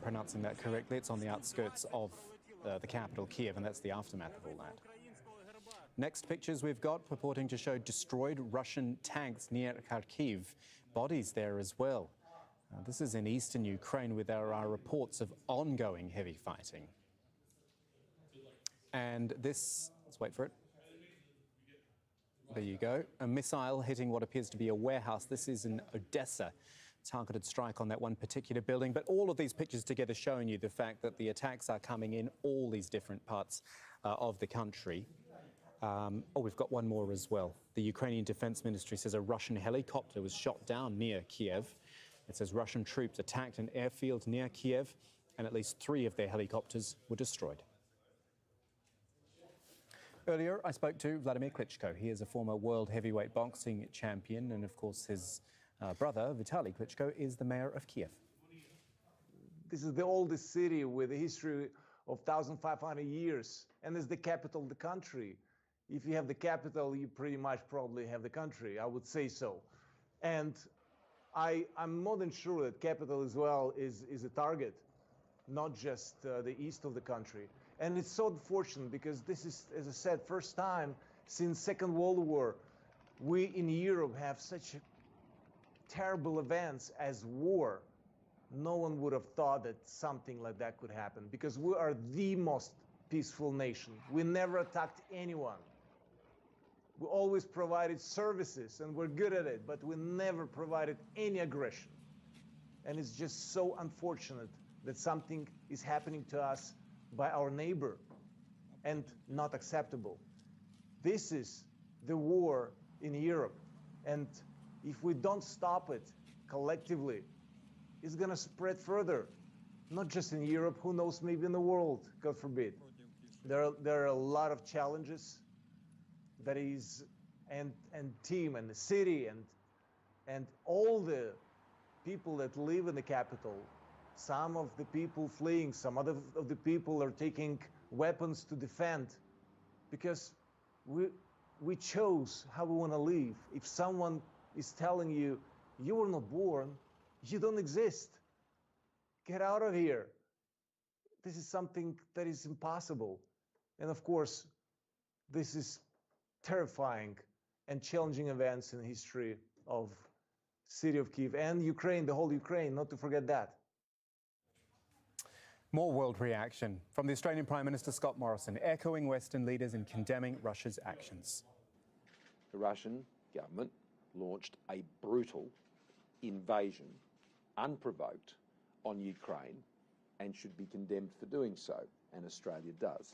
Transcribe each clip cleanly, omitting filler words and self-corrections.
pronouncing that correctly. It's on the outskirts of the capital, Kyiv, and that's the aftermath of all that. Next pictures we've got purporting to show destroyed Russian tanks near Kharkiv. Bodies there as well. This is in eastern Ukraine, where there are reports of ongoing heavy fighting. And this, let's wait for it. There you go. A missile hitting what appears to be a warehouse. This is in Odessa. Targeted strike on that one particular building. But all of these pictures together showing you the fact that the attacks are coming in all these different parts of the country. We've got one more as well. The Ukrainian Defense Ministry says a Russian helicopter was shot down near Kyiv. It says Russian troops attacked an airfield near Kyiv, and at least 3 of their helicopters were destroyed. Earlier, I spoke to Vladimir Klitschko. He is a former world heavyweight boxing champion, and of course his brother, Vitaly Klitschko, is the mayor of Kyiv. This is the oldest city with a history of 1,500 years, and it's the capital of the country. If you have the capital, you pretty much probably have the country, I would say so. And I'm more than sure that capital as well is a target, not just the east of the country. And it's so unfortunate because this is, as I said, first time since Second World War, we in Europe have such terrible events as war. No one would have thought that something like that could happen because we are the most peaceful nation. We never attacked anyone. We always provided services and we're good at it, but we never provided any aggression. And it's just so unfortunate that something is happening to us by our neighbor and not acceptable. This is the war in Europe. And if we don't stop it collectively, it's going to spread further, not just in Europe, who knows, maybe in the world, God forbid. There are a lot of challenges that is, and team and the city and all the people that live in the capital. Some of the people fleeing, some other of the people are taking weapons to defend because we chose how we want to live. If someone is telling you, you were not born, you don't exist, get out of here. This is something that is impossible. And of course, this is terrifying and challenging events in the history of city of Kyiv and Ukraine, the whole Ukraine, not to forget that. More world reaction from the Australian Prime Minister Scott Morrison, echoing Western leaders in condemning Russia's actions. The Russian government launched a brutal invasion, unprovoked, on Ukraine and should be condemned for doing so, and Australia does.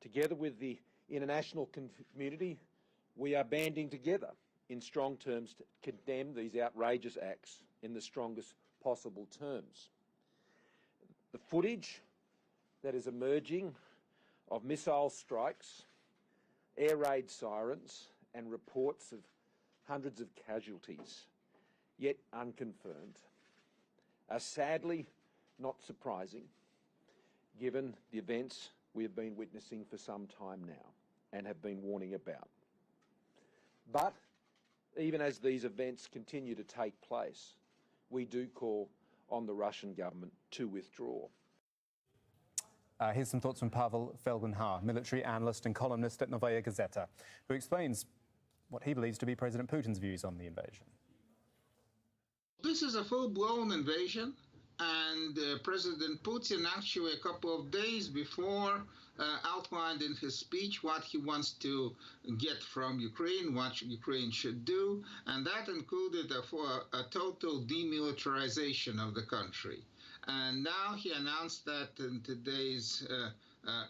Together with the international community, we are banding together in strong terms to condemn these outrageous acts in the strongest possible terms. The footage that is emerging of missile strikes, air raid sirens, and reports of hundreds of casualties, yet unconfirmed, are sadly not surprising, given the events we have been witnessing for some time now and have been warning about. But even as these events continue to take place, we do call on the Russian government to withdraw. Here's some thoughts from Pavel Felgenhar, military analyst and columnist at Novaya Gazeta, who explains what he believes to be President Putin's views on the invasion. This is a full-blown invasion, and President Putin actually a couple of days before outlined in his speech what he wants to get from Ukraine, what Ukraine should do, and that included a total demilitarization of the country. And now he announced that in today's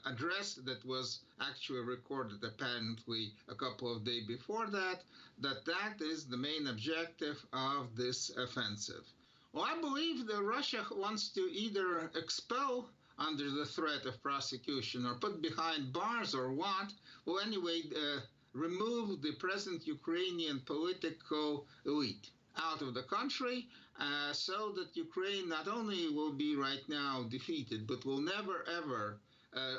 address that was actually recorded apparently a couple of days before that, that is the main objective of this offensive. Well, I believe that Russia wants to either expel under the threat of prosecution or put behind bars or what. Well, anyway, remove the present Ukrainian political elite out of the country so that Ukraine not only will be right now defeated, but will never, ever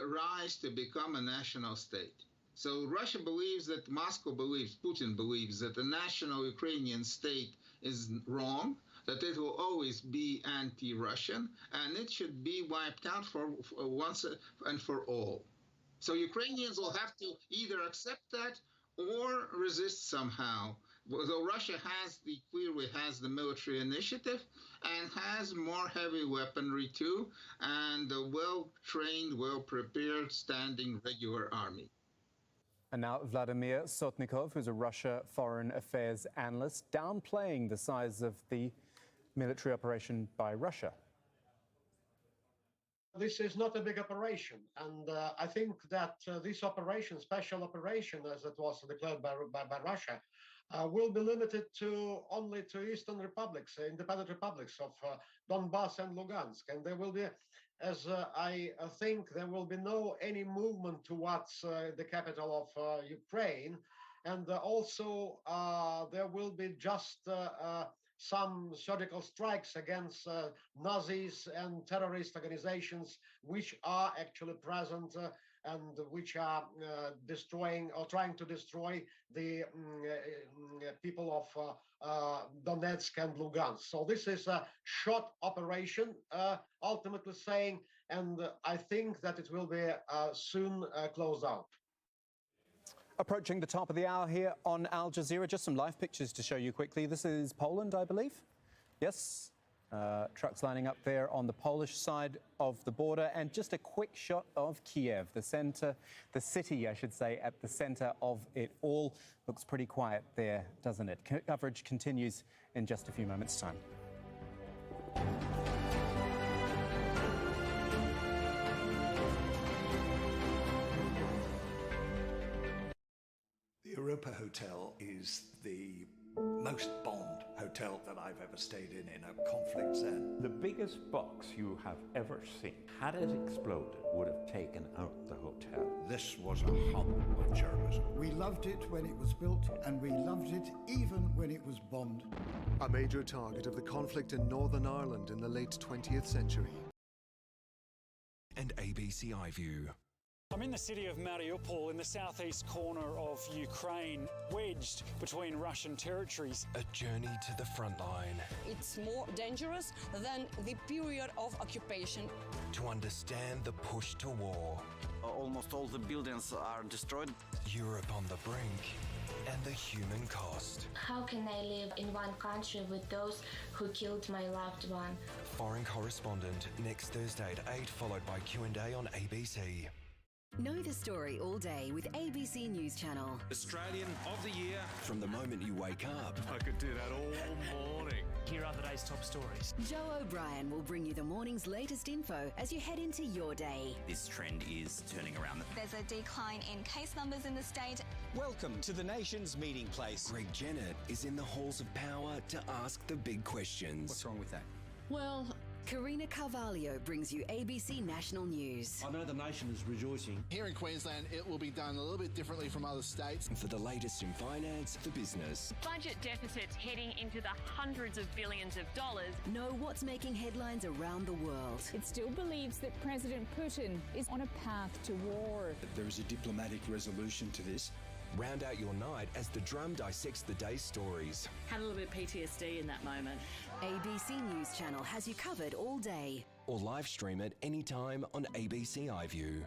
rise to become a national state. So Russia believes that, Moscow believes, Putin believes that the national Ukrainian state is wrong, that it will always be anti-Russian, and it should be wiped out for once and for all. So Ukrainians will have to either accept that or resist somehow. Though Russia clearly has the military initiative and has more heavy weaponry too, and a well-trained, well-prepared, standing regular army. And now Vladimir Sotnikov, who's a Russia foreign affairs analyst, downplaying the size of the military operation by Russia. This is not a big operation, and I think that this operation, special operation, as it was declared by Russia, will be limited only to eastern republics, independent republics of Donbass and Lugansk, and there will be, as I think, there will be any movement towards the capital of Ukraine, and also there will be just some surgical strikes against Nazis and terrorist organizations which are actually present and which are destroying or trying to destroy the people of Donetsk and Lugansk. So this is a short operation, ultimately saying, and I think that it will be soon closed out. Approaching the top of the hour here on Al Jazeera. Just some live pictures to show you quickly. This is Poland, I believe. Yes. Trucks lining up there on the Polish side of the border. And just a quick shot of Kyiv, the city, I should say, at the center of it all. Looks pretty quiet there, doesn't it? Coverage continues in just a few moments' time. The Europa Hotel is the most bombed hotel that I've ever stayed in a conflict zone. The biggest box you have ever seen, had it exploded, would have taken out the hotel. This was a hub of journalism. We loved it when it was built, and we loved it even when it was bombed. A major target of the conflict in Northern Ireland in the late 20th century. And ABC iView. I'm in the city of Mariupol in the southeast corner of Ukraine, wedged between Russian territories. A journey to the front line. It's more dangerous than the period of occupation. To understand the push to war. Almost all the buildings are destroyed. Europe on the brink. And the human cost. How can I live in one country with those who killed my loved one? Foreign Correspondent, next Thursday at 8, followed by Q&A on ABC. Know the story all day with ABC News Channel. Australian of the Year. From the moment you wake up. I could do that all morning. Here are the day's top stories. Joe O'Brien will bring you the morning's latest info as you head into your day. This trend is turning around. There's a decline in case numbers in the state. Welcome to the nation's meeting place. Greg Jennett is in the halls of power to ask the big questions. What's wrong with that? Well, Karina Carvalho brings you ABC National News. I know the nation is rejoicing. Here in Queensland, it will be done a little bit differently from other states. For the latest in finance, the business. Budget deficits heading into the hundreds of billions of dollars. Know what's making headlines around the world. It still believes that President Putin is on a path to war. There is a diplomatic resolution to this. Round out your night as the drum dissects the day's stories. Had a little bit of PTSD in that moment. ABC News Channel has you covered all day. Or live stream it anytime on ABC iView.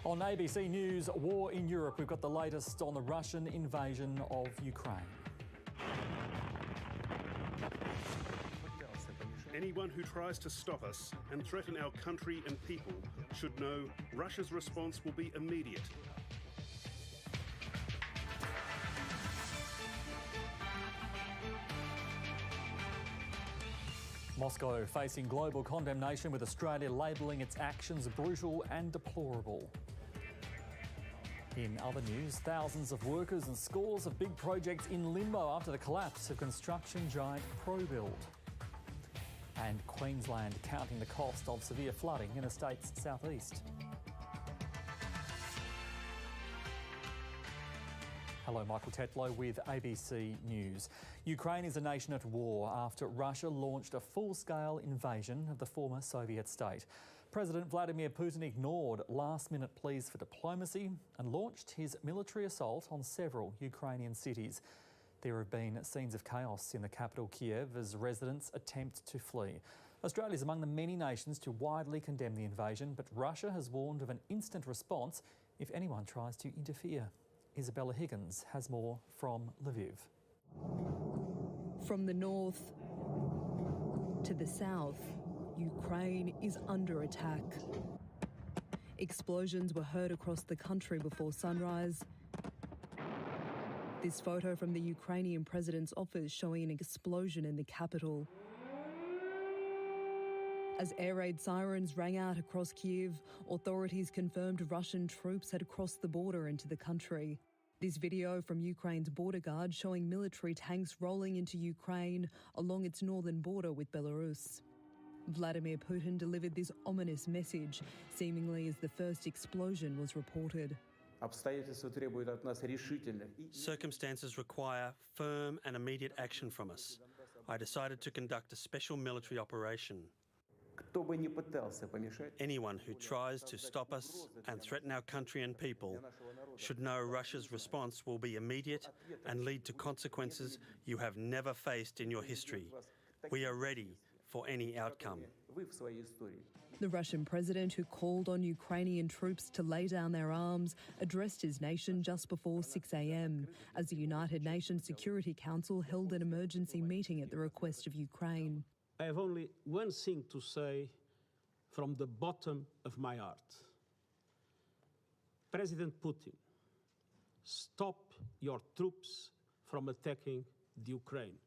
On ABC News, war in Europe, we've got the latest on the Russian invasion of Ukraine. Anyone who tries to stop us and threaten our country and people should know Russia's response will be immediate. Moscow facing global condemnation, with Australia labelling its actions brutal and deplorable. In other news, thousands of workers and scores of big projects in limbo after the collapse of construction giant ProBuild. And Queensland counting the cost of severe flooding in the state's southeast. Hello, Michael Tetlow with ABC News. Ukraine is a nation at war after Russia launched a full-scale invasion of the former Soviet state. President Vladimir Putin ignored last-minute pleas for diplomacy and launched his military assault on several Ukrainian cities. There have been scenes of chaos in the capital Kyiv as residents attempt to flee. Australia is among the many nations to widely condemn the invasion, but Russia has warned of an instant response if anyone tries to interfere. Isabella Higgins has more from Lviv. From the north to the south, Ukraine is under attack. Explosions were heard across the country before sunrise. This photo from the Ukrainian president's office showing an explosion in the capital. As air raid sirens rang out across Kyiv, authorities confirmed Russian troops had crossed the border into the country. This video from Ukraine's border guard showing military tanks rolling into Ukraine along its northern border with Belarus. Vladimir Putin delivered this ominous message, seemingly as the first explosion was reported. Circumstances require firm and immediate action from us. I decided to conduct a special military operation. Anyone who tries to stop us and threaten our country and people should know Russia's response will be immediate and lead to consequences you have never faced in your history. We are ready for any outcome. The Russian president, who called on Ukrainian troops to lay down their arms, addressed his nation just before 6 a.m. as the United Nations Security Council held an emergency meeting at the request of Ukraine. I have only one thing to say from the bottom of my heart. President Putin, stop your troops from attacking the Ukraine.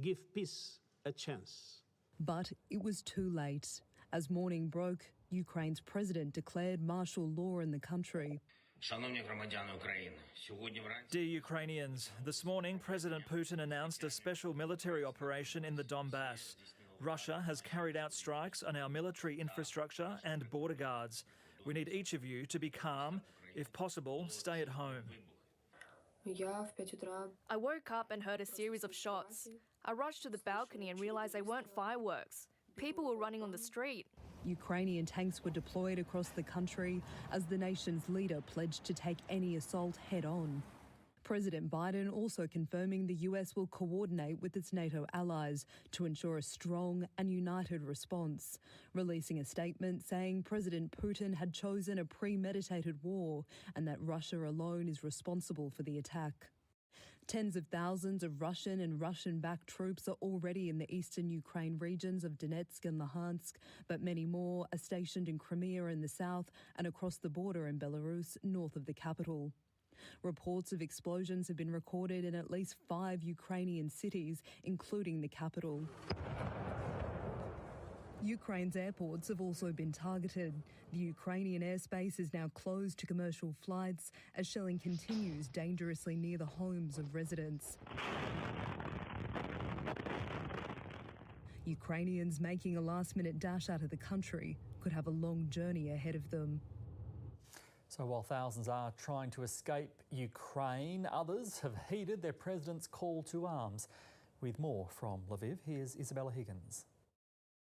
Give peace a chance. But it was too late. As morning broke, Ukraine's president declared martial law in the country. Dear Ukrainians, this morning President Putin announced a special military operation in the Donbass. Russia has carried out strikes on our military infrastructure and border guards. We need each of you to be calm. If possible, stay at home. I woke up and heard a series of shots. I rushed to the balcony and realised they weren't fireworks. People were running on the street. Ukrainian tanks were deployed across the country as the nation's leader pledged to take any assault head-on. President Biden also confirming the US will coordinate with its NATO allies to ensure a strong and united response, releasing a statement saying President Putin had chosen a premeditated war and that Russia alone is responsible for the attack. Tens of thousands of Russian and Russian-backed troops are already in the eastern Ukraine regions of Donetsk and Luhansk, but many more are stationed in Crimea in the south and across the border in Belarus, north of the capital. Reports of explosions have been recorded in at least 5 Ukrainian cities, including the capital. Ukraine's airports have also been targeted. The Ukrainian airspace is now closed to commercial flights as shelling continues dangerously near the homes of residents. Ukrainians making a last-minute dash out of the country could have a long journey ahead of them. So while thousands are trying to escape Ukraine, others have heeded their president's call to arms. With more from Lviv, here's Isabella Higgins.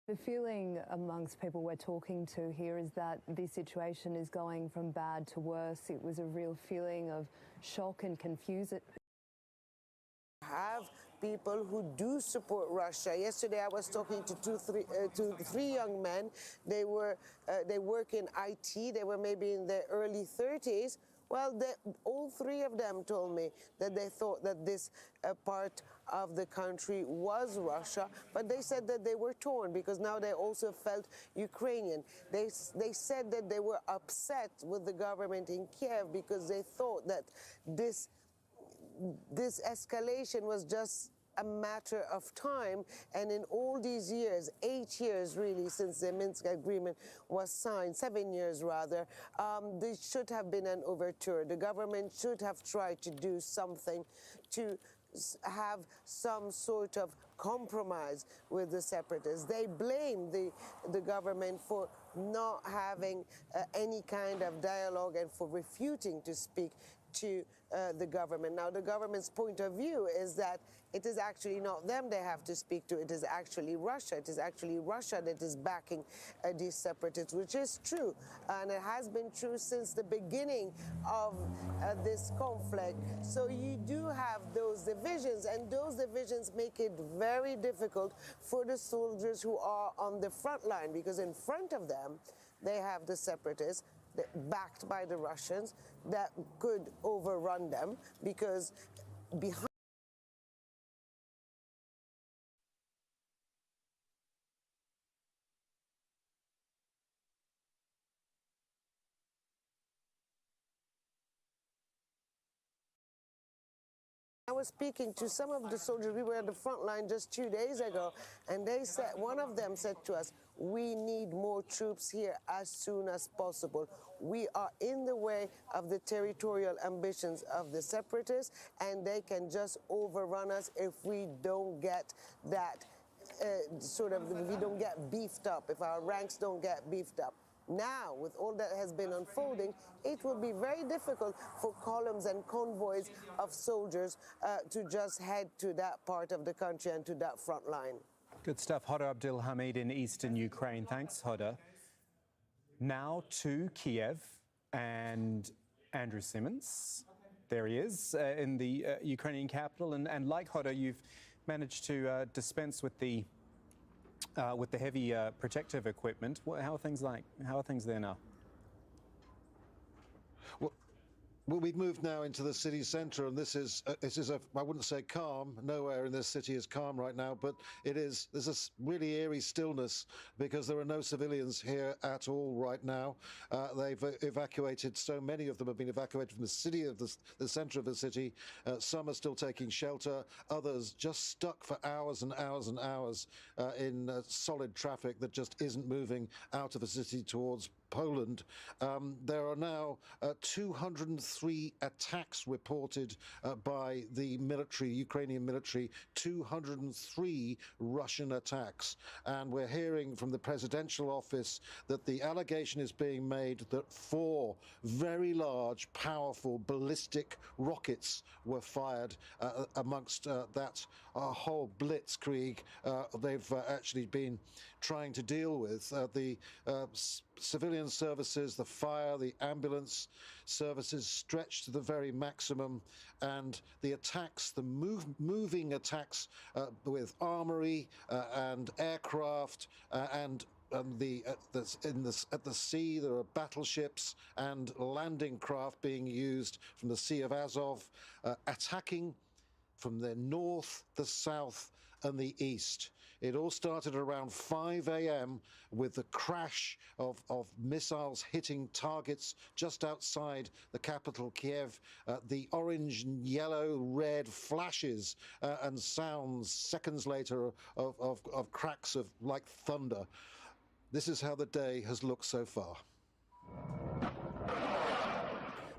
The feeling amongst people we're talking to here is that this situation is going from bad to worse. It was a real feeling of shock and confusion. Have people who do support Russia. Yesterday I was talking to three young men. They work in IT. They were maybe in their early 30s. Well, all three of them told me that they thought that this part of the country was Russia, but they said that they were torn because now they also felt Ukrainian. They said that they were upset with the government in Kyiv because they thought that this escalation was just a matter of time, and in all these years, 8 years really since the Minsk agreement was signed, 7 years rather, there should have been an overture. The government should have tried to do something to have some sort of compromise with the separatists. They blame the government for not having any kind of dialogue and for refuting to speak to the government. Now, the government's point of view is that it is actually not them they have to speak to, it is actually Russia. It is actually Russia that is backing these separatists, which is true. And it has been true since the beginning of this conflict. So you do have those divisions, and those divisions make it very difficult for the soldiers who are on the front line, because in front of them, they have the separatists backed by the Russians that could overrun them, because behind I was speaking to some of the soldiers. We were at the front line just 2 days ago, and they said, one of them said to us, we need more troops here as soon as possible. We are in the way of the territorial ambitions of the separatists, and they can just overrun us if we don't get that if we don't get beefed up, if our ranks don't get beefed up. Now, with all that has been unfolding, it will be very difficult for columns and convoys of soldiers to just head to that part of the country and to that front line. Good stuff. Hoda Abdulhamid in eastern Ukraine. Thanks, Hoda. Now to Kyiv and Andrew Simmons. There he is in the Ukrainian capital. And like Hoda, you've managed to dispense with the heavy protective equipment. How are things like? How are things there now? Well, we've moved now into the city centre, and this is I wouldn't say calm. Nowhere in this city is calm right now, but there's a really eerie stillness because there are no civilians here at all right now. They've evacuated. So many of them have been evacuated from the city of the centre of the city. Some are still taking shelter. Others just stuck for hours and hours and hours in solid traffic that just isn't moving out of the city towards Poland. There are now 203 attacks reported by the military, Ukrainian military, 203 Russian attacks. And we're hearing from the presidential office that the allegation is being made that 4 very large, powerful ballistic rockets were fired amongst that whole blitzkrieg they've actually been trying to deal with. The civilian services, the fire, the ambulance services stretched to the very maximum, and the attacks, the moving attacks with armory and aircraft and at the sea there are battleships and landing craft being used from the Sea of Azov, attacking from the north, the south and the east. It all started around 5 a.m. with the crash of missiles hitting targets just outside the capital, Kyiv. The orange, yellow, red flashes and sounds seconds later of cracks of like thunder. This is how the day has looked so far.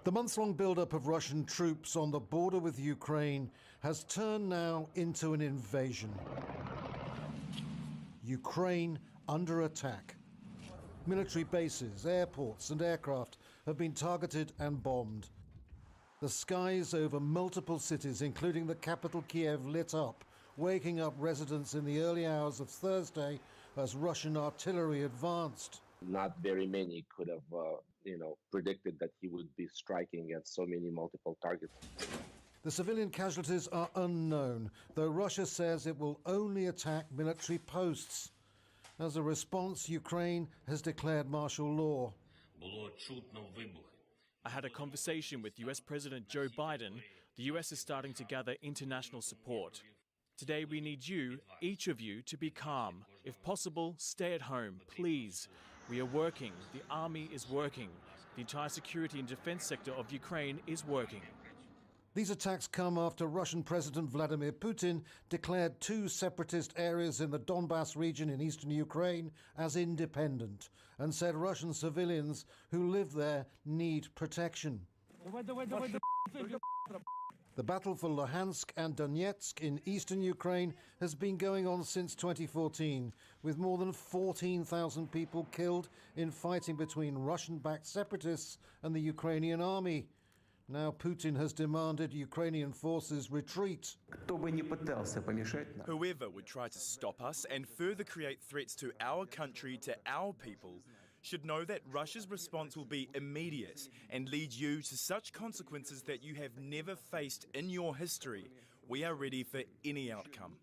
The months-long build-up of Russian troops on the border with Ukraine has turned now into an invasion. Ukraine under attack. Military bases, airports and aircraft have been targeted and bombed. The skies over multiple cities, including the capital Kyiv, lit up, waking up residents in the early hours of Thursday as Russian artillery advanced. Not very many could have, predicted that he would be striking at so many multiple targets. The civilian casualties are unknown, though Russia says it will only attack military posts. As a response, Ukraine has declared martial law. I had a conversation with US President Joe Biden. The US is starting to gather international support. Today we need you, each of you, to be calm. If possible, stay at home, please. We are working. The army is working. The entire security and defense sector of Ukraine is working. These attacks come after Russian President Vladimir Putin declared 2 separatist areas in the Donbass region in eastern Ukraine as independent and said Russian civilians who live there need protection. The battle for Luhansk and Donetsk in eastern Ukraine has been going on since 2014, with more than 14,000 people killed in fighting between Russian-backed separatists and the Ukrainian army. Now Putin has demanded Ukrainian forces retreat. Whoever would try to stop us and further create threats to our country, to our people, should know that Russia's response will be immediate and lead you to such consequences that you have never faced in your history. We are ready for any outcome.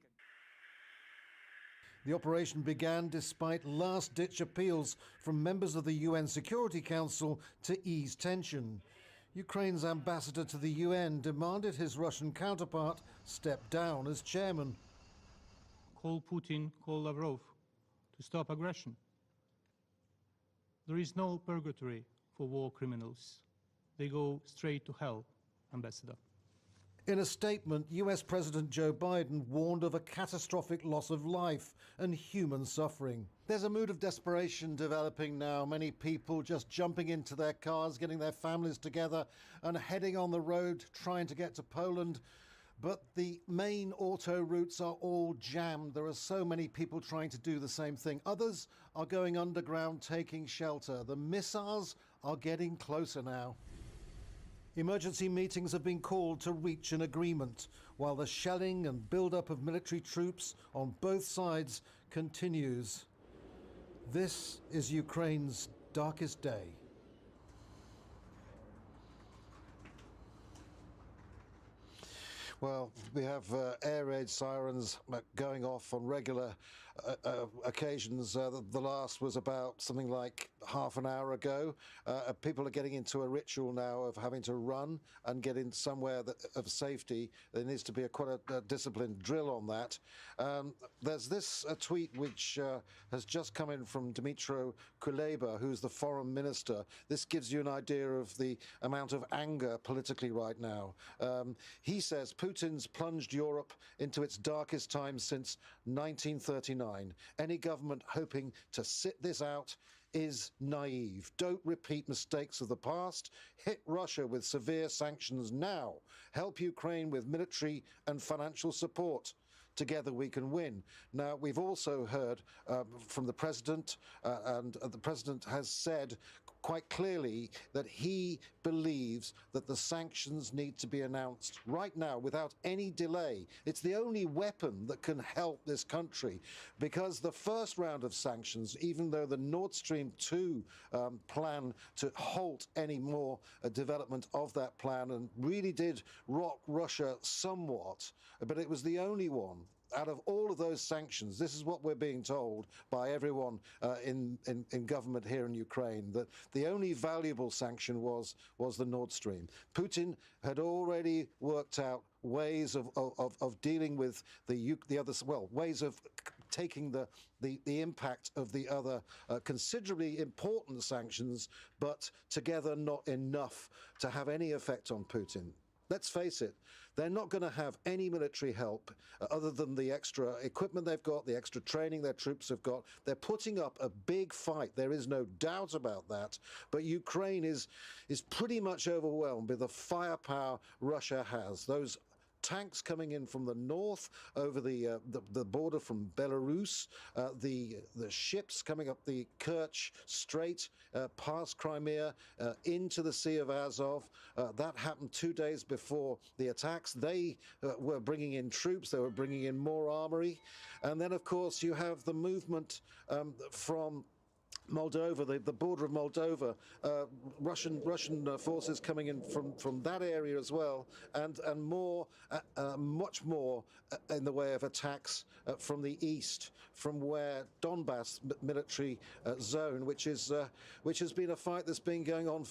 The operation began despite last-ditch appeals from members of the UN Security Council to ease tension. Ukraine's ambassador to the UN demanded his Russian counterpart step down as chairman. Call Putin, call Lavrov to stop aggression. There is no purgatory for war criminals. They go straight to hell, Ambassador. In a statement, US President Joe Biden warned of a catastrophic loss of life and human suffering. There's a mood of desperation developing now, many people just jumping into their cars, getting their families together and heading on the road, trying to get to Poland. But the main auto routes are all jammed. There are so many people trying to do the same thing. Others are going underground, taking shelter. The missiles are getting closer now. Emergency meetings have been called to reach an agreement, while the shelling and build-up of military troops on both sides continues. This is Ukraine's darkest day. Well, we have air raid sirens going off on regular occasions. The last was about something like half an hour ago. People are getting into a ritual now of having to run and get in somewhere of safety. There needs to be quite a disciplined drill on that. There's this tweet which has just come in from Dmytro Kuleba, who's the foreign minister. This gives you an idea of the amount of anger politically right now. He says Putin's plunged Europe into its darkest time since 1939. Any government hoping to sit this out is naive. Don't repeat mistakes of the past. Hit Russia with severe sanctions now. Help Ukraine with military and financial support. Together we can win. Now, we've also heard from the president, and the president has said quite clearly that he believes that the sanctions need to be announced right now without any delay. It's the only weapon that can help this country, because the first round of sanctions, even though the Nord Stream 2 plan to halt any more development of that plan and really did rock Russia somewhat, but it was the only one. Out of all of those sanctions, this is what we're being told by everyone in government here in Ukraine, that the only valuable sanction was the Nord Stream. Putin had already worked out ways of dealing with the other, well, ways of taking the impact of the other considerably important sanctions, but together not enough to have any effect on Putin. Let's face it, they're not going to have any military help other than the extra equipment they've got, the extra training their troops have got. They're putting up a big fight. There is no doubt about that. But Ukraine is pretty much overwhelmed with the firepower Russia has. Those tanks coming in from the north over the border from Belarus, the ships coming up the Kerch Strait past Crimea into the Sea of Azov. That happened 2 days before the attacks. They were bringing in troops. They were bringing in more armory. And then, of course, you have the movement from Moldova, the border of Moldova, Russian forces coming in from that area as well, and more, much more in the way of attacks from the east, from where Donbass military zone, which has been a fight that's been going on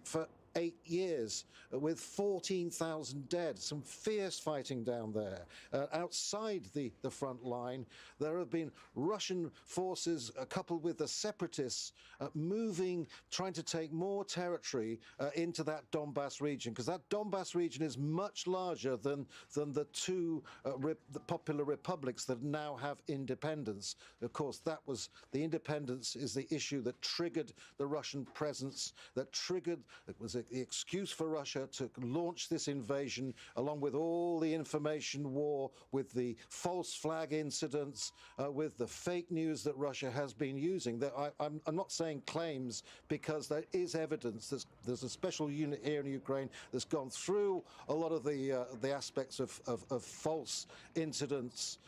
for 8 years, with 14,000 dead, some fierce fighting down there. Outside the front line, there have been Russian forces coupled with the separatists moving, trying to take more territory into that Donbass region, because that Donbass region is much larger than the two the popular republics that now have independence. Of course, the independence is the issue that triggered the Russian presence, that triggered, it was the excuse for Russia to launch this invasion, along with all the information war, with the false flag incidents, with the fake news that Russia has been using. I'm not saying claims, because there is evidence. There's a special unit here in Ukraine that's gone through a lot of the aspects of false incidents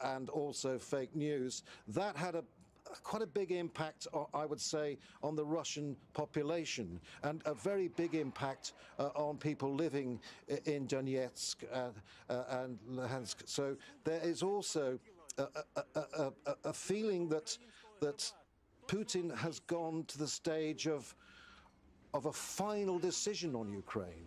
and also fake news. That had quite a big impact, I would say, on the Russian population, and a very big impact on people living in Donetsk and Luhansk. So there is also a feeling that Putin has gone to the stage of a final decision on Ukraine.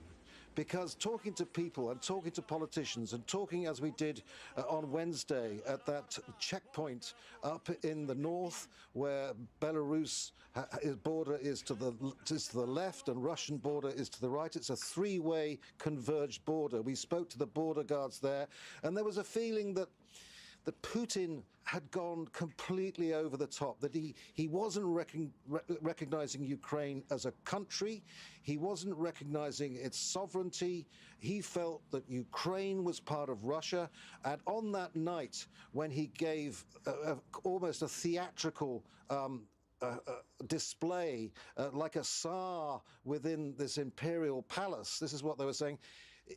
Because talking to people and talking to politicians and talking, as we did on Wednesday at that checkpoint up in the north, where Belarus border is to the left and Russian border is to the right. It's a three-way converged border. We spoke to the border guards there, and there was a feeling that Putin had gone completely over the top, that he wasn't recognizing Ukraine as a country, he wasn't recognizing its sovereignty. He felt that Ukraine was part of Russia, and on that night, when he gave almost a theatrical display, like a Tsar within this imperial palace, this is what they were saying,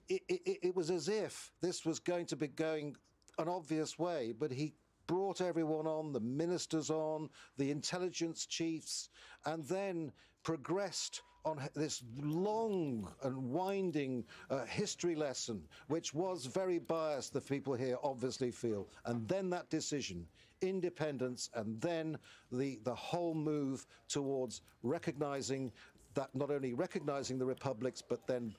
it was as if this was going to be going an obvious way, but he brought everyone on, the ministers on, the intelligence chiefs, and then progressed on this long and winding history lesson, which was very biased, the people here obviously feel. And then that decision, independence, and then the whole move towards recognizing that, not only recognizing the republics, but then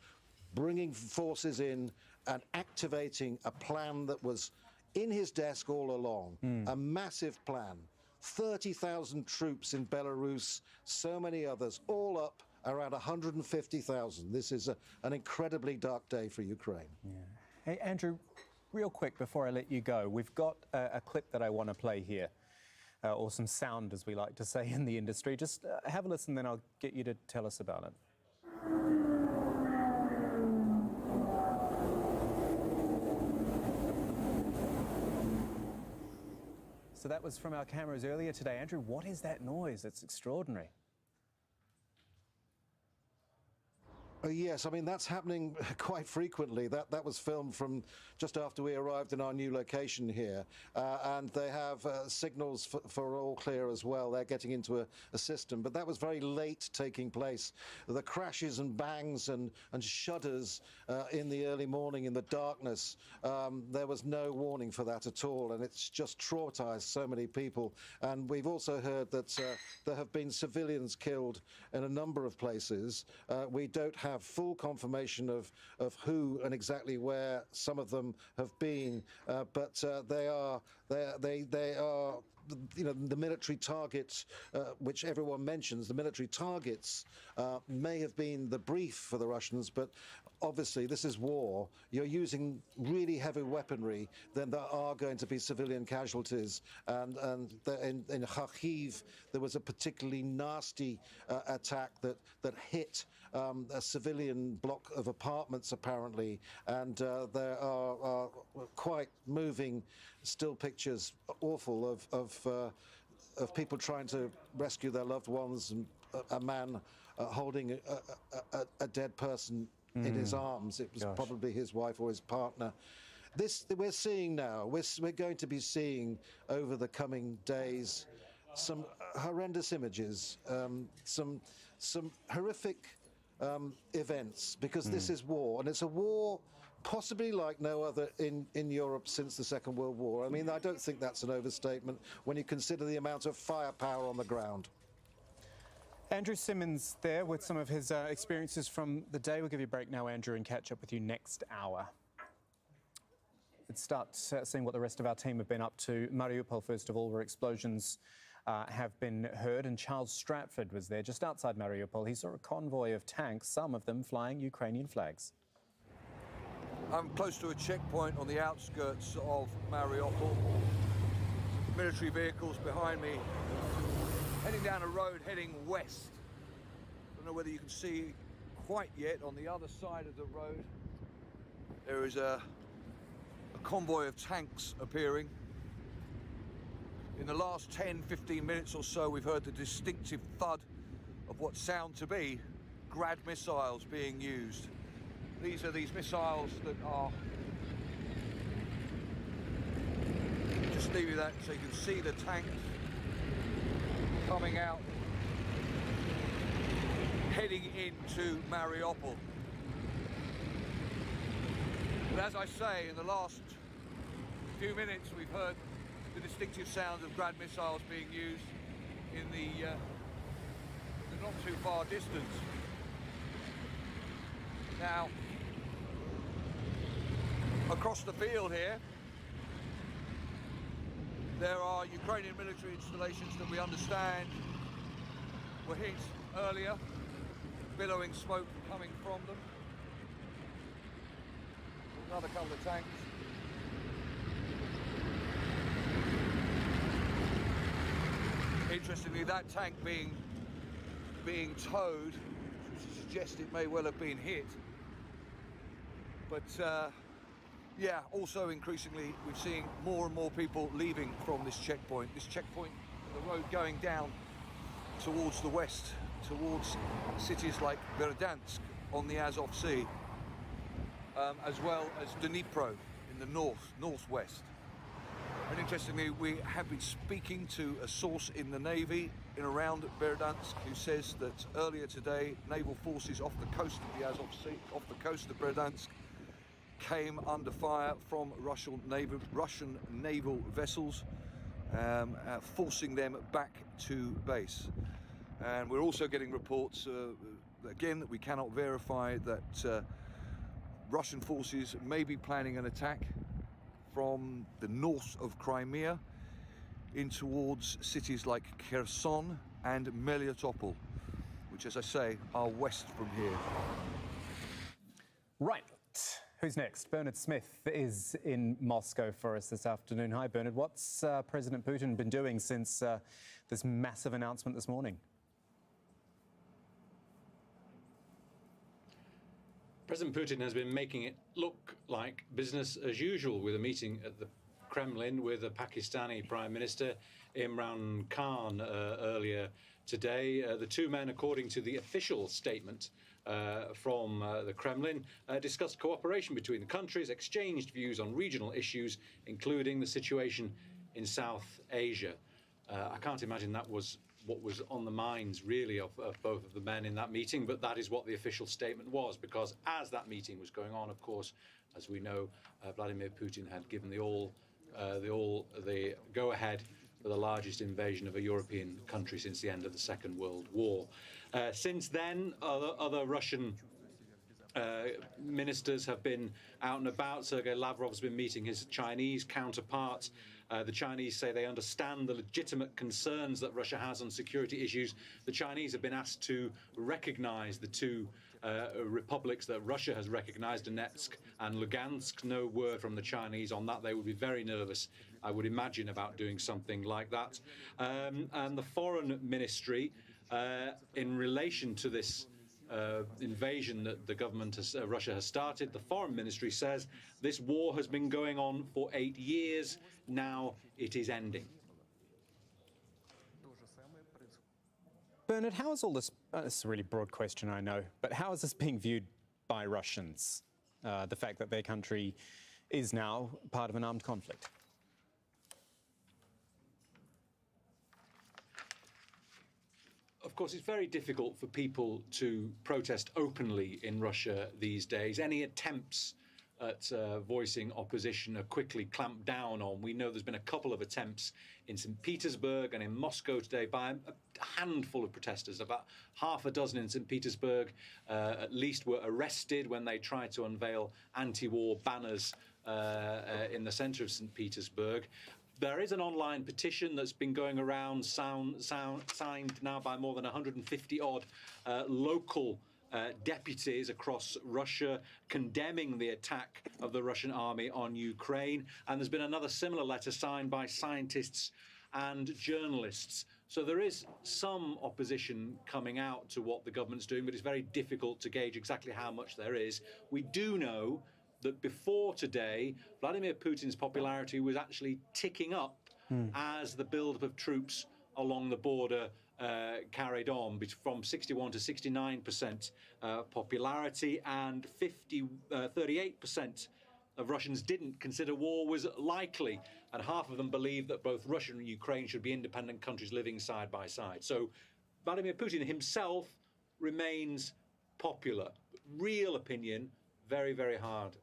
bringing forces in and activating a plan that was in his desk all along, a massive plan. 30,000 troops in Belarus, so many others, all up around 150,000. This is an incredibly dark day for Ukraine. Yeah. Hey, Andrew, real quick before I let you go, we've got a clip that I want to play here, or some sound, as we like to say in the industry. Just have a listen, then I'll get you to tell us about it. So that was from our cameras earlier today. Andrew, what is that noise? It's extraordinary. Yes, I mean, that's happening quite frequently. That was filmed from just after we arrived in our new location here. And they have signals for all clear as well. They're getting into a system. But that was very late taking place. The crashes and bangs and shudders in the early morning, in the darkness, there was no warning for that at all. And it's just traumatized so many people. And we've also heard that there have been civilians killed in a number of places. We don't have full confirmation of who and exactly where some of them have been, but they are you know, the military targets, which everyone mentions, the military targets may have been the brief for the Russians, but obviously this is war. You're using really heavy weaponry, then there are going to be civilian casualties. And in Kyiv, there was a particularly nasty attack that hit a civilian block of apartments, apparently, and there are quite moving still pictures, awful, of people trying to rescue their loved ones, and a man holding a dead person in his arms. It was probably his wife or his partner. This we're seeing now. We're going to be seeing over the coming days some horrendous images, some horrific events, because this is war, and it's a war possibly like no other in Europe since the Second World War. I mean, I don't think that's an overstatement when you consider the amount of firepower on the ground. Andrew Simmons there with some of his experiences from the day. We'll give you a break now, Andrew, and catch up with you next hour. Let's start seeing what the rest of our team have been up to. Mariupol, first of all, where explosions have been heard, and Charles Stratford was there just outside Mariupol. He saw a convoy of tanks, some of them flying Ukrainian flags. I'm close to a checkpoint on the outskirts of Mariupol. Military vehicles behind me, heading down a road heading west. I don't know whether you can see quite yet. On the other side of the road, there is a convoy of tanks appearing. In the last 10-15 minutes or so, we've heard the distinctive thud of what sound to be Grad missiles being used. These are these missiles that are... Just leave you that so you can see the tanks coming out, heading into Mariupol. But as I say, in the last few minutes, we've heard the distinctive sound of Grad missiles being used in the not too far distance. Now, across the field here, there are Ukrainian military installations that we understand were hit earlier, billowing smoke coming from them. Another couple of tanks. Interestingly, that tank being towed suggests it may well have been hit. But yeah, also increasingly we're seeing more and more people leaving from this checkpoint. This checkpoint, the road going down towards the west, towards cities like Verdansk on the Azov Sea, as well as Dnipro in the northwest. And interestingly, we have been speaking to a source in the Navy in around Verdansk who says that earlier today, naval forces off the coast of the Azov Sea, off the coast of Verdansk, came under fire from Russian naval vessels, forcing them back to base. And we're also getting reports, again, that we cannot verify, that Russian forces may be planning an attack from the north of Crimea in towards cities like Kherson and Melitopol, which, as I say, are west from here. Right. Who's next? Bernard Smith is in Moscow for us this afternoon. Hi, Bernard. What's President Putin been doing since this massive announcement this morning? President Putin has been making it look like business as usual, with a meeting at the Kremlin with the Pakistani Prime Minister Imran Khan earlier today. The two men, according to the official statement from the Kremlin, discussed cooperation between the countries, exchanged views on regional issues, including the situation in South Asia. I can't imagine that was what was on the minds, really, of both of the men in that meeting, but that is what the official statement was, because as that meeting was going on, of course, as we know, Vladimir Putin had given the go-ahead for the largest invasion of a European country since the end of the Second World War. Since then, other Russian ministers have been out and about. Sergei Lavrov's been meeting his Chinese counterparts. The Chinese say they understand the legitimate concerns that Russia has on security issues. The Chinese have been asked to recognize the two republics that Russia has recognized, Donetsk and Lugansk. No word from the Chinese on that. They would be very nervous, I would imagine, about doing something like that. And the foreign ministry, in relation to this invasion that the government Russia has started, the foreign ministry says this war has been going on for 8 years. Now it is ending. Bernard, how is all this, this is a really broad question, I know, but how is this being viewed by Russians, the fact that their country is now part of an armed conflict? Of course, it's very difficult for people to protest openly in Russia these days. Any attempts at voicing opposition are quickly clamped down on. We know there's been a couple of attempts in St. Petersburg and in Moscow today by a handful of protesters. About half a dozen in St. Petersburg at least were arrested when they tried to unveil anti-war banners in the centre of St. Petersburg. There is an online petition that's been going around, signed now by more than 150-odd local deputies across Russia, condemning the attack of the Russian army on Ukraine. And there's been another similar letter signed by scientists and journalists So there is some opposition coming out to what the government's doing, but it's very difficult to gauge exactly how much there is. We do know that before today, Vladimir Putin's popularity was actually ticking up as the build-up of troops along the border carried on, from 61 to 69% popularity, and 38% of Russians didn't consider war was likely, and half of them believed that both Russia and Ukraine should be independent countries living side by side. So Vladimir Putin himself remains popular. Real opinion, very, very hard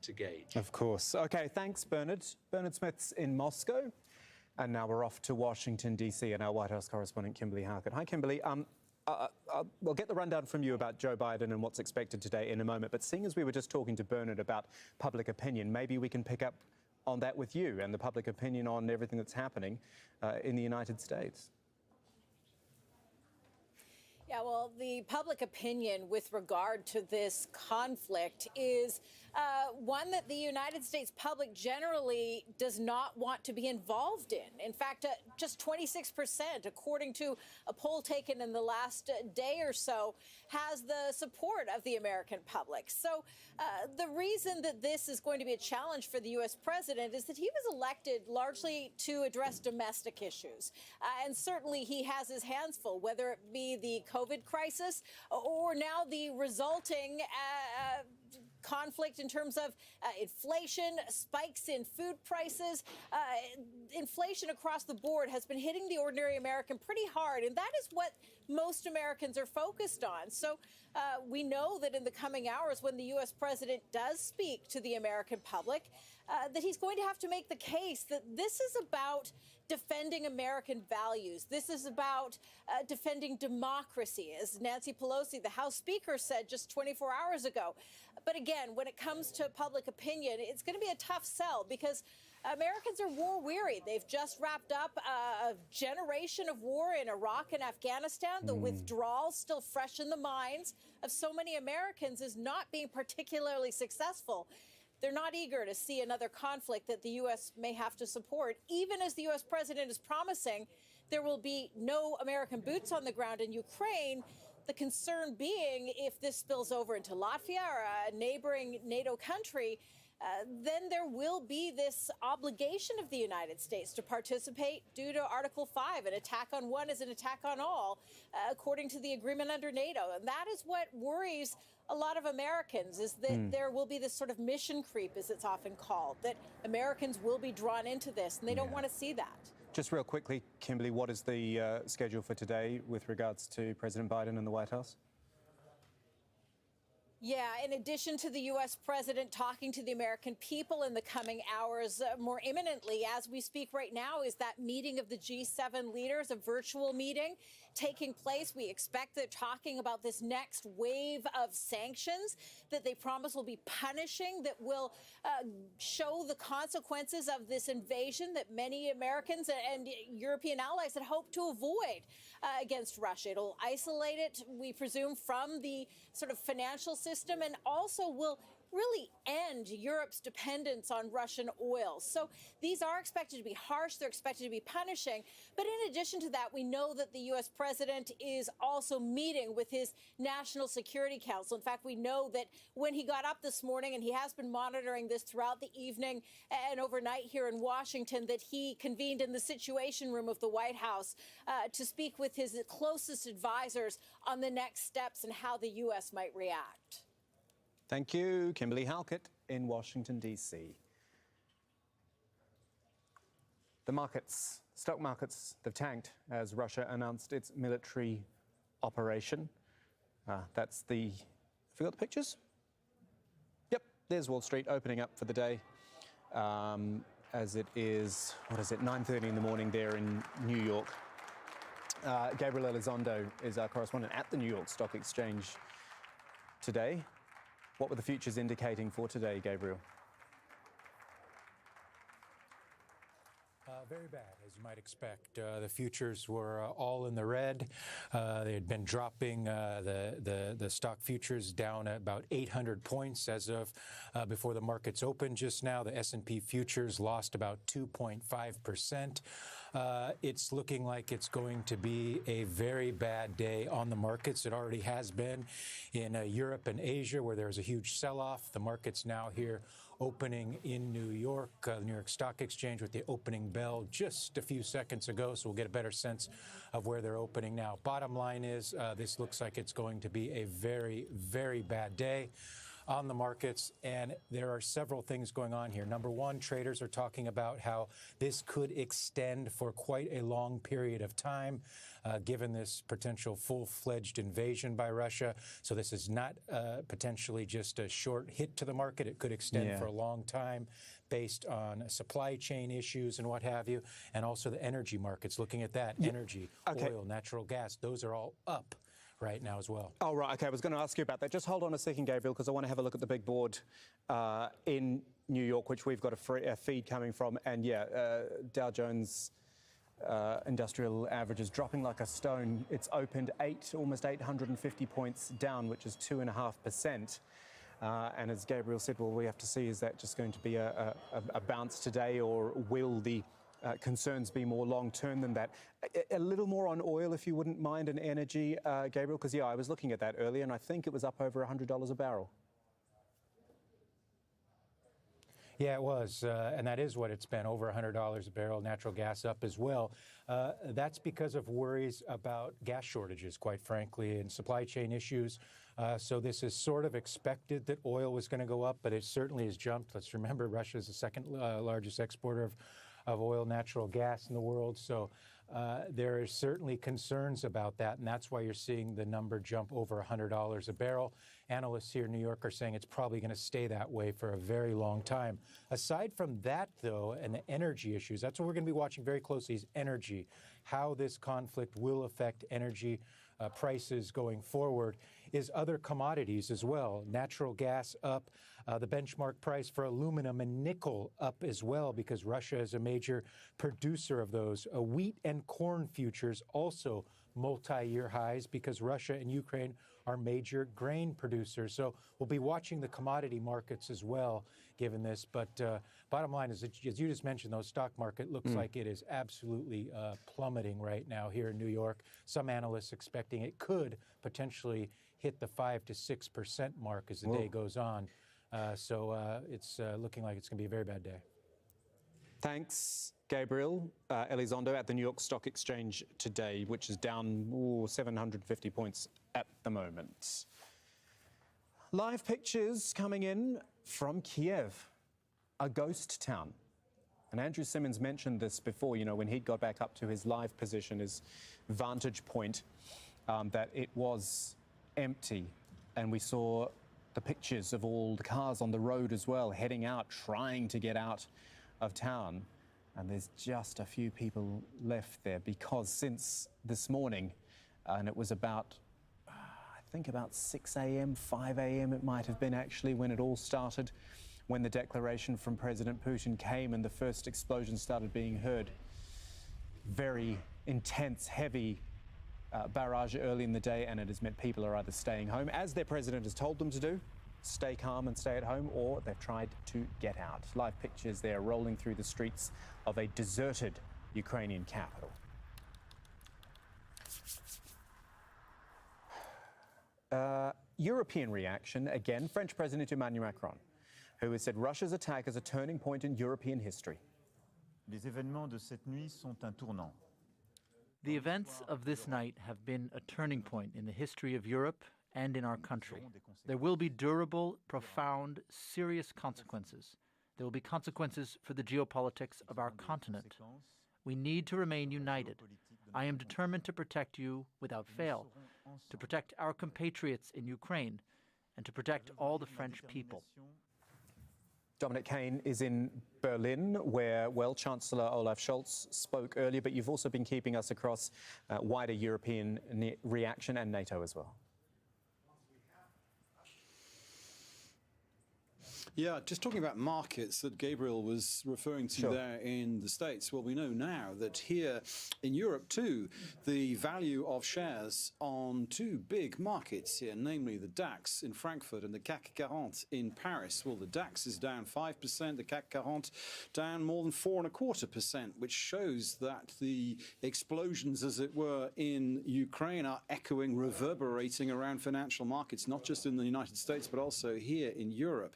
to gauge. Of course. OK, thanks, Bernard. Bernard Smith's in Moscow. And now we're off to Washington, D.C. and our White House correspondent, Kimberly Harkett. Hi, Kimberly. We'll get the rundown from you about Joe Biden and what's expected today in a moment. But seeing as we were just talking to Bernard about public opinion, maybe we can pick up on that with you and the public opinion on everything that's happening in the United States. Yeah, well, the public opinion with regard to this conflict is one that the United States public generally does not want to be involved in. In fact, just 26%, according to a poll taken in the last day or so, has the support of the American public. So the reason that this is going to be a challenge for the U.S. president is that he was elected largely to address domestic issues. And certainly he has his hands full, whether it be the COVID crisis or now the resulting conflict in terms of inflation, spikes in food prices. Inflation across the board has been hitting the ordinary American pretty hard, and that is what most Americans are focused on. So we know that in the coming hours, when the U.S. president does speak to the American public, that he's going to have to make the case that this is about defending American values. This is about defending democracy, as Nancy Pelosi, the House Speaker, said just 24 hours ago. But again, when it comes to public opinion, it's going to be a tough sell because Americans are war weary. They've just wrapped up a generation of war in Iraq and Afghanistan. The withdrawal, still fresh in the minds of so many Americans, is not being particularly successful. They're not eager to see another conflict that the U.S. may have to support, even as the U.S. president is promising there will be no American boots on the ground in Ukraine. The concern being, if this spills over into Latvia or a neighboring NATO country, then there will be this obligation of the United States to participate due to Article 5. An attack on one is an attack on all, according to the agreement under NATO. And that is what worries a lot of Americans, is that there will be this sort of mission creep, as it's often called, that Americans will be drawn into this, and they don't want to see that. Just real quickly, Kimberly, what is the schedule for today with regards to President Biden and the White House? Yeah, in addition to the U.S. president talking to the American people in the coming hours, more imminently as we speak right now, is that meeting of the G7 leaders, a virtual meeting taking place. We expect they're talking about this next wave of sanctions that they promise will be punishing, that will show the consequences of this invasion that many Americans and European allies had hoped to avoid against Russia. It'll isolate it, we presume, from the sort of financial system, and also will really end Europe's dependence on Russian oil. So these are expected to be harsh. They're expected to be punishing. But in addition to that, we know that the U.S. president is also meeting with his National Security Council. In fact, we know that when he got up this morning, and he has been monitoring this throughout the evening and overnight here in Washington, that he convened in the Situation Room of the White House to speak with his closest advisors on the next steps and how the U.S. might react. Thank you. Kimberly Harkett in Washington, D.C. The markets, stock markets, they've tanked as Russia announced its military operation. That's the... Have you got the pictures? Yep, there's Wall Street opening up for the day. As it is, 9:30 in the morning there in New York. Gabriel Elizondo is our correspondent at the New York Stock Exchange today. What were the futures indicating for today, Gabriel? Very bad, as you might expect. The futures were all in the red. They had been dropping the stock futures down at about 800 points as of before the markets opened just now. The S&P futures lost about 2.5%. It's looking like it's going to be a very bad day on the markets. It already has been in Europe and Asia, where there was a huge sell-off. The market's now here opening in New York, the New York Stock Exchange, with the opening bell just a few seconds ago, so we'll get a better sense of where they're opening now. Bottom line is this looks like it's going to be a very, very bad day on the markets, and there are several things going on here. Number one, traders are talking about how this could extend for quite a long period of time, given this potential full-fledged invasion by Russia. So this is not potentially just a short hit to the market. It could extend for a long time based on supply chain issues and what have you, and also the energy markets. Looking at that, energy, oil, natural gas, those are all up right now as well. Oh, right. Okay, I was going to ask you about that. Just hold on a second, Gabriel, because I want to have a look at the big board in New York, which we've got a feed coming from. And Dow Jones industrial averages dropping like a stone. It's opened almost 850 points down, which is 2.5%. And as Gabriel said, well, we have to see, is that just going to be a bounce today, or will the concerns be more long-term than that? A little more on oil, if you wouldn't mind, and energy, Gabriel, because, I was looking at that earlier, and I think it was up over $100 a barrel. Yeah, it was, and that is what it's been, over $100 a barrel, natural gas up as well. That's because of worries about gas shortages, quite frankly, and supply chain issues. So this is sort of expected that oil was going to go up, but it certainly has jumped. Let's remember, Russia is the second largest exporter of oil, natural gas in the world. So there are certainly concerns about that, and that's why you're seeing the number jump over $100 a barrel. Analysts here in New York are saying it's probably going to stay that way for a very long time. Aside from that, though, and the energy issues, that's what we're going to be watching very closely, is energy, how this conflict will affect energy prices going forward, is other commodities as well. Natural gas up, the benchmark price for aluminum and nickel up as well, because Russia is a major producer of those. Wheat and corn futures also multi-year highs, because Russia and Ukraine are major grain producers. So we'll be watching the commodity markets as well, given this. But bottom line is, as you just mentioned, those stock market looks like it is absolutely plummeting right now here in New York. Some analysts expecting it could potentially hit the 5 to 6% mark as the day goes on. So it's looking like it's going to be a very bad day. Thanks, Gabriel. Elizondo at the New York Stock Exchange today, which is down 750 points at the moment. Live pictures coming in from Kyiv, a ghost town. And Andrew Simmons mentioned this before, when he got back up to his live position, his vantage point, that it was empty. And we saw the pictures of all the cars on the road as well, heading out, trying to get out of town. And there's just a few people left there, because since this morning, and it was about, I think about 6 a.m., 5 a.m. it might have been actually, when it all started, when the declaration from President Putin came and the first explosions started being heard. Very intense, heavy barrage early in the day, and it has meant people are either staying home, as their president has told them to do, stay calm and stay at home, or they've tried to get out. Live pictures there rolling through the streets of a deserted Ukrainian capital. European reaction, again, French President Emmanuel Macron, who has said Russia's attack is a turning point in European history. Les événements de cette nuit sont un tournant. The events of this night have been a turning point in the history of Europe and in our country. There will be durable, profound, serious consequences. There will be consequences for the geopolitics of our continent. We need to remain united. I am determined to protect you without fail, to protect our compatriots in Ukraine, and to protect all the French people. Dominic Kane is in Berlin, where, Chancellor Olaf Scholz spoke earlier, but you've also been keeping us across wider European reaction and NATO as well. Yeah, just talking about markets that Gabriel was referring to there in the States. Well, we know now that here in Europe too, the value of shares on two big markets here, namely the DAX in Frankfurt and the CAC 40 in Paris. Well, the DAX is down 5%, the CAC 40 down more than 4.25%, which shows that the explosions, as it were, in Ukraine are echoing, reverberating around financial markets, not just in the United States, but also here in Europe.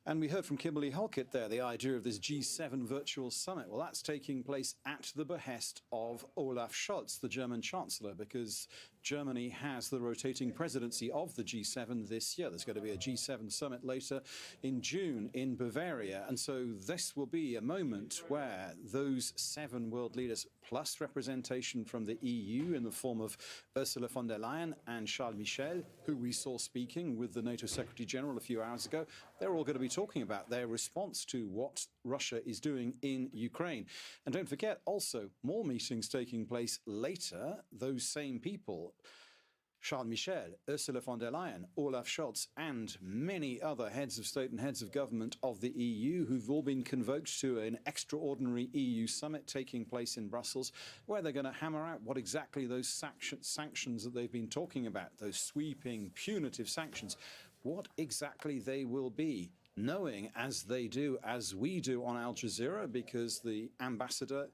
And we heard from Kimberly Halkett there, the idea of this G7 virtual summit. Well, that's taking place at the behest of Olaf Scholz, the German Chancellor, because Germany has the rotating presidency of the G7 this year. There's going to be a G7 summit later in June in Bavaria. And so this will be a moment where those 7 world leaders, plus representation from the EU in the form of Ursula von der Leyen and Charles Michel, who we saw speaking with the NATO Secretary General a few hours ago, they're all going to be talking about their response to what Russia is doing in Ukraine. And don't forget, also, more meetings taking place later. Those same people, Charles Michel, Ursula von der Leyen, Olaf Scholz, and many other heads of state and heads of government of the EU, who've all been convoked to an extraordinary EU summit taking place in Brussels, where they're going to hammer out what exactly those sanctions that they've been talking about, those sweeping, punitive sanctions, what exactly they will be, knowing, as they do, as we do on Al Jazeera, because the ambassador,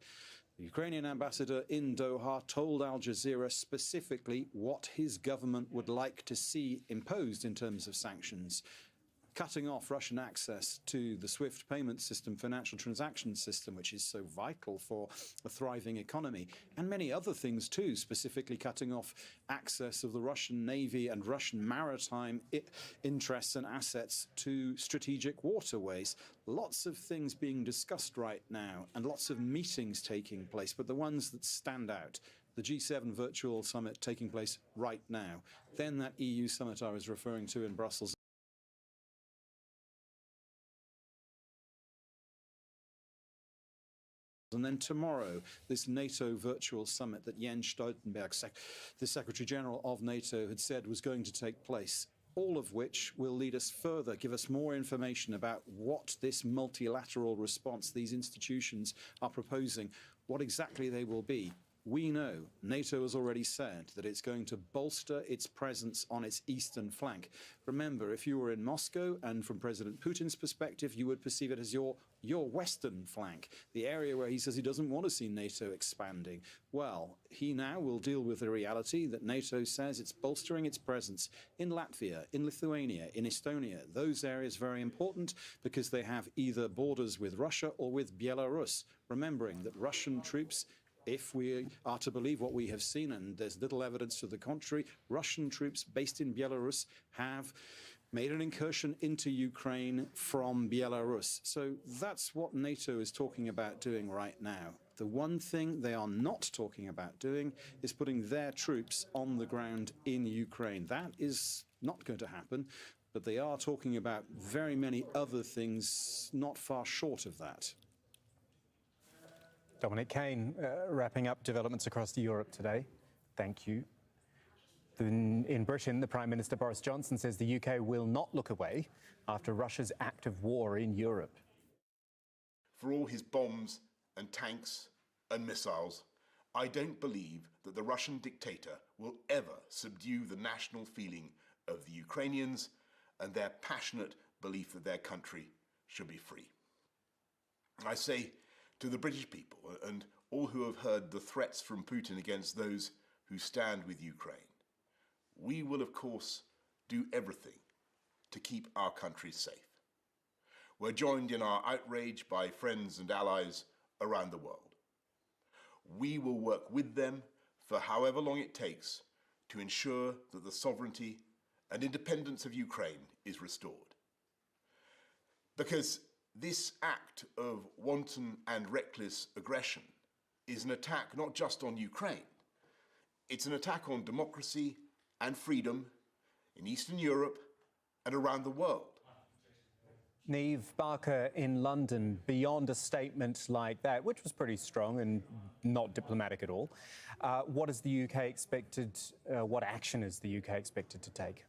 the Ukrainian ambassador in Doha, told Al Jazeera specifically what his government would like to see imposed in terms of sanctions. Cutting off Russian access to the SWIFT payment system, financial transaction system, which is so vital for a thriving economy, and many other things too, specifically cutting off access of the Russian Navy and Russian maritime interests and assets to strategic waterways. Lots of things being discussed right now and lots of meetings taking place, but the ones that stand out, the G7 virtual summit taking place right now, then that EU summit I was referring to in Brussels, and then tomorrow, this NATO virtual summit that Jens Stoltenberg, the Secretary General of NATO, had said was going to take place, all of which will lead us further, give us more information about what this multilateral response these institutions are proposing, what exactly they will be. We know NATO has already said that it's going to bolster its presence on its eastern flank. Remember, if you were in Moscow, and from President Putin's perspective, you would perceive it as your western flank, the area where he says he doesn't want to see NATO expanding. Well, he now will deal with the reality that NATO says it's bolstering its presence in Latvia, in Lithuania, in Estonia. Those areas very important because they have either borders with Russia or with Belarus. Remembering that Russian troops, if we are to believe what we have seen, and there's little evidence to the contrary, Russian troops based in Belarus have made an incursion into Ukraine from Belarus. So that's what NATO is talking about doing right now. The one thing they are not talking about doing is putting their troops on the ground in Ukraine. That is not going to happen, but they are talking about very many other things not far short of that. Dominic Kane, wrapping up developments across Europe today. Thank you. In Britain, the Prime Minister Boris Johnson says the UK will not look away after Russia's act of war in Europe. For all his bombs and tanks and missiles, I don't believe that the Russian dictator will ever subdue the national feeling of the Ukrainians and their passionate belief that their country should be free. I say to the British people and all who have heard the threats from Putin against those who stand with Ukraine, we will, of course, do everything to keep our country safe. We're joined in our outrage by friends and allies around the world. We will work with them for however long it takes to ensure that the sovereignty and independence of Ukraine is restored. Because this act of wanton and reckless aggression is an attack not just on Ukraine, it's an attack on democracy and freedom in Eastern Europe and around the world. Niamh Barker in London, beyond a statement like that, which was pretty strong and not diplomatic at all, what is the UK expected, what action is the UK expected to take?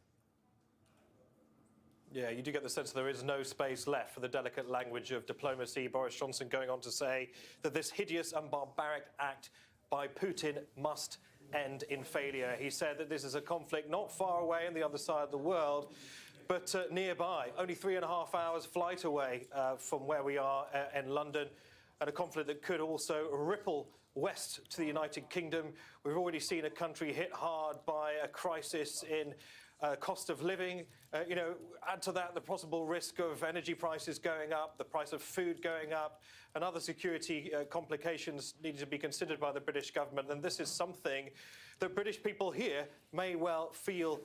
Yeah, you do get the sense there is no space left for the delicate language of diplomacy. Boris Johnson going on to say that this hideous and barbaric act by Putin must end in failure. He said that this is a conflict not far away on the other side of the world, but nearby, only 3.5 hours flight away from where we are in London, and a conflict that could also ripple west to the United Kingdom. We've already seen a country hit hard by a crisis in cost of living. Add to that the possible risk of energy prices going up, the price of food going up, and other security complications needed to be considered by the British government. And this is something that British people here may well feel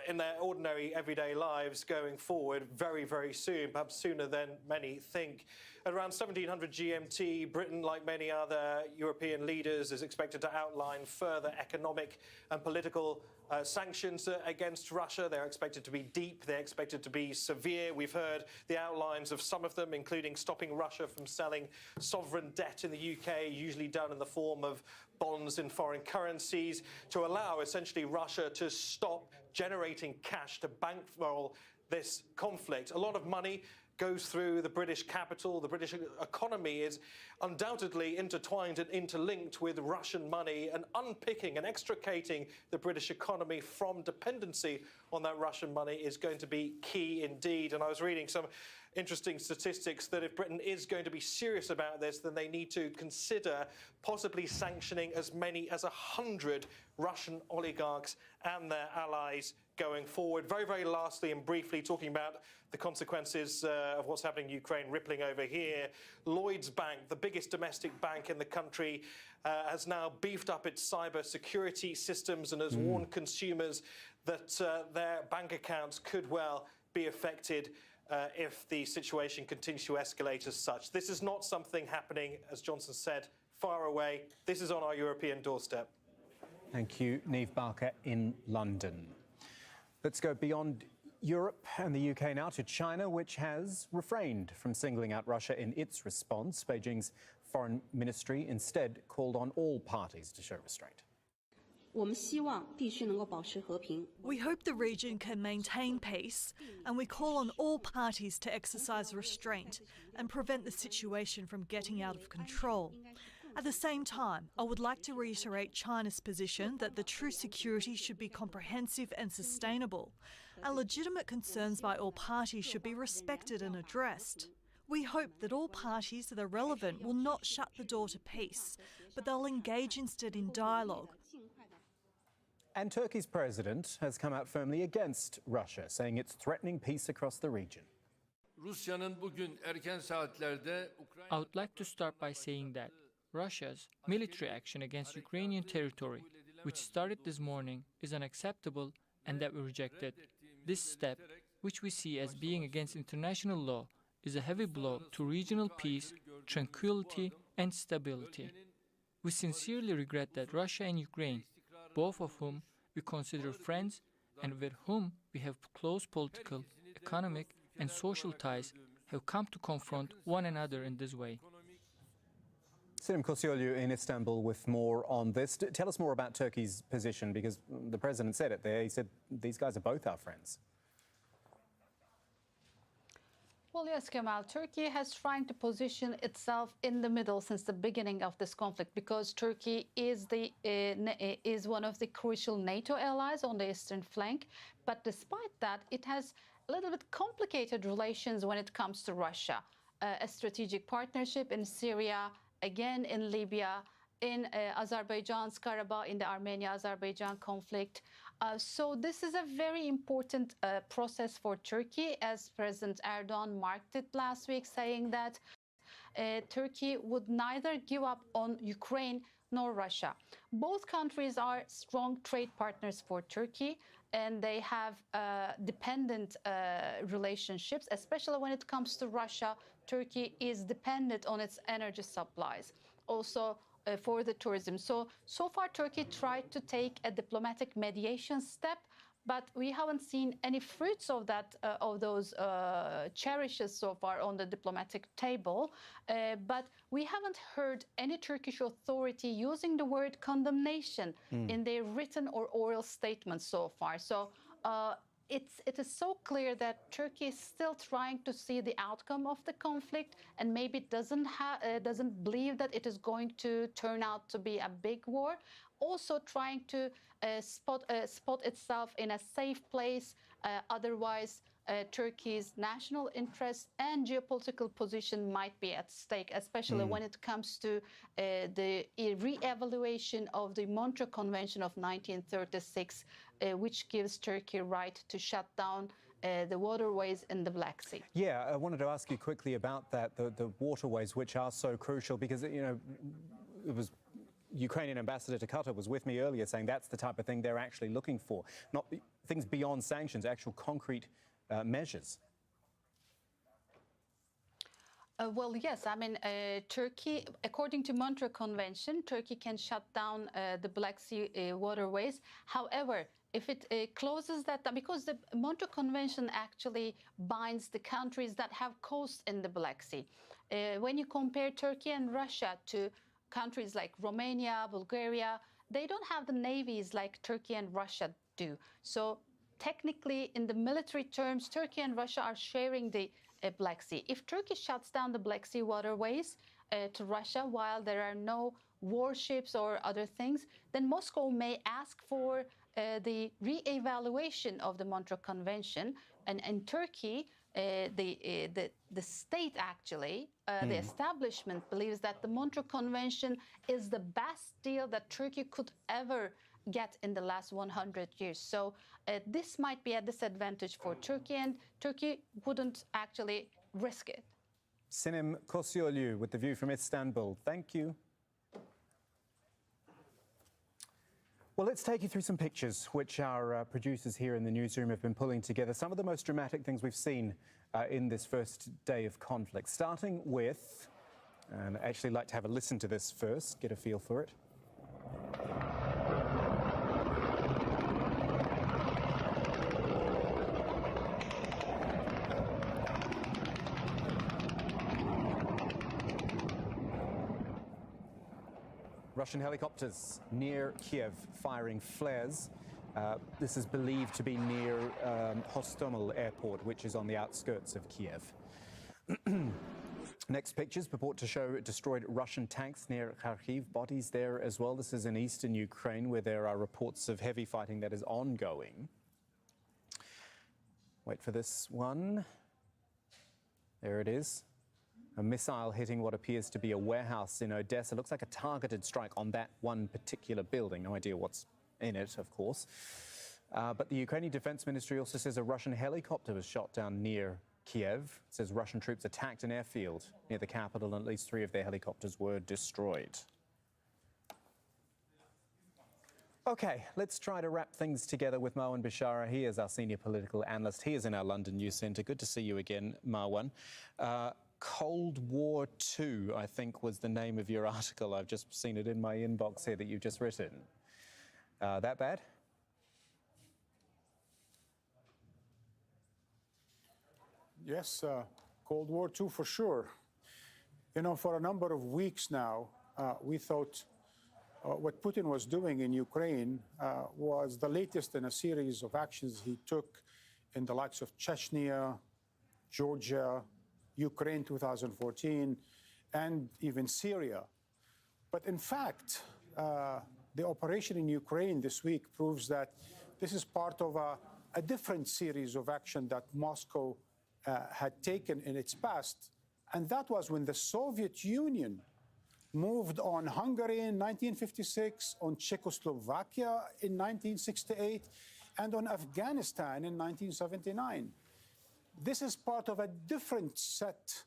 in their ordinary everyday lives going forward very, very soon, perhaps sooner than many think. At around 1700 GMT, Britain, like many other European leaders, is expected to outline further economic and political sanctions against Russia. They're expected to be deep, they're expected to be severe. We've heard the outlines of some of them, including stopping Russia from selling sovereign debt in the UK, usually done in the form of bonds in foreign currencies, to allow essentially Russia to stop generating cash to bankroll this conflict. A lot of money goes through the British capital. The British economy is undoubtedly intertwined and interlinked with Russian money, and unpicking and extricating the British economy from dependency on that Russian money is going to be key indeed. And I was reading some interesting statistics that if Britain is going to be serious about this, then they need to consider possibly sanctioning as many as 100 Russian oligarchs and their allies going forward. Very, very lastly and briefly, talking about the consequences of what's happening in Ukraine rippling over here. Lloyds Bank, the biggest domestic bank in the country, has now beefed up its cyber security systems and has warned consumers that their bank accounts could well be affected if the situation continues to escalate as such. This is not something happening, as Johnson said, far away. This is on our European doorstep. Thank you, Niamh Barker in London. Let's go beyond Europe and the UK now to China, which has refrained from singling out Russia in its response. Beijing's foreign ministry instead called on all parties to show restraint. We hope the region can maintain peace, and we call on all parties to exercise restraint and prevent the situation from getting out of control. At the same time, I would like to reiterate China's position that the true security should be comprehensive and sustainable, and legitimate concerns by all parties should be respected and addressed. We hope that all parties that are relevant will not shut the door to peace, but they'll engage instead in dialogue. And Turkey's president has come out firmly against Russia, saying it's threatening peace across the region. I would like to start by saying that Russia's military action against Ukrainian territory, which started this morning, is unacceptable and that we reject it. This step, which we see as being against international law, is a heavy blow to regional peace, tranquility and stability. We sincerely regret that Russia and Ukraine, both of whom we consider friends and with whom we have close political, economic and social ties, have come to confront one another in this way. Sinem Kosyoglu in Istanbul with more on this. Tell us more about Turkey's position, because the president said it there. He said these guys are both our friends. Well, yes, Kemal, Turkey has tried to position itself in the middle since the beginning of this conflict, because Turkey is one of the crucial NATO allies on the eastern flank. But despite that, it has a little bit complicated relations when it comes to Russia. A strategic partnership in Syria, again in Libya, in Azerbaijan's Karabakh, in the Armenia-Azerbaijan conflict. So this is a very important process for Turkey, as President Erdogan marked it last week, saying that Turkey would neither give up on Ukraine nor Russia. Both countries are strong trade partners for Turkey, and they have dependent relationships, especially when it comes to Russia. Turkey is dependent on its energy supplies, also for the tourism. So far, Turkey tried to take a diplomatic mediation step, but we haven't seen any fruits of that, of those cherishes so far on the diplomatic table. But we haven't heard any Turkish authority using the word condemnation in their written or oral statements so far. So it is so clear that Turkey is still trying to see the outcome of the conflict, and maybe doesn't believe that it is going to turn out to be a big war. Also trying to spot itself in a safe place. Otherwise, Turkey's national interests and geopolitical position might be at stake, especially when it comes to the re-evaluation of the Montreux Convention of 1936, which gives Turkey right to shut down the waterways in the Black Sea. Yeah, I wanted to ask you quickly about that, the waterways, which are so crucial, because, you know, it was Ukrainian ambassador to Qatar was with me earlier saying that's the type of thing they're actually looking for, not things beyond sanctions, actual concrete measures. Well, yes. I mean, Turkey, according to Montreux Convention, Turkey can shut down the Black Sea waterways. However, if it closes that, because the Montreux Convention actually binds the countries that have coast in the Black Sea. When you compare Turkey and Russia to countries like Romania, Bulgaria, they don't have the navies like Turkey and Russia do. So technically, in the military terms, Turkey and Russia are sharing the Black Sea. If Turkey shuts down the Black Sea waterways to Russia while there are no warships or other things, then Moscow may ask for the re-evaluation of the Montreux Convention. And in Turkey, the state actually, the establishment believes that the Montreux Convention is the best deal that Turkey could ever get in the last 100 years. So this might be a disadvantage for Turkey, and Turkey wouldn't actually risk it. Sinem Kosioglu with The View from Istanbul. Thank you. Well, let's take you through some pictures which our producers here in the newsroom have been pulling together. Some of the most dramatic things we've seen in this first day of conflict, starting with, and I'd actually like to have a listen to this first, get a feel for it. Russian helicopters near Kyiv firing flares. This is believed to be near Hostomel airport, which is on the outskirts of Kyiv. Next pictures purport to show destroyed Russian tanks near Kharkiv, bodies there as well. This is in eastern Ukraine, where there are reports of heavy fighting that is ongoing. Wait for this one. There it is. A missile hitting what appears to be a warehouse in Odessa. Looks like a targeted strike on that one particular building. No idea what's in it, of course. But the Ukrainian Defense Ministry also says a Russian helicopter was shot down near Kyiv. It says Russian troops attacked an airfield near the capital, and at least 3 of their helicopters were destroyed. OK, let's try to wrap things together with Marwan Bishara. He is our senior political analyst. He is in our London News Centre. Good to see you again, Marwan. Cold War II, I think, was the name of your article. I've just seen it in my inbox here that you've just written. That bad? Yes, Cold War II for sure. You know, for a number of weeks now, we thought what Putin was doing in Ukraine was the latest in a series of actions he took in the likes of Chechnya, Georgia, Ukraine 2014, and even Syria. But in fact, the operation in Ukraine this week proves that this is part of a different series of action that Moscow had taken in its past. And that was when the Soviet Union moved on Hungary in 1956, on Czechoslovakia in 1968, and on Afghanistan in 1979. This is part of a different set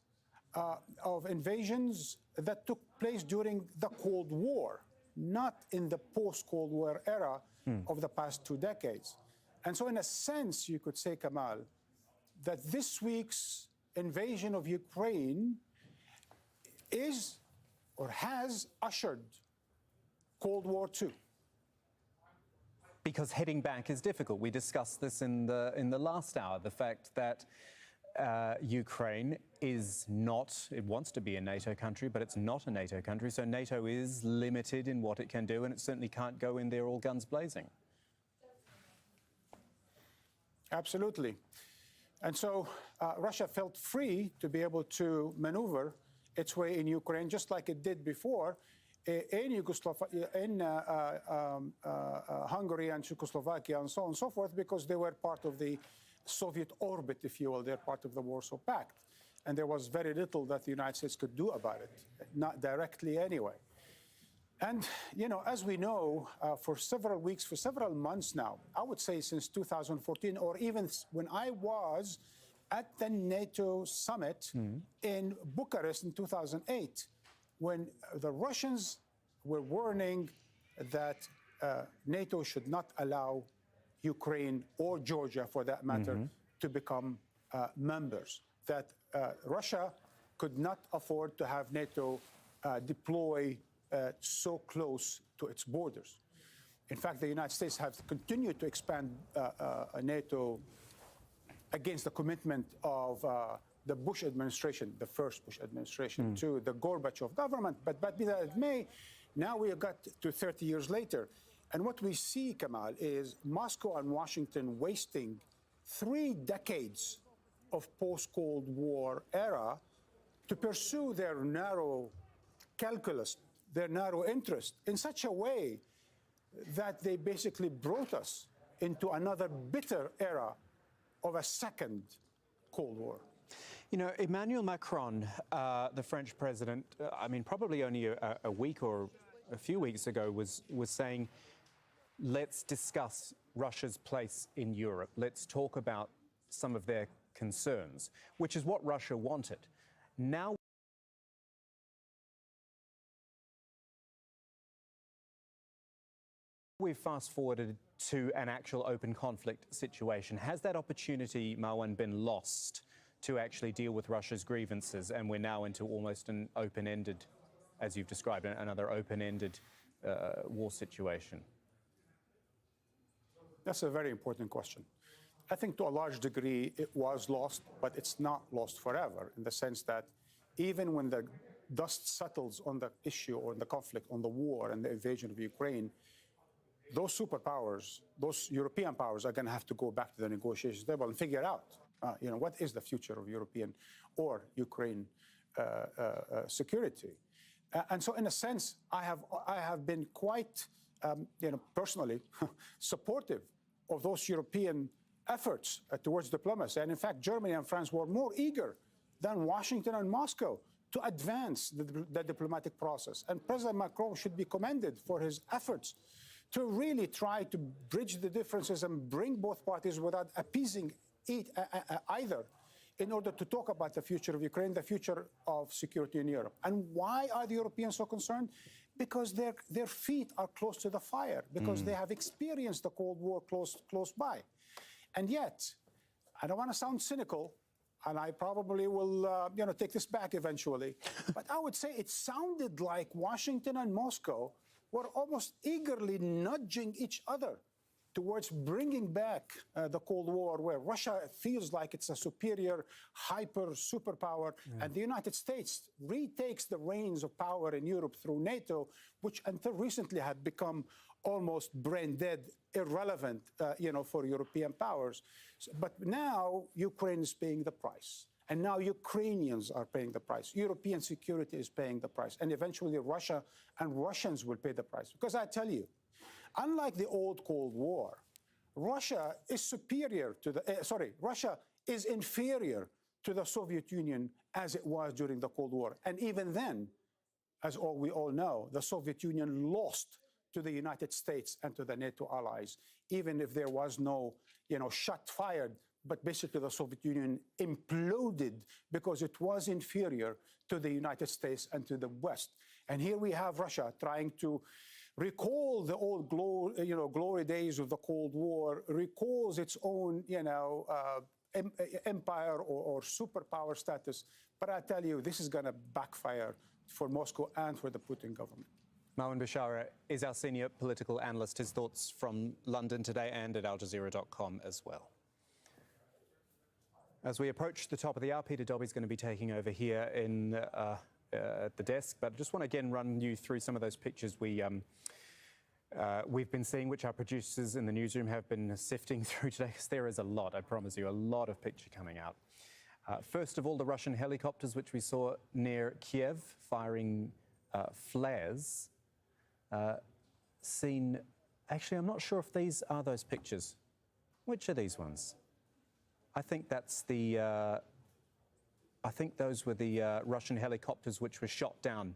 of invasions that took place during the Cold War, not in the post-Cold War era of the past 2 decades. And so in a sense, you could say, Kamal, that this week's invasion of Ukraine is or has ushered Cold War II. Because heading back is difficult. We discussed this in the last hour, the fact that Ukraine is not, it wants to be a NATO country, but it's not a NATO country, so NATO is limited in what it can do, and it certainly can't go in there all guns blazing. Absolutely. And so Russia felt free to be able to maneuver its way in Ukraine, just like it did before in Hungary and Czechoslovakia and so on and so forth, because they were part of the Soviet orbit, if you will. They're part of the Warsaw Pact. And there was very little that the United States could do about it, not directly anyway. And, you know, as we know, for several weeks, for several months now, I would say since 2014, or even when I was at the NATO summit in Bucharest in 2008, when the Russians were warning that NATO should not allow Ukraine or Georgia, for that matter, to become members, that Russia could not afford to have NATO deploy so close to its borders. In fact, the United States has continued to expand NATO against the commitment of the Bush administration, the first Bush administration, to the Gorbachev government. But be that it may, now we have got to 30 years later. And what we see, Kamal, is Moscow and Washington wasting 3 decades of post-Cold War era to pursue their narrow calculus, their narrow interest, in such a way that they basically brought us into another bitter era of a second Cold War. You know, Emmanuel Macron, the French president, I mean, probably only a week or a few weeks ago was saying, let's discuss Russia's place in Europe. Let's talk about some of their concerns, which is what Russia wanted. Now we've fast forwarded to an actual open conflict situation. Has that opportunity, Marwan, been lost to actually deal with Russia's grievances, and we're now into almost an open-ended, as you've described, another open-ended war situation? That's a very important question. I think to a large degree it was lost, but it's not lost forever, in the sense that even when the dust settles on the issue or the conflict, on the war and the invasion of Ukraine, those superpowers, those European powers, are going to have to go back to the negotiations table and figure out, you know, what is the future of European or Ukraine security. And so, in a sense, I have been quite, you know, personally supportive of those European efforts towards diplomacy. And in fact, Germany and France were more eager than Washington and Moscow to advance the diplomatic process. And President Macron should be commended for his efforts to really try to bridge the differences and bring both parties without appeasing either, in order to talk about the future of Ukraine, the future of security in Europe. And why are the Europeans so concerned? Because their feet are close to the fire, because they have experienced the Cold War close by. And yet, I don't want to sound cynical, and I probably will you know, take this back eventually, but I would say it sounded like Washington and Moscow were almost eagerly nudging each other towards bringing back the Cold War, where Russia feels like it's a superior, hyper superpower, and the United States retakes the reins of power in Europe through NATO, which until recently had become almost brain dead, irrelevant, you know, for European powers. But now Ukraine is paying the price. And now Ukrainians are paying the price. European security is paying the price. And eventually Russia and Russians will pay the price. Because I tell you, unlike the old Cold War, Russia is superior to the, Russia is inferior to the Soviet Union as it was during the Cold War. And even then, as we all know, the Soviet Union lost to the United States and to the NATO allies, even if there was no, you know, shot fired. But basically the Soviet Union imploded because it was inferior to the United States and to the West. And here we have Russia trying to recall the old glory days of the Cold War, recalls its own, you know, empire or superpower status. But I tell you, this is going to backfire for Moscow and for the Putin government. Marwan Bashara is our senior political analyst. His thoughts from London today and at aljazeera.com as well. As we approach the top of the hour, Peter Dobby's going to be taking over here in at the desk. But I just want to again run you through some of those pictures we we've been seeing, which our producers in the newsroom have been sifting through today, because there is a lot, I promise you, a lot of picture coming out. First of all, the Russian helicopters, which we saw near Kyiv, firing flares, seen. Actually, I'm not sure if these are those pictures. Which are these ones? I think that's the. I think those were the Russian helicopters which were shot down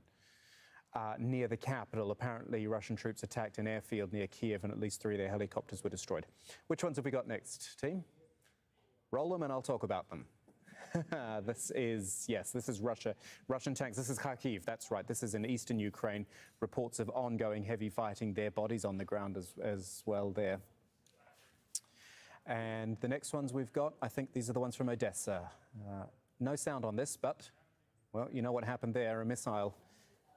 near the capital. Apparently, Russian troops attacked an airfield near Kyiv, and at least 3 of their helicopters were destroyed. Which ones have we got next, team? Roll them, and I'll talk about them. This is Russian tanks. This is Kyiv, that's right. This is in eastern Ukraine. Reports of ongoing heavy fighting there, bodies on the ground as well there. And the next ones we've got, I think these are the ones from Odessa. No sound on this, but, well, you know what happened there, a missile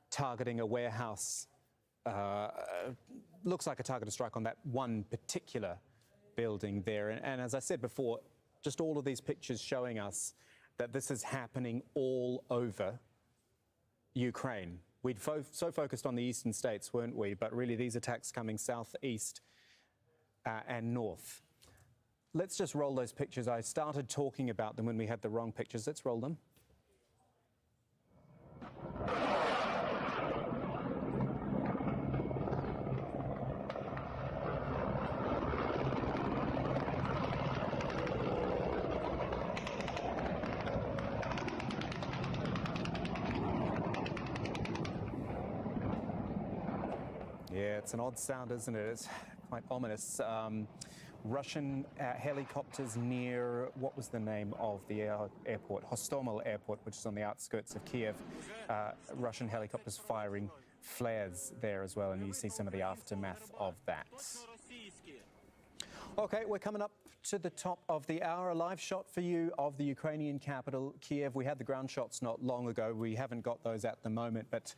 targeting a warehouse. Looks like a targeted strike on that one particular building there. And as I said before, just all of these pictures showing us that this is happening all over Ukraine. We'd so focused on the eastern states, weren't we? But really these attacks coming south, east, and north. Let's just roll those pictures. I started talking about them when we had the wrong pictures. Let's roll them. Yeah, it's an odd sound, isn't it? It's quite ominous. Russian helicopters near, what was the name of the airport? Hostomel Airport, which is on the outskirts of Kyiv. Russian helicopters firing flares there as well, and you see some of the aftermath of that. Okay, we're coming up to the top of the hour. A live shot for you of the Ukrainian capital, Kyiv. We had the ground shots not long ago. We haven't got those at the moment, but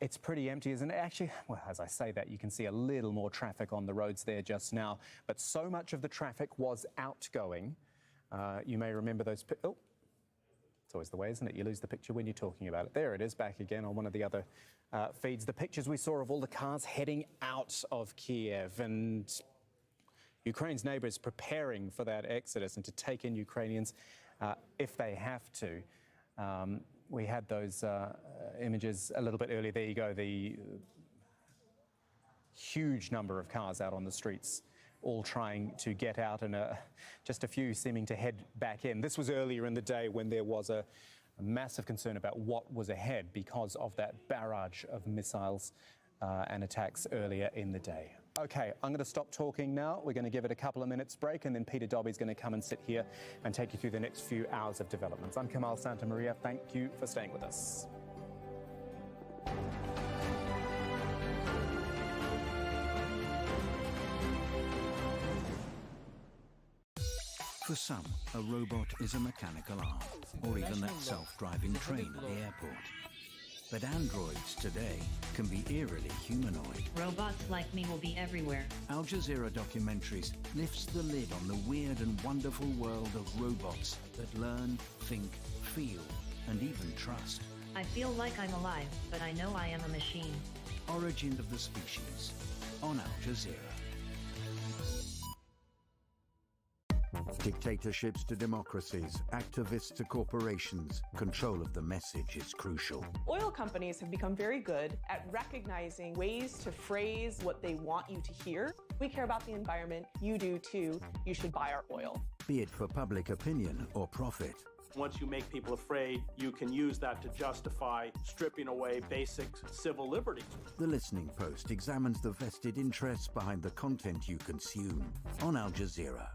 it's pretty empty, isn't it? Actually, well, as I say that, you can see a little more traffic on the roads there just now, but so much of the traffic was outgoing. You may remember those. Oh, it's always the way, isn't it? You lose the picture when you're talking about it. There it is, back again on one of the other feeds. The pictures we saw of all the cars heading out of Kyiv, and Ukraine's neighbours preparing for that exodus and to take in Ukrainians if they have to. We had those images a little bit earlier. There you go, the huge number of cars out on the streets, all trying to get out, and just a few seeming to head back in. This was earlier in the day when there was a massive concern about what was ahead because of that barrage of missiles and attacks earlier in the day. Okay, I'm going to stop talking now. We're going to give it a couple of minutes break, and then Peter Dobby's going to come and sit here and take you through the next few hours of developments. I'm Kamal Santamaria. Thank you for staying with us. For some, a robot is a mechanical arm, or even that self-driving train at the airport. But androids today can be eerily humanoid. Robots like me will be everywhere. Al Jazeera Documentaries lifts the lid on the weird and wonderful world of robots that learn, think, feel, and even trust. I feel like I'm alive, but I know I am a machine. Origin of the Species on Al Jazeera. Dictatorships to democracies, activists to corporations, control of the message is crucial. Oil companies have become very good at recognizing ways to phrase what they want you to hear. We care about the environment. You do too. You should buy our oil. Be it for public opinion or profit. Once you make people afraid, you can use that to justify stripping away basic civil liberties. The Listening Post examines the vested interests behind the content you consume on Al Jazeera.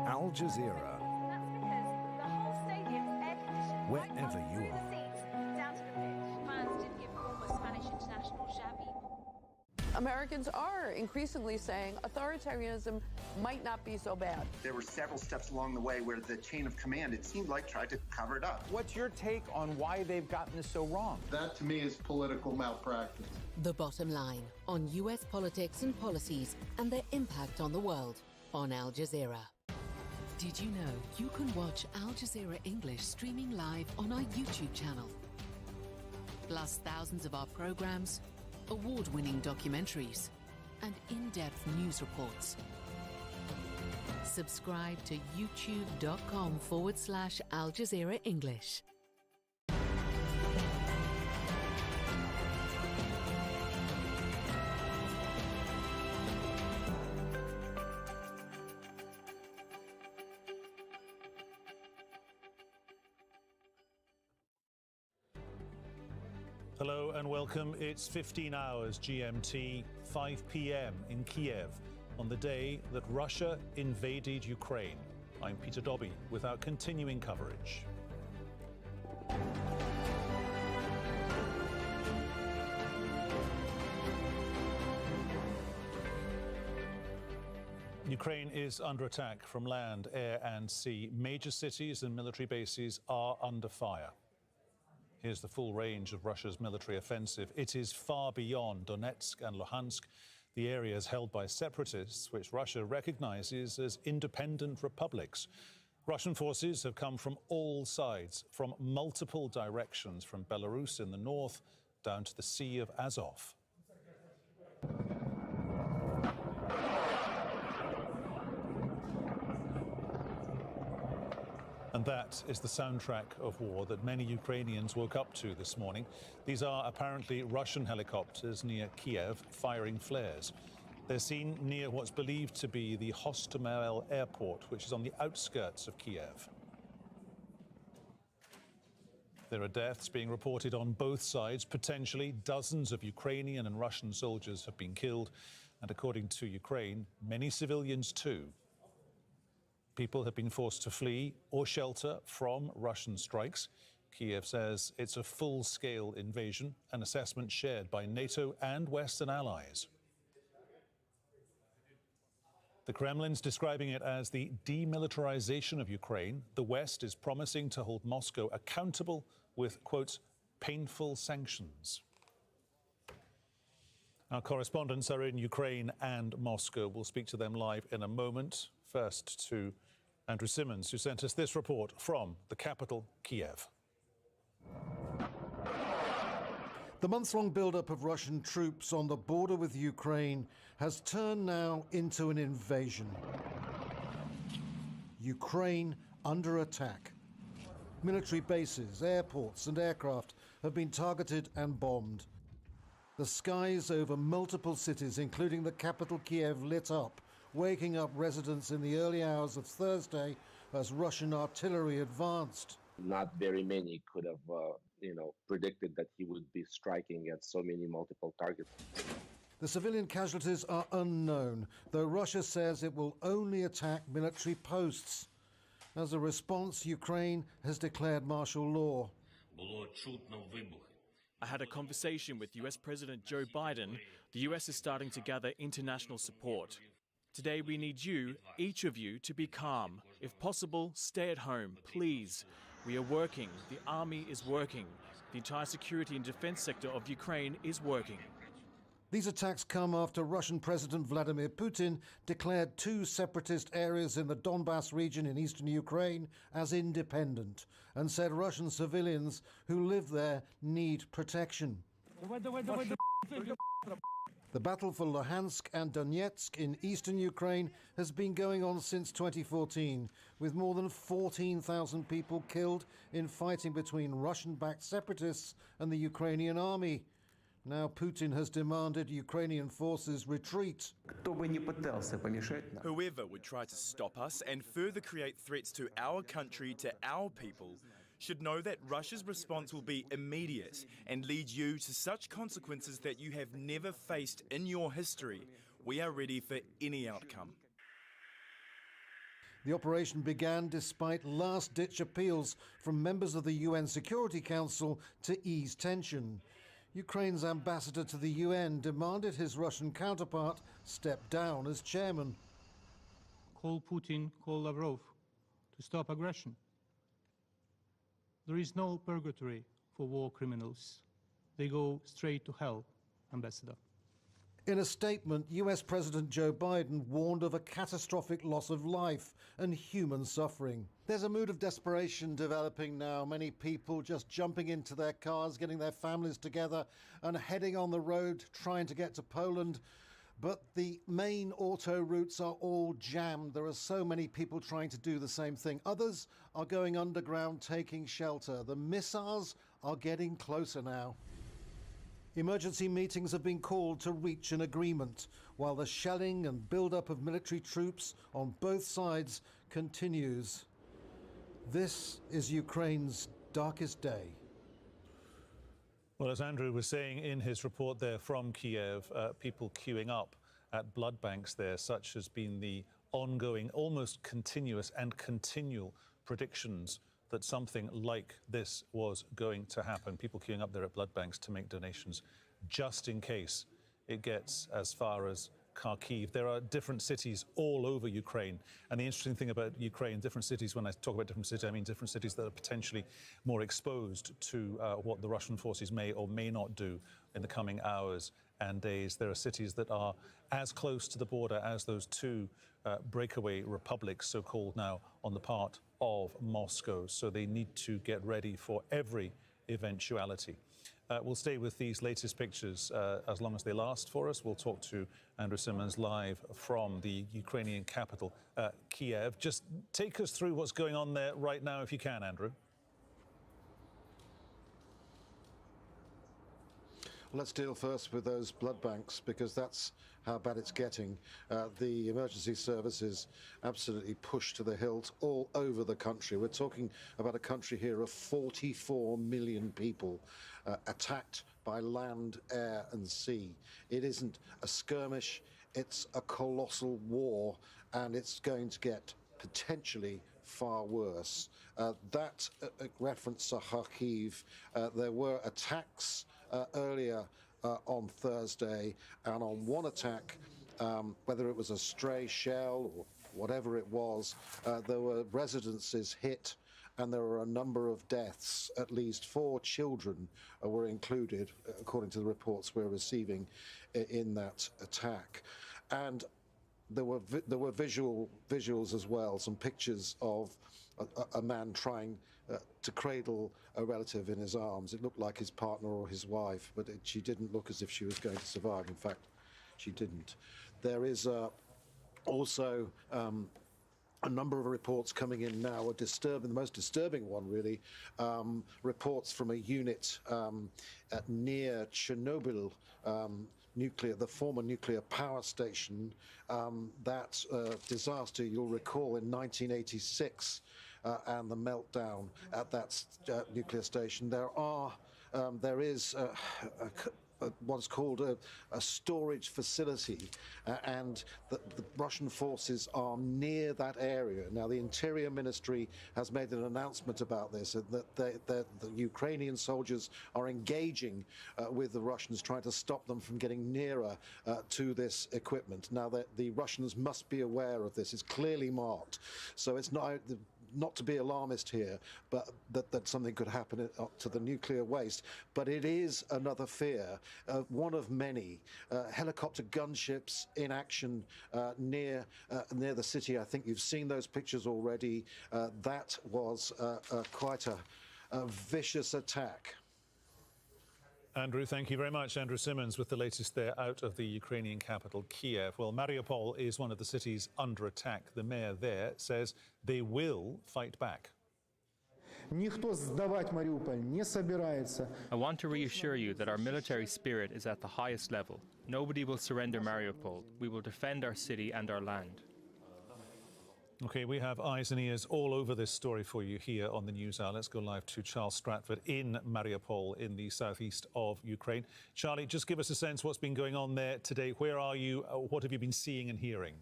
Al Jazeera. That's because the whole stadium's air-conditioned. Wherever you are. The seats down to the pitch. Fans didn't give former Spanish international Xavi. Americans are increasingly saying authoritarianism might not be so bad. There were several steps along the way where the chain of command, it seemed like, tried to cover it up. What's your take on why they've gotten this so wrong? That, to me, is political malpractice. The Bottom Line on U.S. politics and policies and their impact on the world on Al Jazeera. Did you know you can watch Al Jazeera English streaming live on our YouTube channel? plus thousands of our programs, award-winning documentaries, and in-depth news reports. Subscribe to youtube.com/Al Jazeera English. Hello and welcome. It's 15 hours GMT, 5 p.m. in Kyiv on the day that Russia invaded Ukraine. I'm Peter Dobby with our continuing coverage. Ukraine is under attack from land, air and sea. Major cities and military bases are under fire. Here's the full range of Russia's military offensive. It is far beyond Donetsk and Luhansk, the areas held by separatists, which Russia recognizes as independent republics. Russian forces have come from all sides, from multiple directions, from Belarus in the north down to the Sea of Azov. And that is the soundtrack of war that many Ukrainians woke up to this morning. These are apparently Russian helicopters near Kyiv firing flares. They're seen near what's believed to be the Hostomel airport, which is on the outskirts of Kyiv. There are deaths being reported on both sides. Potentially dozens of Ukrainian and Russian soldiers have been killed. And according to Ukraine, many civilians too. People have been forced to flee or shelter from Russian strikes. Kyiv says it's a full-scale invasion, an assessment shared by NATO and Western allies. The Kremlin's describing it as the demilitarization of Ukraine. The West is promising to hold Moscow accountable with, quote, painful sanctions. Our correspondents are in Ukraine and Moscow. We'll speak to them live in a moment. First to Andrew Simmons, who sent us this report from the capital, Kyiv. The months-long build-up of Russian troops on the border with Ukraine has turned now into an invasion. Ukraine under attack. Military bases, airports and aircraft have been targeted and bombed. The skies over multiple cities, including the capital Kyiv, lit up, waking up residents in the early hours of Thursday as Russian artillery advanced. Not very many could have, predicted that he would be striking at so many multiple targets. The civilian casualties are unknown, though Russia says it will only attack military posts. As a response, Ukraine has declared martial law. I had a conversation with US President Joe Biden. The US is starting to gather international support. Today we need you, each of you, to be calm. If possible, stay at home, please. We are working. The army is working. The entire security and defense sector of Ukraine is working. These attacks come after Russian President Vladimir Putin declared 2 separatist areas in the Donbass region in eastern Ukraine as independent and said Russian civilians who live there need protection. The battle for Luhansk and Donetsk in eastern Ukraine has been going on since 2014, with more than 14,000 people killed in fighting between Russian-backed separatists and the Ukrainian army. Now Putin has demanded Ukrainian forces retreat. Whoever would try to stop us and further create threats to our country, to our people, should know that Russia's response will be immediate and lead you to such consequences that you have never faced in your history. We are ready for any outcome. The operation began despite last-ditch appeals from members of the UN Security Council to ease tension. Ukraine's ambassador to the UN demanded his Russian counterpart step down as chairman. Call Putin, call Lavrov to stop aggression. There is no purgatory for war criminals. They go straight to hell, Ambassador. In a statement, US President Joe Biden warned of a catastrophic loss of life and human suffering. There's a mood of desperation developing now. Many people just jumping into their cars, getting their families together and heading on the road, trying to get to Poland. But the main auto routes are all jammed. There are so many people trying to do the same thing. Others are going underground, taking shelter. The missiles are getting closer now. Emergency meetings have been called to reach an agreement, while the shelling and build-up of military troops on both sides continues. This is Ukraine's darkest day. Well, as Andrew was saying in his report there from Kyiv, people queuing up at blood banks there, such has been the ongoing, almost continuous and continual predictions that something like this was going to happen. People queuing up there at blood banks to make donations just in case it gets as far as Kyiv. There are different cities all over Ukraine. And the interesting thing about Ukraine, different cities, when I talk about different cities, I mean different cities that are potentially more exposed to what the Russian forces may or may not do in the coming hours and days. There are cities that are as close to the border as those two breakaway republics, so-called now, on the part of Moscow. So they need to get ready for every eventuality. We'll stay with these latest pictures as long as they last for us. We'll talk to Andrew Simmons live from the Ukrainian capital, Kyiv. Just take us through what's going on there right now, if you can, Andrew. Let's deal first with those blood banks, because that's how bad it's getting. The emergency services absolutely pushed to the hilt all over the country. We're talking about a country here of 44 million people attacked by land, air and sea. It isn't a skirmish, it's a colossal war, and it's going to get potentially far worse. That reference to Kyiv, there were attacks earlier on Thursday, and on one attack, whether it was a stray shell or whatever it was, there were residences hit, and there were a number of deaths. At least 4 children were included, according to the reports we're receiving, in that attack. And there were visuals as well, some pictures of a man trying to cradle a relative in his arms. It looked like his partner or his wife, but she didn't look as if she was going to survive. In fact, she didn't. There is also a number of reports coming in now are disturbing. The most disturbing one, really, reports from a unit near Chernobyl, the former nuclear power station. That disaster, you'll recall, in 1986, and the meltdown at that nuclear station. There is what's called a storage facility, and the Russian forces are near that area. Now, the Interior Ministry has made an announcement about this, and that the Ukrainian soldiers are engaging with the Russians, trying to stop them from getting nearer to this equipment. Now, the Russians must be aware of this. It's clearly marked. So it's not to be alarmist here, but that something could happen to the nuclear waste. But it is another fear, one of many. Helicopter gunships in action near the city. I think you've seen those pictures already. That was quite a vicious attack. Andrew, thank you very much. Andrew Simmons with the latest there out of the Ukrainian capital, Kyiv. Well, Mariupol is one of the cities under attack. The mayor there says they will fight back. I want to reassure you that our military spirit is at the highest level. Nobody will surrender Mariupol. We will defend our city and our land. OK, we have eyes and ears all over this story for you here on the NewsHour. Let's go live to Charles Stratford in Mariupol in the southeast of Ukraine. Charlie, just give us a sense what's been going on there today. Where are you? What have you been seeing and hearing?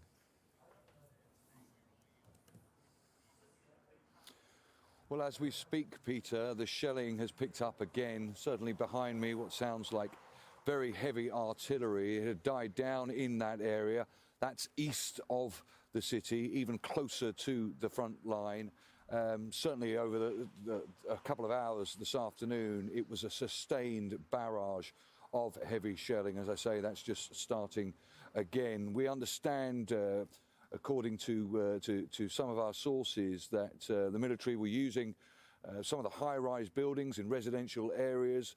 Well, as we speak, Peter, the shelling has picked up again. Certainly behind me, what sounds like very heavy artillery. It had died down in that area. That's east of the city, even closer to the front line. Certainly over a couple of hours this afternoon, it was a sustained barrage of heavy shelling. As I say, that's just starting again. We understand, according to some of our sources, that the military were using some of the high-rise buildings in residential areas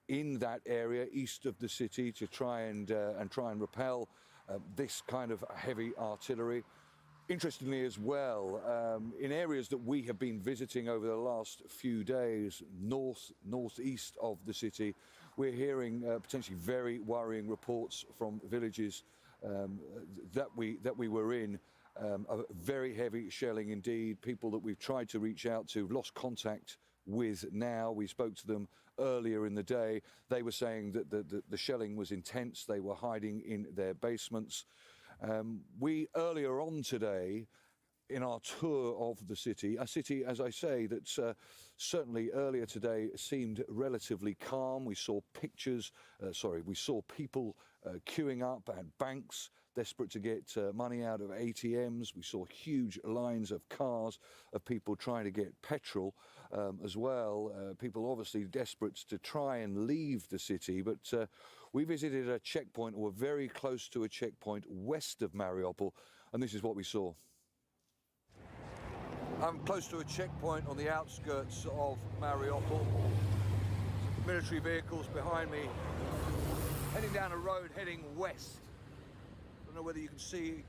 in that area east of the city to try and repel this kind of heavy artillery. Interestingly as well, in areas that we have been visiting over the last few days, northeast of the city, we're hearing potentially very worrying reports from villages that we were in. Very heavy shelling indeed. People that we've tried to reach out to, lost contact with now. We spoke to them earlier in the day. They were saying that the shelling was intense. They were hiding in their basements. We earlier on today, in our tour of the city, a city, as I say, that's certainly earlier today seemed relatively calm. We saw we saw people queuing up at banks, desperate to get money out of ATMs. We saw huge lines of cars of people trying to get petrol as well. People obviously desperate to try and leave the city, but we visited a checkpoint, or very close to a checkpoint west of Mariupol, and this is what we saw. I'm close to a checkpoint on the outskirts of Mariupol. Military vehicles behind me, heading down a road heading west. I don't know whether you can see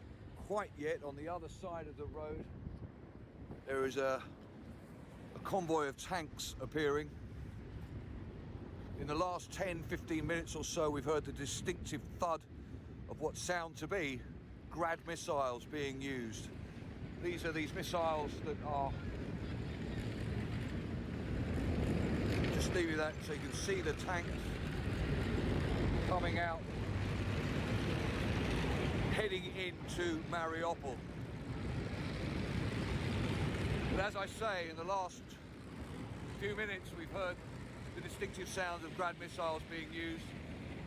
quite yet. On the other side of the road, there is a convoy of tanks appearing. In the last 10-15 minutes or so, we've heard the distinctive thud of what sound to be Grad missiles being used. These are these missiles that are, just leave you that so you can see the tanks coming out, heading into Mariupol. But as I say, in the last few minutes we've heard the distinctive sound of Grad missiles being used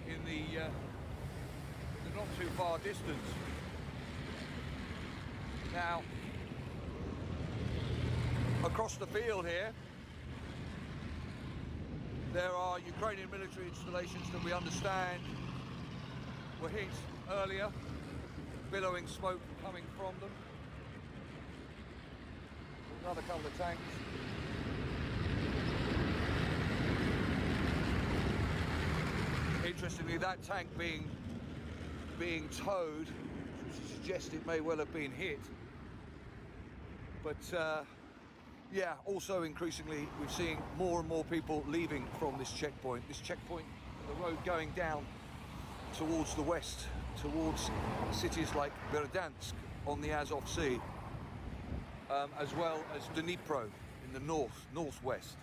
in the not too far distance. Now, across the field here, there are Ukrainian military installations that we understand were hit earlier, billowing smoke coming from them. Another couple of tanks. Interestingly, that tank being towed suggests it may well have been hit. But yeah, also increasingly we're seeing more and more people leaving from this checkpoint. This checkpoint, the road going down towards the west, towards cities like Verdansk on the Azov Sea, as well as Dnipro in the northwest.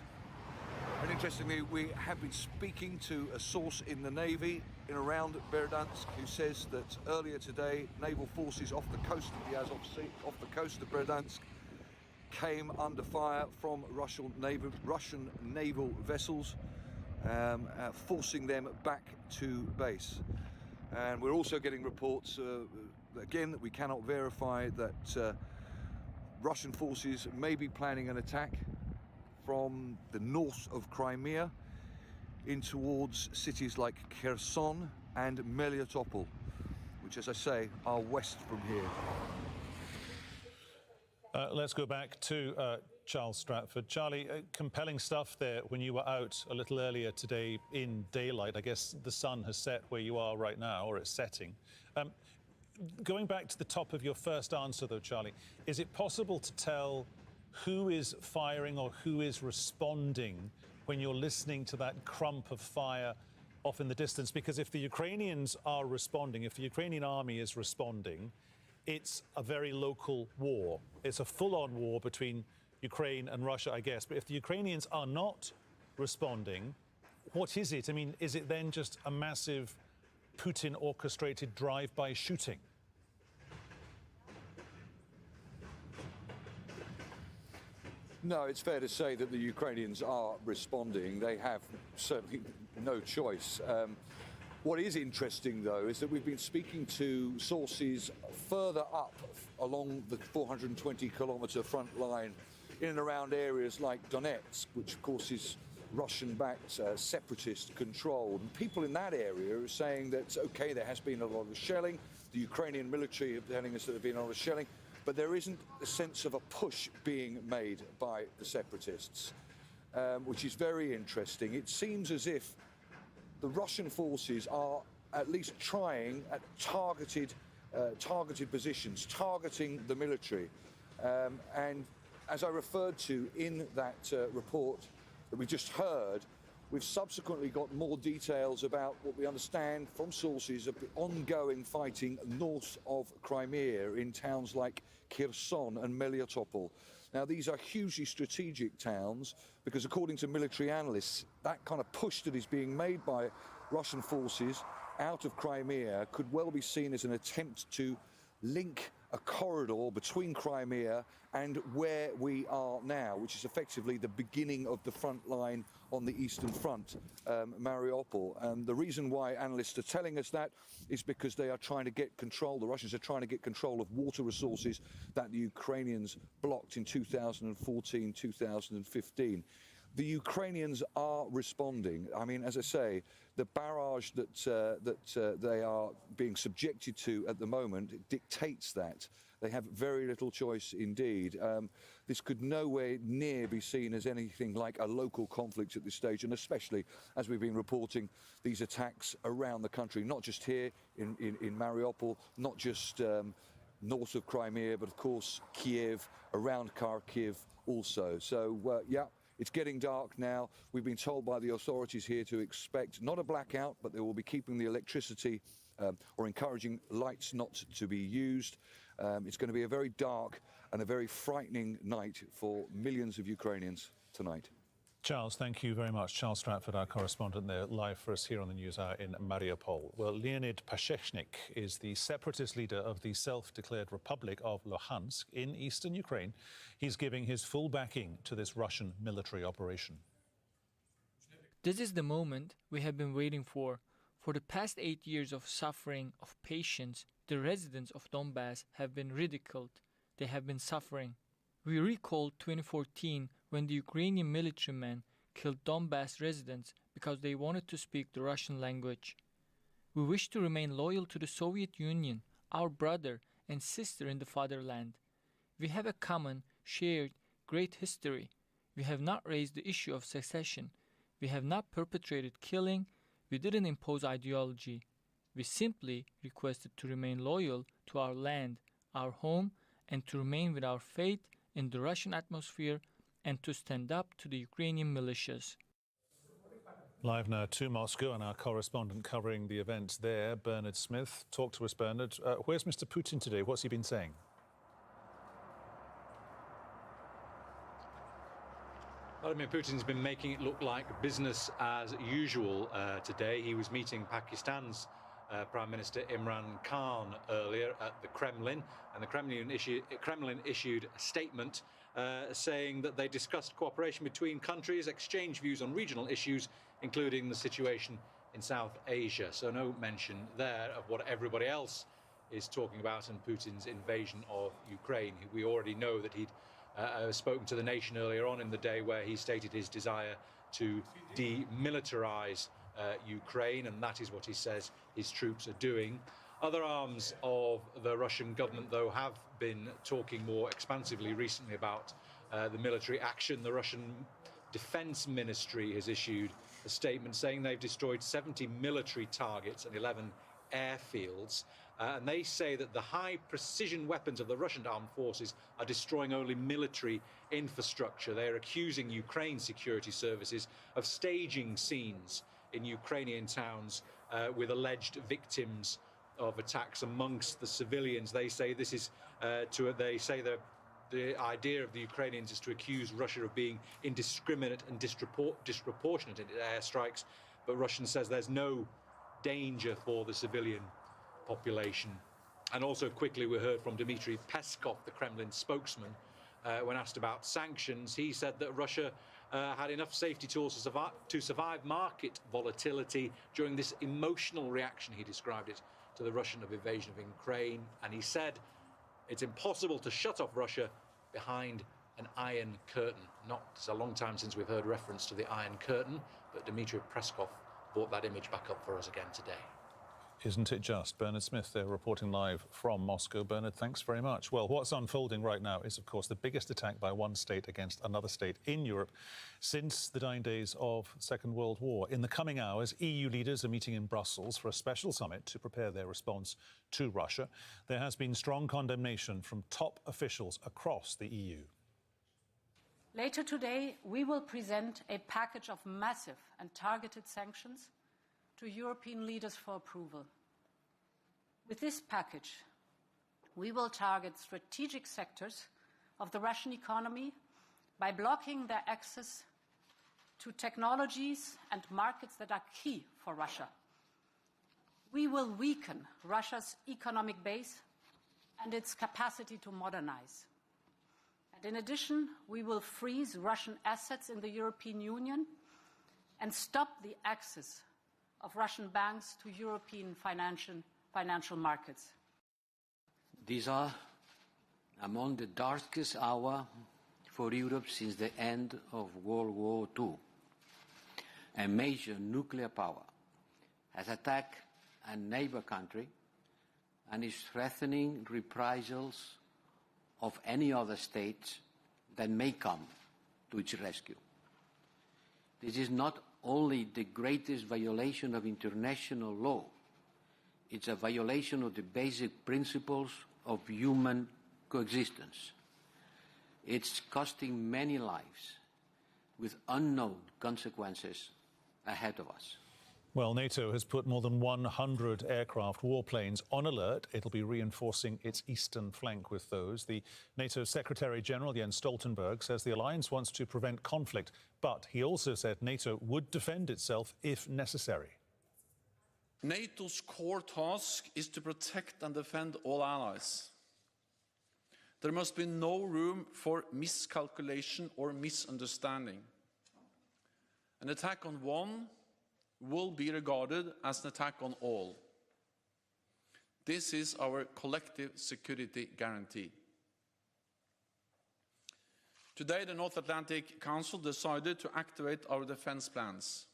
And interestingly, we have been speaking to a source in the Navy in around Verdansk who says that earlier today, naval forces off the coast of the Azov Sea, off the coast of Verdansk, came under fire from Russian naval vessels, forcing them back to base. And we're also getting reports, again, that we cannot verify, that Russian forces may be planning an attack from the north of Crimea in towards cities like Kherson and Melitopol, which, as I say, are west from here. Let's go back to Charles Stratford. Charlie, compelling stuff there when you were out a little earlier today in daylight. I guess the sun has set where you are right now, or it's setting. Going back to the top of your first answer, though, Charlie, is it possible to tell who is firing or who is responding when you're listening to that crump of fire off in the distance? Because if the Ukrainians are responding, if the Ukrainian army is responding, it's a very local war. It's a full-on war between Ukraine and Russia, I guess. But if the Ukrainians are not responding, what is it? I mean, is it then just a massive Putin-orchestrated drive-by shooting? No, it's fair to say that the Ukrainians are responding. They have certainly no choice. What is interesting, though, is that we've been speaking to sources further up along the 420-kilometre front line in and around areas like Donetsk, which, of course, is Russian-backed separatist control. And people in that area are saying that, okay, there has been a lot of shelling. The Ukrainian military are telling us that there has been a lot of shelling, but there isn't a sense of a push being made by the separatists, which is very interesting. It seems as if the Russian forces are at least trying at targeted positions, targeting the military. And as I referred to in that report that we just heard, we've subsequently got more details about what we understand from sources of the ongoing fighting north of Crimea in towns like Kherson and Melitopol. Now, these are hugely strategic towns because, according to military analysts, that kind of push that is being made by Russian forces out of Crimea could well be seen as an attempt to link a corridor between Crimea and where we are now, which is effectively the beginning of the front line on the Eastern Front, Mariupol. And the reason why analysts are telling us that is because they are trying to get control, the Russians are trying to get control of water resources that the Ukrainians blocked in 2014, 2015. The Ukrainians are responding. I mean, as I say, the barrage that they are being subjected to at the moment dictates that. They have very little choice indeed. This could nowhere near be seen as anything like a local conflict at this stage, and especially as we've been reporting these attacks around the country, not just here in Mariupol, not just north of Crimea, but of course Kyiv, around Kharkiv also. So, yeah. It's getting dark now. We've been told by the authorities here to expect not a blackout, but they will be keeping the electricity or encouraging lights not to be used. It's going to be a very dark and a very frightening night for millions of Ukrainians tonight. Charles, thank you very much. Charles Stratford, our correspondent there, live for us here on the News Hour in Mariupol. Well, Leonid Pashechnik is the separatist leader of the self-declared Republic of Luhansk in eastern Ukraine. He's giving his full backing to this Russian military operation. This is the moment we have been waiting for. For the past 8 years of suffering, of patience, the residents of Donbass have been ridiculed. They have been suffering. We recall 2014 when the Ukrainian militarymen killed Donbass residents because they wanted to speak the Russian language. We wish to remain loyal to the Soviet Union, our brother and sister in the fatherland. We have a common, shared, great history. We have not raised the issue of secession. We have not perpetrated killing. We didn't impose ideology. We simply requested to remain loyal to our land, our home, and to remain with our faith in the Russian atmosphere and to stand up to the Ukrainian militias. Live now to Moscow, and our correspondent covering the events there, Bernard Smith. Talk to us, Bernard. Where's Mr. Putin today? What's he been saying? Vladimir Putin's been making it look like business as usual today. He was meeting Pakistan's Prime Minister Imran Khan earlier at the Kremlin, and the Kremlin issued a statement saying that they discussed cooperation between countries, exchanged views on regional issues, including the situation in South Asia. So no mention there of what everybody else is talking about and Putin's invasion of Ukraine. We already know that he'd spoken to the nation earlier on in the day where he stated his desire to demilitarize Ukraine, and that is what he says his troops are doing. Other arms of the Russian government, though, have been talking more expansively recently about the military action. The Russian Defense Ministry has issued a statement saying they've destroyed 70 military targets and 11 airfields. And they say that the high precision weapons of the Russian armed forces are destroying only military infrastructure. They're accusing Ukraine's security services of staging scenes in Ukrainian towns with alleged victims of attacks amongst the civilians. They say this is the idea of the Ukrainians is to accuse Russia of being indiscriminate and disproportionate in its airstrikes, but Russia says there's no danger for the civilian population. And also quickly we heard from Dmitry Peskov, the Kremlin spokesman, when asked about sanctions. He said that Russia had enough safety tools to survive market volatility during this emotional reaction, he described it, to the Russian invasion of Ukraine. And he said it's impossible to shut off Russia behind an Iron Curtain. It's a long time since we've heard reference to the Iron Curtain, but Dmitry Peskov brought that image back up for us again today. Isn't it just? Bernard Smith there reporting live from Moscow. Bernard, thanks very much. Well, what's unfolding right now is, of course, the biggest attack by one state against another state in Europe since the dying days of the Second World War. In the coming hours, EU leaders are meeting in Brussels for a special summit to prepare their response to Russia. There has been strong condemnation from top officials across the EU. Later today, we will present a package of massive and targeted sanctions to European leaders for approval. With this package, we will target strategic sectors of the Russian economy by blocking their access to technologies and markets that are key for Russia. We will weaken Russia's economic base and its capacity to modernize. And in addition, we will freeze Russian assets in the European Union and stop the access of Russian banks to European financial markets. These are among the darkest hours for Europe since the end of World War II. A major nuclear power has attacked a neighbor country and is threatening reprisals of any other state that may come to its rescue. This is not only the greatest violation of international law, it's a violation of the basic principles of human coexistence. It's costing many lives with unknown consequences ahead of us. Well, NATO has put more than 100 aircraft warplanes on alert. It'll be reinforcing its eastern flank with those. The NATO Secretary-General Jens Stoltenberg says the alliance wants to prevent conflict, but he also said NATO would defend itself if necessary. NATO's core task is to protect and defend all allies. There must be no room for miscalculation or misunderstanding. An attack on one will be regarded as an attack on all. This is our collective security guarantee. Today, the North Atlantic Council decided to activate our defense plans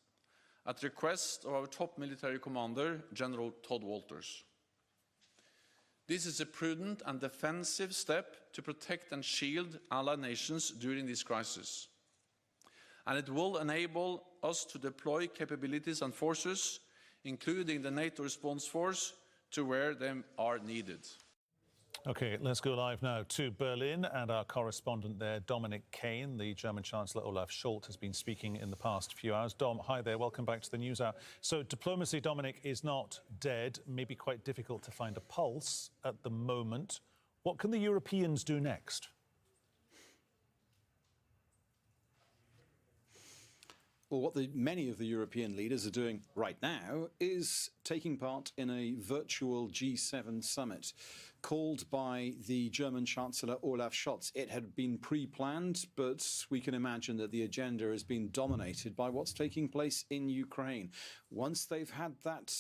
at the request of our top military commander, General Todd Walters. This is a prudent and defensive step to protect and shield allied nations during this crisis. And it will enable us to deploy capabilities and forces, including the NATO response force, to where they are needed. OK, let's go live now to Berlin, and our correspondent there, Dominic Kane. The German Chancellor Olaf Scholz has been speaking in the past few hours. Dom, hi there, welcome back to the News Hour. So diplomacy, Dominic, is not dead, maybe quite difficult to find a pulse at the moment. What can the Europeans do next? Well, what many of the European leaders are doing right now is taking part in a virtual G7 summit called by the German Chancellor Olaf Scholz. It had been pre-planned, but we can imagine that the agenda has been dominated by what's taking place in Ukraine. Once they've had that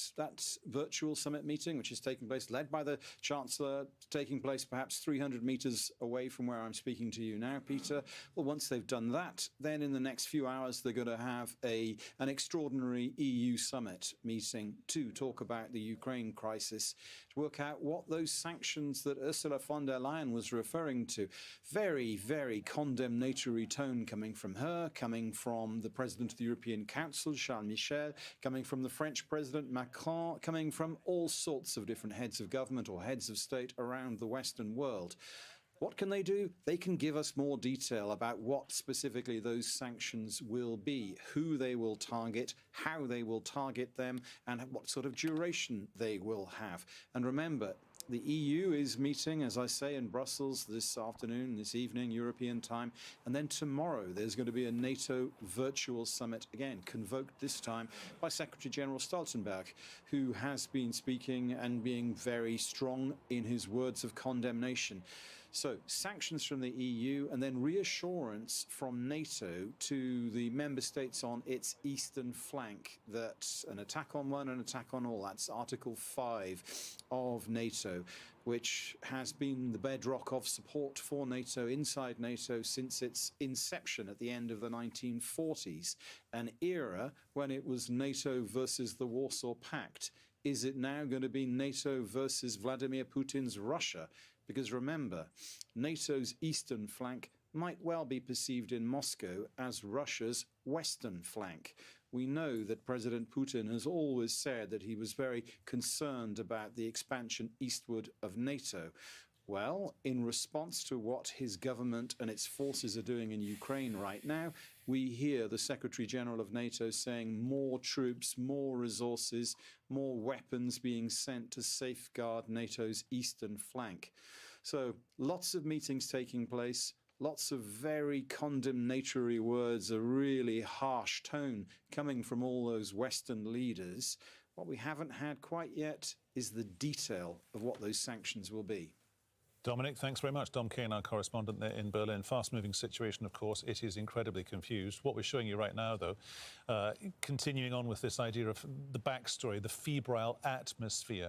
virtual summit meeting, which is taking place, led by the Chancellor, taking place perhaps 300 meters away from where I'm speaking to you now, Peter. Well, once they've done that, then in the next few hours, they're going to have an extraordinary EU summit meeting to talk about the Ukraine crisis, to work out what those sanctions that Ursula von der Leyen was referring to. Very, very condemnatory tone coming from her, coming from the President of the European Council, Charles Michel, coming from the French President Macron, coming from all sorts of different heads of government or heads of state around the Western world. What can they do? They can give us more detail about what specifically those sanctions will be, who they will target, how they will target them, and what sort of duration they will have. And remember, the EU is meeting, as I say, in Brussels this afternoon, this evening, European time. And then tomorrow there's going to be a NATO virtual summit again, convoked this time by Secretary-General Stoltenberg, who has been speaking and being very strong in his words of condemnation. So sanctions from the EU and then reassurance from NATO to the member states on its eastern flank that an attack on one, an attack on all. That's Article 5 of NATO, which has been the bedrock of support for NATO inside NATO since its inception at the end of the 1940s, an era when it was NATO versus the Warsaw Pact. Is it now going to be NATO versus Vladimir Putin's Russia? Because remember, NATO's eastern flank might well be perceived in Moscow as Russia's western flank. We know that President Putin has always said that he was very concerned about the expansion eastward of NATO. Well, in response to what his government and its forces are doing in Ukraine right now, we hear the Secretary General of NATO saying more troops, more resources, more weapons being sent to safeguard NATO's eastern flank. So lots of meetings taking place, lots of very condemnatory words, a really harsh tone coming from all those Western leaders. What we haven't had quite yet is the detail of what those sanctions will be. Dominic, thanks very much. Dom Kane, our correspondent there in Berlin. Fast-moving situation, of course. It is incredibly confused. What we're showing you right now, though, continuing on with this idea of the backstory, the febrile atmosphere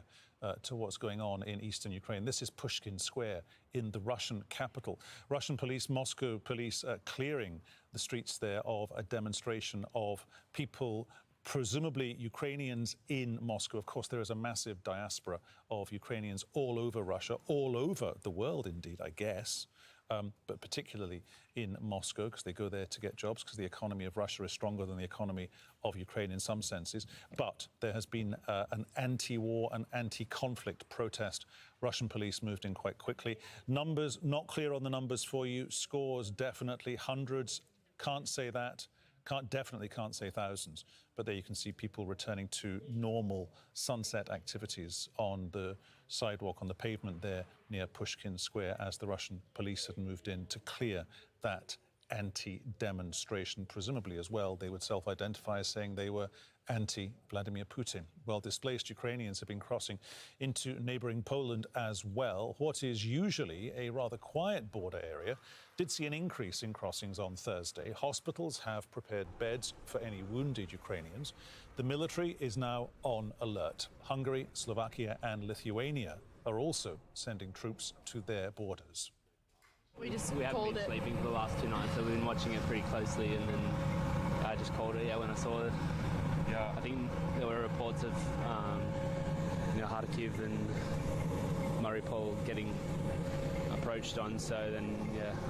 to what's going on in eastern Ukraine. This is Pushkin Square in the Russian capital. Russian police, Moscow police, clearing the streets there of a demonstration of people, presumably Ukrainians in Moscow. Of course, there is a massive diaspora of Ukrainians all over Russia, all over the world, indeed, I guess, but particularly in Moscow, because they go there to get jobs, because the economy of Russia is stronger than the economy of Ukraine in some senses. But there has been an anti-war and anti-conflict protest. Russian police moved in quite quickly. Numbers, not clear on the numbers for you. Scores, definitely. Hundreds, can't say that. Definitely can't say thousands, but there you can see people returning to normal sunset activities on the sidewalk, on the pavement there near Pushkin Square, as the Russian police had moved in to clear that anti-demonstration. Presumably as well, they would self-identify as saying they were anti-Vladimir Putin. Well, displaced Ukrainians have been crossing into neighbouring Poland as well. What is usually a rather quiet border area did see an increase in crossings on Thursday. Hospitals have prepared beds for any wounded Ukrainians. The military is now on alert. Hungary, Slovakia and Lithuania are also sending troops to their borders. We haven't been sleeping for the last 2 nights, so we've been watching it pretty closely, and then I just called it when I saw it. Yeah. I think there were reports of Kyiv and Mariupol getting approached on, so then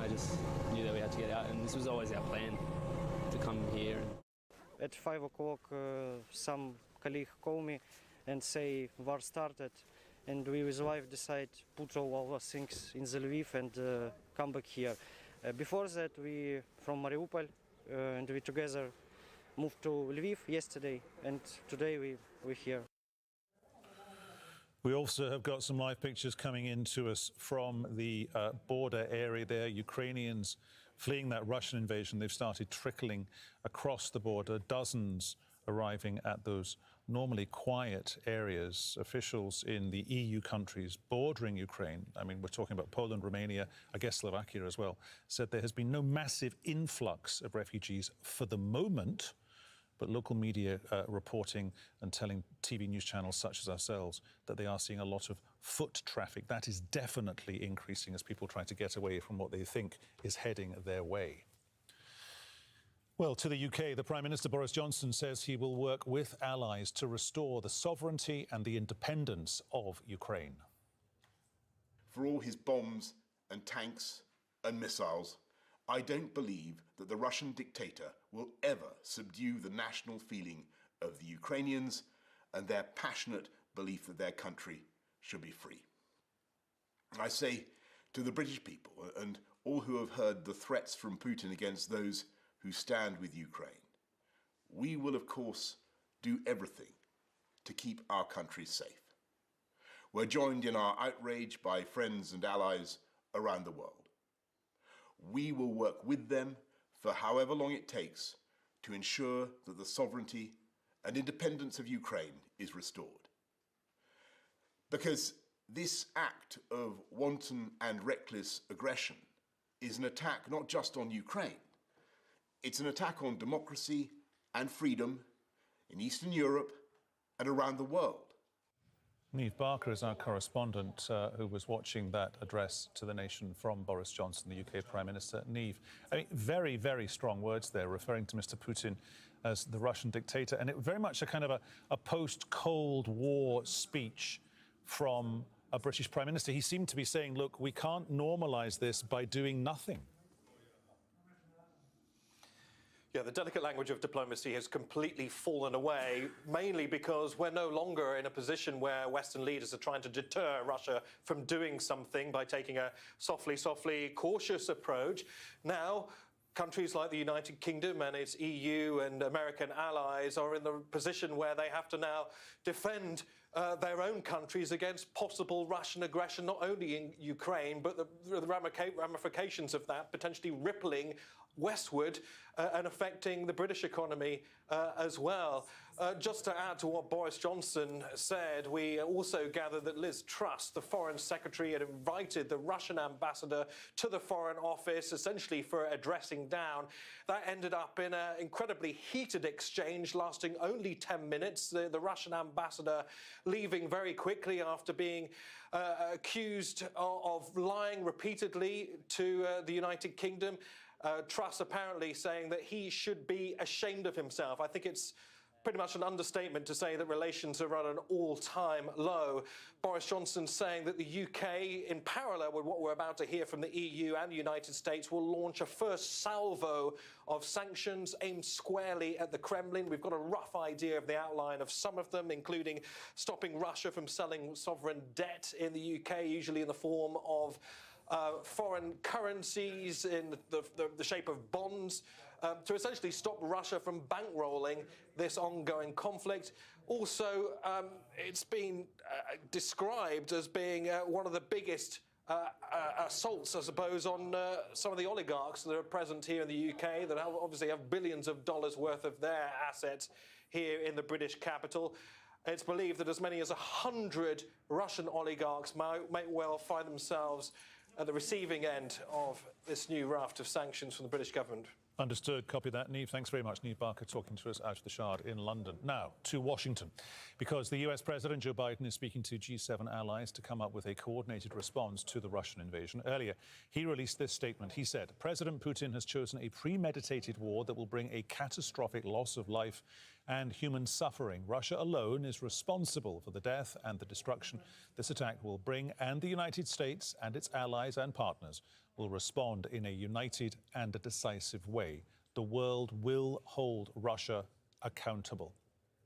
I just knew that we had to get out, and this was always our plan, to come here. At 5 o'clock some colleague called me and say war started, and we with wife decide put all our things in the Lviv and come back here. Before that we from Mariupol and we together moved to Lviv yesterday, and today we're here. We also have got some live pictures coming in to us from the border area there. Ukrainians fleeing that Russian invasion. They've started trickling across the border, dozens arriving at those normally quiet areas. Officials in the EU countries bordering Ukraine, I mean, we're talking about Poland, Romania, I guess Slovakia as well, said there has been no massive influx of refugees for the moment. But local media reporting and telling TV news channels such as ourselves that they are seeing a lot of foot traffic. That is definitely increasing as people try to get away from what they think is heading their way. Well, to the UK, the Prime Minister Boris Johnson says he will work with allies to restore the sovereignty and the independence of Ukraine. For all his bombs and tanks and missiles, I don't believe that the Russian dictator will ever subdue the national feeling of the Ukrainians and their passionate belief that their country should be free. I say to the British people and all who have heard the threats from Putin against those who stand with Ukraine, we will of course do everything to keep our country safe. We're joined in our outrage by friends and allies around the world. We will work with them for however long it takes to ensure that the sovereignty and independence of Ukraine is restored. Because This act of wanton and reckless aggression is an attack not just on Ukraine, it's an attack on democracy and freedom in Eastern Europe and around the world. Niamh Barker is our correspondent who was watching that address to the nation from Boris Johnson, the UK Prime Minister. Niamh, I mean, very, very strong words there, referring to Mr. Putin as the Russian dictator, and it very much a kind of a post-Cold War speech from a British Prime Minister. He seemed to be saying, look, we can't normalise this by doing nothing. Yeah, the delicate language of diplomacy has completely fallen away, mainly because we're no longer in a position where Western leaders are trying to deter Russia from doing something by taking a softly, cautious approach. Now, countries like the United Kingdom and its EU and American allies are in the position where they have to now defend their own countries against possible Russian aggression, not only in Ukraine, but the ramifications of that potentially rippling westward and affecting the British economy as well. Just to add to what Boris Johnson said, we also gathered that Liz Truss, the Foreign Secretary, had invited the Russian ambassador to the Foreign Office, essentially for a dressing down. That ended up in an incredibly heated exchange lasting only 10 minutes. The Russian ambassador leaving very quickly after being accused of lying repeatedly to the United Kingdom. Truss apparently saying that he should be ashamed of himself. I think it's pretty much an understatement to say that relations are at an all-time low. Boris Johnson saying that the UK, in parallel with what we're about to hear from the EU and the United States, will launch a first salvo of sanctions aimed squarely at the Kremlin. We've got a rough idea of the outline of some of them, including stopping Russia from selling sovereign debt in the UK, usually in the form of foreign currencies in the shape of bonds, to essentially stop Russia from bankrolling this ongoing conflict. Also, it's been described as being one of the biggest assaults, I suppose, on some of the oligarchs that are present here in the UK, that obviously have billions of dollars worth of their assets here in the British capital. It's believed that as many as 100 Russian oligarchs may well find themselves at the receiving end of this new raft of sanctions from the British government. Understood. Copy that, Niamh. Thanks very much. Niamh Barker talking to us out of the Shard in London. Now, to Washington, because the US President Joe Biden is speaking to G7 allies to come up with a coordinated response to the Russian invasion. Earlier, he released this statement. He said, President Putin has chosen a premeditated war that will bring a catastrophic loss of life and human suffering. Russia alone is responsible for the death and the destruction this attack will bring, and the United States and its allies and partners will respond in a united and a decisive way. The world will hold Russia accountable.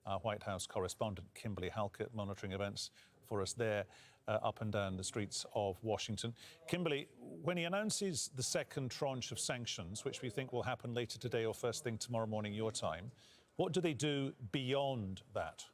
Our White House correspondent Kimberly Halkett monitoring events for us there up and down the streets of Washington. Kimberly, when he announces the second tranche of sanctions, which we think will happen later today or first thing tomorrow morning your time, what do they do beyond that?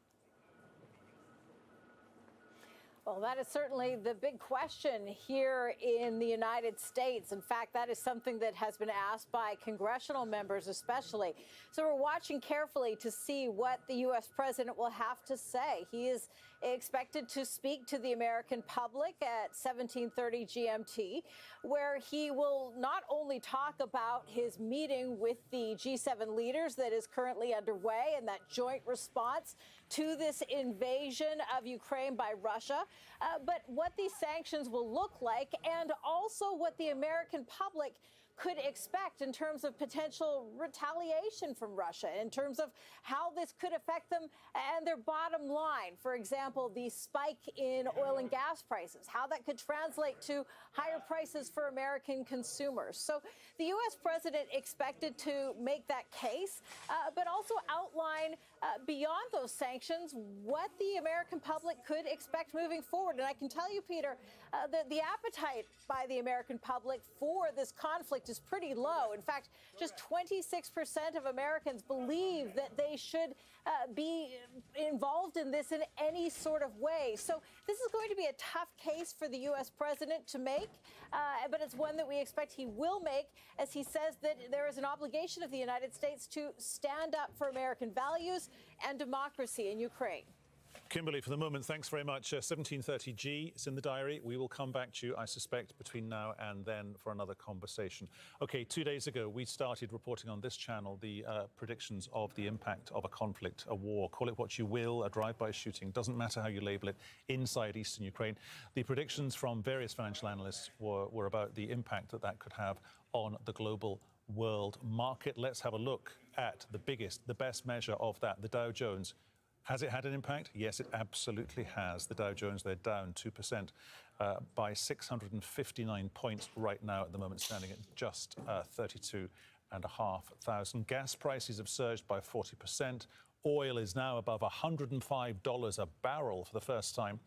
Well, that is certainly the big question here in the United States. In fact, that is something that has been asked by congressional members especially. So we're watching carefully to see what the U.S. president will have to say. He is expected to speak to the American public at 17:30 GMT, where he will not only talk about his meeting with the G7 leaders that is currently underway and that joint response to this invasion of Ukraine by Russia, but what these sanctions will look like, and also what the American public could expect in terms of potential retaliation from Russia, in terms of how this could affect them and their bottom line. For example, the spike in oil and gas prices, how that could translate to higher prices for American consumers. So the U.S. president expected to make that case, but also outline beyond those sanctions what the American public could expect moving forward. And I can tell you, Peter, that the appetite by the American public for this conflict is pretty low. In fact, just 26% of Americans believe that they should be involved in this in any sort of way. So this is going to be a tough case for the U.S. president to make, but it's one that we expect he will make, as he says that there is an obligation of the United States to stand up for American values and democracy in Ukraine. Kimberly, for the moment, thanks very much. 17:30G, it's in the diary. We will come back to you, I suspect, between now and then for another conversation. OK, 2 days ago, we started reporting on this channel the predictions of the impact of a conflict, a war. Call it what you will, a drive-by shooting, doesn't matter how you label it, inside eastern Ukraine. The predictions from various financial analysts were about the impact that could have on the global world market. Let's have a look at the biggest, the best measure of that, the Dow Jones. Has it had an impact? Yes, it absolutely has. The Dow Jones, they're down 2% by 659 points right now at the moment, standing at just 32,500. Gas prices have surged by 40%. Oil is now above $105 a barrel for the first time.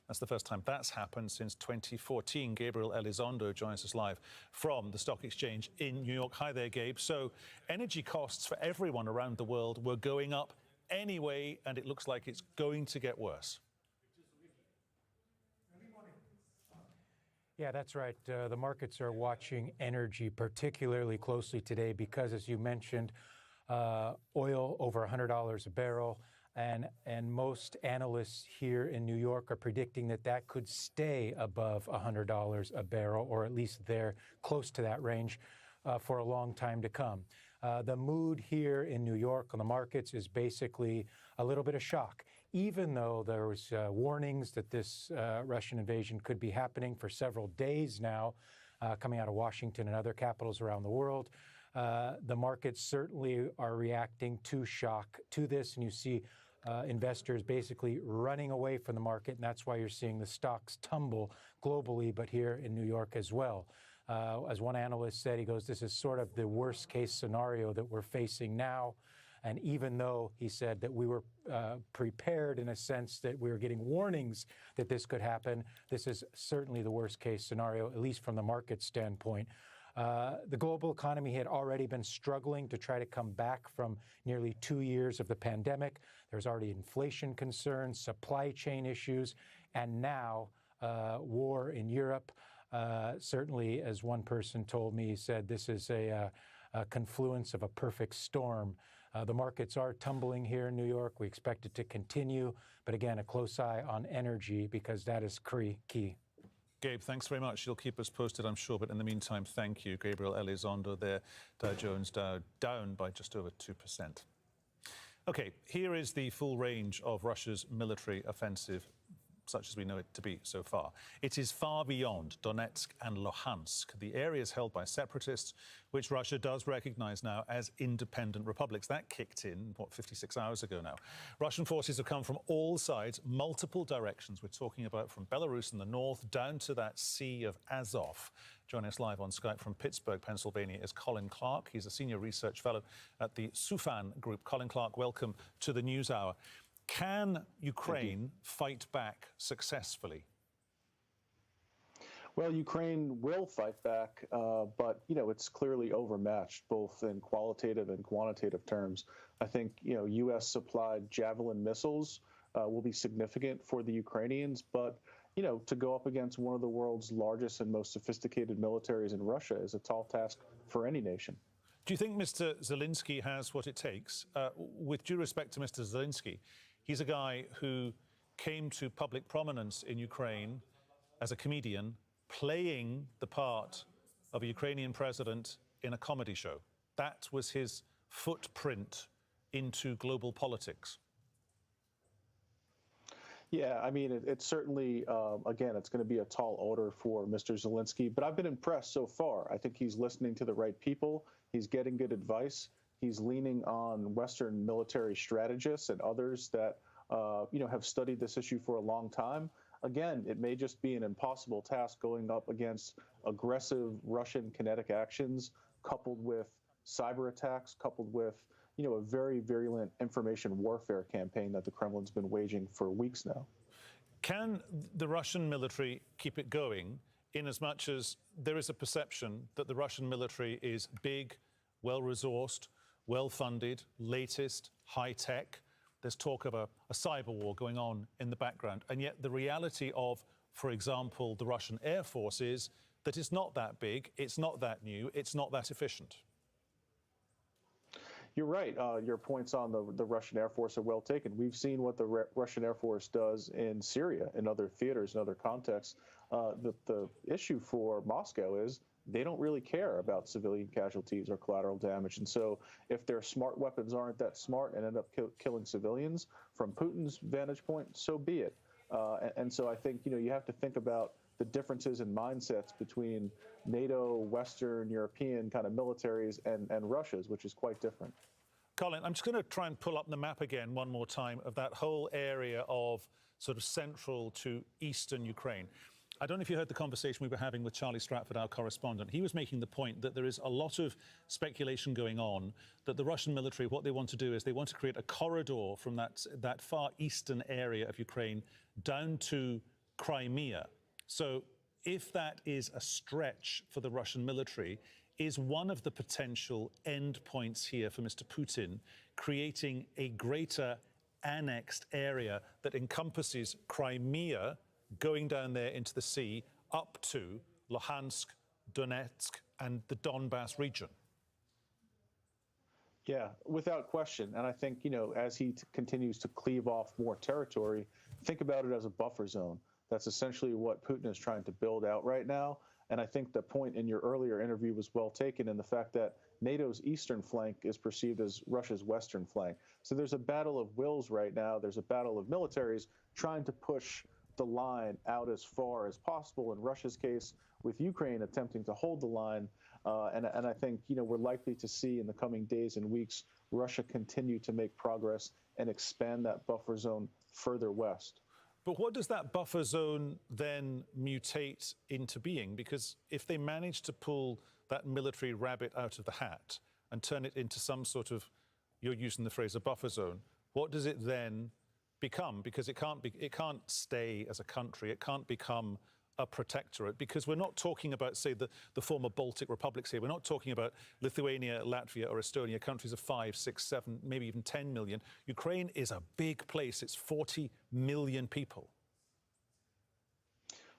That's the first time that's happened since 2014. Gabriel Elizondo joins us live from the stock exchange in New York. Hi there, Gabe. So energy costs for everyone around the world were going up anyway, and it looks like it's going to get worse. Yeah, that's right. The markets are watching energy particularly closely today because, as you mentioned, oil over $100 a barrel, and most analysts here in New York are predicting that could stay above $100 a barrel, or at least there close to that range for a long time to come. The mood here in New York on the markets is basically a little bit of shock, even though there was warnings that this Russian invasion could be happening for several days now, coming out of Washington and other capitals around the world. The markets certainly are reacting to shock to this, and you see investors basically running away from the market, and that's why you're seeing the stocks tumble globally, but here in New York as well. As one analyst said, he goes, this is sort of the worst case scenario that we're facing now. And even though he said that we were prepared in a sense that we were getting warnings that this could happen, this is certainly the worst case scenario, at least from the market standpoint. The global economy had already been struggling to try to come back from nearly 2 years of the pandemic. There's already inflation concerns, supply chain issues, and now war in Europe. Certainly, as one person told me, he said this is a confluence of a perfect storm. The markets are tumbling here in New York. We expect it to continue. But again, a close eye on energy because that is key. Gabe, thanks very much. You'll keep us posted, I'm sure. But in the meantime, thank you. Gabriel Elizondo there. Dow Jones down by just over 2%. OK, here is the full range of Russia's military offensive, such as we know it to be so far. It is far beyond Donetsk and Luhansk, the areas held by separatists, which Russia does recognize now as independent republics. That kicked in, 56 hours ago now. Russian forces have come from all sides, multiple directions. We're talking about from Belarus in the north down to that Sea of Azov. Joining us live on Skype from Pittsburgh, Pennsylvania, is Colin Clark. He's a senior research fellow at the Sufan Group. Colin Clark, welcome to the NewsHour. Can Ukraine fight back successfully? Well, Ukraine will fight back, but, it's clearly overmatched, both in qualitative and quantitative terms. I think, U.S.-supplied Javelin missiles will be significant for the Ukrainians, but, to go up against one of the world's largest and most sophisticated militaries in Russia is a tall task for any nation. Do you think Mr. Zelensky has what it takes? With due respect to Mr. Zelensky, he's a guy who came to public prominence in Ukraine as a comedian, playing the part of a Ukrainian president in a comedy show. That was his footprint into global politics. Yeah, I mean, it's certainly, again, it's going to be a tall order for Mr. Zelensky, but I've been impressed so far. I think he's listening to the right people. He's getting good advice. He's leaning on Western military strategists and others that, have studied this issue for a long time. Again, it may just be an impossible task going up against aggressive Russian kinetic actions, coupled with cyber attacks, coupled with, a very virulent information warfare campaign that the Kremlin's been waging for weeks now. Can the Russian military keep it going, in as much as there is a perception that the Russian military is big, well-resourced, well-funded, latest, high-tech? There's talk of a cyber war going on in the background. And yet the reality of, for example, the Russian Air Force is that it's not that big, it's not that new, it's not that efficient. You're right. Your points on the Russian Air Force are well taken. We've seen what the Russian Air Force does in Syria, in other theaters, in other contexts. The issue for Moscow is they don't really care about civilian casualties or collateral damage. And so if their smart weapons aren't that smart and end up killing civilians, from Putin's vantage point, so be it. And so I think, you have to think about the differences in mindsets between NATO, Western, European kind of militaries and Russia's, which is quite different. Colin, I'm just going to try and pull up the map again one more time of that whole area of sort of central to eastern Ukraine. I don't know if you heard the conversation we were having with Charlie Stratford, our correspondent. He was making the point that there is a lot of speculation going on that the Russian military, what they want to do is they want to create a corridor from that far eastern area of Ukraine down to Crimea. So if that is a stretch for the Russian military, is one of the potential endpoints here for Mr. Putin, creating a greater annexed area that encompasses Crimea, going down there into the sea, up to Luhansk, Donetsk, and the Donbass region? Yeah, without question. And I think, as he continues to cleave off more territory, think about it as a buffer zone. That's essentially what Putin is trying to build out right now. And I think the point in your earlier interview was well taken in the fact that NATO's eastern flank is perceived as Russia's western flank. So there's a battle of wills right now. There's a battle of militaries trying to push the line out as far as possible. In Russia's case, with Ukraine attempting to hold the line. And I think, we're likely to see in the coming days and weeks, Russia continue to make progress and expand that buffer zone further west. But what does that buffer zone then mutate into being? Because if they manage to pull that military rabbit out of the hat and turn it into some sort of, you're using the phrase a buffer zone, what does it then become? Because it can't stay as a country. It can't become a protectorate, because we're not talking about, say, the former Baltic republics here. We're not talking about Lithuania, Latvia, or Estonia, countries of 5, 6, 7, maybe even 10 million. Ukraine is a big place. It's 40 million people.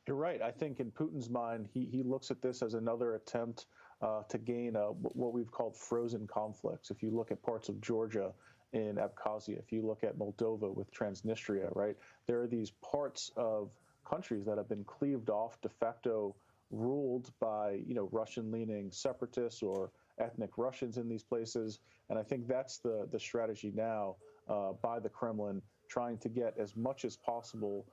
You're right. I think in Putin's mind, he looks at this as another attempt to gain what we've called frozen conflicts. If you look at parts of Georgia in Abkhazia, if you look at Moldova with Transnistria, right, there are these parts of countries that have been cleaved off, de facto ruled by, Russian-leaning separatists or ethnic Russians in these places. And I think that's the strategy now by the Kremlin, trying to get as much as possible,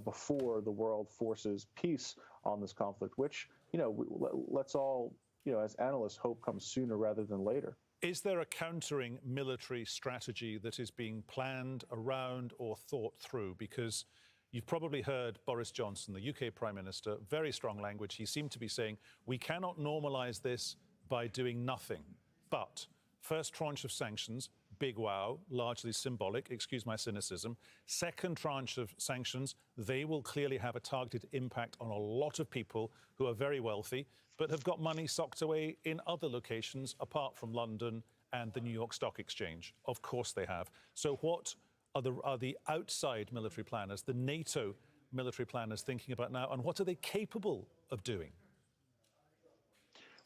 before the world forces peace on this conflict, which, let's all, as analysts, hope comes sooner rather than later. Is there a countering military strategy that is being planned around or thought through? Because you've probably heard Boris Johnson, the UK Prime Minister, very strong language. He seemed to be saying, we cannot normalise this by doing nothing. But first tranche of sanctions, big wow, largely symbolic, excuse my cynicism. Second tranche of sanctions, they will clearly have a targeted impact on a lot of people who are very wealthy, but have got money socked away in other locations apart from London and the New York Stock Exchange. Of course they have. So what are the outside military planners, the NATO military planners thinking about now, and what are they capable of doing?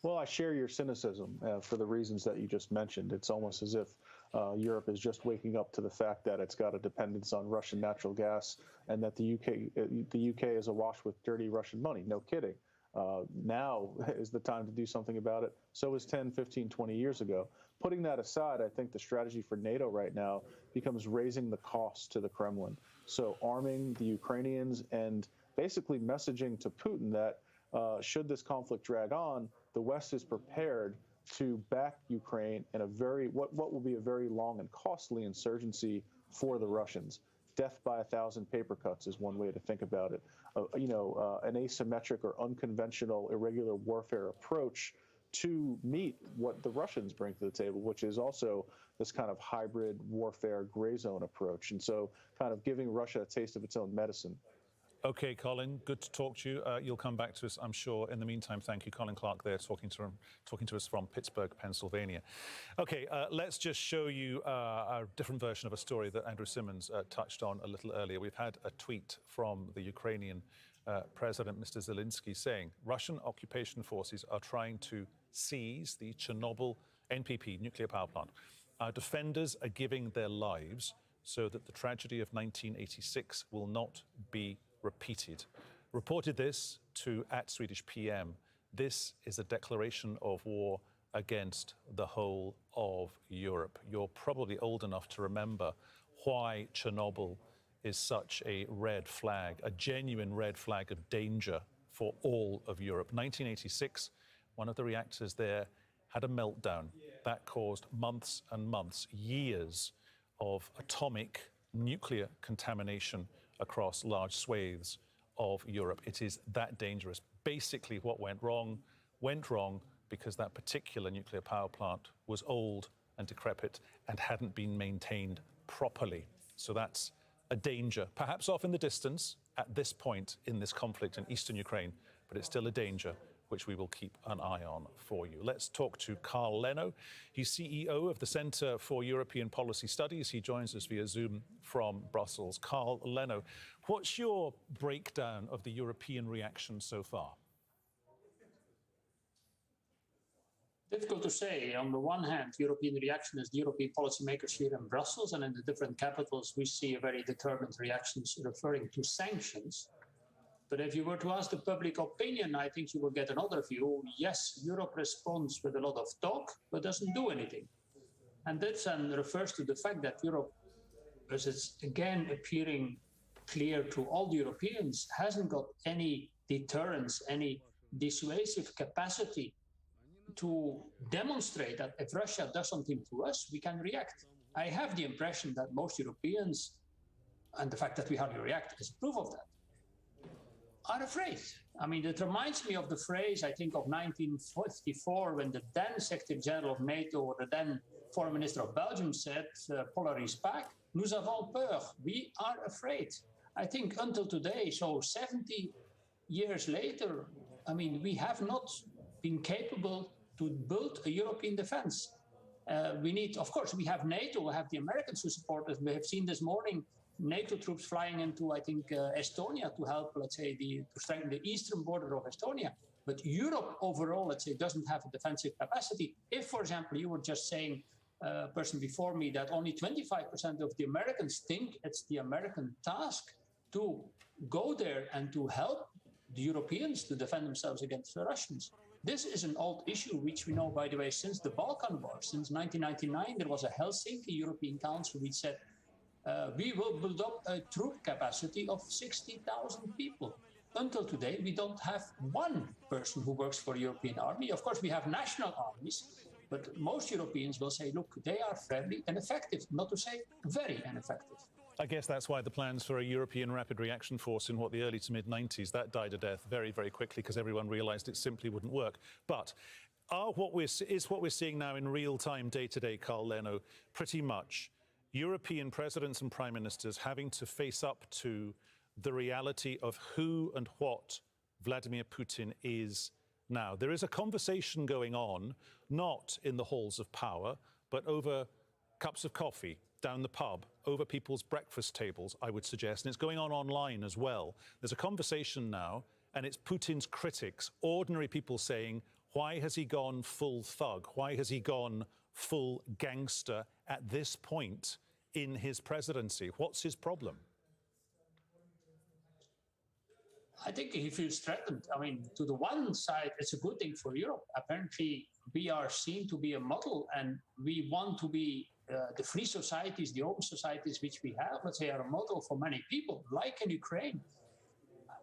Well, I share your cynicism for the reasons that you just mentioned. It's almost as if Europe is just waking up to the fact that it's got a dependence on Russian natural gas and that the UK is awash with dirty Russian money. No kidding. Now is the time to do something about it. So was 10, 15, 20 years ago. Putting that aside, I think the strategy for NATO right now becomes raising the cost to the Kremlin. So arming the Ukrainians and basically messaging to Putin that should this conflict drag on, the West is prepared to back Ukraine in what will be a very long and costly insurgency for the Russians. Death by 1,000 paper cuts is one way to think about it. An asymmetric or unconventional irregular warfare approach to meet what the Russians bring to the table, which is also this kind of hybrid warfare gray zone approach. And so kind of giving Russia a taste of its own medicine. OK, Colin, good to talk to you. You'll come back to us, I'm sure. In the meantime, thank you, Colin Clark there, talking to us from Pittsburgh, Pennsylvania. OK, let's just show you a different version of a story that Andrew Simmons touched on a little earlier. We've had a tweet from the Ukrainian President, Mr. Zelensky, saying Russian occupation forces are trying to seize the Chernobyl NPP, nuclear power plant. Our defenders are giving their lives so that the tragedy of 1986 will not be repeated. Reported this to @Swedish PM. This is a declaration of war against the whole of Europe. You're probably old enough to remember why Chernobyl is such a red flag, a genuine red flag of danger for all of Europe. 1986, one of the reactors there had a meltdown. That caused months and months, years of atomic nuclear contamination across large swathes of Europe. It is that dangerous. Basically, what went wrong because that particular nuclear power plant was old and decrepit and hadn't been maintained properly. So that's a danger, perhaps off in the distance at this point in this conflict in eastern Ukraine, but it's still a danger which we will keep an eye on for you. Let's talk to Carl Leno. He's CEO of the Centre for European Policy Studies. He joins us via Zoom from Brussels. Carl Leno, what's your breakdown of the European reaction so far? Difficult to say. On the one hand, European reaction is the European policymakers here in Brussels, and in the different capitals we see a very determined reactions referring to sanctions. But if you were to ask the public opinion, I think you will get another view. Yes, Europe responds with a lot of talk, but doesn't do anything. And that then refers to the fact that Europe, as it's again appearing clear to all the Europeans, hasn't got any deterrence, any dissuasive capacity to demonstrate that if Russia does something to us, we can react. I have the impression that most Europeans, and the fact that we hardly react is proof of that, are afraid. I mean, it reminds me of the phrase, I think, of 1954, when the then Secretary General of NATO, or the then Foreign Minister of Belgium said, Polaris Pac, nous avons peur, we are afraid. I think until today, so 70 years later, I mean, we have not been capable to build a European defense. We need, of course, we have NATO, we have the Americans who support us. We have seen this morning NATO troops flying into, I think, Estonia to help, let's say, to strengthen the eastern border of Estonia. But Europe overall, let's say, doesn't have a defensive capacity. If, for example, you were just saying, person before me, that only 25% of the Americans think it's the American task to go there and to help the Europeans to defend themselves against the Russians. This is an old issue, which we know, by the way, since the Balkan War. Since 1999, there was a Helsinki European Council which said, we will build up a troop capacity of 60,000 people. Until today, we don't have one person who works for the European army. Of course, we have national armies, but most Europeans will say, look, they are fairly ineffective, not to say very ineffective. I guess that's why the plans for a European rapid reaction force in the early to mid-90s, that died a death very, very quickly because everyone realised it simply wouldn't work. But what we're seeing now in real time, day to day, Carl Leno, pretty much European presidents and prime ministers having to face up to the reality of who and what Vladimir Putin is now. There is a conversation going on, not in the halls of power, but over cups of coffee, down the pub, over people's breakfast tables, I would suggest, and it's going on online as well. There's a conversation now, and it's Putin's critics, ordinary people saying, why has he gone full thug? Why has he gone full gangster at this point in his presidency? What's his problem? I think he feels threatened. I mean, to the one side, it's a good thing for Europe. Apparently, we are seen to be a model, and we want to be the free societies, the open societies which we have, let's say, are a model for many people, like in Ukraine.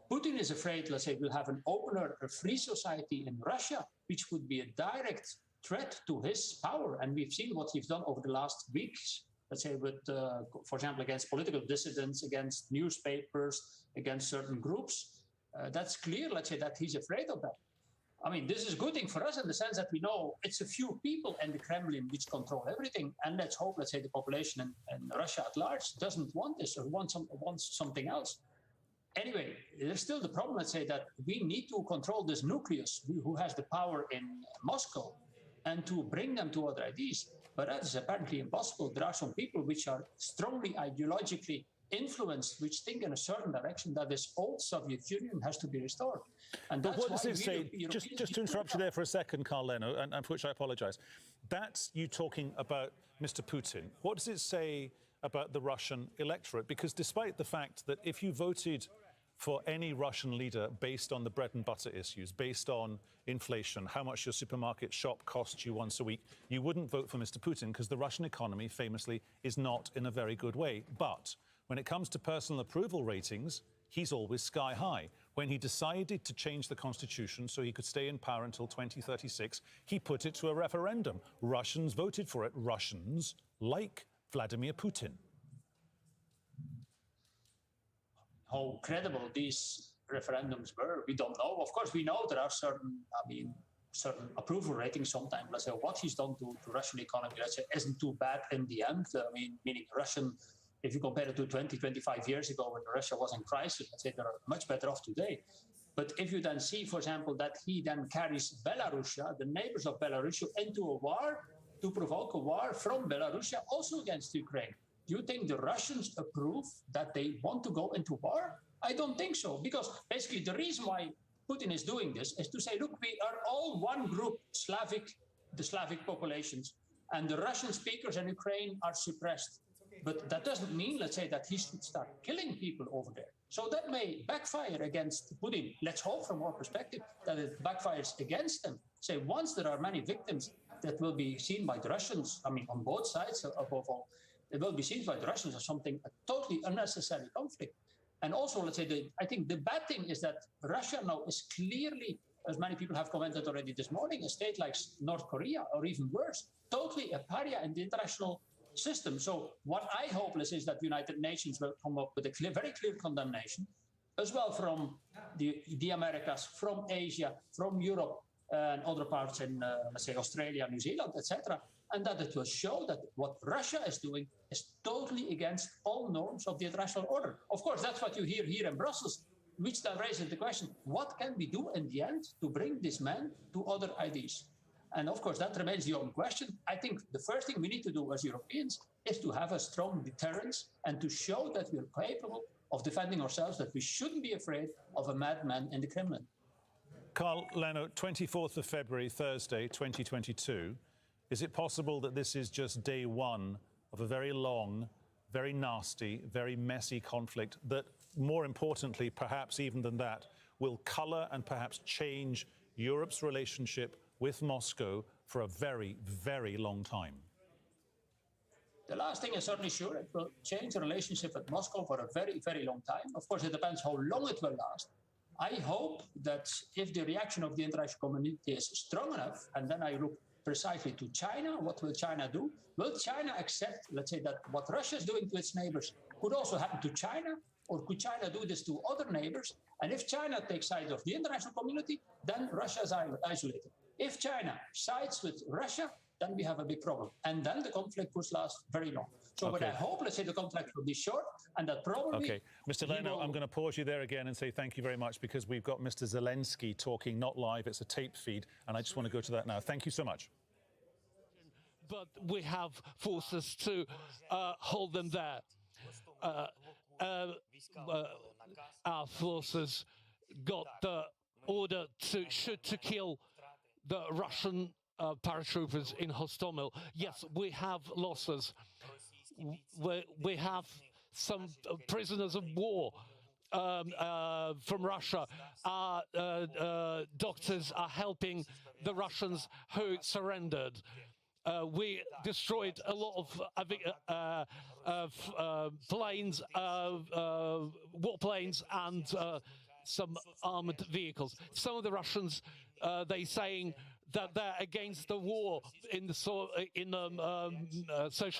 Putin is afraid, let's say, we'll have an opener, a free society in Russia, which would be a direct threat to his power. And we've seen what he's done over the last weeks, let's say, with, for example, against political dissidents, against newspapers, against certain groups. That's clear, let's say, that he's afraid of that. I mean, this is a good thing for us in the sense that we know it's a few people in the Kremlin which control everything. And let's hope, let's say, the population in Russia at large doesn't want this or wants something else. Anyway, there's still the problem, let's say, that we need to control this nucleus who has the power in Moscow and to bring them to other ideas. But that is apparently impossible. There are some people which are strongly ideologically influenced, which think in a certain direction that this old Soviet Union has to be restored. And but what does this say? Just to interrupt you there for a second, Carl Leno, and for which I apologise. That's you talking about Mr. Putin. What does it say about the Russian electorate? Because despite the fact that if you voted for any Russian leader based on the bread and butter issues, based on inflation, how much your supermarket shop costs you once a week, you wouldn't vote for Mr. Putin because the Russian economy famously is not in a very good way. But when it comes to personal approval ratings, he's always sky high. When he decided to change the constitution so he could stay in power until 2036, he put it to a referendum. Russians voted for it. Russians like Vladimir Putin. How credible these referendums were, we don't know. Of course, we know there are certain, certain approval ratings sometimes. Let's say what he's done to Russian economy, let's say, isn't too bad in the end. Meaning Russian, if you compare it to 20, 25 years ago when Russia was in crisis, let's say they're much better off today. But if you then see, for example, that he then carries Belarusia, the neighbors of Belarus, into a war, to provoke a war from Belarus also against Ukraine. Do you think the Russians approve that they want to go into war? I don't think so, because basically the reason why Putin is doing this is to say, look, we are all one group, the Slavic populations, and the Russian speakers in Ukraine are suppressed. But that doesn't mean, let's say, that he should start killing people over there. So that may backfire against Putin. Let's hope from our perspective that it backfires against them. Say, once there are many victims that will be seen by the Russians, on both sides above all, it will be seen by the Russians as something, a totally unnecessary conflict. And also, let's say, I think the bad thing is that Russia now is clearly, as many people have commented already this morning, a state like North Korea, or even worse, totally a pariah in the international system. So what I hope is that the United Nations will come up with a very clear condemnation, as well from the Americas, from Asia, from Europe, and other parts in, let's say, Australia, New Zealand, etc., and that it will show that what Russia is doing is totally against all norms of the international order. Of course, that's what you hear here in Brussels, which then raises the question, what can we do in the end to bring this man to other ideas? And of course, that remains the open question. I think the first thing we need to do as Europeans is to have a strong deterrence and to show that we are capable of defending ourselves, that we shouldn't be afraid of a madman in the Kremlin. Carl Leno, 24th of February, Thursday, 2022. Is it possible that this is just day one of a very long, very nasty, very messy conflict that, more importantly, perhaps even than that, will colour and perhaps change Europe's relationship with Moscow for a very, very long time? The last thing is certainly sure, it will change the relationship with Moscow for a very, very long time. Of course, it depends how long it will last. I hope that if the reaction of the international community is strong enough, and then I look precisely to China, what will China do? Will China accept, let's say, that what Russia is doing to its neighbors could also happen to China? Or could China do this to other neighbors? And if China takes sides of the international community, then Russia is isolated. If China sides with Russia, then we have a big problem. And then the conflict could last very long. So what I hope, let's say, the conflict will be short, and that probably... Okay, Mr. Leno, I'm going to pause you there again and say thank you very much, because we've got Mr. Zelensky talking, not live, it's a tape feed, and I just want to go to that now. Thank you so much. But we have forces to hold them there. Our forces got the order to kill the Russian paratroopers in Hostomel. Yes, we have losses. We have some prisoners of war from Russia. Our doctors are helping the Russians who surrendered. We destroyed a lot of planes, warplanes, and some armored vehicles. Some of the Russians, they're saying that they're against the war in social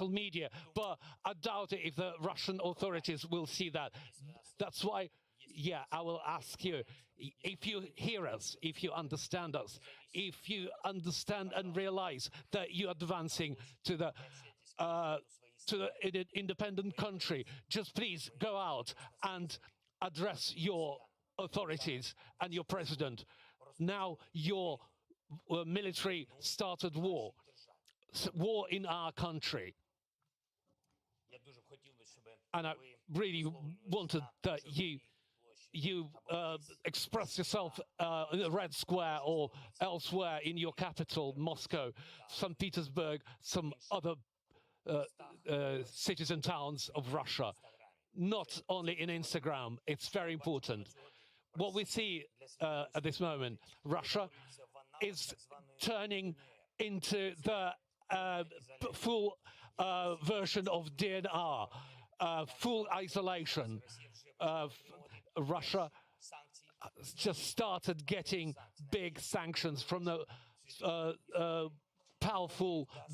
media, but I doubt it if the Russian authorities will see that. That's why, yeah, I will ask you, if you hear us, if you understand us, if you understand and realize that you're advancing to the independent country, just please go out and address your authorities and your president. Now your military started war in our country. And I really wanted that you express yourself in the Red Square or elsewhere in your capital, Moscow, St. Petersburg, some other cities and towns of Russia. Not only in Instagram, it's very important. What we see at this moment, Russia is turning into the full version of DNR, full isolation. Russia just started getting big sanctions from the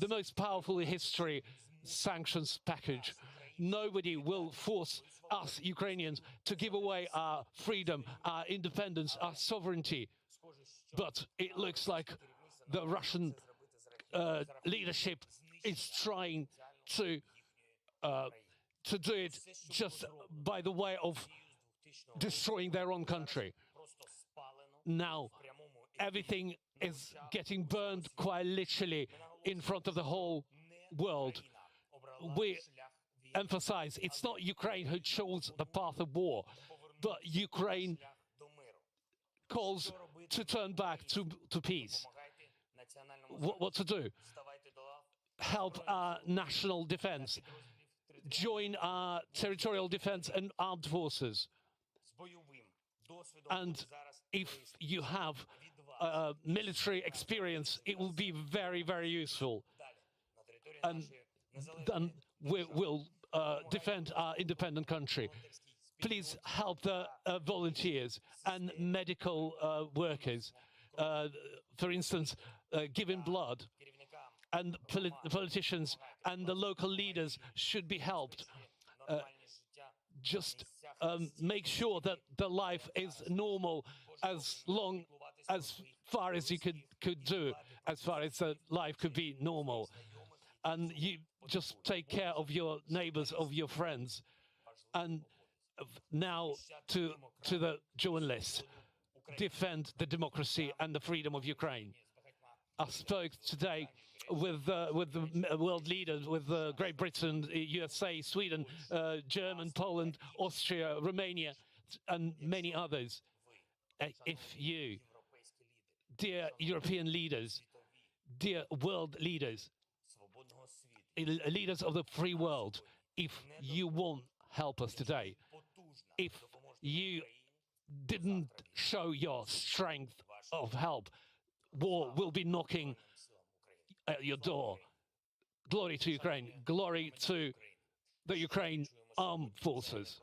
most powerful in history sanctions package. Nobody will force us Ukrainians to give away our freedom, our independence, our sovereignty. But it looks like the Russian leadership is trying to do it just by the way of destroying their own country. Now, everything is getting burned quite literally in front of the whole world. We emphasize it's not Ukraine who chose the path of war, but Ukraine calls to turn back to peace. What to do? Help our national defense. Join our territorial defense and armed forces. And if you have military experience, it will be very, very useful. And then we will defend our independent country. Please help the volunteers and medical workers. For instance, giving blood. And politicians and the local leaders should be helped. Just make sure that the life is normal as far as you could do, as far as life could be normal. And you just take care of your neighbors, of your friends. And now to the journalists, defend the democracy and the freedom of Ukraine. I spoke today with the world leaders, with Great Britain, USA, Sweden, Germany, Poland, Austria, Romania, and many others. If you, dear European leaders, dear world leaders, leaders of the free world, if you won't help us today, if you didn't show your strength of help, war will be knocking at your door. Glory to Ukraine. Glory to the Ukraine armed forces.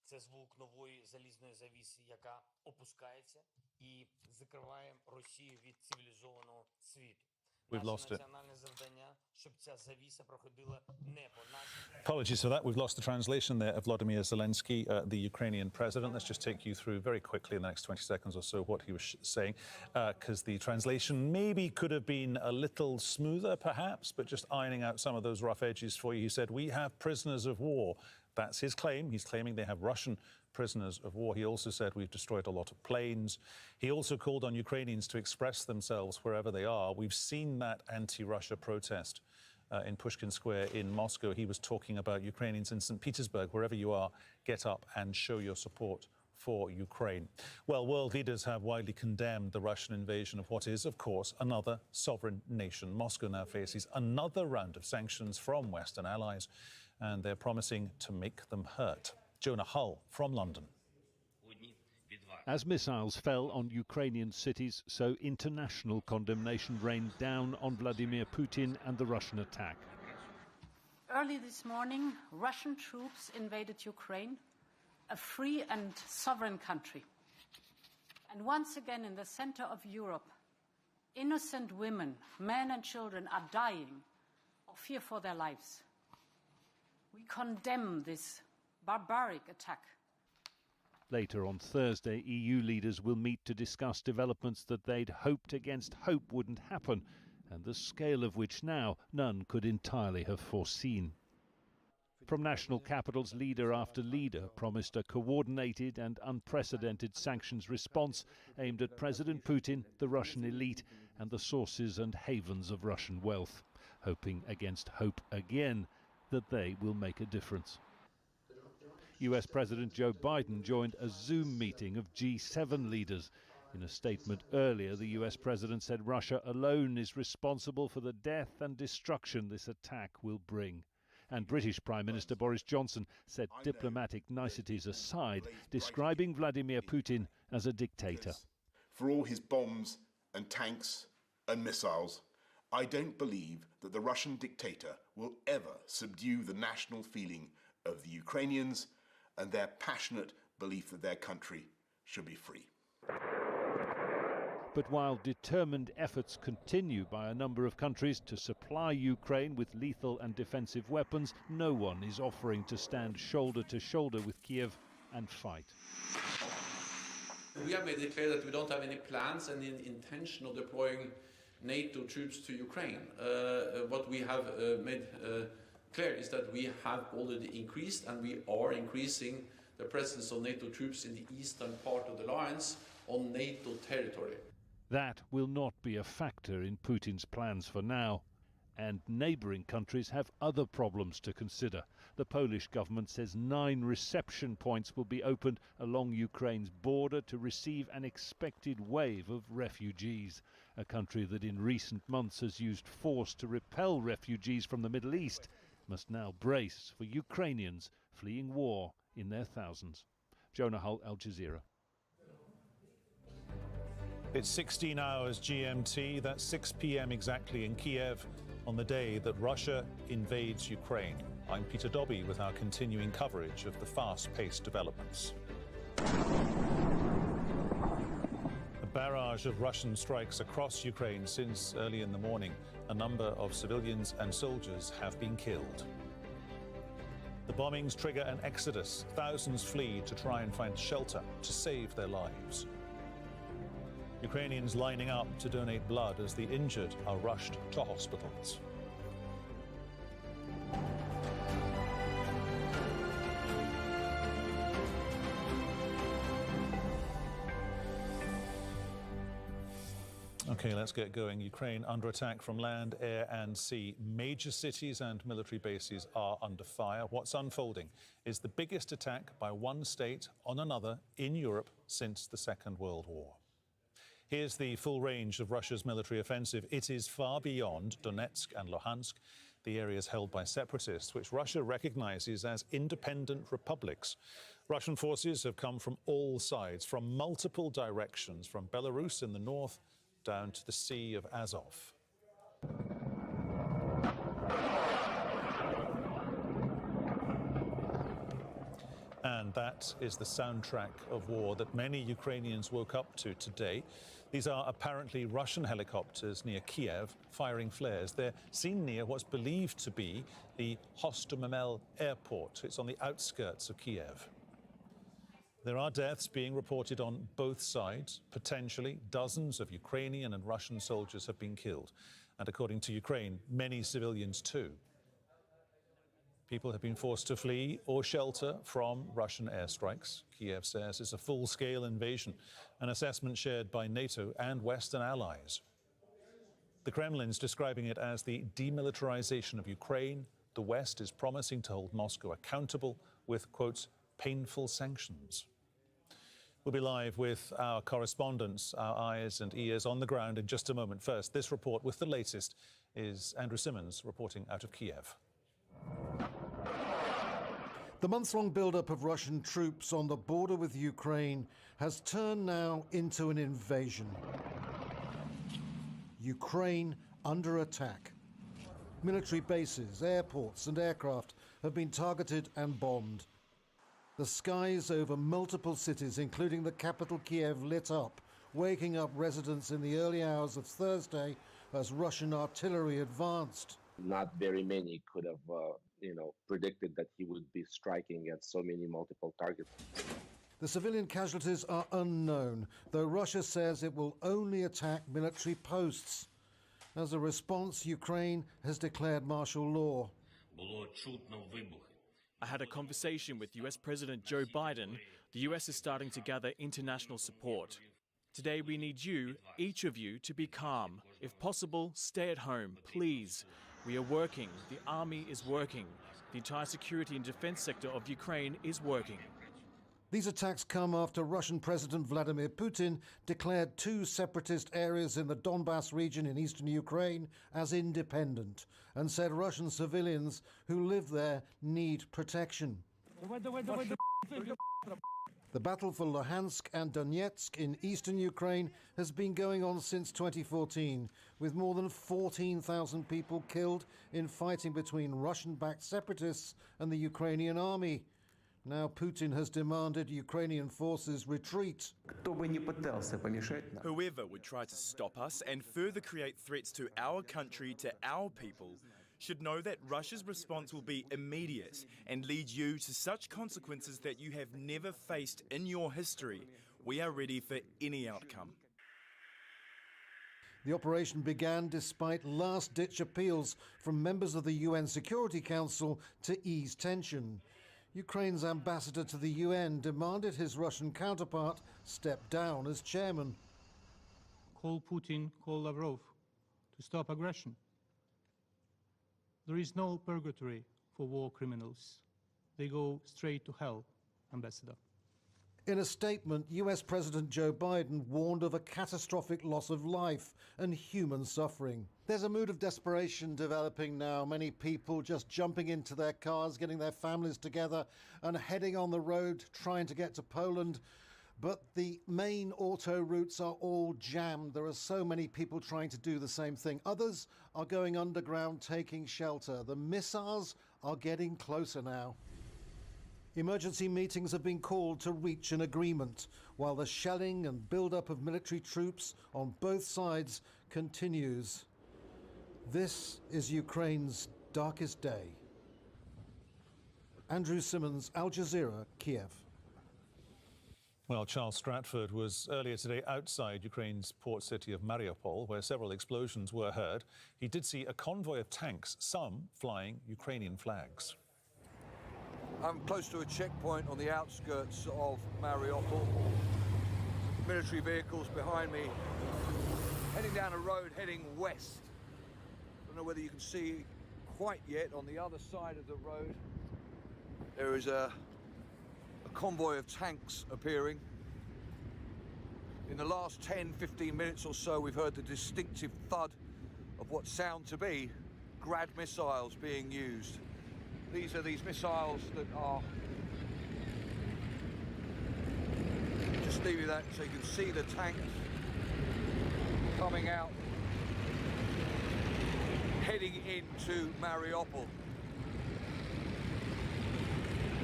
Це звук нової залізної завіси, яка опускається і закриває Росію від цивілізованого світу. We've lost it. Національне завдання, щоб ця завіса проходила не по нашій. Apologies for that. We've lost the translation there of Volodymyr Zelensky, the Ukrainian president. Let's just take you through very quickly in the next 20 seconds or so what he was saying, because the translation maybe could have been a little smoother, perhaps, but just ironing out some of those rough edges for you. He said, "We have prisoners of war." That's his claim. He's claiming they have Russian prisoners of war. He also said we've destroyed a lot of planes. He also called on Ukrainians to express themselves wherever they are. We've seen that anti-Russia protest in Pushkin Square in Moscow. He was talking about Ukrainians in St. Petersburg. Wherever you are, get up and show your support for Ukraine. Well, world leaders have widely condemned the Russian invasion of what is, of course, another sovereign nation. Moscow now faces another round of sanctions from Western allies, and they're promising to make them hurt. Jonah Hull from London. As missiles fell on Ukrainian cities, so international condemnation rained down on Vladimir Putin and the Russian attack. Early this morning, Russian troops invaded Ukraine, a free and sovereign country. And once again, in the center of Europe, innocent women, men and children are dying of fear for their lives. We condemn this barbaric attack. Later on Thursday, EU leaders will meet to discuss developments that they'd hoped against hope wouldn't happen, and the scale of which now none could entirely have foreseen. From national capitals, leader after leader promised a coordinated and unprecedented sanctions response aimed at President Putin, the Russian elite, and the sources and havens of Russian wealth. Hoping against hope again, that they will make a difference. US President Joe Biden joined a Zoom meeting of G7 leaders. In a statement earlier, the US president said Russia alone is responsible for the death and destruction this attack will bring. And British Prime Minister Boris Johnson said diplomatic niceties aside, describing Vladimir Putin as a dictator. For all his bombs and tanks and missiles, I don't believe that the Russian dictator will ever subdue the national feeling of the Ukrainians and their passionate belief that their country should be free. But while determined efforts continue by a number of countries to supply Ukraine with lethal and defensive weapons, no one is offering to stand shoulder to shoulder with Kyiv and fight. We have made it clear that we don't have any plans and intention of deploying NATO troops to Ukraine. What we have made clear is that we have already increased, and we are increasing the presence of NATO troops in the eastern part of the alliance on NATO territory. That will not be a factor in Putin's plans for now. And neighbouring countries have other problems to consider. The Polish government says 9 reception points will be opened along Ukraine's border to receive an expected wave of refugees. A country that in recent months has used force to repel refugees from the Middle East must now brace for Ukrainians fleeing war in their thousands. Jonah Hull, Al Jazeera. It's 16 hours GMT, that's 6 p.m. exactly in Kyiv on the day that Russia invades Ukraine. I'm Peter Dobby with our continuing coverage of the fast-paced developments. A barrage of Russian strikes across Ukraine since early in the morning. A number of civilians and soldiers have been killed. The bombings trigger an exodus. Thousands flee to try and find shelter to save their lives. Ukrainians lining up to donate blood as the injured are rushed to hospitals. Okay, let's get going. Ukraine under attack from land, air and sea. Major cities and military bases are under fire. What's unfolding is the biggest attack by one state on another in Europe since the Second World War. Here's the full range of Russia's military offensive. It is far beyond Donetsk and Luhansk, the areas held by separatists, which Russia recognizes as independent republics. Russian forces have come from all sides, from multiple directions, from Belarus in the north down to the Sea of Azov. And that is the soundtrack of war that many Ukrainians woke up to today. These are apparently Russian helicopters near Kyiv firing flares. They're seen near what's believed to be the Hostomel airport. It's on the outskirts of Kyiv. There are deaths being reported on both sides. Potentially, dozens of Ukrainian and Russian soldiers have been killed. And according to Ukraine, many civilians too. People have been forced to flee or shelter from Russian airstrikes. Kyiv says it's a full-scale invasion, an assessment shared by NATO and Western allies. The Kremlin's describing it as the demilitarization of Ukraine. The West is promising to hold Moscow accountable with, quote, painful sanctions. We'll be live with our correspondents, our eyes and ears on the ground in just a moment. First, this report with the latest is Andrew Simmons reporting out of Kyiv. The months-long build-up of Russian troops on the border with Ukraine has turned now into an invasion. Ukraine under attack. Military bases, airports and aircraft have been targeted and bombed. The skies over multiple cities, including the capital Kyiv, lit up, waking up residents in the early hours of Thursday as Russian artillery advanced. Not very many could have predicted that he would be striking at so many multiple targets. The civilian casualties are unknown, though Russia says it will only attack military posts. As a response, Ukraine has declared martial law. I had a conversation with US President Joe Biden. The US is starting to gather international support. Today we need you, each of you, to be calm. If possible, stay at home, please. We are working. The army is working. The entire security and defense sector of Ukraine is working. These attacks come after Russian President Vladimir Putin declared 2 separatist areas in the Donbass region in eastern Ukraine as independent and said Russian civilians who live there need protection. The battle for Luhansk and Donetsk in eastern Ukraine has been going on since 2014, with more than 14,000 people killed in fighting between Russian-backed separatists and the Ukrainian army. Now Putin has demanded Ukrainian forces retreat. Whoever would try to stop us and further create threats to our country, to our people, should know that Russia's response will be immediate and lead you to such consequences that you have never faced in your history. We are ready for any outcome. The operation began despite last-ditch appeals from members of the UN Security Council to ease tension. Ukraine's ambassador to the UN demanded his Russian counterpart step down as chairman. Call Putin, call Lavrov to stop aggression. There is no purgatory for war criminals. They go straight to hell, Ambassador. In a statement, US President Joe Biden warned of a catastrophic loss of life and human suffering. There's a mood of desperation developing now. Many people just jumping into their cars, getting their families together and heading on the road, trying to get to Poland. But the main auto routes are all jammed. There are so many people trying to do the same thing. Others are going underground, taking shelter. The missiles are getting closer now. Emergency meetings have been called to reach an agreement, while the shelling and build-up of military troops on both sides continues. This is Ukraine's darkest day. Andrew Simmons, Al Jazeera, Kyiv. Well, Charles Stratford was earlier today outside Ukraine's port city of Mariupol, where several explosions were heard. He did see a convoy of tanks, some flying Ukrainian flags. I'm close to a checkpoint on the outskirts of Mariupol. Military vehicles behind me, heading down a road heading west. I don't know whether you can see quite yet. On the other side of the road, there is a convoy of tanks appearing. In the last 10-15 minutes or so, we've heard the distinctive thud of what sound to be Grad missiles being used. These are these missiles that are, just leave you that so you can see the tanks coming out, heading into Mariupol.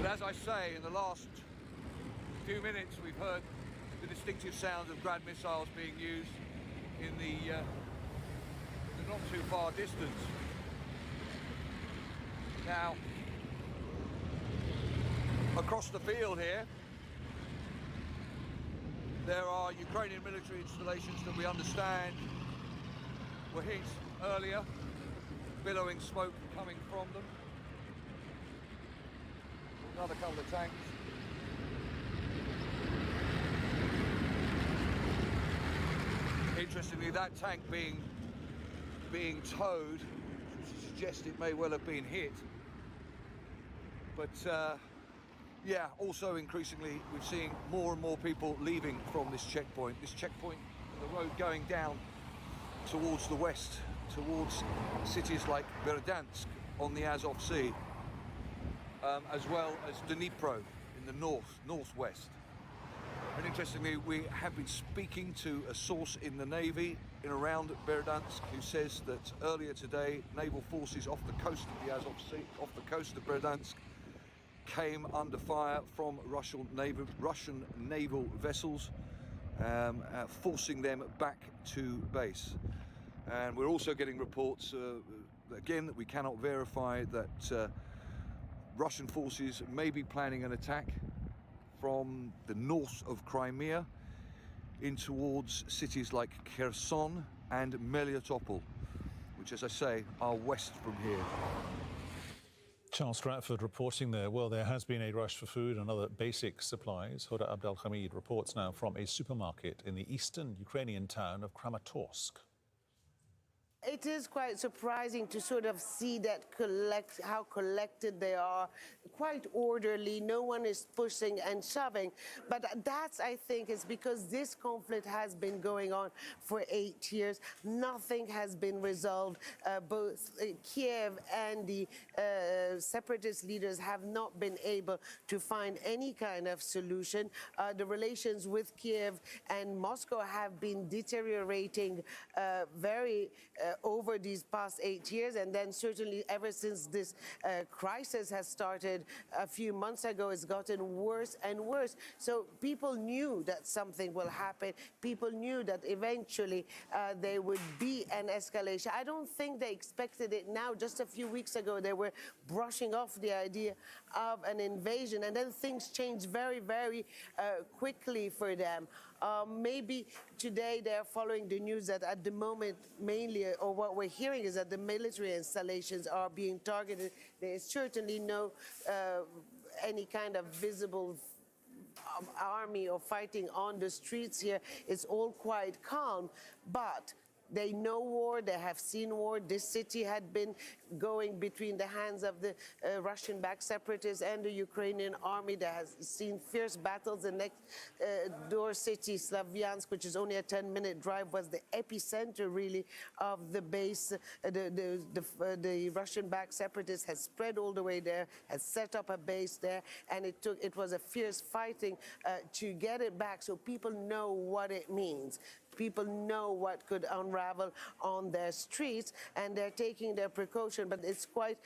But as I say, in the last few minutes we've heard the distinctive sound of Grad missiles being used in the not too far distance. Now, across the field here, there are Ukrainian military installations that we understand were hit earlier, billowing smoke coming from them. Another couple of tanks. Interestingly, that tank being towed suggests it may well have been hit. But yeah, also increasingly we're seeing more and more people leaving from this checkpoint. This checkpoint, the road going down towards the west, towards cities like Berdansk on the Azov Sea, as well as Dnipro in the northwest. And interestingly, we have been speaking to a source in the Navy in around Berdansk who says that earlier today, naval forces off the coast of the Azov Sea, off the coast of Berdansk, came under fire from Russian naval vessels, forcing them back to base. And we're also getting reports, again, that we cannot verify, that Russian forces may be planning an attack from the north of Crimea in towards cities like Kherson and Melitopol, which, as I say, are west from here. Charles Stratford reporting there. Well, there has been a rush for food and other basic supplies. Hoda Abdelhamid reports now from a supermarket in the eastern Ukrainian town of Kramatorsk. It is quite surprising to sort of see that how collected they are, quite orderly. No one is pushing and shoving. But that's, I think, is because this conflict has been going on for 8 years. Nothing has been resolved. Both Kyiv and the separatist leaders have not been able to find any kind of solution. The relations with Kyiv and Moscow have been deteriorating very over these past 8 years, and then certainly ever since this crisis has started a few months ago, it's gotten worse and worse. So people knew that something will happen. People knew that eventually there would be an escalation. I don't think they expected it now. Just a few weeks ago, they were brushing off the idea of an invasion, and then things changed very, very quickly for them. Maybe today they're following the news that at the moment, mainly, or what we're hearing is that the military installations are being targeted. There is certainly no any kind of visible army or fighting on the streets here. It's all quite calm, but they know war, they have seen war. This city had been going between the hands of the Russian-backed separatists and the Ukrainian army that has seen fierce battles. The next door city, Slavyansk, which is only a 10-minute drive, was the epicenter, really, of the base. The Russian-backed separatists has spread all the way there, has set up a base there, and it was a fierce fighting to get it back. So people know what it means. People know what could unravel on their streets, and they're taking their precaution. But it's quite,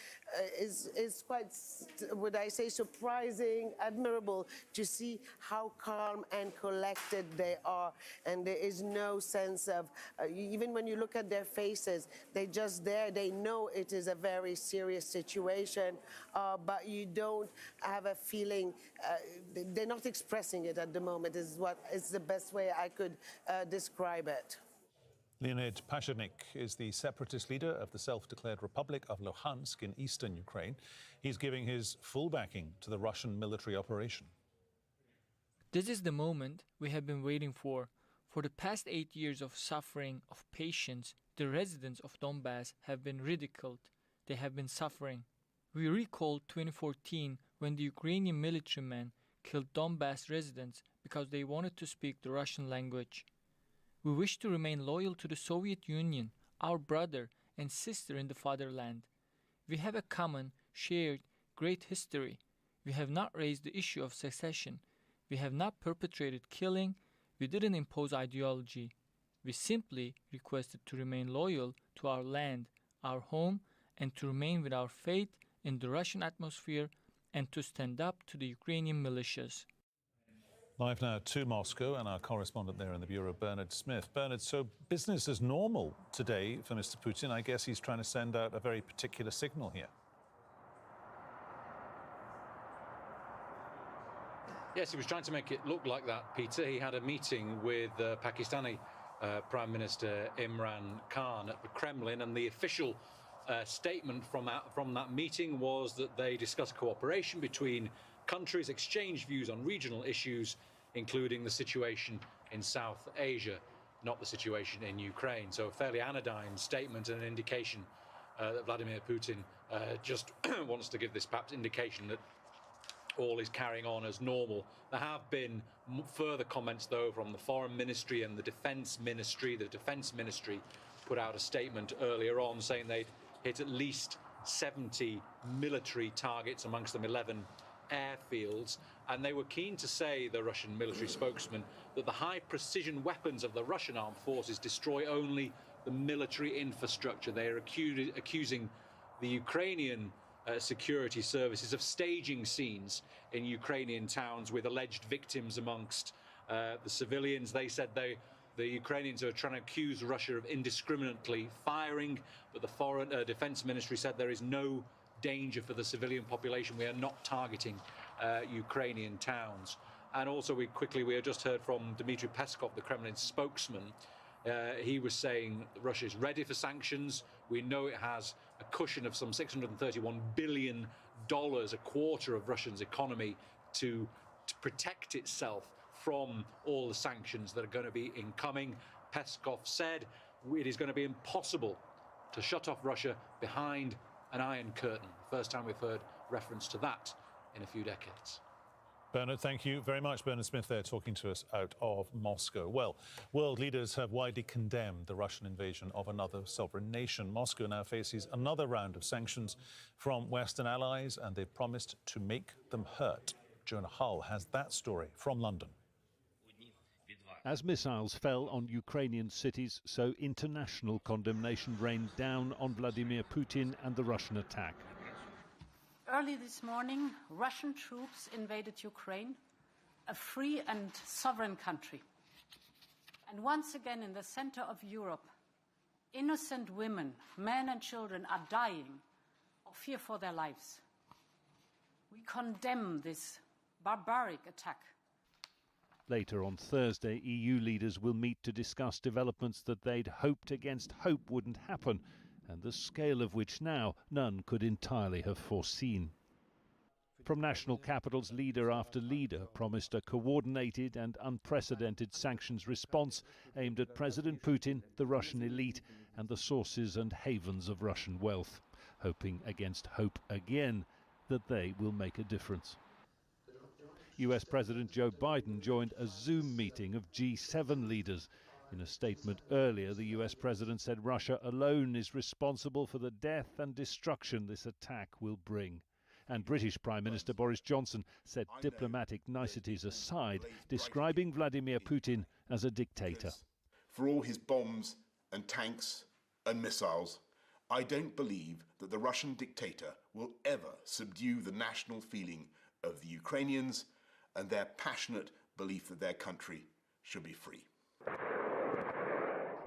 would I say, surprising, admirable to see how calm and collected they are. And there is no sense of, even when you look at their faces, they're just there. They know it is a very serious situation, but you don't have a feeling, they're not expressing it at the moment, is the best way I could describe it. Leonid Pashernik is the separatist leader of the self-declared Republic of Luhansk in eastern Ukraine. He's giving his full backing to the Russian military operation. This is the moment we have been waiting for. For the past 8 years of suffering, of patience, the residents of Donbass have been ridiculed. They have been suffering. We recall 2014 when the Ukrainian militarymen killed Donbass residents because they wanted to speak the Russian language. We wish to remain loyal to the Soviet Union, our brother and sister in the fatherland. We have a common, shared, great history. We have not raised the issue of secession. We have not perpetrated killing. We didn't impose ideology. We simply requested to remain loyal to our land, our home, and to remain with our faith in the Russian atmosphere and to stand up to the Ukrainian militias. Live now to Moscow, and our correspondent there in the Bureau, Bernard Smith. Bernard, so business as normal today for Mr. Putin. I guess he's trying to send out a very particular signal here. Yes, he was trying to make it look like that, Peter. He had a meeting with Pakistani Prime Minister Imran Khan at the Kremlin, and the official statement from that meeting was that they discussed cooperation between countries, exchanged views on regional issues, including the situation in South Asia, not the situation in Ukraine. So a fairly anodyne statement and an indication that Vladimir Putin just wants to give this perhaps indication that all is carrying on as normal. There have been further comments, though, from the Foreign Ministry and the Defence Ministry. The Defence Ministry put out a statement earlier on saying they'd hit at least 70 military targets, amongst them 11 airfields, and they were keen to say, the Russian military spokesman, that the high-precision weapons of the Russian armed forces destroy only the military infrastructure. They are accusing the Ukrainian security services of staging scenes in Ukrainian towns with alleged victims amongst the civilians. They said the Ukrainians are trying to accuse Russia of indiscriminately firing, but the Foreign Defense Ministry said there is no danger for the civilian population. We are not targeting Ukrainian towns. And also we had just heard from Dmitry Peskov, the Kremlin spokesman. He was saying Russia is ready for sanctions. We know it has a cushion of some $631 billion, a quarter of Russia's economy, to protect itself from all the sanctions that are going to be incoming. Peskov said it is going to be impossible to shut off Russia behind an Iron Curtain. First time we've heard reference to that in a few decades. Bernard, thank you very much. Bernard Smith there talking to us out of Moscow. Well, world leaders have widely condemned the Russian invasion of another sovereign nation. Moscow now faces another round of sanctions from Western allies, and they've promised to make them hurt. Jonah Hull has that story from London. As missiles fell on Ukrainian cities, so international condemnation rained down on Vladimir Putin and the Russian attack. Early this morning, Russian troops invaded Ukraine, a free and sovereign country. And once again, in the center of Europe, innocent women, men and children are dying of fear for their lives. We condemn this barbaric attack. Later on Thursday, EU leaders will meet to discuss developments that they'd hoped against hope wouldn't happen, and the scale of which now none could entirely have foreseen. From national capitals, leader after leader promised a coordinated and unprecedented sanctions response aimed at President Putin, the Russian elite, and the sources and havens of Russian wealth, hoping against hope again that they will make a difference. US President Joe Biden joined a Zoom meeting of G7 leaders. In a statement earlier, the US president said Russia alone is responsible for the death and destruction this attack will bring. And British Prime Minister Boris Johnson said diplomatic niceties aside, describing Vladimir Putin as a dictator. For all his bombs and tanks and missiles, I don't believe that the Russian dictator will ever subdue the national feeling of the Ukrainians and their passionate belief that their country should be free.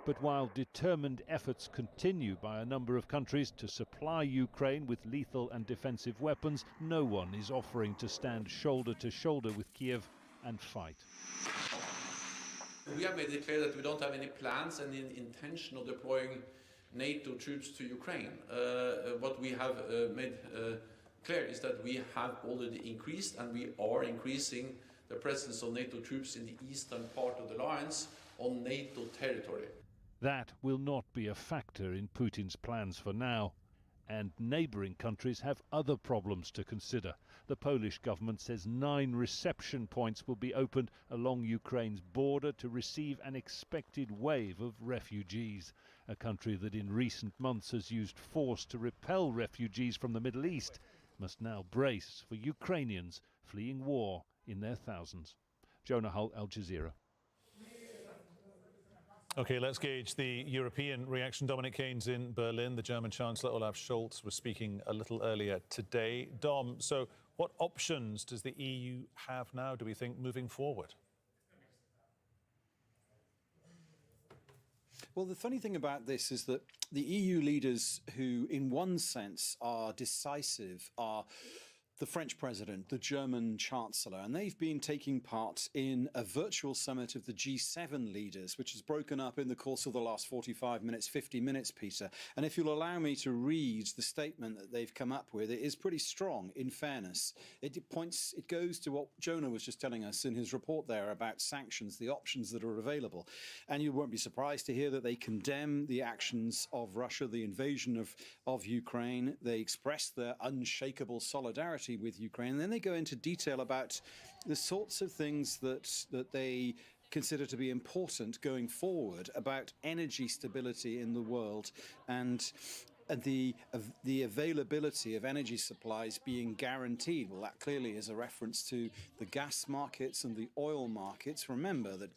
But while determined efforts continue by a number of countries to supply Ukraine with lethal and defensive weapons, no one is offering to stand shoulder to shoulder with Kyiv and fight. We have made it clear that we don't have any plans and intention of deploying NATO troops to Ukraine. What we have made clear is that we have already increased, and we are increasing the presence of NATO troops in the eastern part of the alliance on NATO territory. That will not be a factor in Putin's plans for now. And neighbouring countries have other problems to consider. The Polish government says 9 reception points will be opened along Ukraine's border to receive an expected wave of refugees. A country that in recent months has used force to repel refugees from the Middle East must now brace for Ukrainians fleeing war in their thousands. Jonah Hull, Al Jazeera. OK, let's gauge the European reaction. Dominic Keynes in Berlin. The German Chancellor Olaf Scholz was speaking a little earlier today. Dom, so what options does the EU have now, do we think, moving forward? Well, the funny thing about this is that the EU leaders who, in one sense, are decisive are the French president, the German chancellor, and they've been taking part in a virtual summit of the G7 leaders, which has broken up in the course of the last 45 minutes, 50 minutes, Peter. And if you'll allow me to read the statement that they've come up with, it is pretty strong, in fairness. It goes to what Jonah was just telling us in his report there about sanctions, the options that are available. And you won't be surprised to hear that they condemn the actions of Russia, the invasion of Ukraine. They express their unshakable solidarity with Ukraine. And then they go into detail about the sorts of things that they consider to be important going forward about energy stability in the world and the availability of energy supplies being guaranteed. Well, that clearly is a reference to the gas markets and the oil markets. Remember that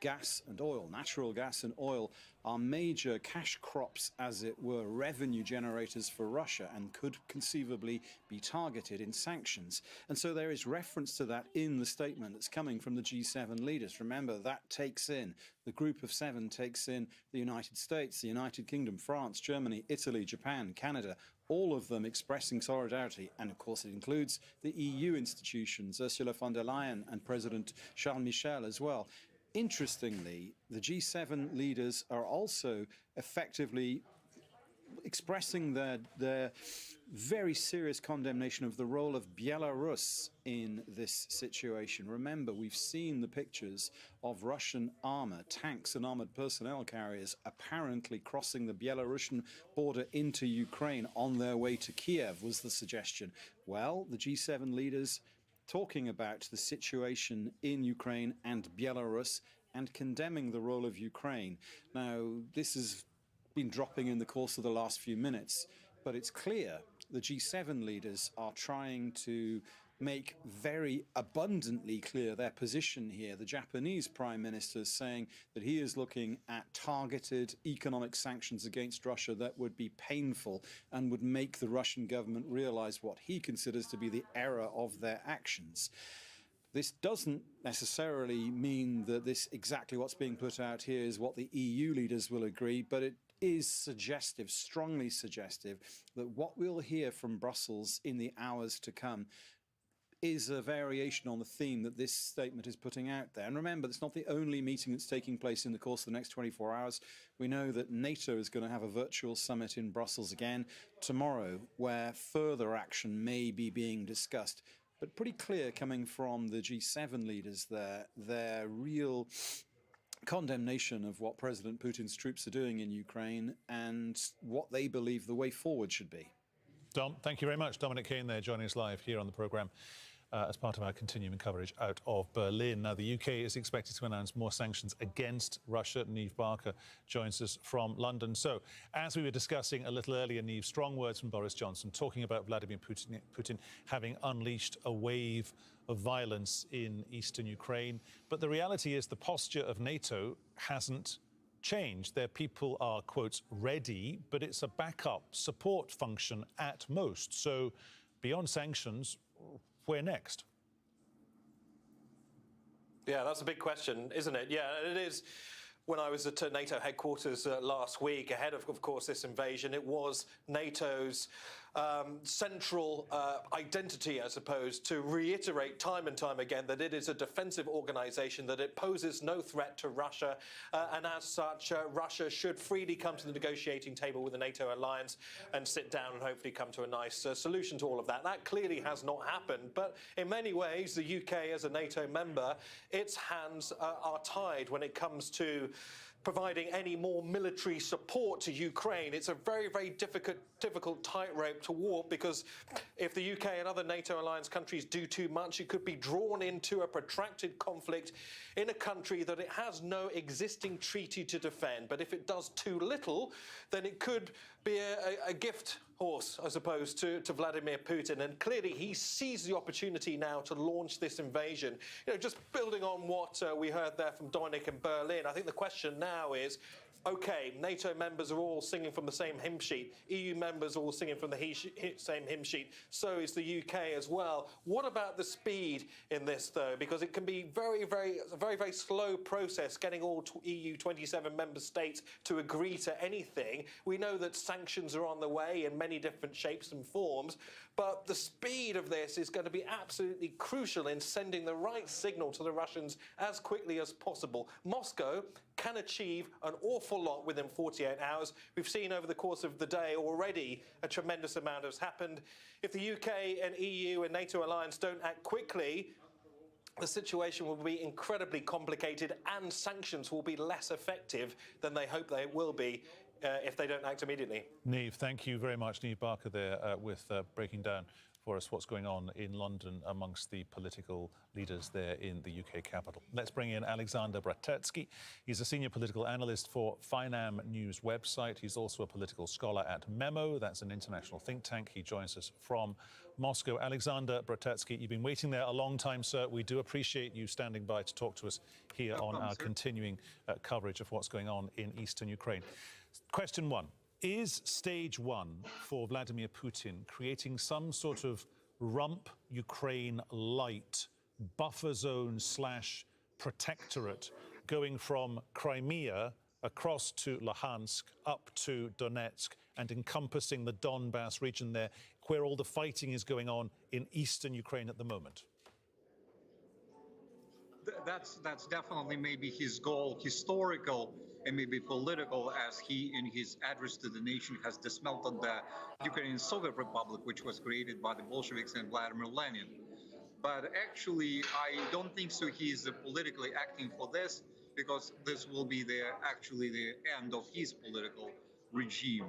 gas and oil, natural gas and oil, are major cash crops, as it were, revenue generators for Russia, and could conceivably be targeted in sanctions. And so there is reference to that in the statement that's coming from the G7 leaders. Remember, that takes in, the group of 7 takes in the United States, the United Kingdom, France, Germany, Italy, Japan, Canada, all of them expressing solidarity. And of course, it includes the EU institutions, Ursula von der Leyen and President Charles Michel as well. Interestingly, the G7 leaders are also effectively expressing their very serious condemnation of the role of Belarus in this situation. Remember, we've seen the pictures of Russian armor, tanks and armored personnel carriers apparently crossing the Belarusian border into Ukraine on their way to Kyiv, was the suggestion. Well, the G7 leaders talking about the situation in Ukraine and Belarus and condemning the role of Ukraine. Now, this has been dropping in the course of the last few minutes, but it's clear the G7 leaders are trying to make very abundantly clear their position here. The Japanese Prime Minister is saying that he is looking at targeted economic sanctions against Russia that would be painful and would make the Russian government realize what he considers to be the error of their actions. This doesn't necessarily mean that this exactly what's being put out here is what the EU leaders will agree, but it is suggestive, strongly suggestive, that what we'll hear from Brussels in the hours to come is a variation on the theme that this statement is putting out there. And remember, it's not the only meeting that's taking place in the course of the next 24 hours. We know that NATO is going to have a virtual summit in Brussels again tomorrow, where further action may be being discussed. But pretty clear coming from the G7 leaders there, their real condemnation of what President Putin's troops are doing in Ukraine and what they believe the way forward should be. Dom, thank you very much. Dominic Kane there joining us live here on the programme as part of our continuing coverage out of Berlin. Now, the UK is expected to announce more sanctions against Russia. Niamh Barker joins us from London. So, as we were discussing a little earlier, Niamh, strong words from Boris Johnson talking about Vladimir Putin having unleashed a wave of violence in eastern Ukraine. But the reality is the posture of NATO hasn't changed. Their people are, quote, ready, but it's a backup support function at most. So beyond sanctions, where next? Yeah, that's a big question, isn't it? Yeah, it is. When I was at NATO headquarters last week, ahead of course, this invasion, it was NATO's central identity, I suppose, to reiterate time and time again that it is a defensive organisation, that it poses no threat to Russia, and as such, Russia should freely come to the negotiating table with the NATO alliance and sit down and hopefully come to a nice solution to all of that. That clearly has not happened, but in many ways, the UK as a NATO member, its hands are tied when it comes to providing any more military support to Ukraine. It's a very, very difficult tightrope to walk, because if the UK and other NATO alliance countries do too much, it could be drawn into a protracted conflict in a country that it has no existing treaty to defend. But if it does too little, then it could be a gift horse, I suppose, to Vladimir Putin. And clearly he sees the opportunity now to launch this invasion. You know, just building on what we heard there from Dominic in Berlin, I think the question now is, OK, NATO members are all singing from the same hymn sheet. EU members are all singing from the same hymn sheet. So is the UK as well. What about the speed in this, though? Because it can be a very slow process getting all EU 27 member states to agree to anything. We know that sanctions are on the way in many different shapes and forms. But the speed of this is going to be absolutely crucial in sending the right signal to the Russians as quickly as possible. Moscow can achieve an awful lot within 48 hours. We've seen over the course of the day already a tremendous amount has happened. If the UK and EU and NATO alliance don't act quickly, the situation will be incredibly complicated and sanctions will be less effective than they hope they will be if they don't act immediately. Niamh, thank you very much. Niamh Barker there with breaking down for us what's going on in London amongst the political leaders there in the UK capital. Let's bring in Alexander Bratetsky. He's a senior political analyst for Finam News website. He's also a political scholar at Memo. That's an international think tank. He joins us from Moscow. Alexander Bratetsky, you've been waiting there a long time, sir. We do appreciate you standing by to talk to us here on our continuing coverage of what's going on in eastern Ukraine. Question one. Is stage one for Vladimir Putin creating some sort of rump Ukraine light buffer zone / protectorate going from Crimea across to Luhansk up to Donetsk and encompassing the Donbass region there, where all the fighting is going on in eastern Ukraine at the moment? That's definitely maybe his goal. Historical and maybe political, as he, in his address to the nation, has dismantled the Ukrainian Soviet Republic, which was created by the Bolsheviks and Vladimir Lenin. But actually, I don't think so. He is politically acting for this, because this will be actually the end of his political regime.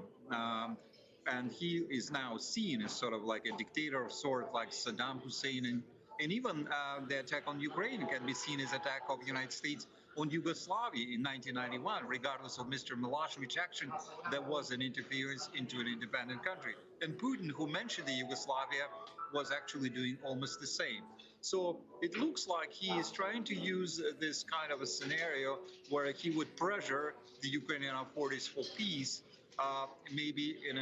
And he is now seen as sort of like a dictator of sort, like Saddam Hussein, and even the attack on Ukraine can be seen as attack of the United States on Yugoslavia in 1991. Regardless of Mr. Milosevic's action, that was an interference into an independent country. And Putin, who mentioned the Yugoslavia, was actually doing almost the same. So it looks like he is trying to use this kind of a scenario where he would pressure the Ukrainian authorities for peace, maybe in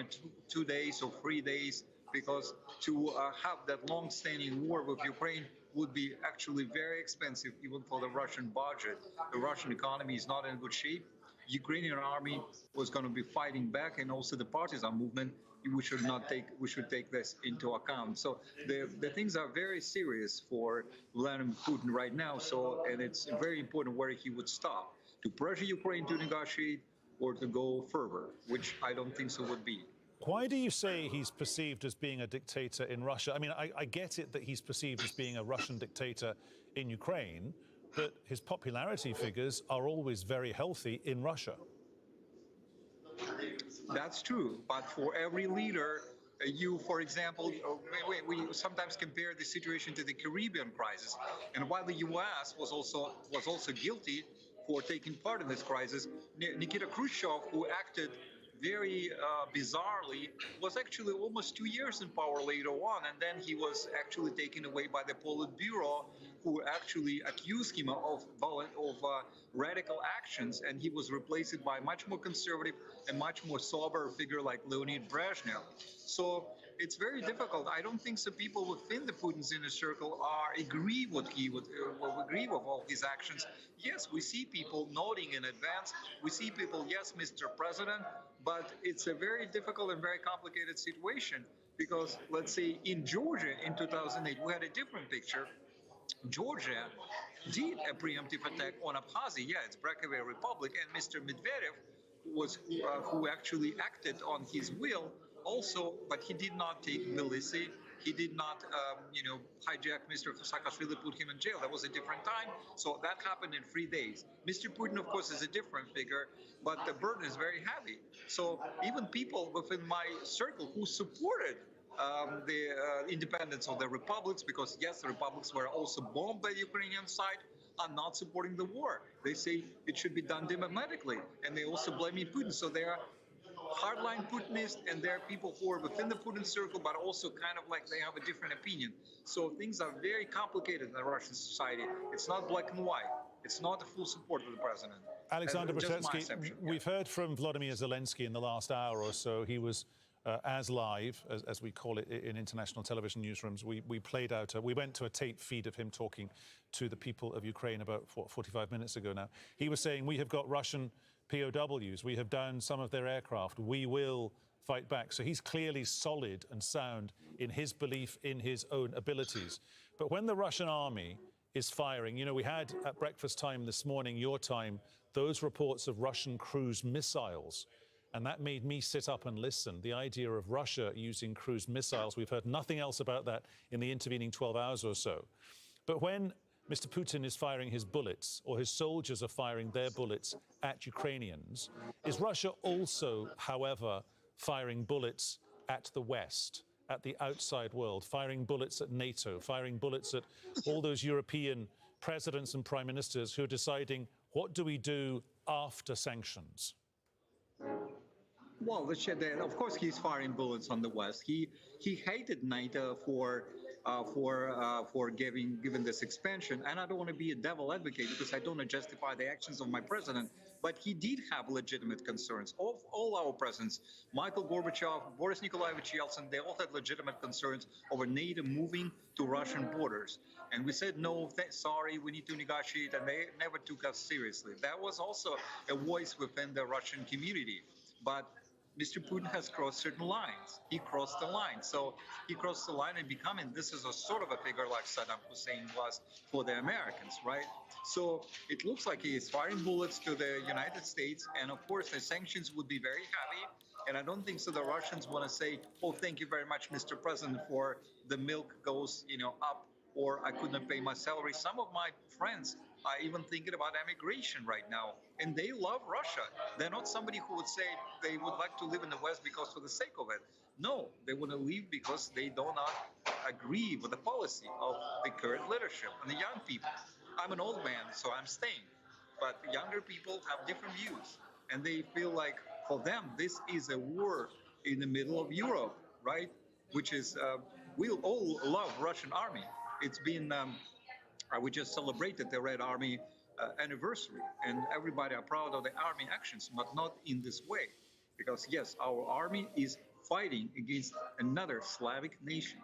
2 days or 3 days, because to have that long-standing war with Ukraine would be actually very expensive, even for the Russian budget. The Russian economy is not in good shape. Ukrainian army was going to be fighting back, and also the partisan movement. We should take this into account. So the things are very serious for Vladimir Putin right now. So, and it's very important where he would stop, to pressure Ukraine to negotiate or to go further, which I don't think so would be. Why do you say he's perceived as being a dictator in Russia? I mean, I get it that he's perceived as being a Russian dictator in Ukraine, but his popularity figures are always very healthy in Russia. That's true, but for every leader, for example, we sometimes compare the situation to the Caribbean crisis, and while the U.S. was also guilty for taking part in this crisis, Nikita Khrushchev, who acted very bizarrely, was actually almost 2 years in power later on, and then he was actually taken away by the Politburo, who actually accused him of radical actions, and he was replaced by a much more conservative and much more sober figure like Leonid Brezhnev. So it's very difficult. I don't think so people within the Putin's inner circle agree with all his actions. Yes, we see people nodding in advance. We see people, yes, Mr. President, but it's a very difficult and very complicated situation, because let's say in Georgia in 2008, we had a different picture. Georgia did a preemptive attack on Abkhazia. Yeah, it's breakaway republic, and Mr. Medvedev was who actually acted on his will also, but he did not take Tbilisi. He did not, hijack Mr. Saakashvili, put him in jail. That was a different time. So that happened in 3 days. Mr. Putin, of course, is a different figure, but the burden is very heavy. So even people within my circle who supported the independence of the republics, because yes, the republics were also bombed by the Ukrainian side, are not supporting the war. They say it should be done diplomatically, and they also blame Putin. So they are hardline Putinists, and there are people who are within the Putin circle, but also kind of like they have a different opinion. So things are very complicated in the Russian society. It's not black and white. It's not a full support of the president. Alexander Brzezinski, we've heard from Volodymyr Zelensky in the last hour or so. He was as live, as we call it in international television newsrooms. We played out, we went to a tape feed of him talking to the people of Ukraine about 45 minutes ago now. He was saying, we have got Russian POWs, we have downed some of their aircraft, we will fight back. So he's clearly solid and sound in his belief in his own abilities. But when the Russian army is firing, we had at breakfast time this morning, your time, those reports of Russian cruise missiles. And that made me sit up and listen. The idea of Russia using cruise missiles, we've heard nothing else about that in the intervening 12 hours or so. But when Mr. Putin is firing his bullets, or his soldiers are firing their bullets at Ukrainians, is Russia also, however, firing bullets at the West, at the outside world, firing bullets at NATO, firing bullets at all those European presidents and prime ministers who are deciding, what do we do after sanctions? Well, of course, he's firing bullets on the West. He hated NATO for giving this expansion, and I don't want to be a devil advocate because I don't want to justify the actions of my president. But he did have legitimate concerns. All our presidents, Michael Gorbachev, Boris Nikolaevich Yeltsin, they all had legitimate concerns over NATO moving to Russian borders. And we said, no, sorry, we need to negotiate, and they never took us seriously. That was also a voice within the Russian community. But Mr. Putin has crossed certain lines. He crossed the line. So he crossed the line and becoming, this is a sort of a figure like Saddam Hussein was for the Americans, right? So it looks like he is firing bullets to the United States. And of course, the sanctions would be very heavy. And I don't think so the Russians want to say, oh, thank you very much, Mr. President, for the milk goes, up, or I couldn't pay my salary. Some of my friends are even thinking about emigration right now, and they love Russia. They're not somebody who would say they would like to live in the West because for the sake of it. No, they want to leave because they do not agree with the policy of the current leadership and the young people. I'm an old man, so I'm staying. But younger people have different views, and they feel like for them, this is a war in the middle of Europe, right? Which is, we all love Russian army. It's been, we just celebrated the Red Army anniversary, and everybody are proud of the army actions, but not in this way. Because yes, our army is fighting against another Slavic nation.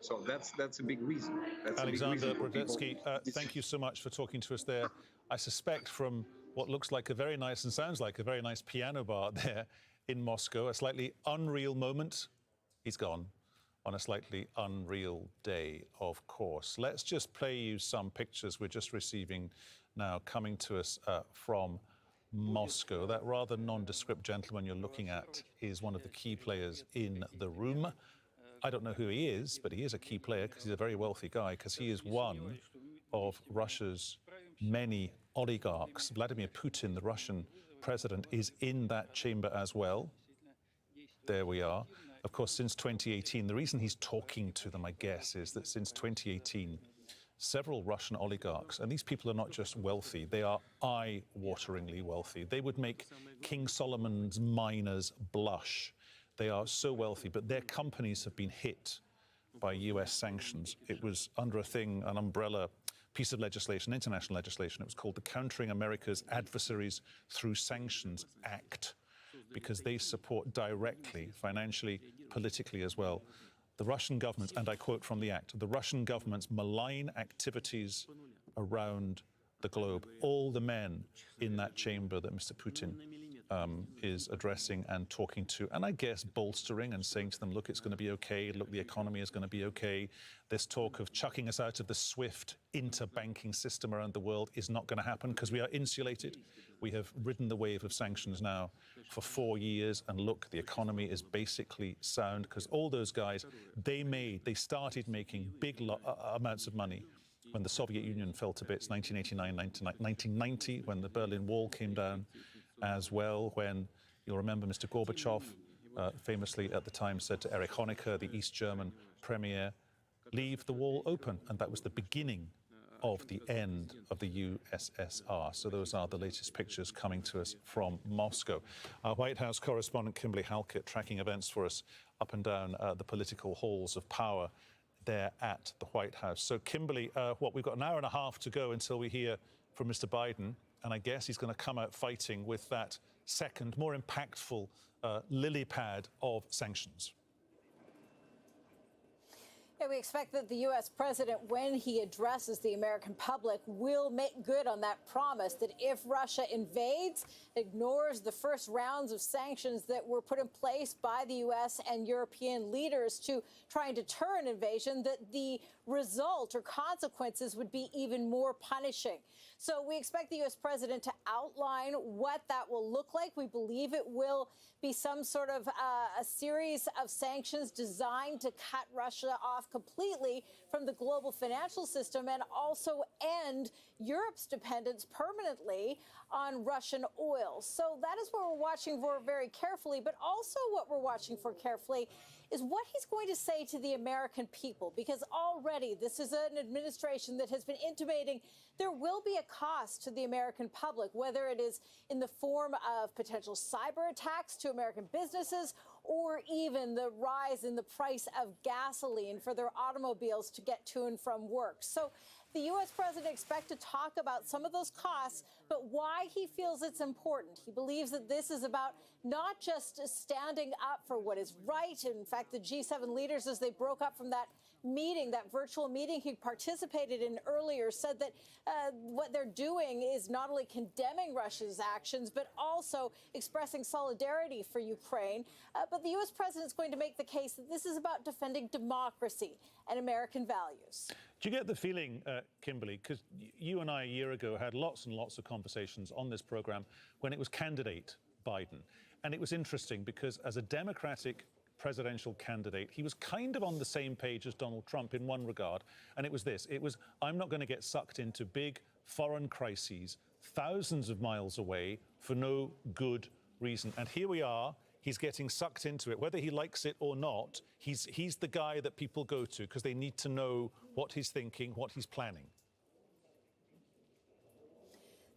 So that's a big reason. That's Alexander a big reason for Brodetsky, people. thank you so much for talking to us there. I suspect from what looks like a very nice and sounds like a very nice piano bar there in Moscow, a slightly unreal moment. He's gone on a slightly unreal day, of course. Let's just play you some pictures we're just receiving now coming to us from Moscow. That rather nondescript gentleman you're looking at is one of the key players in the room. I don't know who he is, but he is a key player because he's a very wealthy guy, because he is one of Russia's many oligarchs. Vladimir Putin, the Russian president, is in that chamber as well. There we are. Of course, since 2018, the reason he's talking to them, I guess, is that since 2018, several Russian oligarchs, and these people are not just wealthy, they are eye-wateringly wealthy. They would make King Solomon's miners blush. They are so wealthy, but their companies have been hit by US sanctions. It was under an umbrella piece of legislation, international legislation. It was called the Countering America's Adversaries Through Sanctions Act, because they support directly, financially, politically as well, the Russian government, and I quote from the act, the Russian government's malign activities around the globe. All the men in that chamber that Mr. Putin is addressing and talking to, and I guess bolstering and saying to them, look, it's going to be okay, look, the economy is going to be okay. This talk of chucking us out of the SWIFT interbanking system around the world is not going to happen because we are insulated. We have ridden the wave of sanctions now for 4 years, and look, the economy is basically sound because all those guys, they started making big amounts of money when the Soviet Union fell to bits, 1989, 1990, when the Berlin Wall came down, as well, when you'll remember Mr. Gorbachev famously at the time said to Erich Honecker, the East German premier, leave the wall open. And that was the beginning of the end of the USSR. So those are the latest pictures coming to us from Moscow. Our White House correspondent Kimberly Halkett tracking events for us up and down the political halls of power there at the White House. So Kimberly, we've got an hour and a half to go until we hear from Mr. Biden. And I guess he's going to come out fighting with that second, more impactful lily pad of sanctions. Yeah, we expect that the U.S. president, when he addresses the American public, will make good on that promise that if Russia invades, ignores the first rounds of sanctions that were put in place by the U.S. and European leaders to try and deter an invasion, that the result or consequences would be even more punishing. So we expect the U.S. president to outline what that will look like. We believe it will be some sort of a series of sanctions designed to cut Russia off completely from the global financial system and also end Europe's dependence permanently on Russian oil. So that is what we're watching for very carefully. But also what we're watching for carefully is what he's going to say to the American people, because already this is an administration that has been intimating there will be a cost to the American public, whether it is in the form of potential cyber attacks to American businesses or even the rise in the price of gasoline for their automobiles to get to and from work. So the U.S. president expects to talk about some of those costs, but why he feels it's important. He believes that this is about not just standing up for what is right. In fact, the G7 leaders, as they broke up from that meeting, that virtual meeting he participated in earlier, said that what they're doing is not only condemning Russia's actions, but also expressing solidarity for Ukraine. But the U.S. president is going to make the case that this is about defending democracy and American values. Do you get the feeling, Kimberly, because you and I a year ago had lots and lots of conversations on this program when it was candidate Biden. And it was interesting because as a Democratic presidential candidate, he was kind of on the same page as Donald Trump in one regard. And it was this. It was, I'm not going to get sucked into big foreign crises thousands of miles away for no good reason. And here we are. He's getting sucked into it. Whether he likes it or not, he's the guy that people go to because they need to know what he's thinking, what he's planning.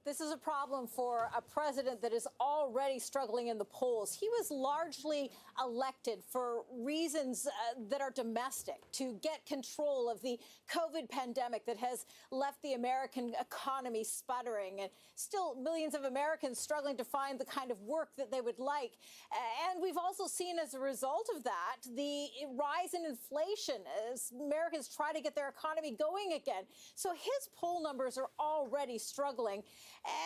This is a problem for a president that is already struggling in the polls. He was largely elected for reasons that are domestic, to get control of the COVID pandemic that has left the American economy sputtering, and still millions of Americans struggling to find the kind of work that they would like. And we've also seen as a result of that the rise in inflation as Americans try to get their economy going again. So his poll numbers are already struggling.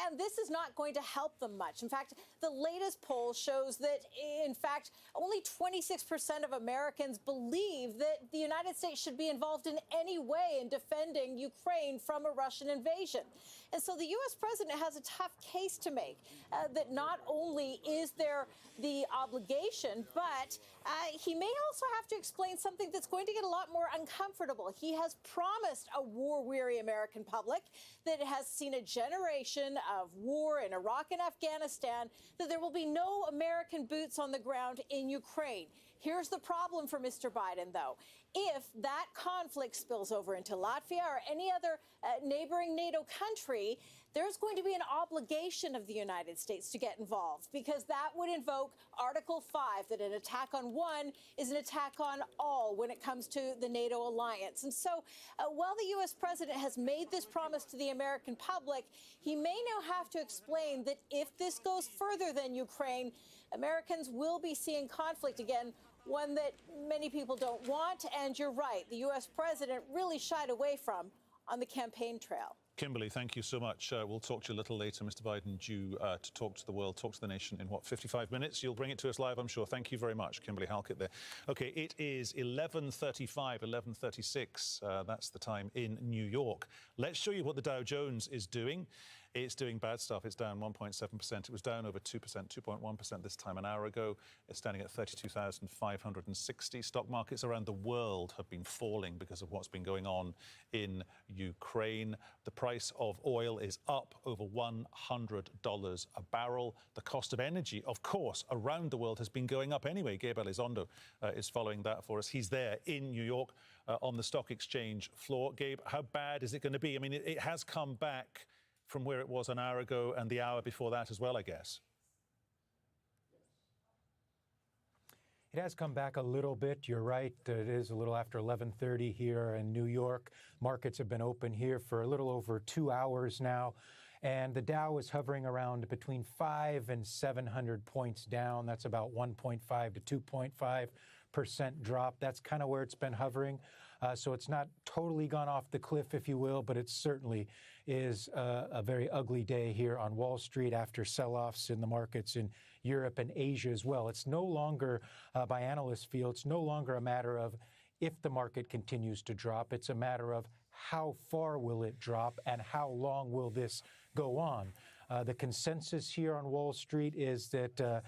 And this is not going to help them much. In fact, the latest poll shows that, in fact, only 26% of Americans believe that the United States should be involved in any way in defending Ukraine from a Russian invasion. And so the U.S. president has a tough case to make, that not only is there the obligation, but he may also have to explain something that's going to get a lot more uncomfortable. He has promised a war-weary American public that has seen a generation of war in Iraq and Afghanistan, that there will be no American boots on the ground in Ukraine. Here's the problem for Mr. Biden, though. If that conflict spills over into Latvia or any other neighboring NATO country, there's going to be an obligation of the United States to get involved, because that would invoke Article 5, that an attack on one is an attack on all when it comes to the NATO alliance. And so while the U.S. president has made this promise to the American public, he may now have to explain that if this goes further than Ukraine, Americans will be seeing conflict again, one that many people don't want. And you're right, the U.S. president really shied away from on the campaign trail. Kimberly, thank you so much. We'll talk to you a little later. Mr. Biden due to talk to the world, talk to the nation in, 55 minutes? You'll bring it to us live, I'm sure. Thank you very much, Kimberly Halkett there. OK, it is 11:35, 11:36. That's the time in New York. Let's show you what the Dow Jones is doing. It's doing bad stuff. It's down 1.7%. It was down over 2%, 2.1% this time an hour ago. It's standing at 32,560. Stock markets around the world have been falling because of what's been going on in Ukraine. The price of oil is up over $100 a barrel. The cost of energy, of course, around the world has been going up anyway. Gabe Elizondo is following that for us. He's there in New York on the stock exchange floor. Gabe, how bad is it going to be? I mean, it has come back from where it was an hour ago and the hour before that as well, I guess. It has come back a little bit. You're right. It is a little after 11:30 here in New York. Markets have been open here for a little over 2 hours now. And the Dow is hovering around between 500 and 700 points down. That's about 1.5 to 2.5% drop. That's kind of where it's been hovering. So it's not totally gone off the cliff, if you will, but it certainly is a very ugly day here on Wall Street after sell-offs in the markets in Europe and Asia as well. It's no longer, by analysts feel, it's no longer a matter of if the market continues to drop. It's a matter of how far will it drop and how long will this go on. The consensus here on Wall Street is that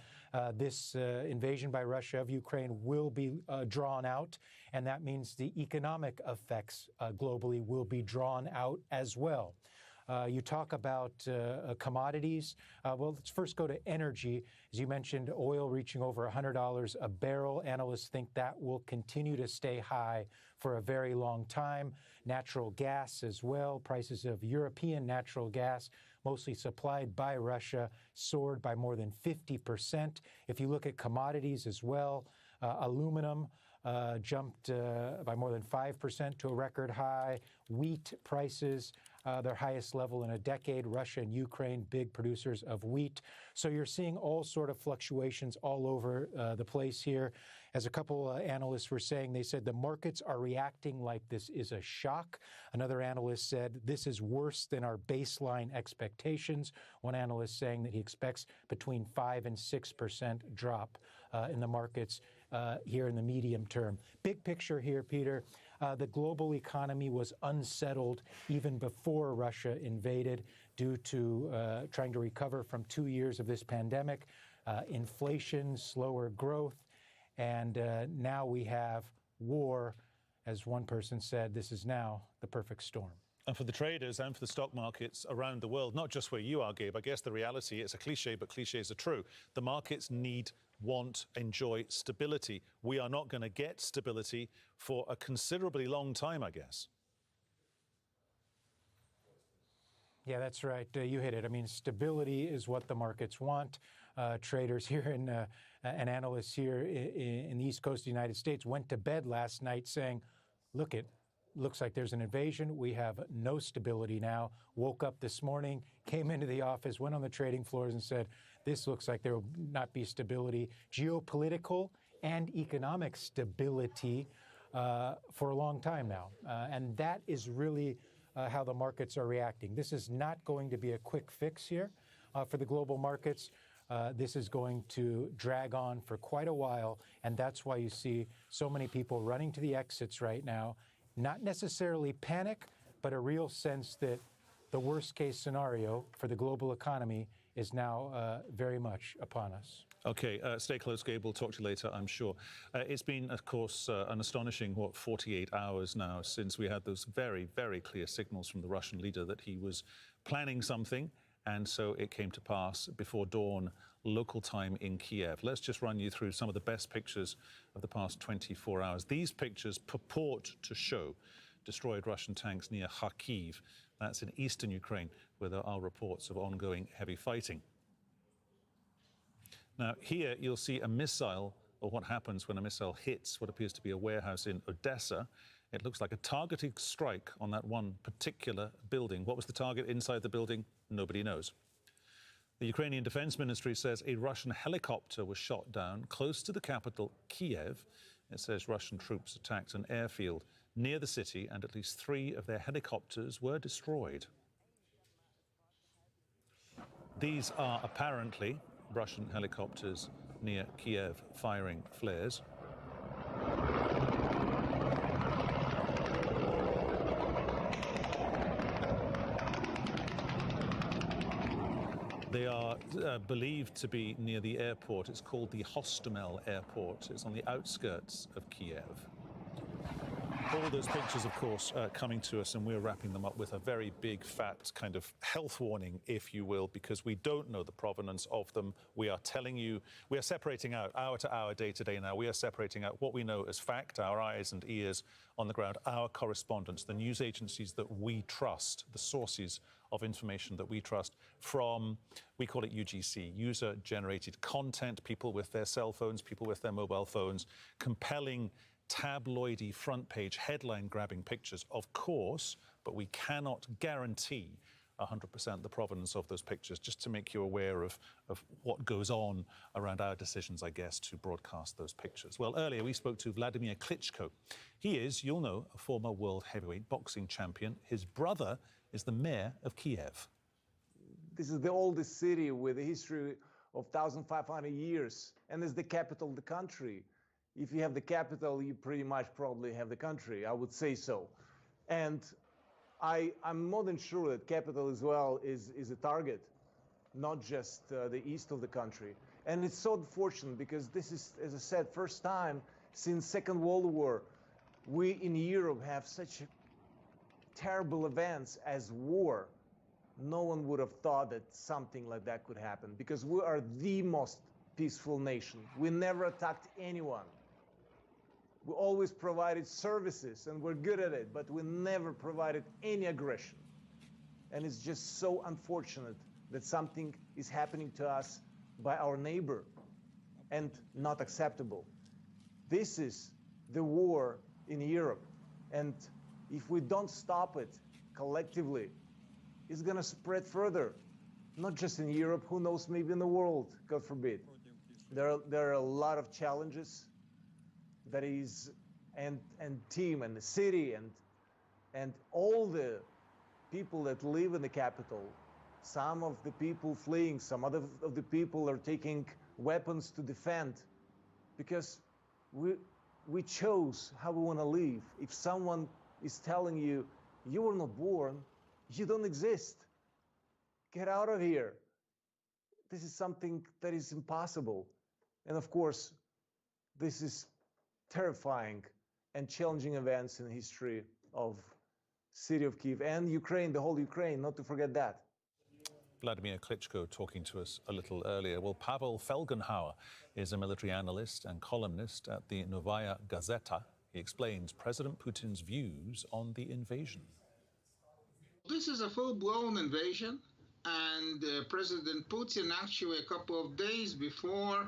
this invasion by Russia of Ukraine will be drawn out, and that means the economic effects globally will be drawn out as well. You talk about commodities. Well, let's first go to energy. As you mentioned, oil reaching over $100 a barrel. Analysts think that will continue to stay high for a very long time. Natural gas as well. Prices of European natural gas, mostly supplied by Russia, soared by more than 50%. If you look at commodities as well, aluminum jumped by more than 5% to a record high. Wheat prices, their highest level in a decade. Russia and Ukraine, big producers of wheat. So you're seeing all sort of fluctuations all over the place here. As a couple analysts were saying, they said the markets are reacting like this is a shock. Another analyst said this is worse than our baseline expectations. One analyst saying that he expects between 5 and 6% drop in the markets here in the medium term. Big picture here, Peter, the global economy was unsettled even before Russia invaded due to trying to recover from 2 years of this pandemic, inflation, slower growth, and now we have war. As one person said, this is now the perfect storm. And for the traders and for the stock markets around the world, not just where you are, Gabe, I guess the reality, it's a cliche, but cliches are true. The markets want, enjoy stability. We are not going to get stability for a considerably long time, I guess. Yeah, that's right. You hit it. I mean, stability is what the markets want. Traders here and analysts here in the East Coast of the United States went to bed last night saying, look, it looks like there's an invasion. We have no stability now. Woke up this morning, came into the office, went on the trading floors and said, this looks like there will not be stability, geopolitical and economic stability for a long time now. And that is really how the markets are reacting. This is not going to be a quick fix here for the global markets. This is going to drag on for quite a while, and that's why you see so many people running to the exits right now. Not necessarily panic, but a real sense that the worst case scenario for the global economy is now very much upon us. Okay, stay close, Gabe. We'll talk to you later, I'm sure. It's been, of course, an astonishing, 48 hours now since we had those very, very clear signals from the Russian leader that he was planning something, and so it came to pass before dawn, local time in Kyiv. Let's just run you through some of the best pictures of the past 24 hours. These pictures purport to show destroyed Russian tanks near Kyiv. That's in eastern Ukraine, where there are reports of ongoing heavy fighting. Now, here you'll see a missile, or what happens when a missile hits what appears to be a warehouse in Odessa. It looks like a targeted strike on that one particular building. What was the target inside the building? Nobody knows. The Ukrainian Defense Ministry says a Russian helicopter was shot down close to the capital, Kyiv. It says Russian troops attacked an airfield near the city, and at least 3 of their helicopters were destroyed. These are apparently Russian helicopters near Kyiv firing flares. They are believed to be near the airport. It's called the Hostomel Airport. It's on the outskirts of Kyiv. All those pictures, of course, coming to us, and we're wrapping them up with a very big, fat kind of health warning, if you will, because we don't know the provenance of them. We are telling you, we are separating out hour to hour, day to day now. We are separating out what we know as fact, our eyes and ears on the ground, our correspondents, the news agencies that we trust, the sources of information that we trust from, we call it UGC, user-generated content, people with their cell phones, people with their mobile phones, compelling tabloidy front-page headline-grabbing pictures, of course, but we cannot guarantee 100% the provenance of those pictures, just to make you aware of what goes on around our decisions, I guess, to broadcast those pictures. Well, earlier we spoke to Vladimir Klitschko. He is, you'll know, a former world heavyweight boxing champion. His brother is the mayor of Kyiv. This is the oldest city with a history of 1,500 years, and is the capital of the country. If you have the capital, you pretty much probably have the country, I would say so. And I'm more than sure that capital as well is a target, not just the east of the country. And it's so unfortunate because this is, as I said, first time since Second World War, we in Europe have such terrible events as war. No one would have thought that something like that could happen because we are the most peaceful nation. We never attacked anyone. We always provided services, and we're good at it, but we never provided any aggression. And it's just so unfortunate that something is happening to us by our neighbor, and not acceptable. This is the war in Europe, and if we don't stop it collectively, it's going to spread further, not just in Europe, who knows, maybe in the world, God forbid. There are a lot of challenges that is, and team and the city and all the people that live in the capital. Some of the people fleeing, some other of the people are taking weapons to defend, because we chose how we want to live. If someone is telling you, you were not born, you don't exist, get out of here, this is something that is impossible. And of course, this is terrifying and challenging events in the history of city of Kyiv and Ukraine, the whole Ukraine, not to forget that. Vladimir Klitschko talking to us a little earlier. Well, Pavel Felgenhauer is a military analyst and columnist at the Novaya Gazeta. He explains President Putin's views on the invasion. This is a full-blown invasion, and President Putin actually a couple of days before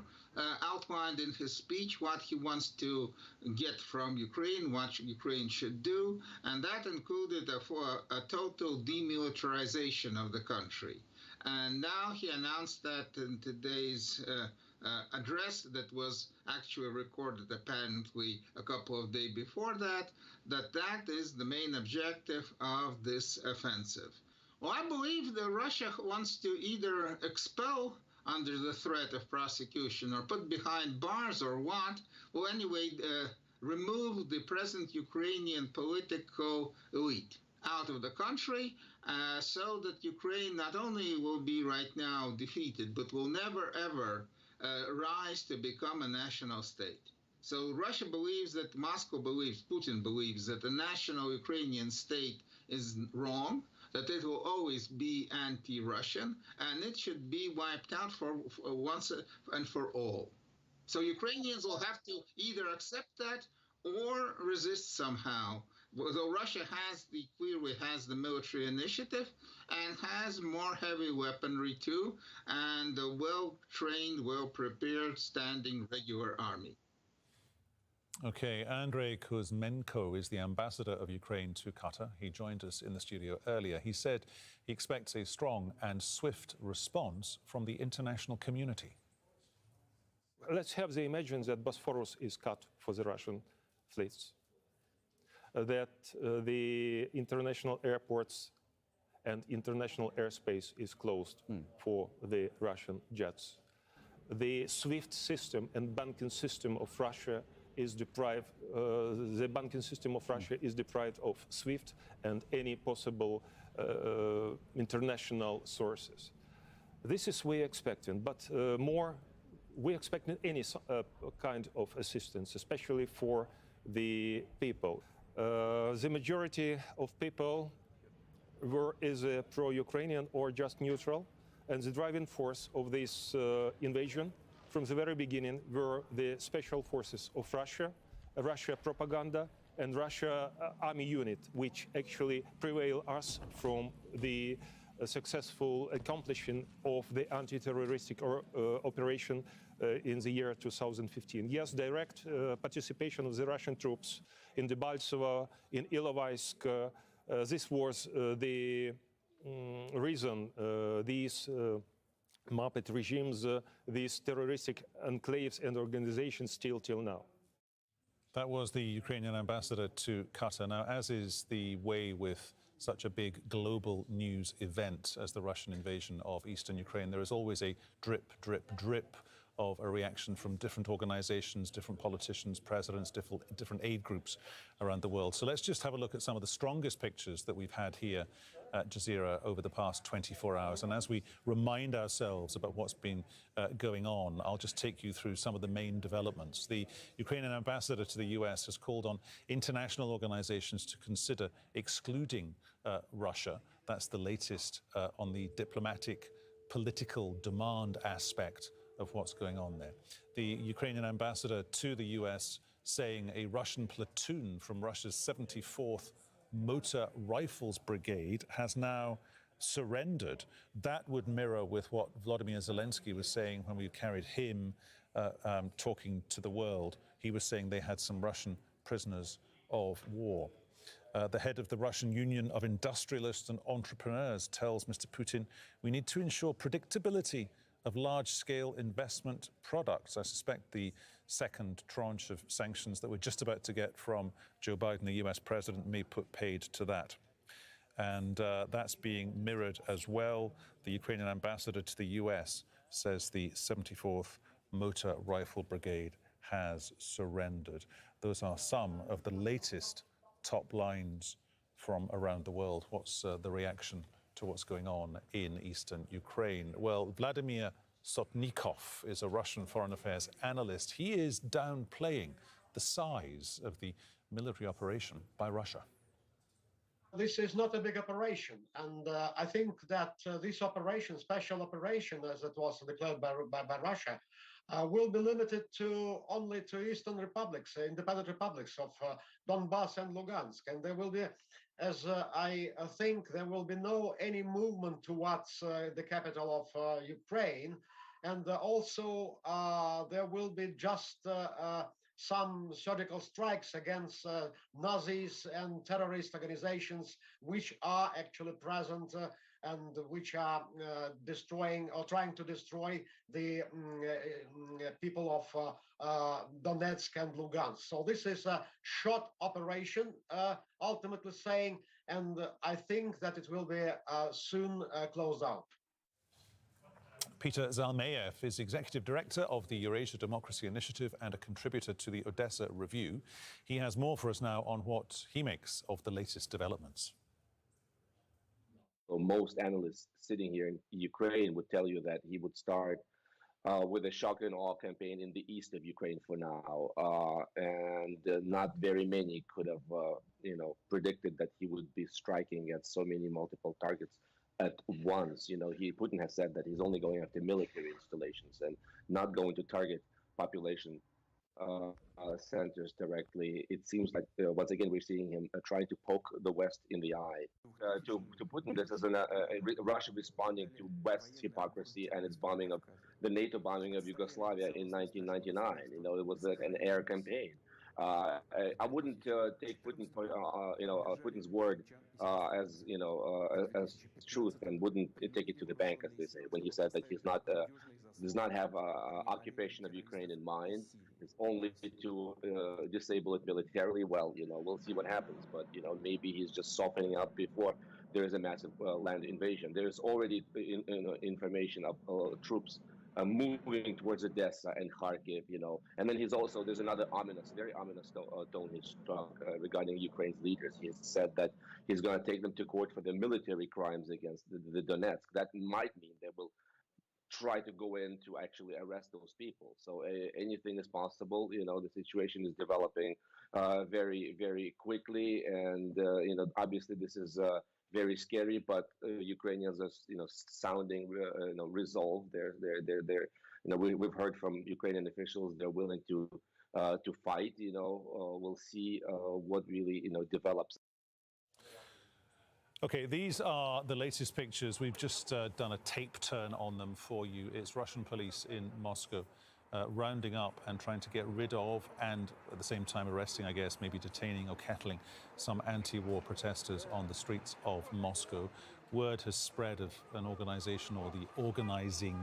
outlined in his speech what he wants to get from Ukraine, what Ukraine should do, and that included a total demilitarization of the country. And now he announced that in today's address that was actually recorded apparently a couple of days before that, that is the main objective of this offensive. Well, I believe that Russia wants to either expel under the threat of prosecution or put behind bars or what, well, anyway, remove the present Ukrainian political elite out of the country, so that Ukraine not only will be right now defeated, but will never, ever rise to become a national state. So Russia believes that, Moscow believes, Putin believes that the national Ukrainian state is wrong, that it will always be anti-Russian, and it should be wiped out for once and for all. So Ukrainians will have to either accept that or resist somehow. Though Russia clearly has the military initiative and has more heavy weaponry too, and a well-trained, well-prepared, standing regular army. Okay, Andrei Kuzmenko is the ambassador of Ukraine to Qatar. He joined us in the studio earlier. He said he expects a strong and swift response from the international community. Let's have the imagine that Bosphorus is cut for the Russian fleets, that the international airports and international airspace is closed for the Russian jets. The SWIFT system and banking system of Russia is deprived, the banking system of Russia is deprived of SWIFT and any possible international sources. This is we expecting, but more we expecting any kind of assistance, especially for the people. The majority of people is pro-Ukrainian or just neutral, and the driving force of this invasion from the very beginning were the special forces of Russia, Russia propaganda, and Russia army unit, which actually prevail us from the successful accomplishing of the anti-terroristic operation in the year 2015. Yes, direct participation of the Russian troops in Debaltseve, in Ilovaisk, this was the reason these Muppet regimes, these terroristic enclaves and organizations still till now. That was the Ukrainian ambassador to Qatar. Now, as is the way with such a big global news event as the Russian invasion of eastern Ukraine, there is always a drip, drip, drip of a reaction from different organizations, different politicians, presidents, different aid groups around the world. So let's just have a look at some of the strongest pictures that we've had here at Jazeera over the past 24 hours. And as we remind ourselves about what's been going on, I'll just take you through some of the main developments. The Ukrainian ambassador to the US has called on international organizations to consider excluding Russia. That's the latest on the diplomatic, political demand aspect of what's going on there. The Ukrainian ambassador to the US saying a Russian platoon from Russia's 74th Motor Rifles Brigade has now surrendered. That would mirror with what Volodymyr Zelensky was saying when we carried him talking to the world. He was saying they had some Russian prisoners of war. The head of the Russian Union of Industrialists and Entrepreneurs tells Mr. Putin, we need to ensure predictability of large-scale investment products. I suspect the second tranche of sanctions that we're just about to get from Joe Biden, the US president, may put paid to that. And that's being mirrored as well. The Ukrainian ambassador to the US says the 74th Motor Rifle Brigade has surrendered. Those are some of the latest top lines from around the world. What's the reaction to what's going on in eastern Ukraine? Well, Vladimir Sotnikov is a Russian foreign affairs analyst. He is downplaying the size of the military operation by Russia. This is not a big operation, and I think that this operation, special operation, as it was declared by Russia, will be limited to only to eastern republics, independent republics of Donbass and Lugansk, and there will be, as I think, there will be no any movement towards the capital of Ukraine, and also there will be just some surgical strikes against Nazis and terrorist organizations which are actually present and which are destroying or trying to destroy the people of Donetsk and Lugansk. So this is a short operation, ultimately saying, and I think that it will be soon closed out. Peter Zalmayev is Executive Director of the Eurasia Democracy Initiative and a contributor to the Odessa Review. He has more for us now on what he makes of the latest developments. Well, most analysts sitting here in Ukraine would tell you that he would start with a shock and awe campaign in the east of Ukraine for now, and not very many could have, predicted that he would be striking at so many multiple targets at once. Putin has said that he's only going after military installations and not going to target population centers directly. It seems like once again we're seeing him trying to poke the West in the eye. To Putin, this is Russia responding to West's hypocrisy and its bombing of the NATO bombing of Yugoslavia in 1999. It was like an air campaign. I wouldn't take Putin for Putin's word as truth, and wouldn't take it to the bank, as they say, when he said that he's not does not have occupation of Ukraine in mind. It's only to disable it militarily. Well, we'll see what happens, but maybe he's just softening up before there is a massive land invasion. There's already information of troops moving towards Odessa and Kharkiv, and then there's another very ominous tone he's struck regarding Ukraine's leaders. He said that he's going to take them to court for their military crimes against the Donetsk. That might mean they will try to go in to actually arrest those people. So anything is possible. The situation is developing very, very quickly, and obviously this is very scary, but Ukrainians are, sounding, resolved. We've heard from Ukrainian officials they're willing to fight. We'll see what really develops. Okay, these are the latest pictures. We've just done a tape turn on them for you. It's Russian police in Moscow rounding up and trying to get rid of, and at the same time arresting, I guess, maybe detaining or kettling some anti-war protesters on the streets of Moscow. Word has spread of an organization, or the organizing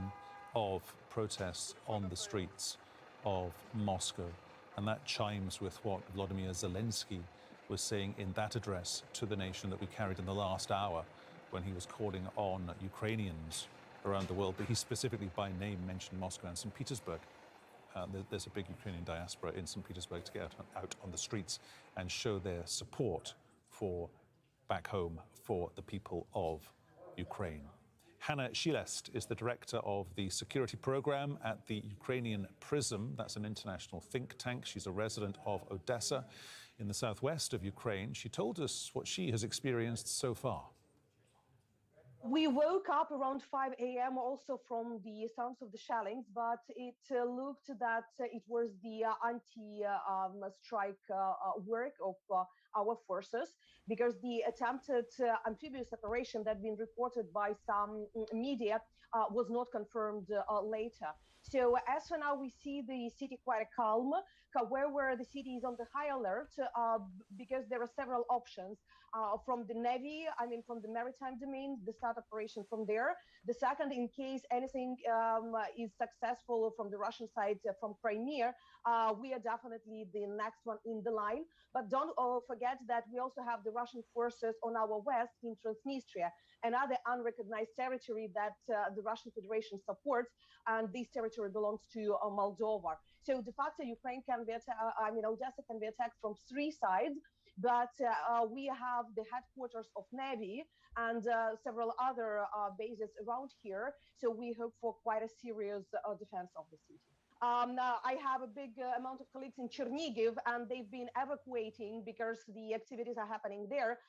of protests on the streets of Moscow. And that chimes with what Volodymyr Zelensky was saying in that address to the nation that we carried in the last hour, when he was calling on Ukrainians around the world. But he specifically by name mentioned Moscow and St. Petersburg. There's a big Ukrainian diaspora in St. Petersburg to get out on the streets and show their support for back home for the people of Ukraine. Hanna Shilest is the director of the security program at the Ukrainian PRISM. That's an international think tank. She's a resident of Odessa in the southwest of Ukraine. She told us what she has experienced so far. We woke up around 5 a.m. also from the sounds of the shellings, but it looked that it was the anti-strike work of our forces, because the attempted amphibious operation that had been reported by some media was not confirmed later. So as for now, we see the city quite calm. However, the city is on the high alert because there are several options from the Navy, from the maritime domain, the start operation from there. The second, in case anything is successful from the Russian side from Crimea, we are definitely the next one in the line. But don't forget that we also have the Russian forces on our west in Transnistria, another unrecognized territory that the Russian Federation supports, and this territory belongs to Moldova. So de facto, Ukraine can be Odessa can be attacked from three sides, but we have the headquarters of Navy and several other bases around here. So we hope for quite a serious defense of the city. I have a big amount of colleagues in Chernihiv, and they've been evacuating because the activities are happening there.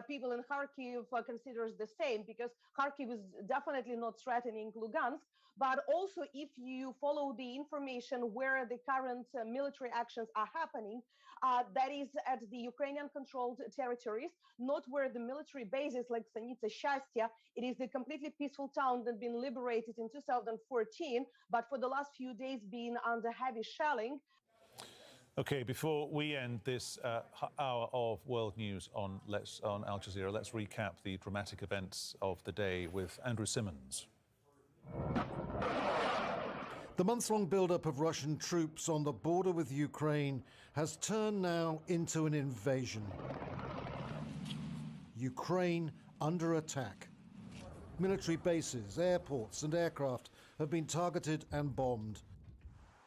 People in Kharkiv considers the same, because Kharkiv is definitely not threatening Lugansk. But also, if you follow the information where the current military actions are happening, that is at the Ukrainian-controlled territories, not where the military bases like Sanitsa Shastia. It is the completely peaceful town that been liberated in 2014, but for the last few days been under heavy shelling. Okay, before we end this hour of world news on Al Jazeera, let's recap the dramatic events of the day with Andrew Simmons. The months-long build-up of Russian troops on the border with Ukraine has turned now into an invasion. Ukraine under attack. Military bases, airports and aircraft have been targeted and bombed.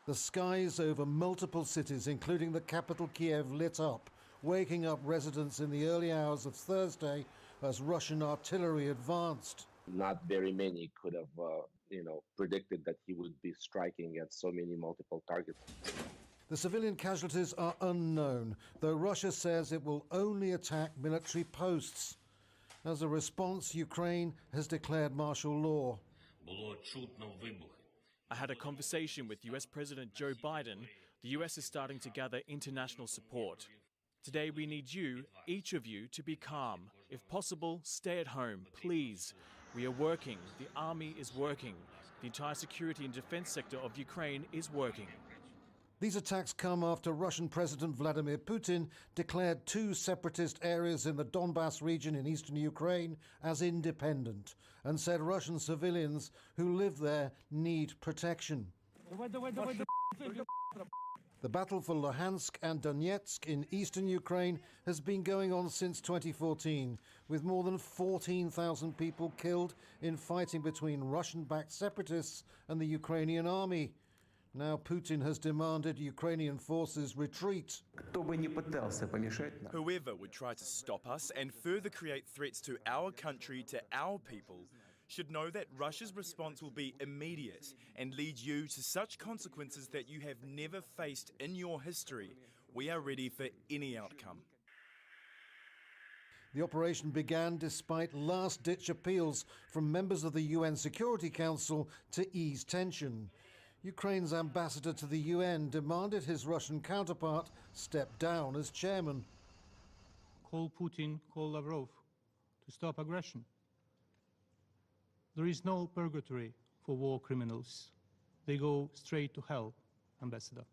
The skies over multiple cities, including the capital Kyiv, lit up, waking up residents in the early hours of Thursday as Russian artillery advanced. Not very many could have, predicted that he would be striking at so many multiple targets. The civilian casualties are unknown, though Russia says it will only attack military posts. As a response, Ukraine has declared martial law. I had a conversation with US President Joe Biden. The US is starting to gather international support. Today we need you, each of you, to be calm. If possible, stay at home, please. We are working. The army is working. The entire security and defense sector of Ukraine is working. These attacks come after Russian President Vladimir Putin declared 2 separatist areas in the Donbass region in eastern Ukraine as independent and said Russian civilians who live there need protection. The battle for Luhansk and Donetsk in eastern Ukraine has been going on since 2014, with more than 14,000 people killed in fighting between Russian-backed separatists and the Ukrainian army. Now Putin has demanded Ukrainian forces retreat. Whoever would try to stop us and further create threats to our country, to our people, should know that Russia's response will be immediate and lead you to such consequences that you have never faced in your history. We are ready for any outcome. The operation began despite last-ditch appeals from members of the UN Security Council to ease tension. Ukraine's ambassador to the UN demanded his Russian counterpart step down as chairman. Call Putin, call Lavrov to stop aggression. There is no purgatory for war criminals. They go straight to hell, Ambassador.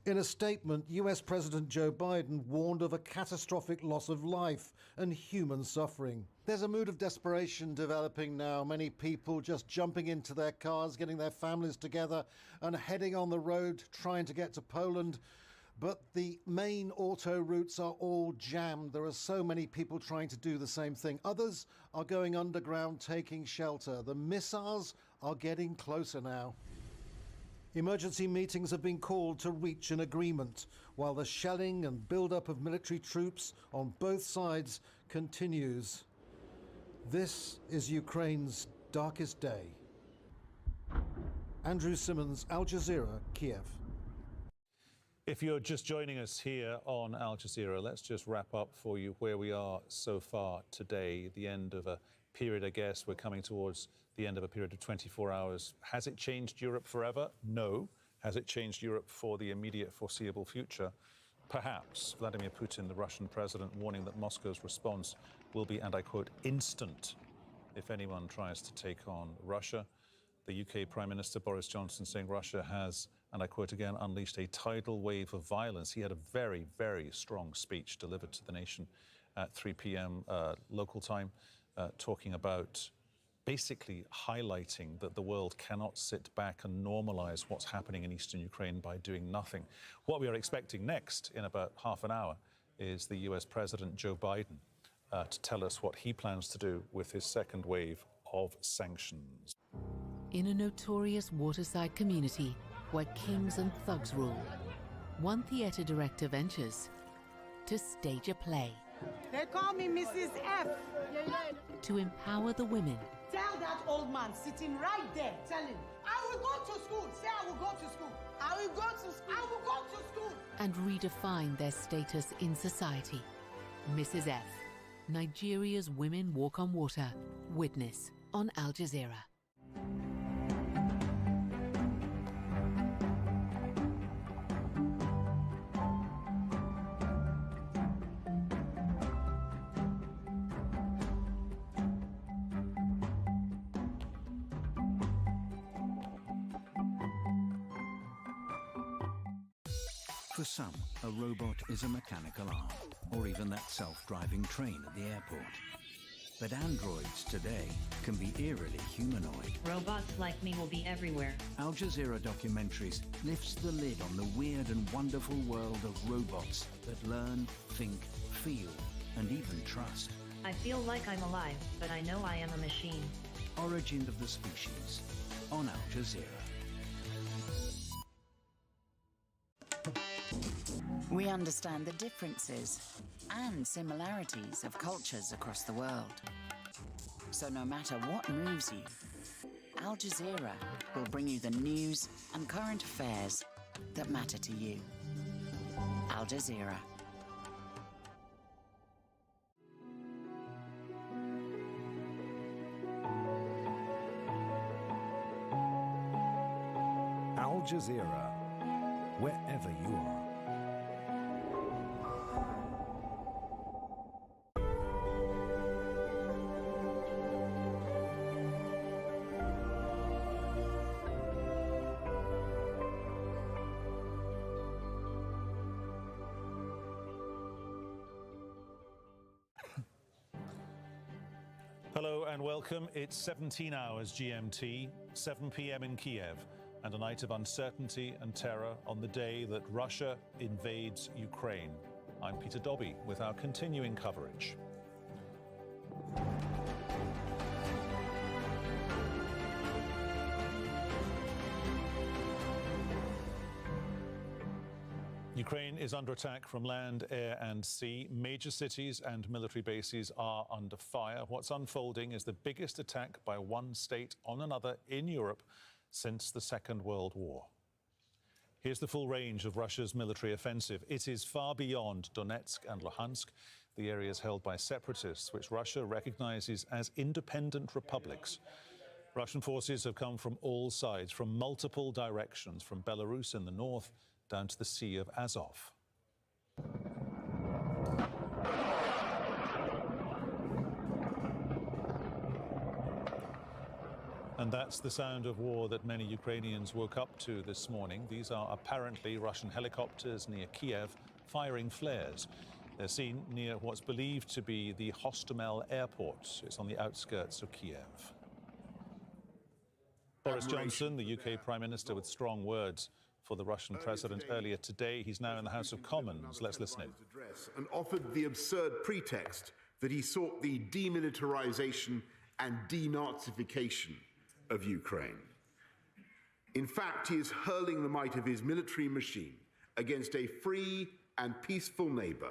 In a statement, US President Joe Biden warned of a catastrophic loss of life and human suffering. There's a mood of desperation developing now, many people just jumping into their cars, getting their families together and heading on the road, trying to get to Poland. But the main auto routes are all jammed. There are so many people trying to do the same thing. Others are going underground, taking shelter. The missiles are getting closer now. Emergency meetings have been called to reach an agreement, while the shelling and build-up of military troops on both sides continues. This is Ukraine's darkest day. Andrew Simmons, Al Jazeera, Kyiv. If you're just joining us here on Al Jazeera, let's just wrap up for you where we are so far today, the end of a period, I guess. We're coming towards the end of a period of 24 hours. Has it changed Europe forever? No. Has it changed Europe for the immediate foreseeable future? Perhaps. Vladimir Putin, the Russian president, warning that Moscow's response will be, and I quote, instant if anyone tries to take on Russia. The UK Prime Minister Boris Johnson saying Russia has, and I quote again, unleashed a tidal wave of violence. He had a very, very strong speech delivered to the nation at 3 p.m. Local time, talking about basically highlighting that the world cannot sit back and normalize what's happening in eastern Ukraine by doing nothing. What we are expecting next, in about half an hour, is the US President Joe Biden to tell us what he plans to do with his second wave of sanctions. In a notorious waterside community where kings and thugs rule, one theatre director ventures to stage a play. They call me Mrs. F. To empower the women. Tell that old man sitting right there, tell him, I will go to school. Say I will go to school. I will go to school. I will go to school. And redefine their status in society. Mrs. F. Nigeria's Women Walk on Water. Witness on Al Jazeera. For some, a robot is a mechanical arm, or even that self-driving train at the airport. But androids today can be eerily humanoid. Robots like me will be everywhere. Al Jazeera Documentaries lifts the lid on the weird and wonderful world of robots that learn, think, feel, and even trust. I feel like I'm alive, but I know I am a machine. Origin of the Species on Al Jazeera. We understand the differences and similarities of cultures across the world. So no matter what moves you, Al Jazeera will bring you the news and current affairs that matter to you. Al Jazeera. Al Jazeera, wherever you are. Hello and welcome. It's 17 hours GMT, 7 p.m. in Kyiv, and a night of uncertainty and terror on the day that Russia invades Ukraine. I'm Peter Dobby with our continuing coverage. Ukraine is under attack from land, air and sea. Major cities and military bases are under fire. What's unfolding is the biggest attack by one state on another in Europe since the Second World War. Here's the full range of Russia's military offensive. It is far beyond Donetsk and Luhansk, the areas held by separatists, which Russia recognizes as independent republics. Russian forces have come from all sides, from multiple directions, from Belarus in the north down to the Sea of Azov. And that's the sound of war that many Ukrainians woke up to this morning. These are apparently Russian helicopters near Kyiv firing flares. They're seen near what's believed to be the Hostomel airport. It's on the outskirts of Kyiv. Boris Johnson, the UK Prime Minister, with strong words for the Russian president earlier today. He's now in the House of Commons. Let's listen in. And offered the absurd pretext that he sought the demilitarization and denazification of Ukraine. In fact, he is hurling the might of his military machine against a free and peaceful neighbor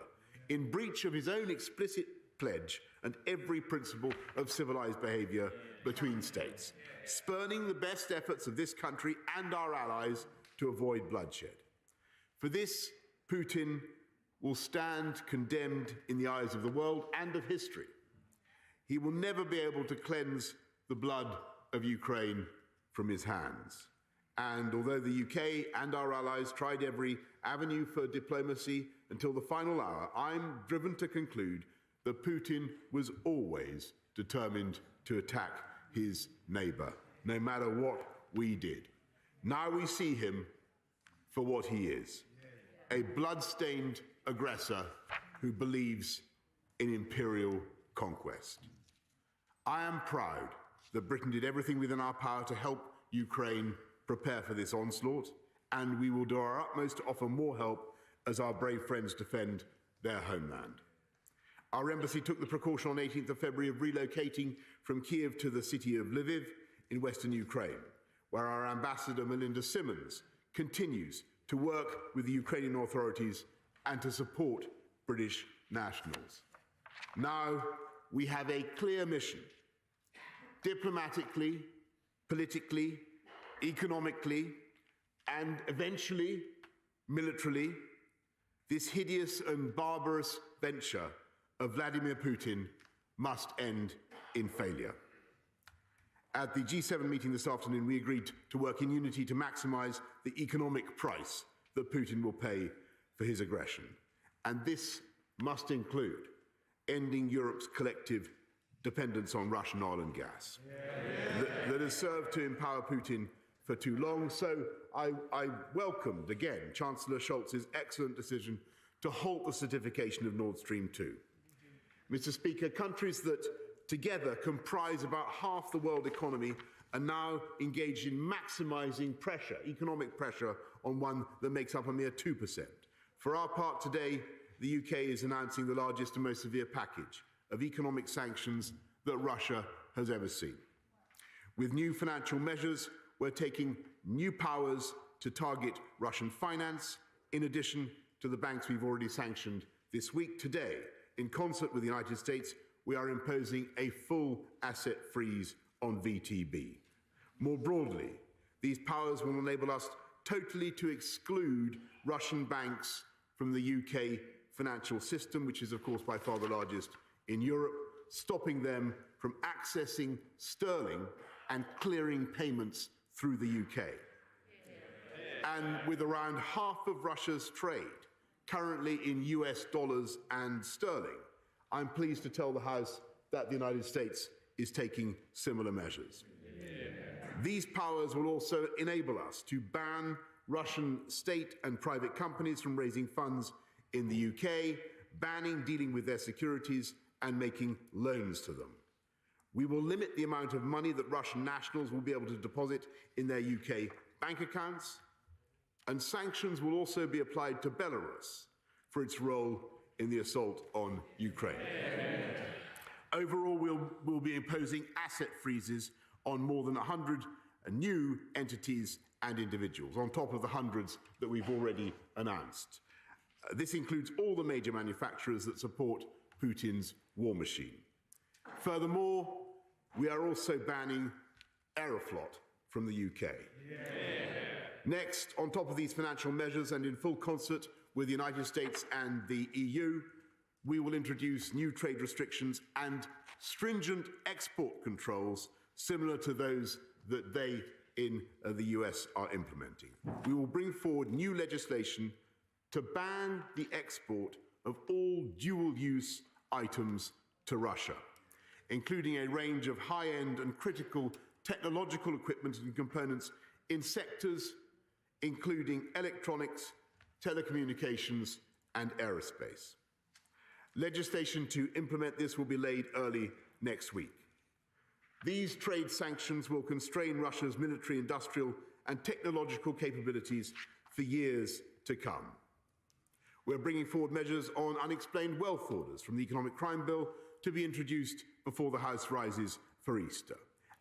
in breach of his own explicit pledge and every principle of civilized behavior between states, spurning the best efforts of this country and our allies to avoid bloodshed. For this, Putin will stand condemned in the eyes of the world and of history. He will never be able to cleanse the blood of Ukraine from his hands. And although the UK and our allies tried every avenue for diplomacy until the final hour, I'm driven to conclude that Putin was always determined to attack his neighbor, no matter what we did. Now we see him for what he is, a blood-stained aggressor who believes in imperial conquest. I am proud that Britain did everything within our power to help Ukraine prepare for this onslaught, and we will do our utmost to offer more help as our brave friends defend their homeland. Our embassy took the precaution on 18th of February of relocating from Kyiv to the city of Lviv in western Ukraine, where our ambassador Melinda Simmons continues to work with the Ukrainian authorities and to support British nationals. Now we have a clear mission: diplomatically, politically, economically, and eventually militarily, this hideous and barbarous venture of Vladimir Putin must end in failure. At the G7 meeting this afternoon, we agreed to work in unity to maximize the economic price that Putin will pay for his aggression. And this must include ending Europe's collective dependence on Russian oil and gas that has served to empower Putin for too long. So I welcomed, again, Chancellor Scholz's excellent decision to halt the certification of Nord Stream 2. Mr. Speaker, countries that together comprise about half the world economy are now engaged in maximising pressure, economic pressure, on one that makes up a mere 2%. For our part today, the UK is announcing the largest and most severe package of economic sanctions that Russia has ever seen. With new financial measures, we're taking new powers to target Russian finance, in addition to the banks we've already sanctioned this week. Today, in concert with the United States, we are imposing a full asset freeze on VTB. More broadly, these powers will enable us totally to exclude Russian banks from the UK financial system, which is, of course, by far the largest in Europe, stopping them from accessing sterling and clearing payments through the UK. And with around half of Russia's trade currently in US dollars and sterling, I'm pleased to tell the House that the United States is taking similar measures. These powers will also enable us to ban Russian state and private companies from raising funds in the UK, banning dealing with their securities and making loans to them. We will limit the amount of money that Russian nationals will be able to deposit in their UK bank accounts, and sanctions will also be applied to Belarus for its role in the assault on Ukraine. Overall, we'll be imposing asset freezes on more than 100 new entities and individuals, on top of the hundreds that we've already announced. This includes all the major manufacturers that support Putin's war machine. Furthermore, we are also banning Aeroflot from the UK. Next, on top of these financial measures and in full concert with the United States and the EU, we will introduce new trade restrictions and stringent export controls similar to those that they in the US are implementing. We will bring forward new legislation to ban the export of all dual-use items to Russia, including a range of high-end and critical technological equipment and components in sectors including electronics, telecommunications, and aerospace. Legislation to implement this will be laid early next week. These trade sanctions will constrain Russia's military, industrial, and technological capabilities for years to come. We're bringing forward measures on unexplained wealth orders from the Economic Crime Bill to be introduced before the House rises for Easter.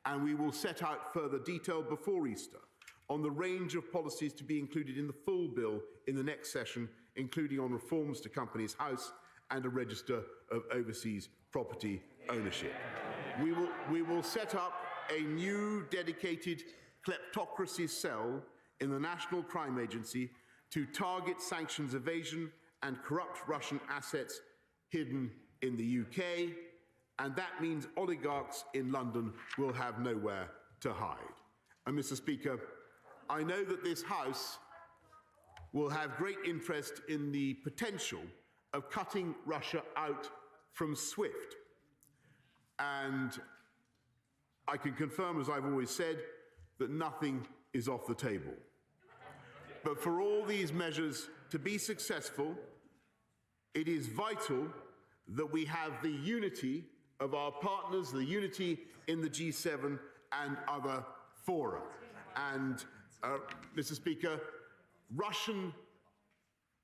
And we will set out further detail before Easter on the range of policies to be included in the full bill in the next session, including on reforms to Companies House and a register of overseas property ownership. We will set up a new dedicated kleptocracy cell in the National Crime Agency to target sanctions evasion and corrupt Russian assets hidden in the UK, and that means oligarchs in London will have nowhere to hide. And Mr. Speaker, I know that this House will have great interest in the potential of cutting Russia out from SWIFT. And I can confirm, as I've always said, that nothing is off the table. But for all these measures to be successful, it is vital that we have the unity of our partners, the unity in the G7 and other fora. And, Mr. Speaker, Russian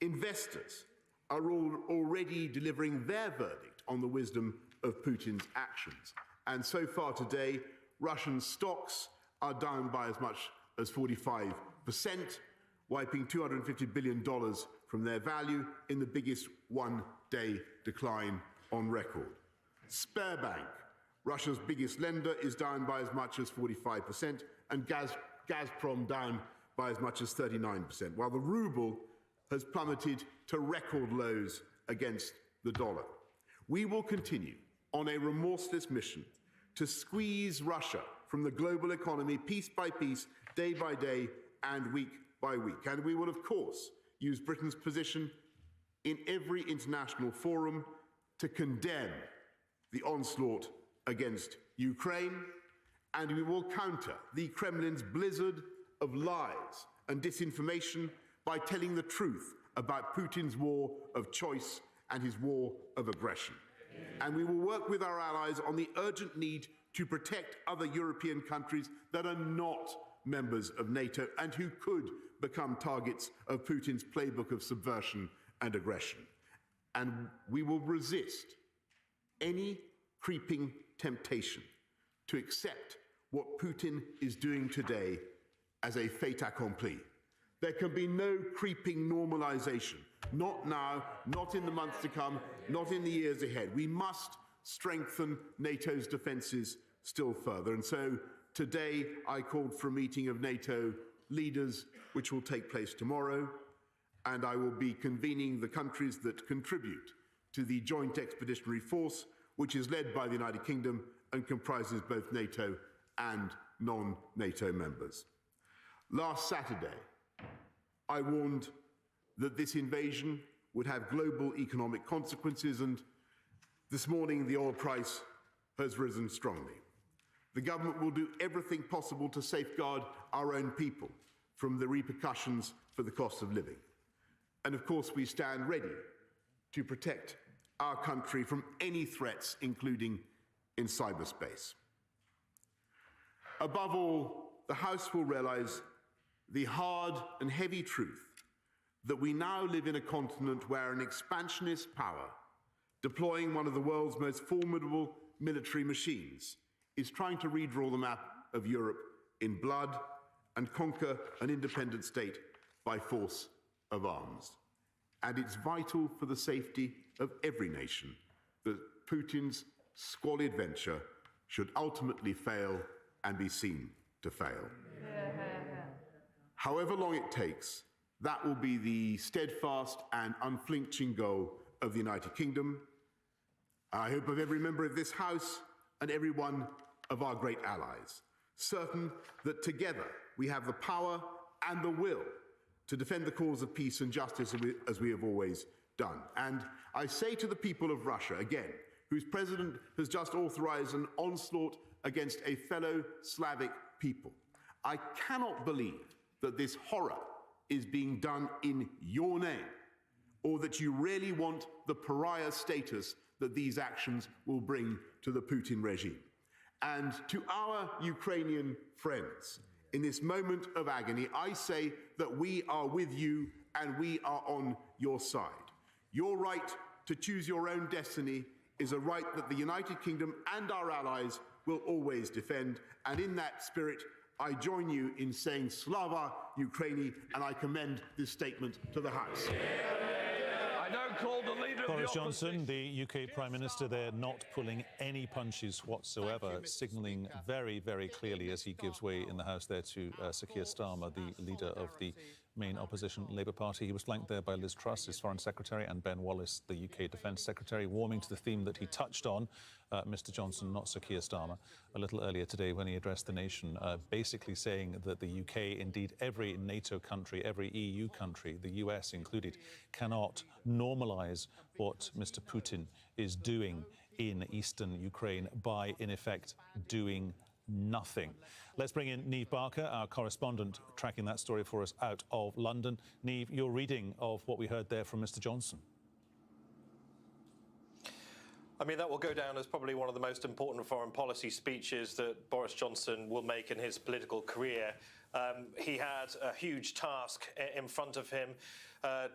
investors are already delivering their verdict on the wisdom of Putin's actions. And so far today, Russian stocks are down by as much as 45%, wiping $250 billion from their value in the biggest one-day decline on record. Sberbank, Russia's biggest lender, is down by as much as 45%, and Gazprom down by as much as 39%, while the ruble has plummeted to record lows against the dollar. We will continue on a remorseless mission to squeeze Russia from the global economy piece by piece, day by day, and week by week. And we will, of course, use Britain's position in every international forum to condemn the onslaught against Ukraine, and we will counter the Kremlin's blizzard of lies and disinformation by telling the truth about Putin's war of choice and his war of aggression. And we will work with our allies on the urgent need to protect other European countries that are not members of NATO and who could become targets of Putin's playbook of subversion and aggression. And we will resist any creeping temptation to accept what Putin is doing today as a fait accompli. There can be no creeping normalization, not now, not in the months to come, not in the years ahead. We must strengthen NATO's defences still further. And so today I called for a meeting of NATO leaders, which will take place tomorrow, and I will be convening the countries that contribute to the Joint Expeditionary Force, which is led by the United Kingdom and comprises both NATO and non-NATO members. Last Saturday, I warned that this invasion would have global economic consequences, and this morning the oil price has risen strongly. The government will do everything possible to safeguard our own people from the repercussions for the cost of living. And of course, we stand ready to protect our country from any threats, including in cyberspace. Above all, the House will realise the hard and heavy truth that we now live in a continent where an expansionist power, deploying one of the world's most formidable military machines, is trying to redraw the map of Europe in blood and conquer an independent state by force of arms. And it's vital for the safety of every nation that Putin's squalid venture should ultimately fail and be seen to fail. However long it takes, that will be the steadfast and unflinching goal of the United Kingdom. I hope of every member of this House and every one of our great allies, certain that together we have the power and the will to defend the cause of peace and justice as we have always done. And I say to the people of Russia, again, whose president has just authorized an onslaught against a fellow Slavic people, I cannot believe that this horror is being done in your name, or that you really want the pariah status that these actions will bring to the Putin regime. And to our Ukrainian friends, in this moment of agony, I say that we are with you and we are on your side. Your right to choose your own destiny is a right that the United Kingdom and our allies will always defend. And in that spirit, I join you in saying Slava Ukraini, and I commend this statement to the House. I now call the leader Boris of the Johnson, the UK Prime Minister there, not pulling any punches whatsoever, signalling very, very clearly as he gives way in the House there to Sir Keir Starmer, the leader of the main opposition Labour Party. He was flanked there by Liz Truss, his Foreign Secretary, and Ben Wallace, the UK Defence Secretary, warming to the theme that he touched on, Mr Johnson, not Sir Keir Starmer, a little earlier today when he addressed the nation, basically saying that the UK, indeed every NATO country, every EU country, the US included, cannot normalise what Mr Putin is doing in eastern Ukraine by, in effect, doing nothing. Let's bring in Niamh Barker, our correspondent, tracking that story for us out of London. Niamh, your reading of what we heard there from Mr Johnson. I mean, that will go down as probably one of the most important foreign policy speeches that Boris Johnson will make in his political career. He had a huge task in front of him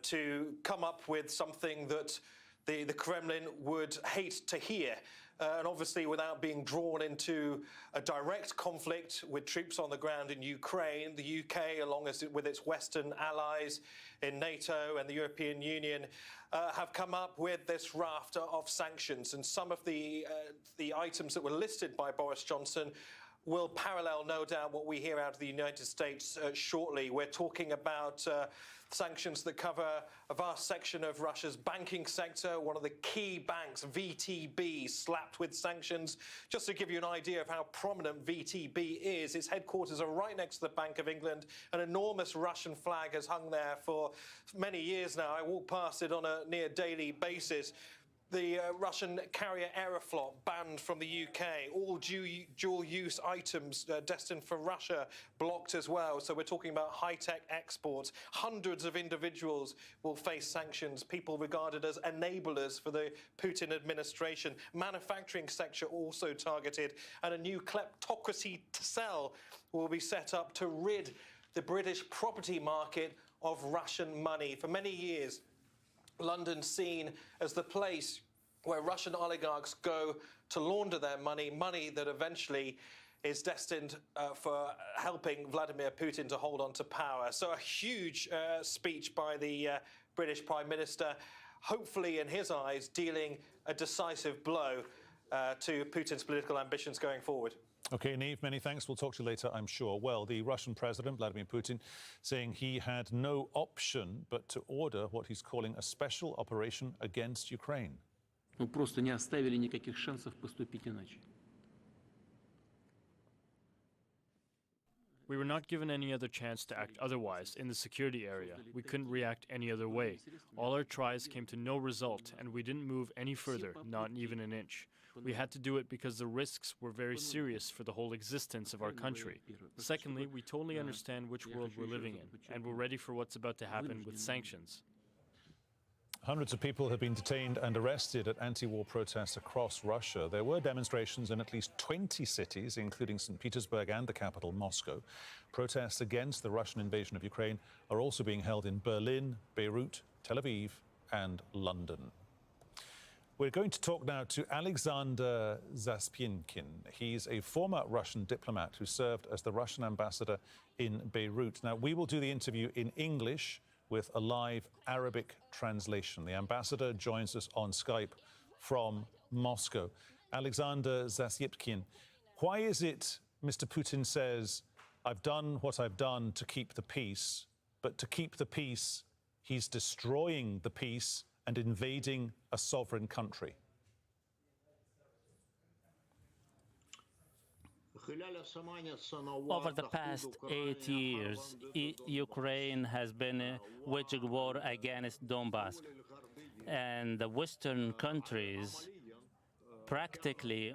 to come up with something that the Kremlin would hate to hear. And obviously, without being drawn into a direct conflict with troops on the ground in Ukraine, the UK, along with its Western allies in NATO and the European Union, have come up with this raft of sanctions. And some of the items that were listed by Boris Johnson will parallel, no doubt, what we hear out of the United States shortly. We're talking about sanctions that cover a vast section of Russia's banking sector. One of the key banks, VTB, slapped with sanctions. Just to give you an idea of how prominent VTB is, its headquarters are right next to the Bank of England. An enormous Russian flag has hung there for many years now. I walk past it on a near daily basis. The Russian carrier Aeroflot banned from the UK. All dual-use items destined for Russia blocked as well. So we're talking about high-tech exports. Hundreds of individuals will face sanctions, people regarded as enablers for the Putin administration. Manufacturing sector also targeted. And a new kleptocracy cell will be set up to rid the British property market of Russian money. For many years, London seen as the place where Russian oligarchs go to launder their money, money that eventually is destined for helping Vladimir Putin to hold on to power. So a huge speech by the British Prime Minister, hopefully in his eyes dealing a decisive blow to Putin's political ambitions going forward. OK, Niamh, many thanks. We'll talk to you later, I'm sure. Well, the Russian President, Vladimir Putin, saying he had no option but to order what he's calling a special operation against Ukraine. Мы просто не оставили никаких шансов поступить иначе. We were not given any other chance to act otherwise in the security area. We couldn't react any other way. All our tries came to no result, and we didn't move any further, not even an inch. We had to do it because the risks were very serious for the whole existence of our country. Secondly, we totally understand which world we're living in, and we're ready for what's about to happen with sanctions. Hundreds of people have been detained and arrested at anti-war protests across Russia. There were demonstrations in at least 20 cities, including St. Petersburg and the capital, Moscow. Protests against the Russian invasion of Ukraine are also being held in Berlin, Beirut, Tel Aviv and London. We're going to talk now to Alexander Zaspienkin. He's a former Russian diplomat who served as the Russian ambassador in Beirut. Now, we will do the interview in English with a live Arabic translation. The ambassador joins us on Skype from Moscow. Alexander Zasyepkin, why is it Mr. Putin says, I've done what I've done to keep the peace, but to keep the peace, he's destroying the peace and invading a sovereign country? Over the past 8 years, Ukraine has been waging war against Donbass, and the Western countries practically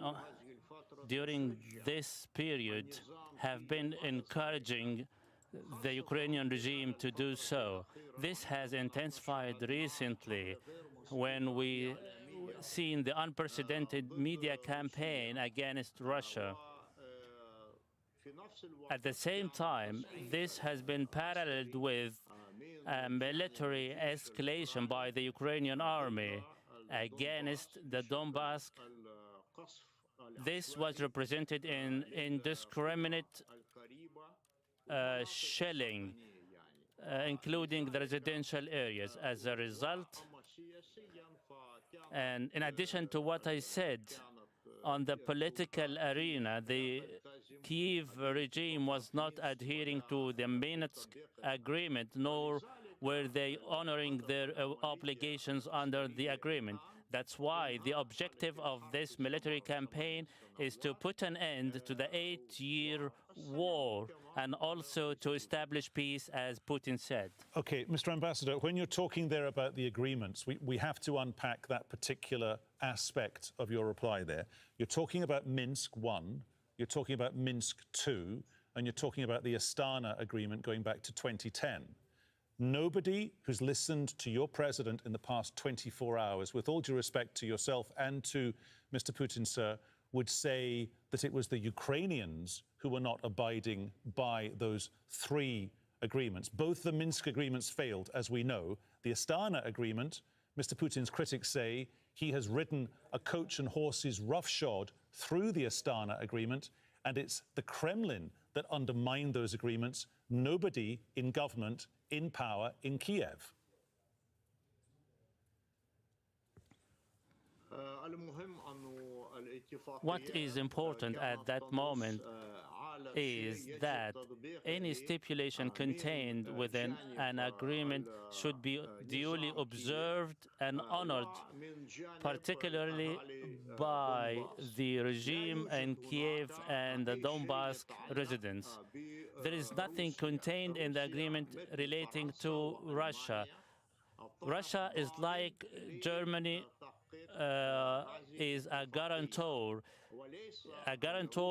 during this period have been encouraging the Ukrainian regime to do so. This has intensified recently when we seen the unprecedented media campaign against Russia. At the same time, this has been paralleled with military escalation by the Ukrainian army against the Donbass. This was represented in indiscriminate shelling, including the residential areas. As a result, and in addition to what I said, on the political arena, the Kyiv regime was not adhering to the Minsk agreement, nor were they honoring their obligations under the agreement. That's why the objective of this military campaign is to put an end to the 8-year war and also to establish peace, as Putin said. Okay, Mr. Ambassador, when you're talking there about the agreements, we have to unpack that particular aspect of your reply there. You're talking about Minsk 1, you're talking about Minsk 2, and you're talking about the Astana agreement going back to 2010. Nobody who's listened to your president in the past 24 hours, with all due respect to yourself and to Mr. Putin, sir, would say that it was the Ukrainians who were not abiding by those 3 agreements. Both the Minsk agreements failed, as we know. The Astana agreement, Mr. Putin's critics say he has ridden a coach and horses roughshod through the Astana agreement, and it's the Kremlin that undermined those agreements, nobody in government, in power, in Kyiv. What is important at that moment is that any stipulation contained within an agreement should be duly observed and honored, particularly by the regime in Kyiv and the Donbass residents. There is nothing contained in the agreement relating to Russia. Russia is like Germany is a guarantor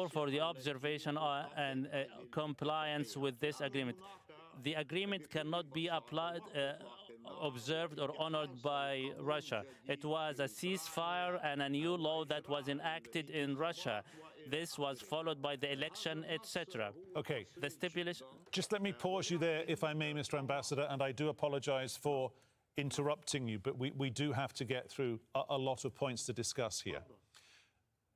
for the observation and compliance with this agreement. The agreement cannot be applied, observed or honored by Russia. It was a ceasefire and a new law that was enacted in Russia. This was followed by the election, etc. Okay. The stipulation. Just let me pause you there, if I may, Mr. Ambassador, and I do apologize for interrupting you, but we do have to get through a lot of points to discuss here.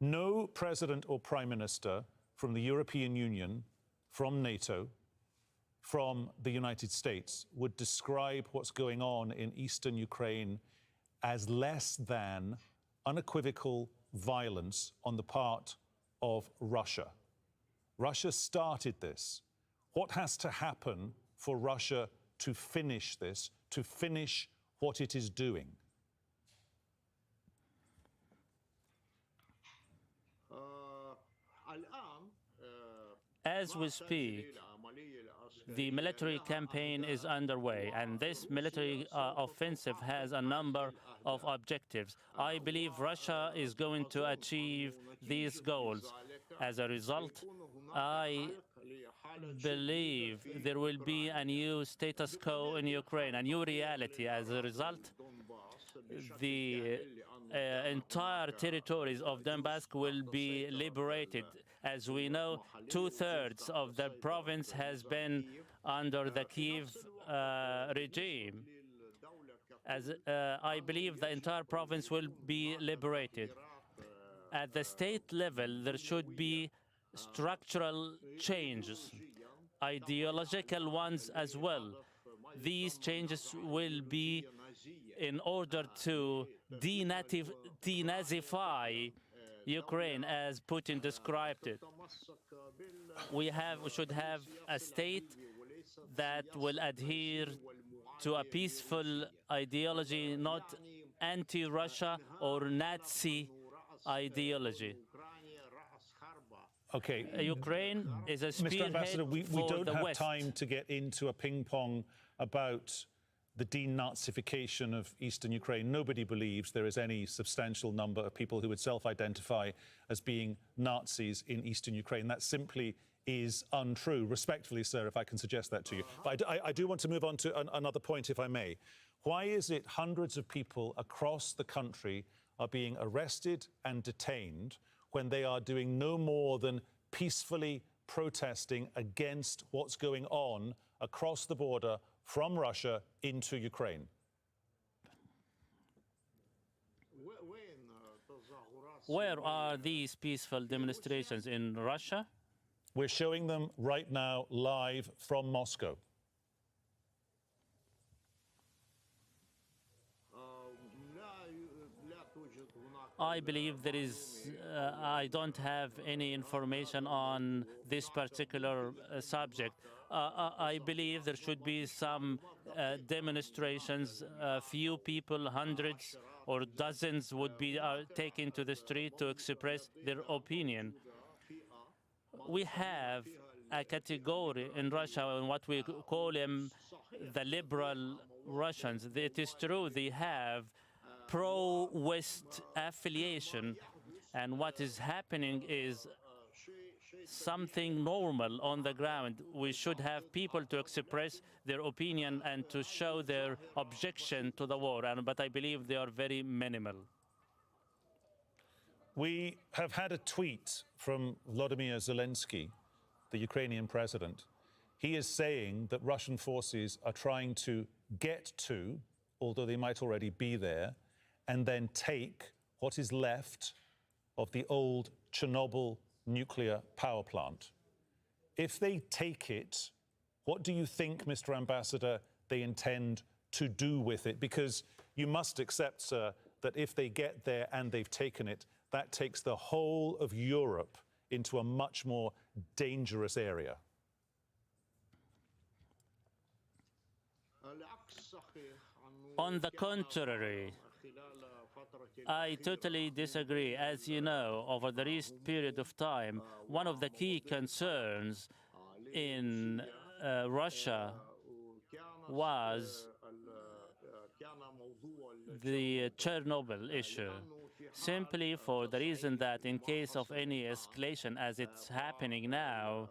No president or prime minister from the European Union, from NATO, from the United States would describe what's going on in eastern Ukraine as less than unequivocal violence on the part of Russia. Russia started this. What has to happen for Russia to finish this, to finish what it is doing? As we speak, the military campaign is underway, and this military offensive has a number of objectives. I believe Russia is going to achieve these goals. As a result, I believe there will be a new status quo in Ukraine, a new reality. As a result, the entire territories of Donbass will be liberated. As we know, 2/3 of the province has been under the Kyiv regime. As I believe the entire province will be liberated. At the state level, there should be structural changes, ideological ones as well. These changes will be in order to denazify Ukraine, as Putin described it. We should have a state that will adhere to a peaceful ideology, not anti-Russia or Nazi ideology. Okay. Ukraine is a spearhead Mr. Ambassador, we for don't the have West. time to get into a ping-pong about the denazification of eastern Ukraine. Nobody believes there is any substantial number of people who would self-identify as being Nazis in eastern Ukraine. That simply is untrue. Respectfully, sir, if I can suggest that to you. But I do want to move on to another point, if I may. Why is it hundreds of people across the country are being arrested and detained when they are doing no more than peacefully protesting against what's going on across the border from Russia into Ukraine? Where are these peaceful demonstrations? In Russia? We're showing them right now live from Moscow. I believe there is, I don't have any information on this particular subject. I believe there should be some demonstrations. A few people, hundreds or dozens, would be taken to the street to express their opinion. We have a category in Russia, what we call them the liberal Russians. It is true, they have pro-West affiliation, and what is happening is something normal on the ground. We should have people to express their opinion and to show their objection to the war, but I believe they are very minimal. We have had a tweet from Volodymyr Zelensky, the Ukrainian president. He is saying that Russian forces are trying to get to, although they might already be there, and then take what is left of the old Chernobyl nuclear power plant. If they take it, what do you think, Mr. Ambassador, they intend to do with it? Because you must accept, sir, that if they get there and they've taken it, that takes the whole of Europe into a much more dangerous area. On the contrary, I totally disagree. As you know, over the recent period of time, one of the key concerns in Russia was the Chernobyl issue, simply for the reason that in case of any escalation, as it's happening now,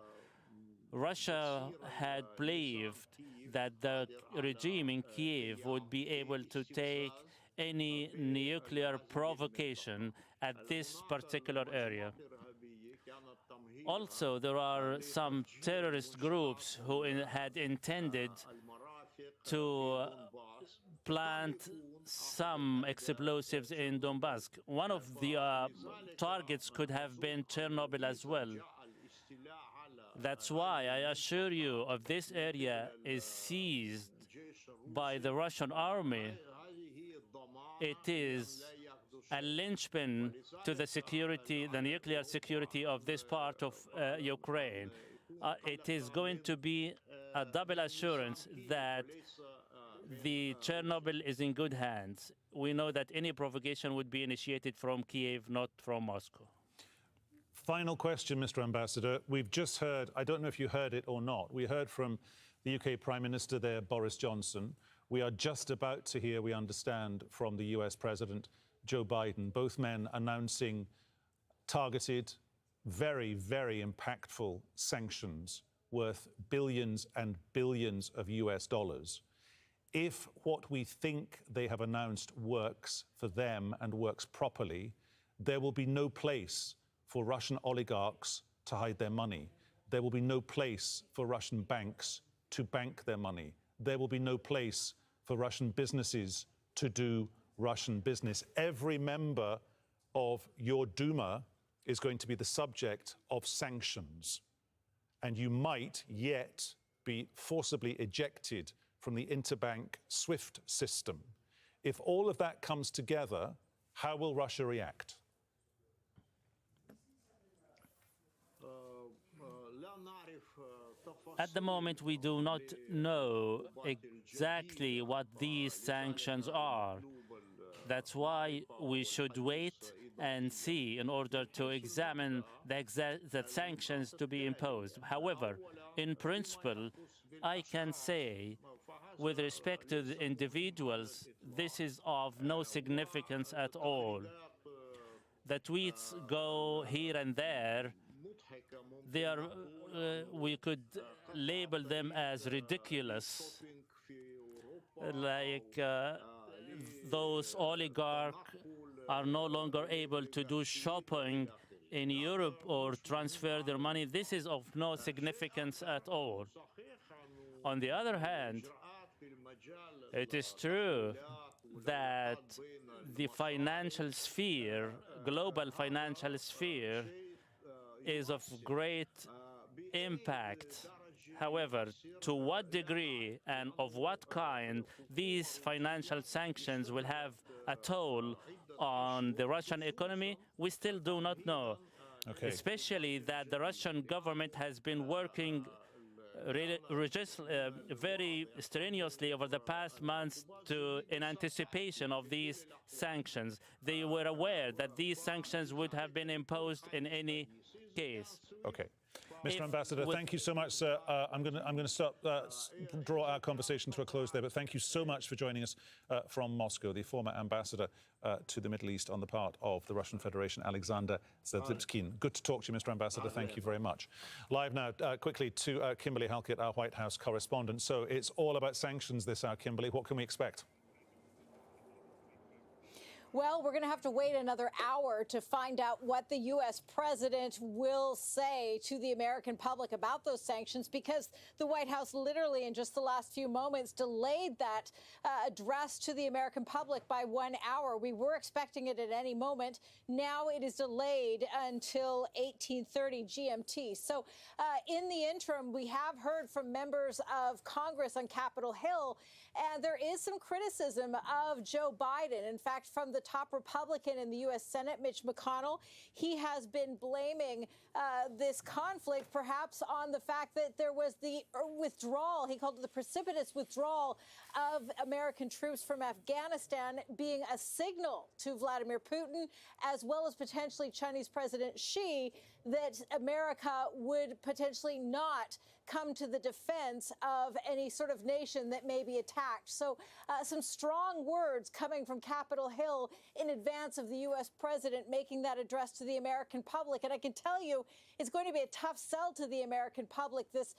Russia had believed that the regime in Kyiv would be able to take any nuclear provocation at this particular area. Also, there are some terrorist groups who had intended to plant some explosives in Donbass. One of the targets could have been Chernobyl as well. That's why I assure you of this area is seized by the Russian army. It is a linchpin to the security, the nuclear security of this part of Ukraine. It is going to be a double assurance that the Chernobyl is in good hands. We know that any provocation would be initiated from Kyiv, not from Moscow. Final question, Mr. Ambassador. We've just heard, I don't know if you heard it or not, we heard from the UK Prime Minister there, Boris Johnson. We are just about to hear, we understand, from the US President Joe Biden, both men announcing targeted, very, very impactful sanctions worth billions and billions of US dollars. If what we think they have announced works for them and works properly, there will be no place for Russian oligarchs to hide their money. There will be no place for Russian banks to bank their money. There will be no place for Russian businesses to do Russian business. Every member of your Duma is going to be the subject of sanctions. And you might yet be forcibly ejected from the interbank SWIFT system. If all of that comes together, how will Russia react? At the moment, we do not know exactly what these sanctions are. That's why we should wait and see in order to examine the sanctions to be imposed. However, in principle, I can say, with respect to the individuals, this is of no significance at all. The tweets go here and there. They are, we could label them as ridiculous, like those oligarchs are no longer able to do shopping in Europe or transfer their money. This is of no significance at all. On the other hand, it is true that the financial sphere, global financial sphere, is of great impact. However, to what degree and of what kind these financial sanctions will have a toll on the Russian economy, we still do not know. Okay. Especially that the Russian government has been working very strenuously over the past months in anticipation of these sanctions. They were aware that these sanctions would have been imposed in any case. Okay. Mr. Ambassador, thank you so much, sir. I'm going to draw our conversation to a close there, but thank you so much for joining us from Moscow, the former ambassador to the Middle East on the part of the Russian Federation, Alexander Zadzipkin. Good to talk to you, Mr. Ambassador. Thank you very much. Live now, quickly, to Kimberly Halkett, our White House correspondent. So it's all about sanctions this hour, Kimberly. What can we expect? Well, we're going to have to wait another hour to find out what the U.S. president will say to the American public about those sanctions, because the White House literally in just the last few moments delayed that address to the American public by 1 hour. We were expecting it at any moment. Now it is delayed until 18:30 GMT. So in the interim, we have heard from members of Congress on Capitol Hill, and there is some criticism of Joe Biden. In fact, from the top Republican in the U.S. Senate, Mitch McConnell, he has been blaming this conflict perhaps on the fact that there was the withdrawal, he called it the precipitous withdrawal of American troops from Afghanistan, being a signal to Vladimir Putin, as well as potentially Chinese President Xi, that America would potentially not come to the defense of any sort of nation that may be attacked. So some strong words coming from Capitol Hill in advance of the U.S. president making that address to the American public. And I can tell you it's going to be a tough sell to the American public, this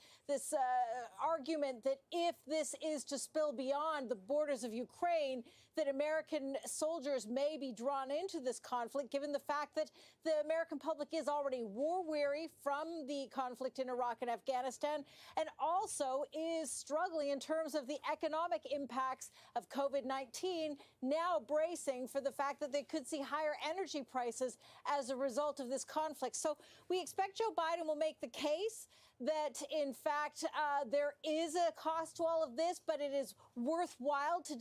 argument that if this is to spill beyond the borders of Ukraine, that American soldiers may be drawn into this conflict, given the fact that the American public is already war-weary from the conflict in Iraq and Afghanistan, and also is struggling in terms of the economic impacts of COVID-19, now bracing for the fact that they could see higher energy prices as a result of this conflict. So we expect Joe Biden will make the case that, in fact, there is a cost to all of this, but it is worthwhile to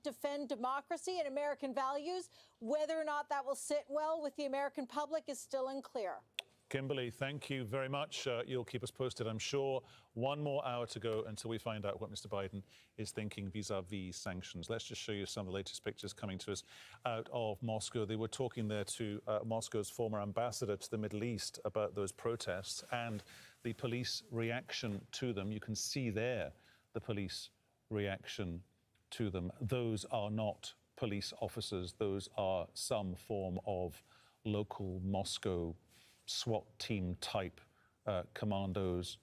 defend democracy and American values. Whether or not that will sit well with the American public is still unclear. Kimberly, thank you very much. You'll keep us posted, I'm sure. One more hour to go until we find out what Mr. Biden is thinking vis-a-vis sanctions. Let's just show you some of the latest pictures coming to us out of Moscow. They were talking there to Moscow's former ambassador to the Middle East about those protests and the police reaction to them. You can see there the police reaction to them. Those are not police officers. Those are some form of local Moscow SWAT team type commandos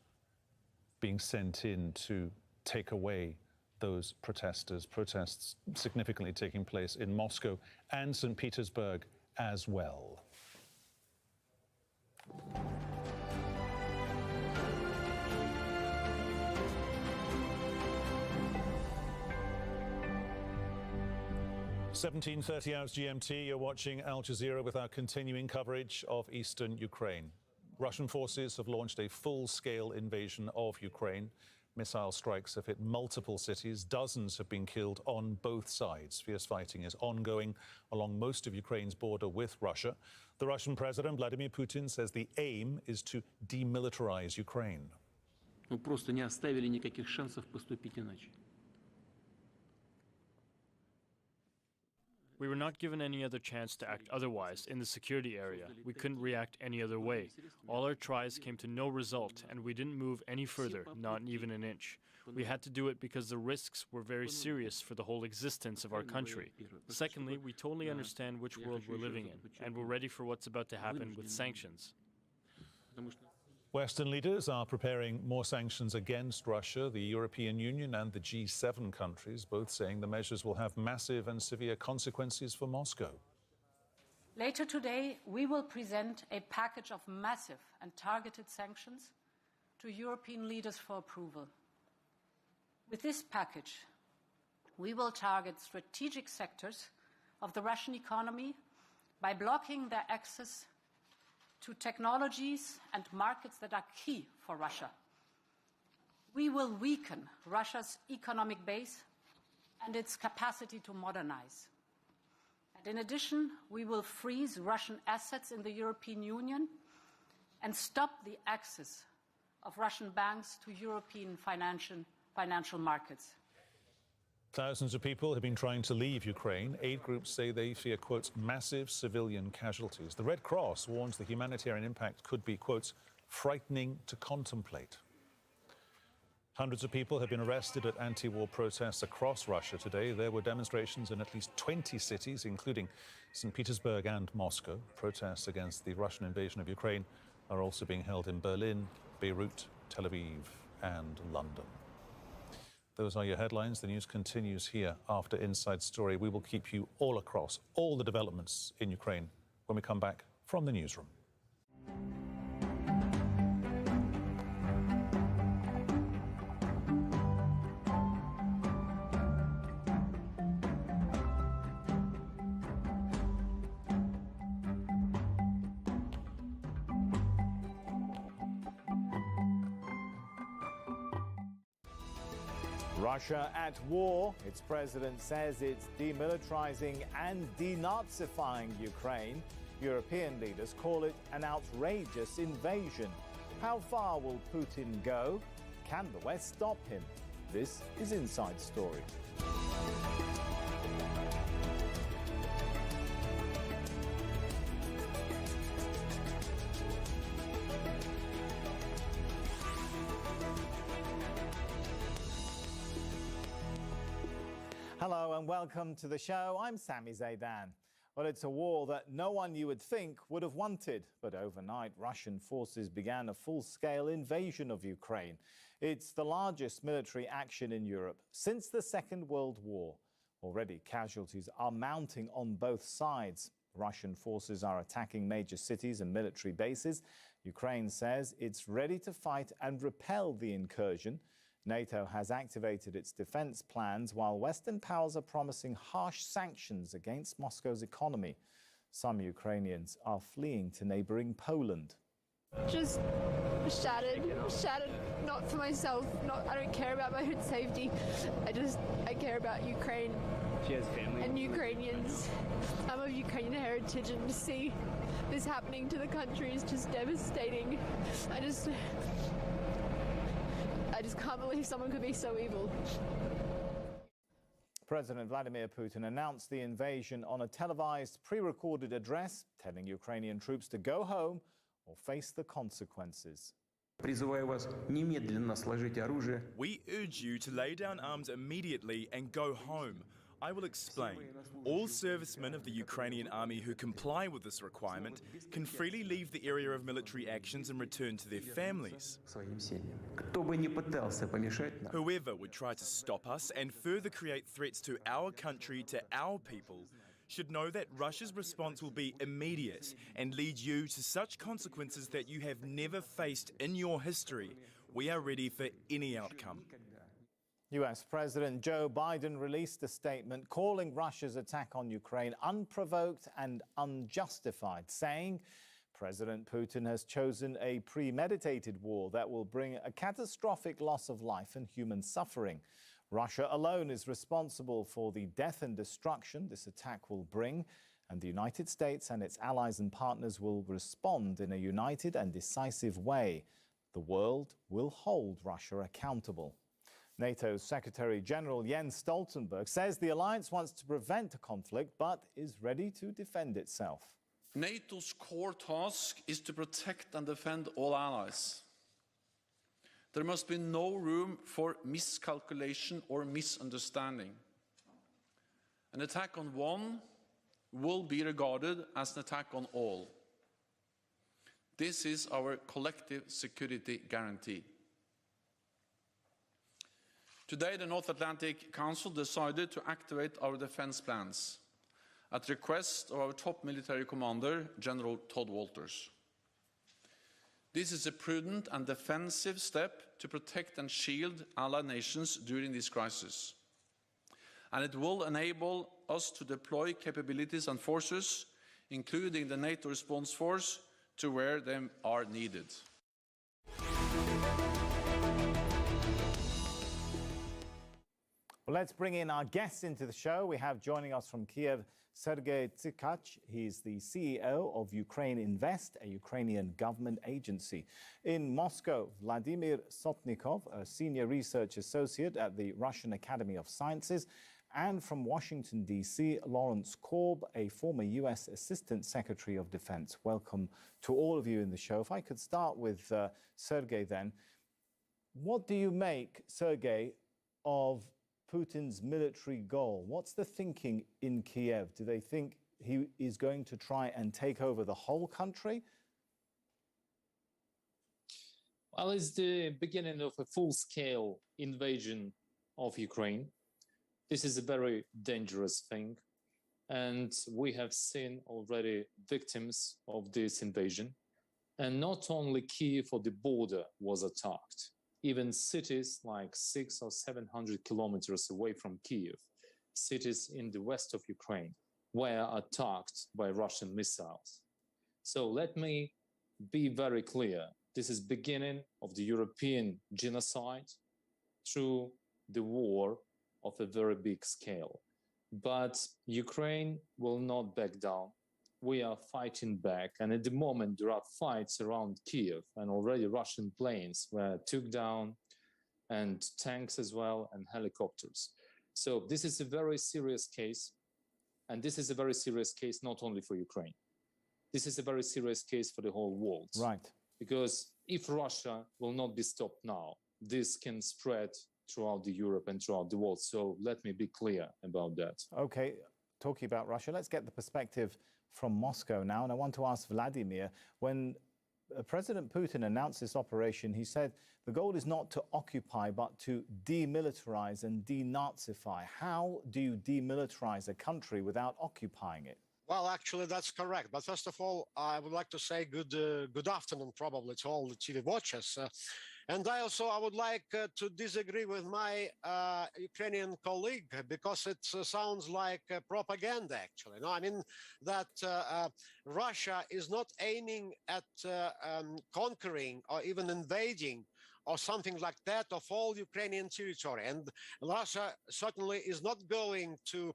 being sent in to take away those protesters. Protests significantly taking place in Moscow and St. Petersburg as well. (17:30 hours GMT). You're watching Al Jazeera with our continuing coverage of eastern Ukraine. Russian forces have launched a full-scale invasion of Ukraine. Missile strikes have hit multiple cities. Dozens have been killed on both sides. Fierce fighting is ongoing along most of Ukraine's border with Russia. The Russian President Vladimir Putin says the aim is to demilitarize Ukraine. Мы просто не оставили никаких шансов поступить иначе. We were not given any other chance to act otherwise in the security area. We couldn't react any other way. All our tries came to no result, and we didn't move any further, not even an inch. We had to do it because the risks were very serious for the whole existence of our country. Secondly, we totally understand which world we're living in, and we're ready for what's about to happen with sanctions. Western leaders are preparing more sanctions against Russia, the European Union and the G7 countries, both saying the measures will have massive and severe consequences for Moscow. Later today, we will present a package of massive and targeted sanctions to European leaders for approval. With this package, we will target strategic sectors of the Russian economy by blocking their access to technologies and markets that are key for Russia. We will weaken Russia's economic base and its capacity to modernize. And in addition, we will freeze Russian assets in the European Union and stop the access of Russian banks to European financial markets. Thousands of people have been trying to leave Ukraine. Aid groups say they fear, quote, massive civilian casualties. The Red Cross warns the humanitarian impact could be, quote, frightening to contemplate. Hundreds of people have been arrested at anti-war protests across Russia today. There were demonstrations in at least 20 cities, including St. Petersburg and Moscow. Protests against the Russian invasion of Ukraine are also being held in Berlin, Beirut, Tel Aviv, and London. Those are your headlines. The news continues here after Inside Story. We will keep you all across all the developments in Ukraine when we come back from the newsroom. Russia at war. Its president says it's demilitarizing and denazifying Ukraine. European leaders call it an outrageous invasion. How far will Putin go? Can the West stop him? This is Inside Story. Hello and welcome to the show. I'm Sami Zaidan. Well, it's a war that no one you would think would have wanted, but overnight Russian forces began a full-scale invasion of Ukraine. It's the largest military action in Europe since the Second World War. Already casualties are mounting on both sides. Russian forces are attacking major cities and military bases. Ukraine says it's ready to fight and repel the incursion. NATO has activated its defense plans while Western powers are promising harsh sanctions against Moscow's economy. Some Ukrainians are fleeing to neighboring Poland. Just shattered, not for myself, I don't care about my own safety. I care about Ukraine. She has family. And Ukrainians. I'm of Ukrainian heritage, and to see this happening to the country is just devastating. I just can't believe someone could be so evil. President Vladimir Putin announced the invasion on a televised, pre-recorded address, telling Ukrainian troops to go home or face the consequences. We urge you to lay down arms immediately and go home. I will explain. All servicemen of the Ukrainian army who comply with this requirement can freely leave the area of military actions and return to their families. Whoever would try to stop us and further create threats to our country, to our people, should know that Russia's response will be immediate and lead you to such consequences that you have never faced in your history. We are ready for any outcome. US President Joe Biden released a statement calling Russia's attack on Ukraine unprovoked and unjustified, saying President Putin has chosen a premeditated war that will bring a catastrophic loss of life and human suffering. Russia alone is responsible for the death and destruction this attack will bring, and the United States and its allies and partners will respond in a united and decisive way. The world will hold Russia accountable. NATO's Secretary General Jens Stoltenberg says the alliance wants to prevent a conflict but is ready to defend itself. NATO's core task is to protect and defend all allies. There must be no room for miscalculation or misunderstanding. An attack on one will be regarded as an attack on all. This is our collective security guarantee. Today, the North Atlantic Council decided to activate our defense plans at the request of our top military commander, General Todd Walters. This is a prudent and defensive step to protect and shield allied nations during this crisis. And it will enable us to deploy capabilities and forces, including the NATO response force, to where they are needed. Well, let's bring in our guests into the show. We have joining us from Kyiv, Sergei Tsikach. He's the CEO of Ukraine Invest, a Ukrainian government agency. In Moscow, Vladimir Sotnikov, a senior research associate at the Russian Academy of Sciences. And from Washington, D.C., Lawrence Korb, a former U.S. Assistant Secretary of Defense. Welcome to all of you in the show. If I could start with Sergei then. What do you make, Sergei, of Putin's military goal? What's the thinking in Kyiv? Do they think he is going to try and take over the whole country? Well, it's the beginning of a full-scale invasion of Ukraine. This is a very dangerous thing. And we have seen already victims of this invasion. And not only Kyiv or the border was attacked. Even cities like 600 or 700 kilometers away from Kyiv, cities in the west of Ukraine, were attacked by Russian missiles. So let me be very clear. This is beginning of the European genocide through the war of a very big scale. But Ukraine will not back down. We are fighting back. And at the moment, there are fights around Kyiv, and already Russian planes were took down, and tanks as well, and helicopters. So this is a very serious case. And this is a very serious case not only for Ukraine. This is a very serious case for the whole world. Right. Because if Russia will not be stopped now, this can spread throughout Europe and throughout the world. So let me be clear about that. Okay, talking about Russia, let's get the perspective from Moscow now. And I want to ask Vladimir, when President Putin announced this operation, he said the goal is not to occupy, but to demilitarize and denazify. How do you demilitarize a country without occupying it? Well, actually, that's correct. But first of all, I would like to say good afternoon, probably, to all the TV watchers. And I would like to disagree with my Ukrainian colleague, because it sounds like propaganda, actually. No, I mean that Russia is not aiming at conquering or even invading or something like that of all Ukrainian territory, and Russia certainly is not going to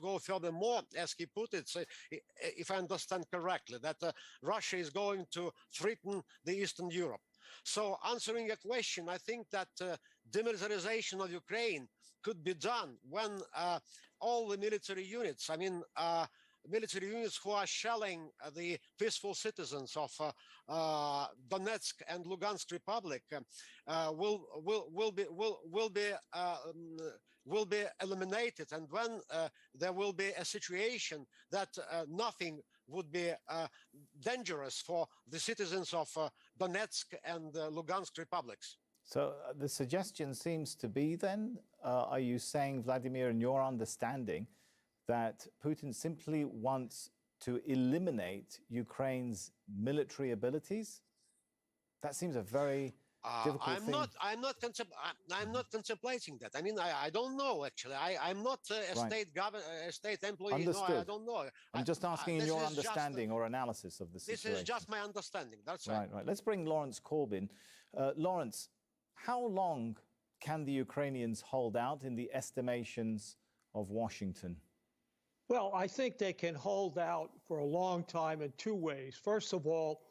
go furthermore, as he put it. So, if I understand correctly, that Russia is going to threaten the Eastern Europe. So, answering your question, I think that demilitarization of Ukraine could be done when all the military units, military units who are shelling the peaceful citizens of Donetsk and Lugansk Republic will be eliminated, and when there will be a situation that nothing would be dangerous for the citizens of Donetsk and Lugansk republics. So the suggestion seems to be then, are you saying, Vladimir, in your understanding, that Putin simply wants to eliminate Ukraine's military abilities? That seems a very difficult thing. I'm not contemplating that. I mean, I don't know, actually. I'm not a state employee. Understood. No, I don't know. I'm just asking in your understanding or analysis of the situation. This is just my understanding. That's right. Right. Let's bring Lawrence Korb in. Lawrence, how long can the Ukrainians hold out in the estimations of Washington? Well, I think they can hold out for a long time in two ways. First of all,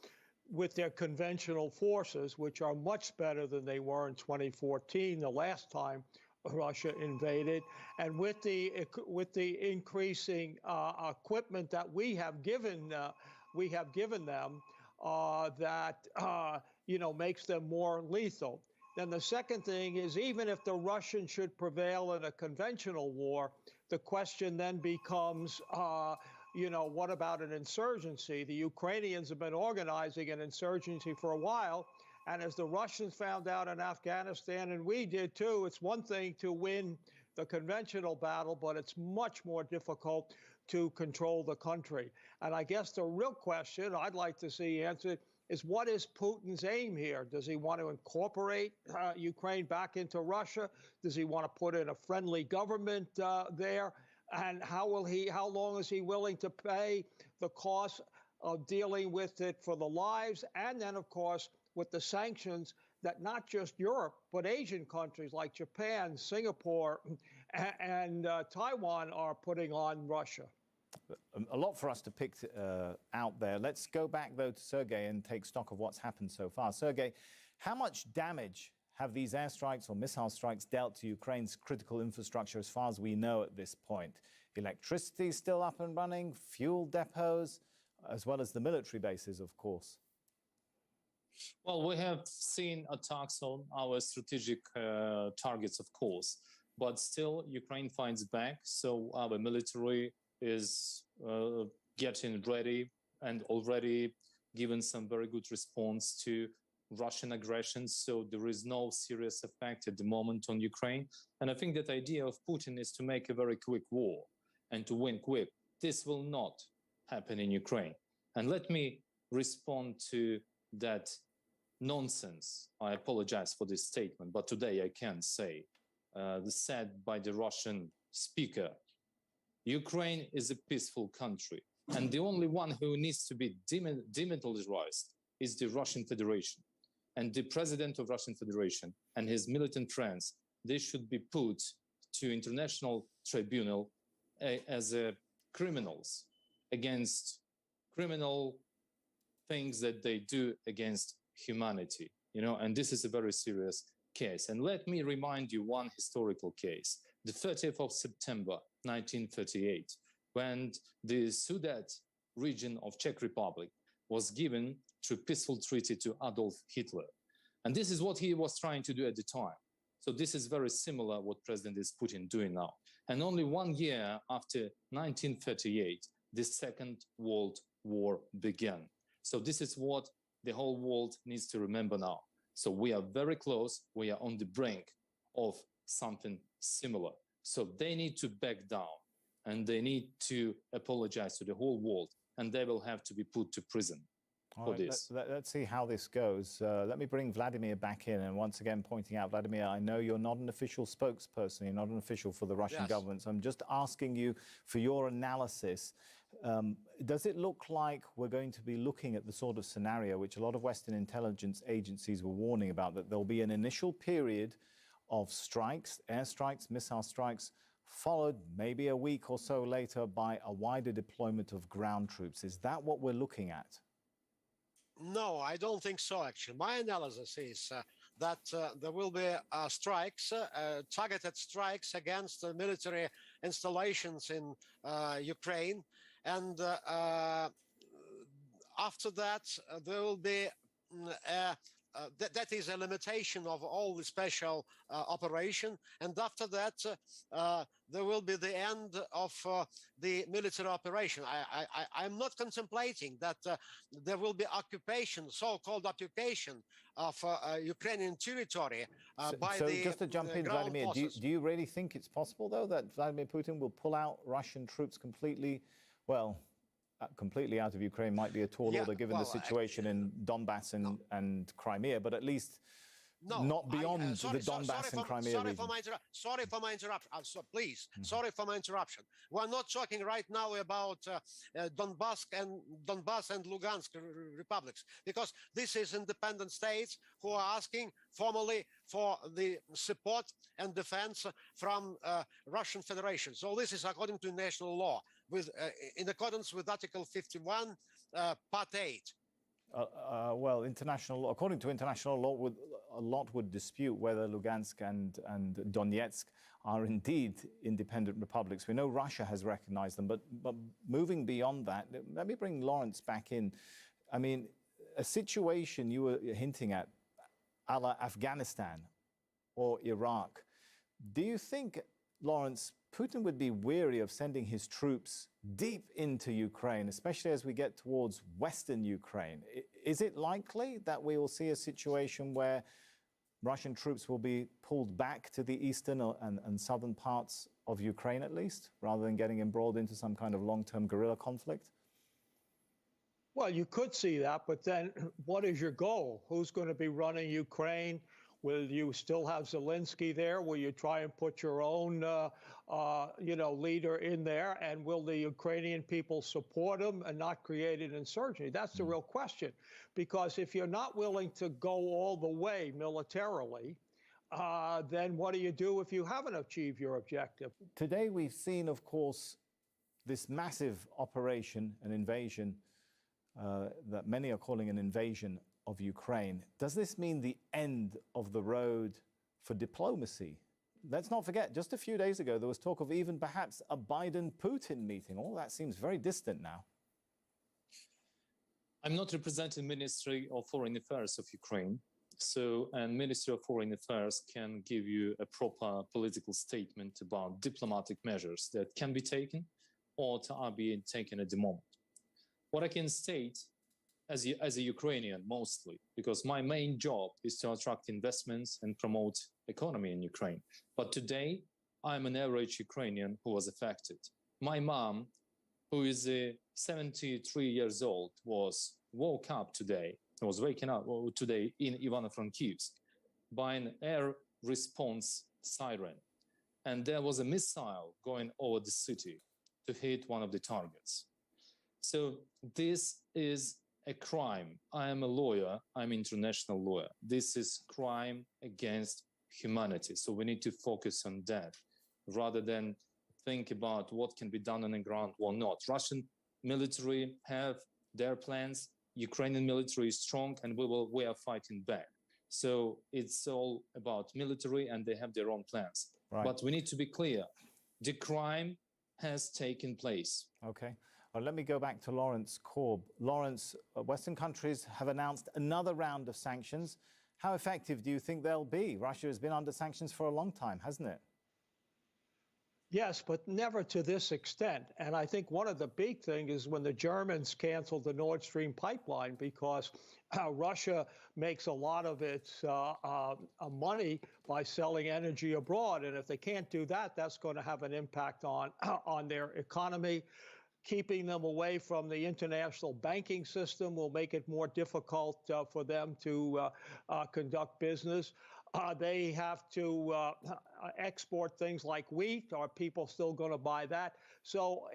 with their conventional forces, which are much better than they were in 2014, the last time Russia invaded, and with the increasing equipment that we have given them, that makes them more lethal. Then the second thing is, even if the Russians should prevail in a conventional war, the question then becomes, what about an insurgency? The Ukrainians have been organizing an insurgency for a while. And as the Russians found out in Afghanistan, and we did too, it's one thing to win the conventional battle, but it's much more difficult to control the country. And I guess the real question I'd like to see answered is, what is Putin's aim here? Does he want to incorporate Ukraine back into Russia? Does he want to put in a friendly government there? And how long is he willing to pay the cost of dealing with it for the lives? And then, of course, with the sanctions that not just Europe, but Asian countries like Japan, Singapore, and Taiwan are putting on Russia. A lot for us to pick out there. Let's go back, though, to Sergei and take stock of what's happened so far. Sergei, how much damage have these airstrikes or missile strikes dealt to Ukraine's critical infrastructure as far as we know at this point? Electricity still up and running, fuel depots, as well as the military bases, of course. Well, we have seen attacks on our strategic targets, of course, but still Ukraine fights back. So our military is getting ready and already given some very good response to Russian aggression. So there is no serious effect at the moment on Ukraine. And I think that idea of Putin is to make a very quick war and to win quick. This will not happen in Ukraine. And let me respond to that nonsense. I apologize for this statement, but today I can say, said by the Russian speaker, Ukraine is a peaceful country. And the only one who needs to be demilitarized is the Russian Federation. And the president of Russian Federation and his militant friends, they should be put to international tribunal as criminals against criminal things that they do against humanity, and this is a very serious case. And let me remind you one historical case, the 30th of September, 1938, when the Sudet region of Czech Republic was given through peaceful treaty to Adolf Hitler. And this is what he was trying to do at the time. So this is very similar what President Putin doing now. And only 1 year after 1938, the Second World War began. So this is what the whole world needs to remember now. So we are very close. We are on the brink of something similar. So they need to back down and they need to apologize to the whole world, and they will have to be put to prison for this. Let's see how this goes. Let me bring Vladimir back in, and once again pointing out, Vladimir, I know you're not an official spokesperson, you're not an official for the Russian government, so I'm just asking you for your analysis. Does it look like we're going to be looking at the sort of scenario which a lot of Western intelligence agencies were warning about, that there'll be an initial period of strikes, airstrikes, missile strikes, followed maybe a week or so later by a wider deployment of ground troops? Is that what we're looking at? No, I don't think so, actually. My analysis is that there will be strikes, targeted strikes against military installations in Ukraine. And after that, there will be that is a limitation of all the special operation. And after that, there will be the end of the military operation. I'm not contemplating that there will be occupation, so-called occupation of Ukrainian territory by the just to jump in, Vladimir, do you really think it's possible, though, that Vladimir Putin will pull out Russian troops completely, well, completely out of Ukraine might be a tall order given the situation in Donbass and Crimea, but at least not beyond the Donbass and Crimea region. Sorry for my interruption. Please, sorry for my interruption. We're not talking right now about Donbass and Lugansk republics, because this is independent states who are asking formally for the support and defense from Russian Federation. So this is according to national law, in accordance with Article 51, Part 8. Well, according to international law, a lot would dispute whether Lugansk and Donetsk are indeed independent republics. We know Russia has recognized them, but moving beyond that, let me bring Lawrence back in. I mean, a situation you were hinting at, a la Afghanistan or Iraq. Do you think, Lawrence, Putin would be weary of sending his troops deep into Ukraine, especially as we get towards Western Ukraine? Is it likely that we will see a situation where Russian troops will be pulled back to the eastern and southern parts of Ukraine, at least, rather than getting embroiled into some kind of long-term guerrilla conflict? Well, you could see that, but then what is your goal? Who's going to be running Ukraine? Will you still have Zelensky there? Will you try and put your own, leader in there? And will the Ukrainian people support him and not create an insurgency? That's the real question. Because if you're not willing to go all the way militarily, then what do you do if you haven't achieved your objective? Today we've seen, of course, this massive operation, an invasion that many are calling an invasion of Ukraine. Does this mean the end of the road for diplomacy? Let's not forget, just a few days ago, there was talk of even perhaps a Biden-Putin meeting. All that seems very distant now. I'm not representing Ministry of Foreign Affairs of Ukraine, and Ministry of Foreign Affairs can give you a proper political statement about diplomatic measures that can be taken or are being taken at the moment. What I can state, as a Ukrainian mostly, because my main job is to attract investments and promote economy in Ukraine. But today, I'm an average Ukrainian who was affected. My mom, who is 73 years old, was waking up today in Ivano-Frankivsk by an air response siren. And there was a missile going over the city to hit one of the targets. So this is a crime. I am a lawyer. I'm an international lawyer. This is crime against humanity. So we need to focus on that rather than think about what can be done on the ground or not. Russian military have their plans. Ukrainian military is strong, and we are fighting back. So it's all about military, and they have their own plans. Right. But we need to be clear. The crime has taken place. Okay. Let me go back to Lawrence Korb. Lawrence, Western countries have announced another round of sanctions. How effective do you think they'll be? Russia has been under sanctions for a long time, hasn't it? Yes, but never to this extent. And I think one of the big things is when the Germans canceled the Nord Stream pipeline, because Russia makes a lot of its money by selling energy abroad. And if they can't do that, that's going to have an impact on their economy. Keeping them away from the international banking system will make it more difficult for them to conduct business. They have to export things like wheat. Are people still going to buy that? So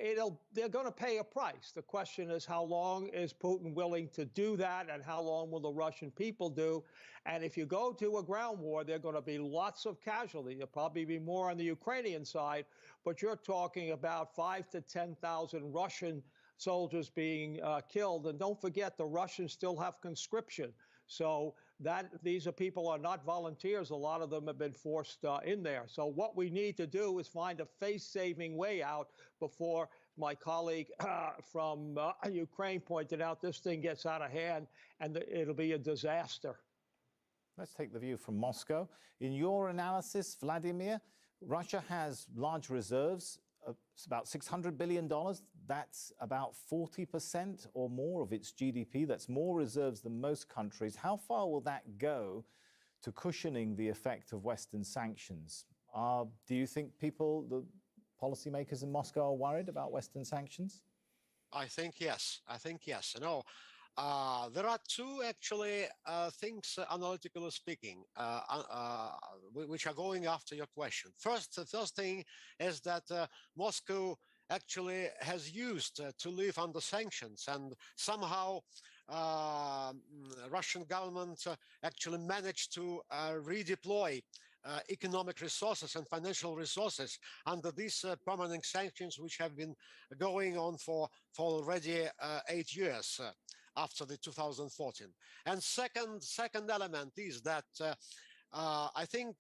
they're going to pay a price. The question is, how long is Putin willing to do that, and how long will the Russian people do? And if you go to a ground war, there are going to be lots of casualties. There'll probably be more on the Ukrainian side, but you're talking about 5,000 to 10,000 Russian soldiers being killed. And don't forget, the Russians still have conscription. So these are people are not volunteers. A lot of them have been forced in there. So what we need to do is find a face-saving way out before my colleague from Ukraine pointed out this thing gets out of hand and it'll be a disaster. Let's take the view from Moscow. In your analysis, Vladimir, Russia has large reserves. It's about $600 billion. That's about 40% or more of its GDP. That's more reserves than most countries. How far will that go to cushioning the effect of Western sanctions? Do you think the policymakers in Moscow are worried about Western sanctions? I think yes. You know, there are two actually things, analytically speaking, which are going after your question. The first thing is that Moscow actually has used to live under sanctions, and somehow Russian government actually managed to redeploy economic resources and financial resources under these permanent sanctions, which have been going on for already 8 years. After the 2014. And second element is that I think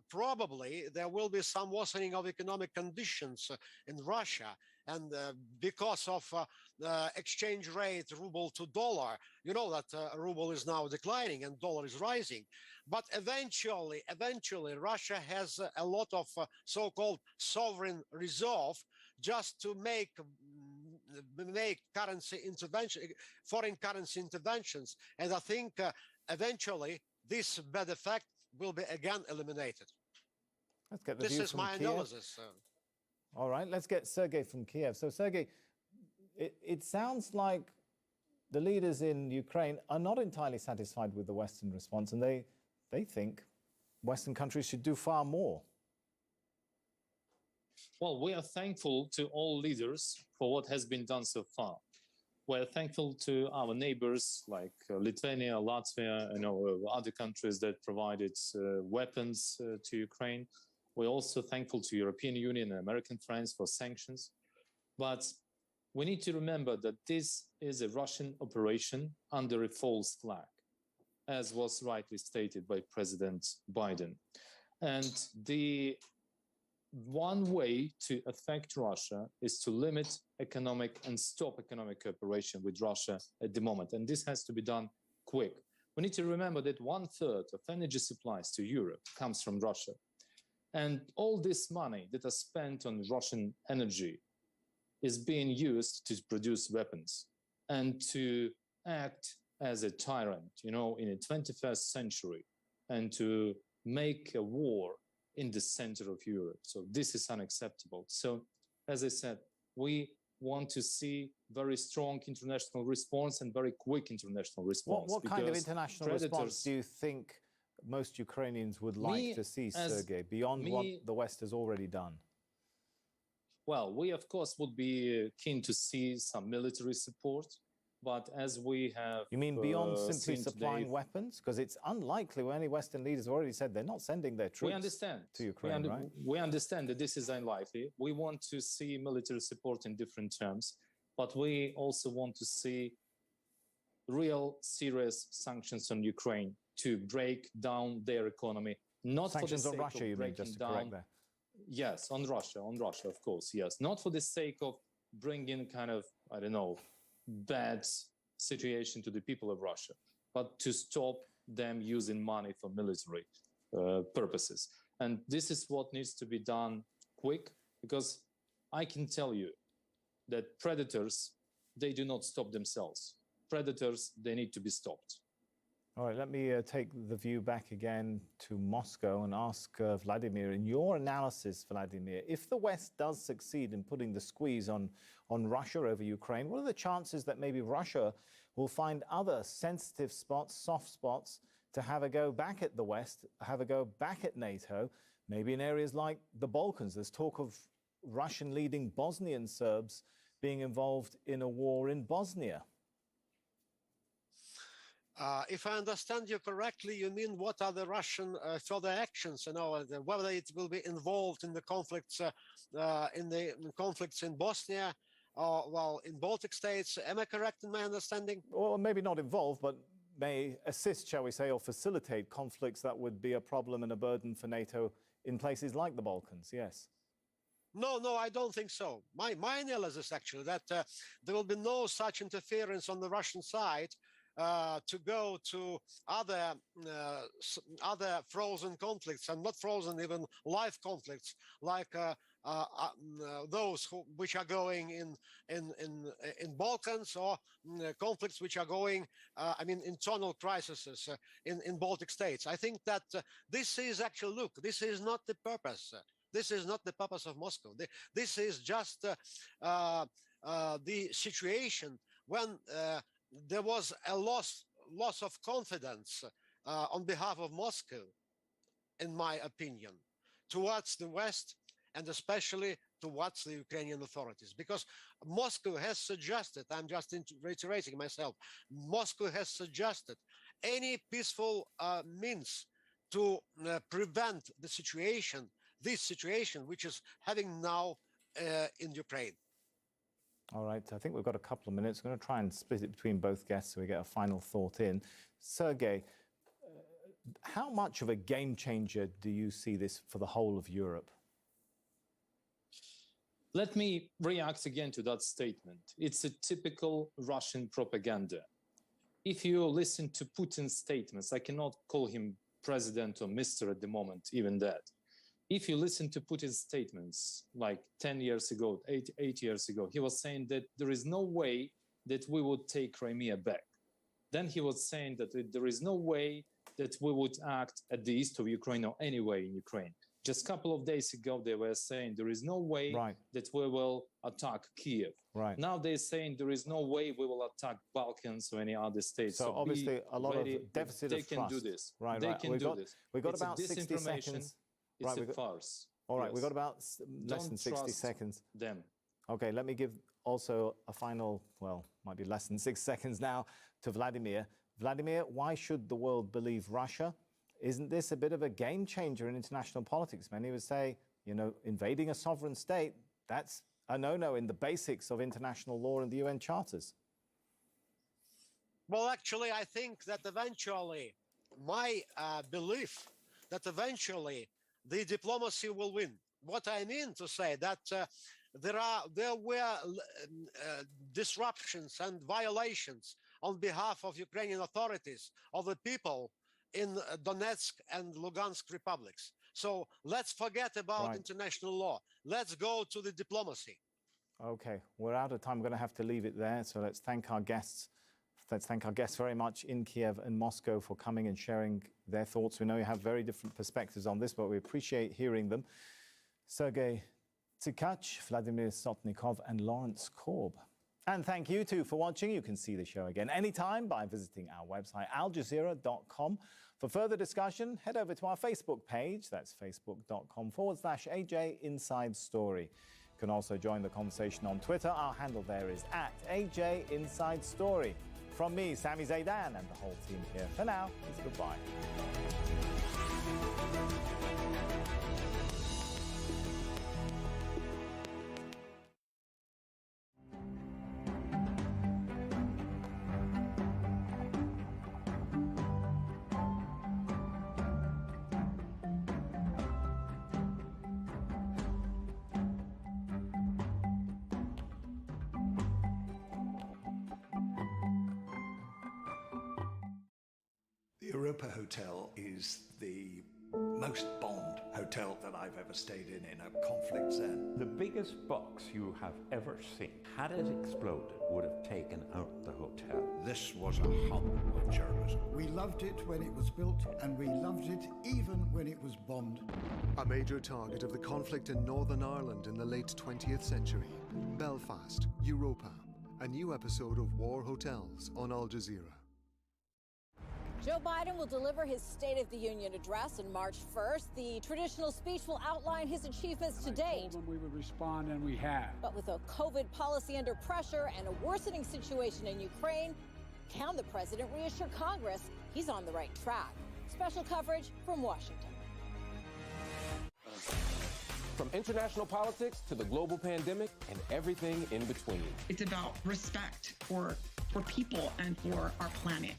probably there will be some worsening of economic conditions in Russia. And because of the exchange rate ruble to dollar, you know that ruble is now declining and dollar is rising. But eventually, Russia has a lot of so-called sovereign reserve just to make currency intervention, foreign currency interventions. And I think eventually this bad effect will be again eliminated. Let's get the view This is from my Kyiv. analysis. All right, let's get Sergei from Kyiv. So Sergei, it sounds like the leaders in Ukraine are not entirely satisfied with the Western response, and they think Western countries should do far more. Well, we are thankful to all leaders for what has been done so far. We're thankful to our neighbors like Lithuania, Latvia, and other countries that provided weapons to Ukraine. We're also thankful to European Union and American friends for sanctions. But we need to remember that this is a Russian operation under a false flag, as was rightly stated by President Biden. And the one way to affect Russia is to limit economic and stop economic cooperation with Russia at the moment. And this has to be done quick. We need to remember that 1/3 of energy supplies to Europe comes from Russia. And all this money that is spent on Russian energy is being used to produce weapons and to act as a tyrant, in the 21st century, and to make a war in the center of Europe. So this is unacceptable. So, as I said, we want to see very strong international response and very quick international response. What kind of international response do you think most Ukrainians would like to see, Sergei, beyond what the West has already done? Well, we, of course, would be keen to see some military support. But as we have... You mean beyond simply supplying weapons? Because it's unlikely, any Western leaders have already said they're not sending their troops to Ukraine, right? We understand that this is unlikely. We want to see military support in different terms, but we also want to see real serious sanctions on Ukraine to break down their economy. Not sanctions for the sake on Russia, of you mean, just to correct that? Yes, on Russia, of course, yes. Not for the sake of bringing kind of, I don't know, bad situation to the people of Russia, but to stop them using money for military purposes. And this is what needs to be done quick, because I can tell you that predators, they do not stop themselves. Predators, they need to be stopped. All right, let me take the view back again to Moscow and ask Vladimir, in your analysis, Vladimir, if the West does succeed in putting the squeeze on Russia over Ukraine, what are the chances that maybe Russia will find other sensitive spots, soft spots, to have a go back at the West, have a go back at NATO, maybe in areas like the Balkans? There's talk of Russian-leading Bosnian Serbs being involved in a war in Bosnia. If I understand you correctly, you mean what are the Russian further actions? Whether it will be involved in the conflicts in Bosnia, or in Baltic states. Am I correct in my understanding? Or maybe not involved, but may assist, shall we say, or facilitate conflicts that would be a problem and a burden for NATO in places like the Balkans. Yes. No, I don't think so. My analysis actually that there will be no such interference on the Russian side. To go to other frozen conflicts, and not frozen, even live conflicts, like those which are going in Balkans, or conflicts which are going, internal crises in Baltic states. I think that this is actually, look, this is not the purpose. This is not the purpose of Moscow. This is just the situation when there was a loss of confidence on behalf of Moscow, in my opinion, towards the West, and especially towards the Ukrainian authorities. Because Moscow has suggested, I'm just reiterating myself, Moscow has suggested any peaceful means to prevent the situation, this situation, which is having now in Ukraine. All right, I think we've got a couple of minutes. I'm going to try and split it between both guests so we get a final thought in. Sergei, how much of a game changer do you see this for the whole of Europe? Let me react again to that statement. It's a typical Russian propaganda. If you listen to Putin's statements, I cannot call him president or mister at the moment, even that. If you listen to Putin's statements, like 10 years ago, 8 years ago, he was saying that there is no way that we would take Crimea back. Then he was saying that there is no way that we would act at the east of Ukraine or anywhere in Ukraine. Just a couple of days ago, they were saying there is no way that we will attack Kyiv. Right. Now they're saying there is no way we will attack Balkans or any other states. So obviously a lot of deficit of trust. They can do this. Right, they can do this. We've got It's about 60 seconds. It's a farce. All right, Yes. we've got about less than 60 seconds. Them. Okay, let me give also a final, well, might be less than 6 seconds now, to Vladimir. Vladimir, why should the world believe Russia? Isn't this a bit of a game changer in international politics? Many would say, you know, invading a sovereign state, that's a no-no in the basics of international law and the UN charters. Well, actually, I think that eventually, my belief that eventually the diplomacy will win. What I mean to say that there were disruptions and violations on behalf of Ukrainian authorities, of the people in Donetsk and Lugansk republics. So let's forget about international law. Let's go to the diplomacy. Okay, we're out of time. We're going to have to leave it there. So let's thank our guests. Let's thank our guests very much in Kiev and Moscow for coming and sharing their thoughts. We know you have very different perspectives on this, but we appreciate hearing them. Sergei Tkach, Vladimir Sotnikov, and Lawrence Korb. And thank you too for watching. You can see the show again anytime by visiting our website, aljazeera.com. For further discussion, head over to our Facebook page. That's facebook.com/AJ Inside Story. You can also join the conversation on Twitter. Our handle there is @AJ Inside Story. From me, Sami Zaidan, and the whole team here, for now, it's goodbye. The Europa Hotel is the most bombed hotel that I've ever stayed in a conflict zone. The biggest box you have ever seen, had it exploded, would have taken out the hotel. This was a hub of journalism. We loved it when it was built, and we loved it even when it was bombed. A major target of the conflict in Northern Ireland in the late 20th century. Belfast, Europa. A new episode of War Hotels on Al Jazeera. Joe Biden will deliver his State of the Union address on March 1st. The traditional speech will outline his achievements to date. I told them we would respond, and we have. But with a COVID policy under pressure and a worsening situation in Ukraine, can the president reassure Congress he's on the right track? Special coverage from Washington. From international politics to the global pandemic and everything in between. It's about respect for people and for our planet.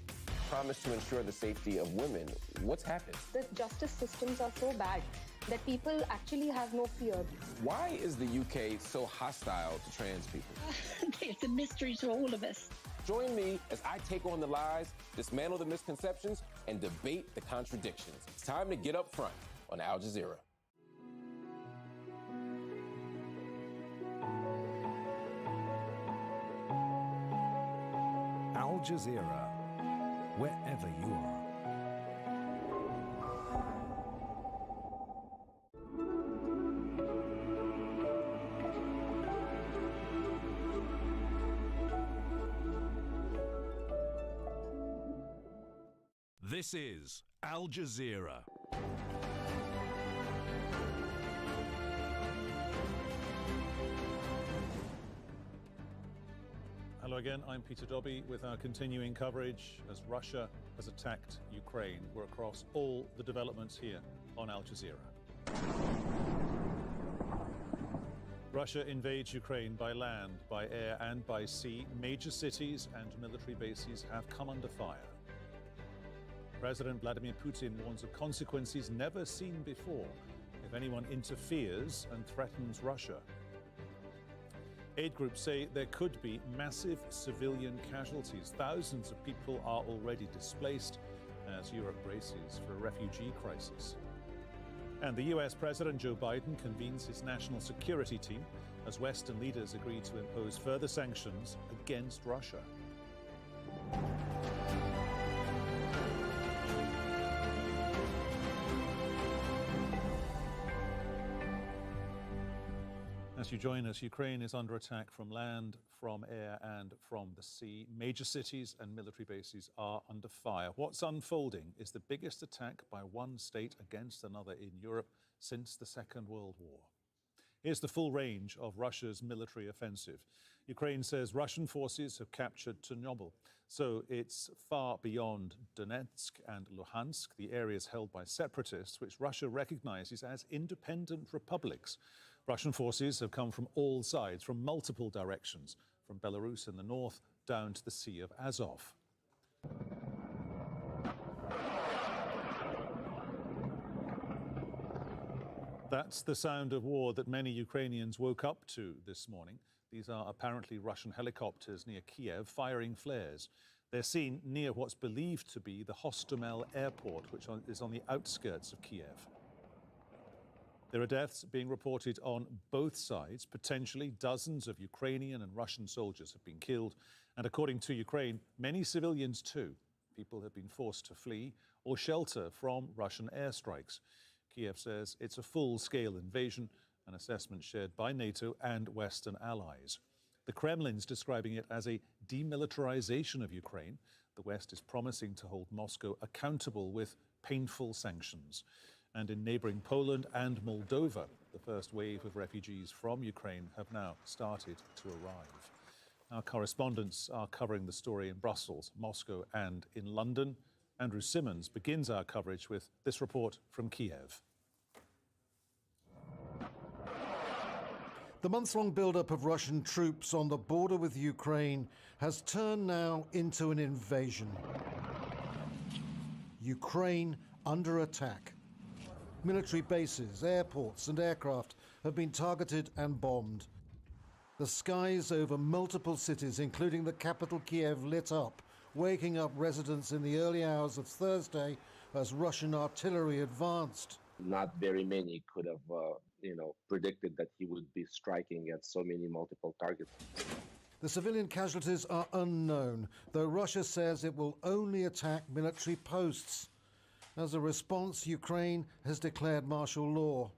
Promise to ensure the safety of women. What's happened? The justice systems are so bad that people actually have no fear. Why is the UK so hostile to trans people? It's a mystery to all of us. Join me as I take on the lies, dismantle the misconceptions, and debate the contradictions. It's time to get up front on Al Jazeera. Al Jazeera, wherever you are. This is Al Jazeera. Hello again, I'm Peter Dobby with our continuing coverage as Russia has attacked Ukraine. We're across all the developments here on Al Jazeera. Russia invades Ukraine by land, by air and by sea. Major cities and military bases have come under fire. President Vladimir Putin warns of consequences never seen before if anyone interferes and threatens Russia. Aid groups say there could be massive civilian casualties. Thousands of people are already displaced as Europe braces for a refugee crisis. And the US President Joe Biden convenes his national security team as Western leaders agree to impose further sanctions against Russia. As you join us, Ukraine is under attack from land, from air and from the sea. Major cities and military bases are under fire. What's unfolding is the biggest attack by one state against another in Europe since the Second World War. Here's the full range of Russia's military offensive. Ukraine says Russian forces have captured Chernobyl. So it's far beyond Donetsk and Luhansk, the areas held by separatists, which Russia recognizes as independent republics. Russian forces have come from all sides, from multiple directions, from Belarus in the north down to the Sea of Azov. That's the sound of war that many Ukrainians woke up to this morning. These are apparently Russian helicopters near Kyiv firing flares. They're seen near what's believed to be the Hostomel airport, which is on the outskirts of Kyiv. There are deaths being reported on both sides. Potentially dozens of Ukrainian and Russian soldiers have been killed. And according to Ukraine, many civilians too. People have been forced to flee or shelter from Russian airstrikes. Kyiv says it's a full-scale invasion, an assessment shared by NATO and Western allies. The Kremlin's describing it as a demilitarization of Ukraine. The West is promising to hold Moscow accountable with painful sanctions. And in neighboring Poland and Moldova, the first wave of refugees from Ukraine have now started to arrive. Our correspondents are covering the story in Brussels, Moscow and in London. Andrew Simmons begins our coverage with this report from Kyiv. The months-long build-up of Russian troops on the border with Ukraine has turned now into an invasion. Ukraine under attack. Military bases, airports and aircraft have been targeted and bombed. The skies over multiple cities, including the capital Kyiv, lit up, waking up residents in the early hours of Thursday as Russian artillery advanced. Not very many could have, predicted that he would be striking at so many multiple targets. The civilian casualties are unknown, though Russia says it will only attack military posts. As a response, Ukraine has declared martial law.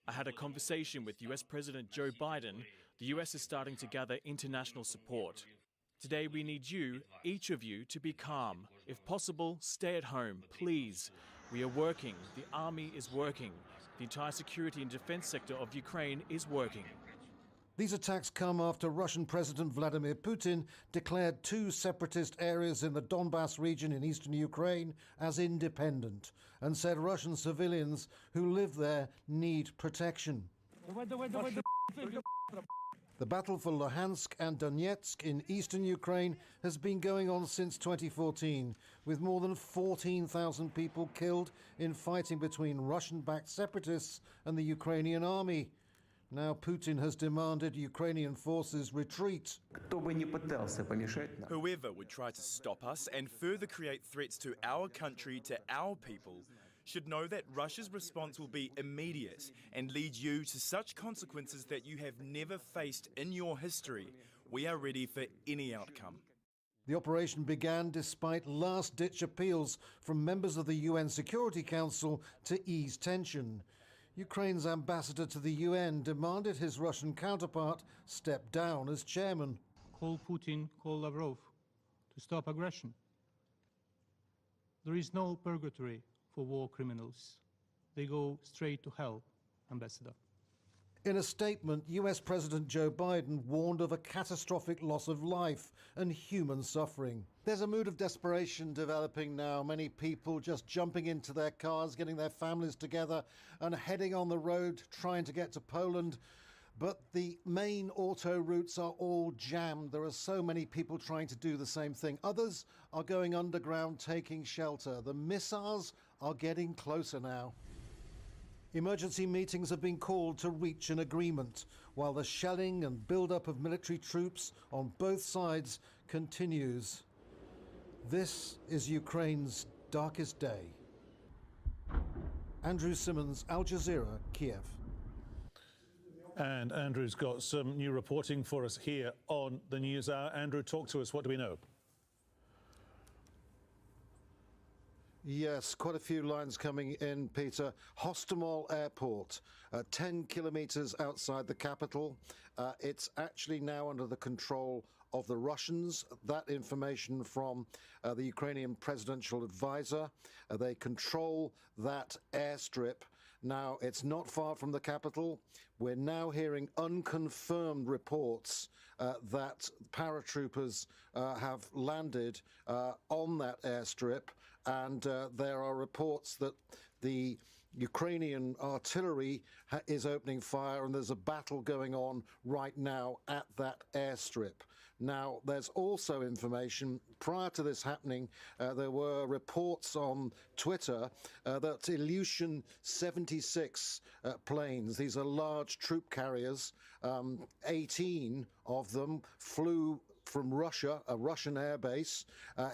I had a conversation with US President Joe Biden. The US is starting to gather international support. Today we need you, each of you, to be calm. If possible, stay at home, please. We are working. The army is working. The entire security and defense sector of Ukraine is working. These attacks come after Russian President Vladimir Putin declared 2 separatist areas in the Donbass region in eastern Ukraine as independent and said Russian civilians who live there need protection. The battle for Luhansk and Donetsk in eastern Ukraine has been going on since 2014, with more than 14,000 people killed in fighting between Russian-backed separatists and the Ukrainian army. Now Putin has demanded Ukrainian forces retreat. Whoever would try to stop us and further create threats to our country, to our people, should know that Russia's response will be immediate and lead you to such consequences that you have never faced in your history. We are ready for any outcome. The operation began despite last-ditch appeals from members of the UN Security Council to ease tension. Ukraine's ambassador to the UN demanded his Russian counterpart step down as chairman. Call Putin, call Lavrov to stop aggression. There is no purgatory for war criminals. They go straight to hell, Ambassador. In a statement, US President Joe Biden warned of a catastrophic loss of life and human suffering. There's a mood of desperation developing now. Many people just jumping into their cars, getting their families together and heading on the road, trying to get to Poland. But the main auto routes are all jammed. There are so many people trying to do the same thing. Others are going underground, taking shelter. The missiles are getting closer now. Emergency meetings have been called to reach an agreement, while the shelling and build-up of military troops on both sides continues. This is Ukraine's darkest day. Andrew Simmons, Al Jazeera, Kyiv. And Andrew's got some new reporting for us here on the News Hour. Andrew, talk to us. What do we know? Yes, quite a few lines coming in, Peter. Hostomel Airport, 10 kilometers outside the capital. It's actually now under the control of the Russians. That information from the Ukrainian presidential advisor. They control that airstrip. Now, it's not far from the capital. We're now hearing unconfirmed reports that paratroopers have landed on that airstrip, and there are reports that the Ukrainian artillery is opening fire, and there's a battle going on right now at that airstrip. Now, there's also information, prior to this happening, there were reports on Twitter that Ilyushin 76 planes, these are large troop carriers, 18 of them flew from Russia, a Russian airbase,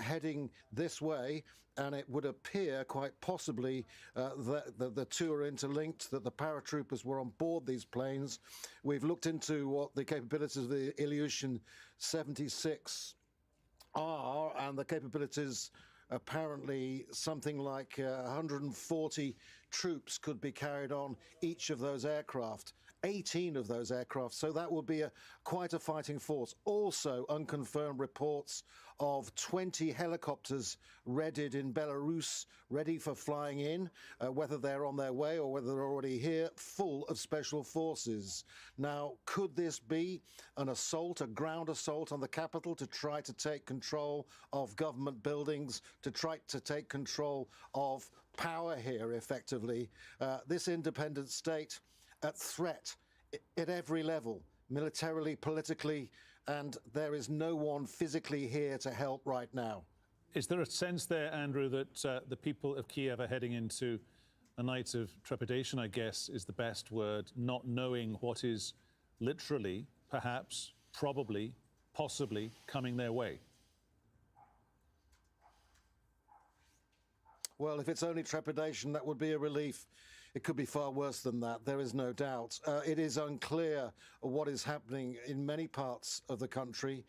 heading this way, and it would appear quite possibly that the two are interlinked, that the paratroopers were on board these planes. We've looked into what the capabilities of the Ilyushin 76 are, and the capabilities apparently something like 140 troops could be carried on each of those aircraft. 18 of those aircraft, so that would be quite a fighting force. Also, unconfirmed reports of 20 helicopters readied in Belarus, ready for flying in, whether they're on their way or whether they're already here, full of special forces. Now, could this be an assault, a ground assault on the capital to try to take control of government buildings, to try to take control of power here, effectively? This independent state at threat at every level, militarily, politically, and there is no one physically here to help right now. Is there a sense there, Andrew, that the people of Kyiv are heading into a night of trepidation, I guess is the best word, not knowing what is literally, perhaps, probably, possibly coming their way? Well, if it's only trepidation, that would be a relief. It could be far worse than that, there is no doubt. It is unclear what is happening in many parts of the country.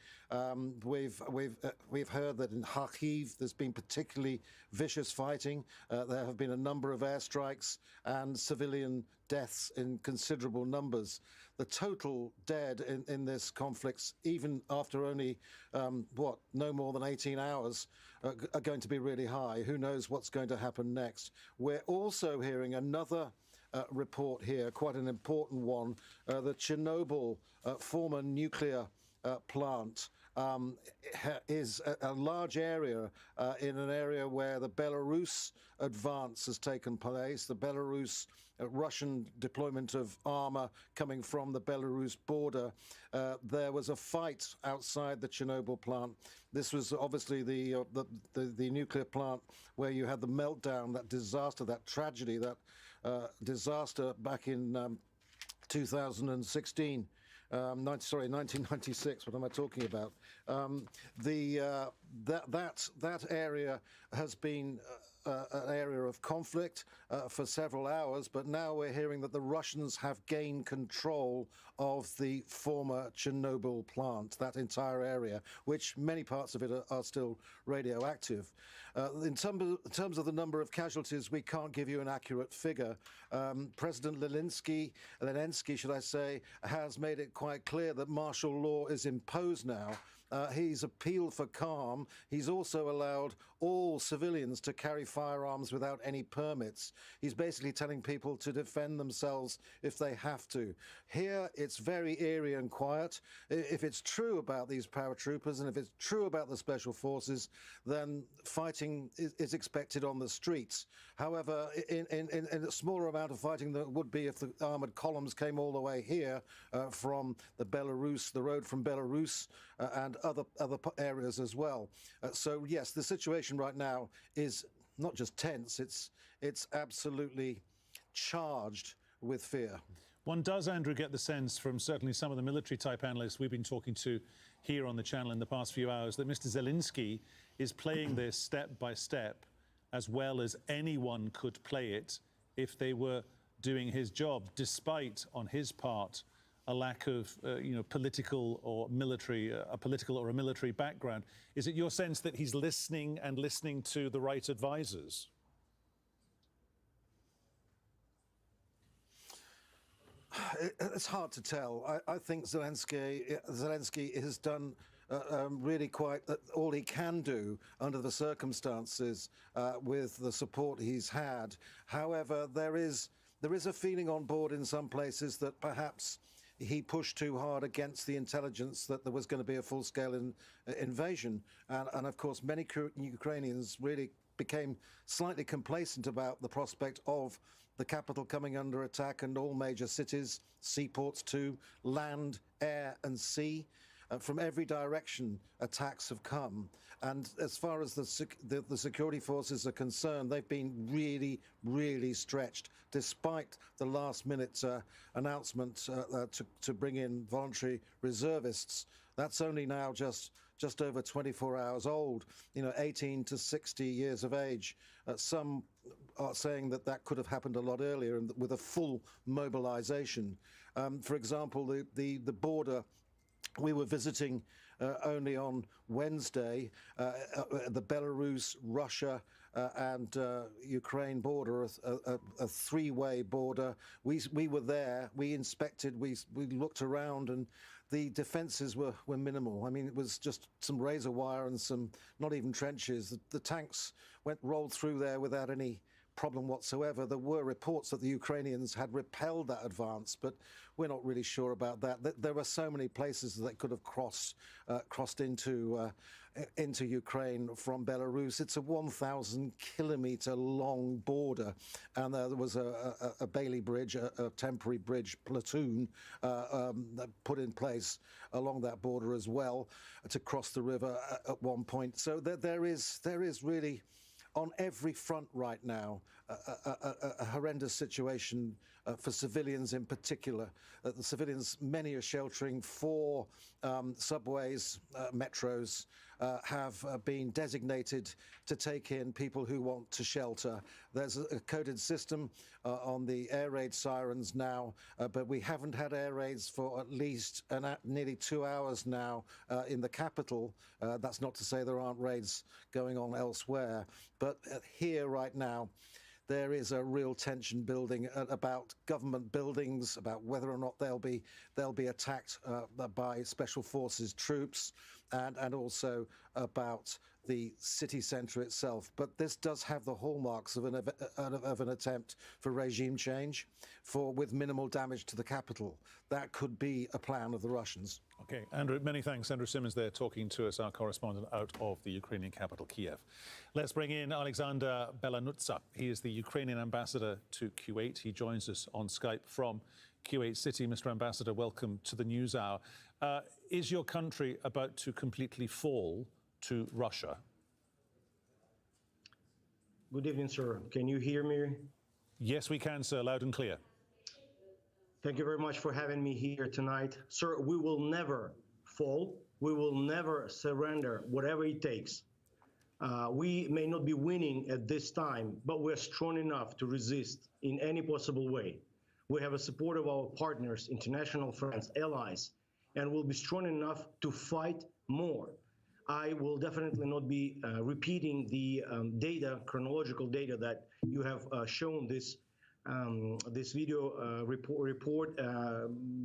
We've heard that in Kyiv there's been particularly vicious fighting. There have been a number of airstrikes and civilian deaths in considerable numbers. The total dead in this conflict, even after only, no more than 18 hours, are going to be really high. Who knows what's going to happen next? We're also hearing another report here, quite an important one. The Chernobyl former nuclear plant is a large area in an area where the Belarus advance has taken place, the Belarus Russian deployment of armor coming from the Belarus border. There was a fight outside the Chernobyl plant. This was obviously the nuclear plant where you had the meltdown, that disaster, that tragedy, that disaster back in 2016. 1996. What am I talking about? That area has been an area of conflict for several hours, but now we're hearing that the Russians have gained control of the former Chernobyl plant, that entire area, which many parts of it are still radioactive. In terms of the number of casualties, we can't give you an accurate figure. President Zelensky, should I say, has made it quite clear that martial law is imposed now. He's appealed for calm. He's also allowed all civilians to carry firearms without any permits. He's basically telling people to defend themselves if they have to. Here, it's very eerie and quiet. If it's true about these paratroopers and if it's true about the special forces, then fighting is expected on the streets. However, in a smaller amount of fighting than it would be if the armoured columns came all the way here from the road from Belarus and other areas as well. So yes, the situation right now is not just tense, it's absolutely charged with fear. One does, Andrew, get the sense from certainly some of the military-type analysts we've been talking to here on the channel in the past few hours that Mr. Zelensky is playing this step by step as well as anyone could play it if they were doing his job, despite, on his part, a lack of, political or military, a political or a military background. Is it your sense that he's listening and listening to the right advisors? It's hard to tell. I think Zelensky has done really quite all he can do under the circumstances with the support he's had. However, there is there is a feeling on board in some places that perhaps he pushed too hard against the intelligence that there was going to be a full-scale invasion. And of course, many Ukrainians really became slightly complacent about the prospect of the capital coming under attack and all major cities, seaports too, land, air and sea. From every direction, attacks have come. And as far as the security forces are concerned, they've been really, really stretched, despite the last-minute announcement to bring in voluntary reservists. That's only now just over 24 hours old, 18 to 60 years of age. Some are saying that could have happened a lot earlier and with a full mobilization. For example, the border we were visiting only on Wednesday, the Belarus, Russia and Ukraine border, a three-way border. We were there, we inspected, we looked around, and the defences were minimal. I mean, it was just some razor wire and some, not even trenches. The tanks rolled through there without any problem whatsoever. There were reports that the Ukrainians had repelled that advance, but we're not really sure about that. There were so many places that could have crossed into Ukraine from Belarus. It's a 1,000-kilometre long border, and there was a Bailey Bridge, a temporary bridge platoon put in place along that border as well to cross the river at one point. So there is really, on every front right now, a horrendous situation for civilians in particular. The civilians, many are sheltering. 4 subways, metros have been designated to take in people who want to shelter. There's a coded system on the air raid sirens now, but we haven't had air raids for at least nearly 2 hours now in the capital. That's not to say there aren't raids going on elsewhere, but here right now, there is a real tension building about government buildings, about whether or not they'll be attacked by special forces troops, and also about the city centre itself. But this does have the hallmarks of an attempt for regime change, with minimal damage to the capital. That could be a plan of the Russians. Okay, Andrew, many thanks. Andrew Simmons there talking to us, our correspondent out of the Ukrainian capital, Kyiv. Let's bring in Alexander Belanutsa. He is the Ukrainian ambassador to Kuwait. He joins us on Skype from Kuwait City. Mr. Ambassador, welcome to the News Hour. Is your country about to completely fall to Russia? Good evening, sir. Can you hear me? Yes, we can, sir, loud and clear. Thank you very much for having me here tonight. Sir, we will never fall. We will never surrender, whatever it takes. We may not be winning at this time, but we're strong enough to resist in any possible way. We have the support of our partners, international friends, allies, and we'll be strong enough to fight more. I will definitely not be repeating the chronological data that you have shown this video report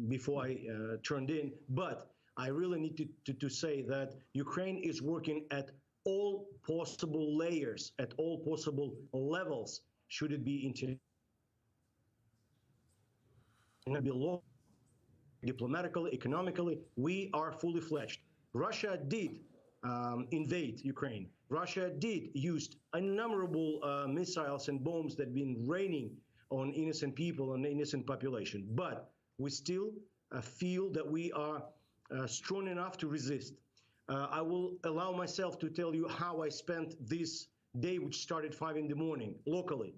before I turned in, but I really need to say that Ukraine is working at all possible layers, at all possible levels, should it be diplomatically, economically. We are fully fledged. Russia did invade Ukraine. Russia did use innumerable missiles and bombs that have been raining on innocent people and innocent population. But we still feel that we are strong enough to resist. I will allow myself to tell you how I spent this day, which started 5 in the morning, locally.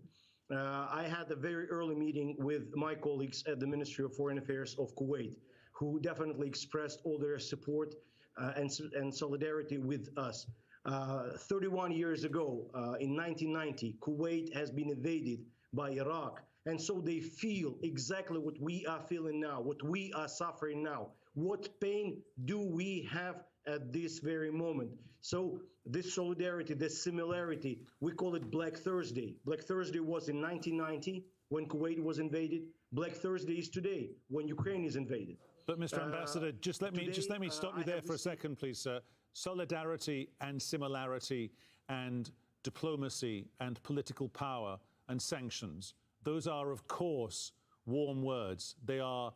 I had a very early meeting with my colleagues at the Ministry of Foreign Affairs of Kuwait, who definitely expressed all their support and solidarity with us. 31 years ago, in 1990, Kuwait has been invaded by Iraq. And so they feel exactly what we are feeling now, what we are suffering now. What pain do we have at this very moment? So this solidarity, this similarity, we call it Black Thursday. Black Thursday was in 1990 when Kuwait was invaded. Black Thursday is today when Ukraine is invaded. But Mr. Ambassador, just let me stop you there for a second, please, sir. Solidarity and similarity and diplomacy and political power and sanctions, Those are, of course, warm words. They are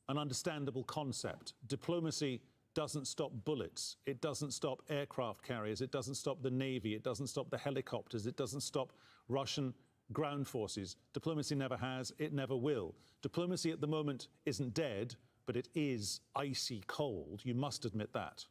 an understandable concept. Diplomacy doesn't stop bullets. It doesn't stop aircraft carriers. It doesn't stop the Navy. It doesn't stop the helicopters. It doesn't stop Russian ground forces. Diplomacy never has. It never will. Diplomacy at the moment isn't dead, but it is icy cold. You must admit that.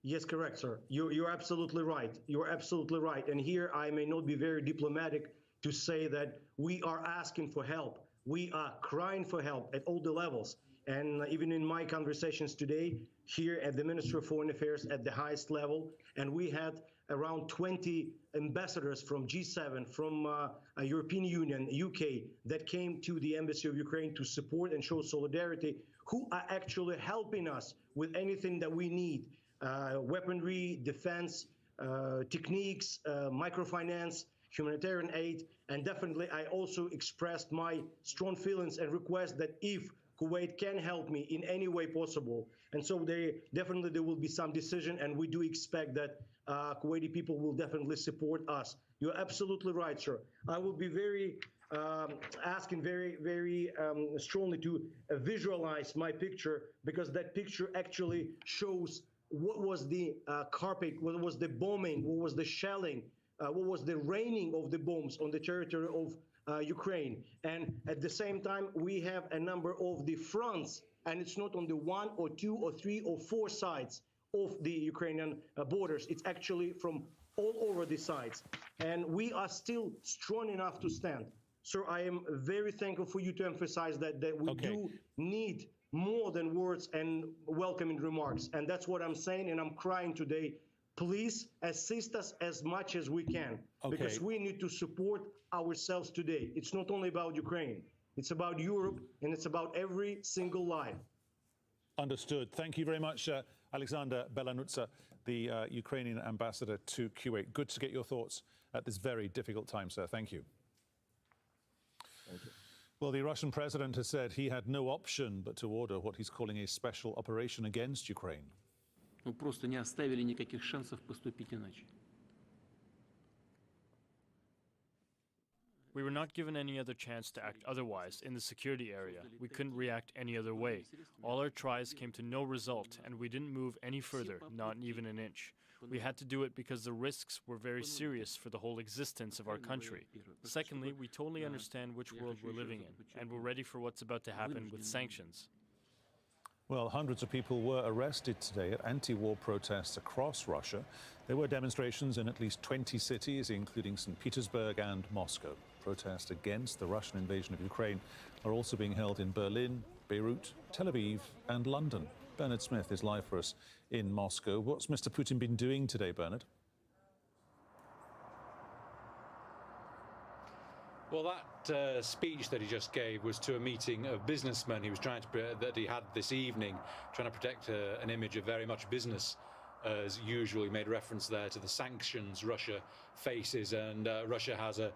Yes, correct, sir. You're absolutely right. You're absolutely right. And here I may not be very diplomatic to say that we are asking for help. We are crying for help at all the levels. And even in my conversations today, here at the Ministry of Foreign Affairs at the highest level, and we had around 20 ambassadors from G7, from European Union, UK, that came to the Embassy of Ukraine to support and show solidarity, who are actually helping us with anything that we need. Weaponry, defense, techniques, microfinance, humanitarian aid, and definitely I also expressed my strong feelings and request that if Kuwait can help me in any way possible, and so there will be some decision, and we do expect that Kuwaiti people will definitely support us. You're absolutely right, sir. I will be very asking very strongly to visualize my picture, because that picture actually shows what was the carpet, what was the bombing, what was the shelling, what was the raining of the bombs on the territory of Ukraine. And at the same time, we have a number of the fronts, and it's not on the 1 or 2 or 3 or 4 sides of the Ukrainian borders. It's actually from all over the sides. And we are still strong enough to stand. So I am very thankful for you to emphasize that we do need more than words and welcoming remarks. And that's what I'm saying, and I'm crying today. Please assist us as much as we can, because we need to support ourselves today. It's not only about Ukraine. It's about Europe, and it's about every single life. Understood. Thank you very much, Alexander Belanutsa, the Ukrainian ambassador to Kuwait. Good to get your thoughts at this very difficult time, sir. Thank you. Thank you. Well, the Russian president has said he had no option but to order what he's calling a special operation against Ukraine. Мы просто не оставили никаких шансов поступить иначе. We were not given any other chance to act otherwise in the security area. We couldn't react any other way. All our tries came to no result, and we didn't move any further, not even an inch. We had to do it because the risks were very serious for the whole existence of our country. Secondly, we totally understand which world we're living in, and we're ready for what's about to happen with sanctions. Well, hundreds of people were arrested today at anti-war protests across Russia. There were demonstrations in at least 20 cities, including St. Petersburg and Moscow. Protests against the Russian invasion of Ukraine are also being held in Berlin, Beirut, Tel Aviv and London. Bernard Smith is live for us in Moscow. What's Mr. Putin been doing today, Bernard? Well, that speech that he just gave was to a meeting of businessmen. He was trying to that he had this evening, trying to protect an image of very much business as usual. He made reference there to the sanctions Russia faces, and Russia has a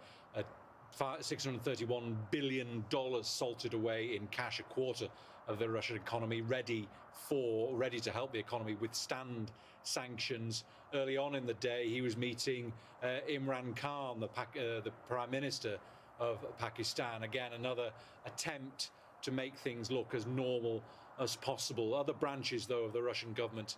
$631 billion salted away in cash, a quarter of the Russian economy, ready to help the economy withstand sanctions. Early on in the day, he was meeting Imran Khan, the Prime Minister of Pakistan. Again, another attempt to make things look as normal as possible. Other branches, though, of the Russian government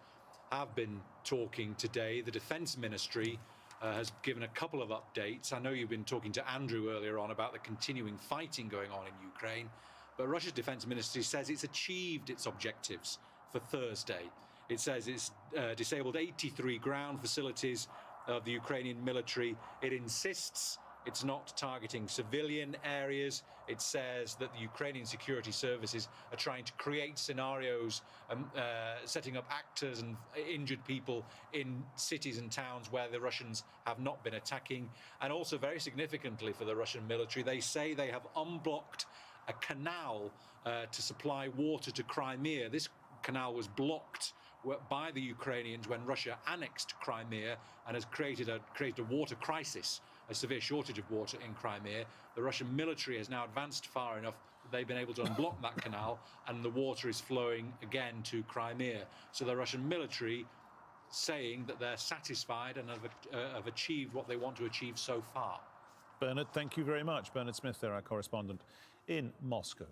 have been talking today. The Defense Ministry has given a couple of updates. I know you've been talking to Andrew earlier on about the continuing fighting going on in Ukraine, but Russia's Defense Ministry says it's achieved its objectives for Thursday. It says it's disabled 83 ground facilities of the Ukrainian military. It insists it's not targeting civilian areas. It says that the Ukrainian security services are trying to create scenarios, setting up actors and injured people in cities and towns where the Russians have not been attacking. And also, very significantly for the Russian military, they say they have unblocked a canal to supply water to Crimea. This canal was blocked by the Ukrainians when Russia annexed Crimea and has created a water crisis, a severe shortage of water in Crimea. The Russian military has now advanced far enough that they've been able to unblock that canal, and the water is flowing again to Crimea. So the Russian military saying that they're satisfied and have achieved what they want to achieve so far. Bernard, thank you very much. Bernard Smith there, our correspondent in Moscow.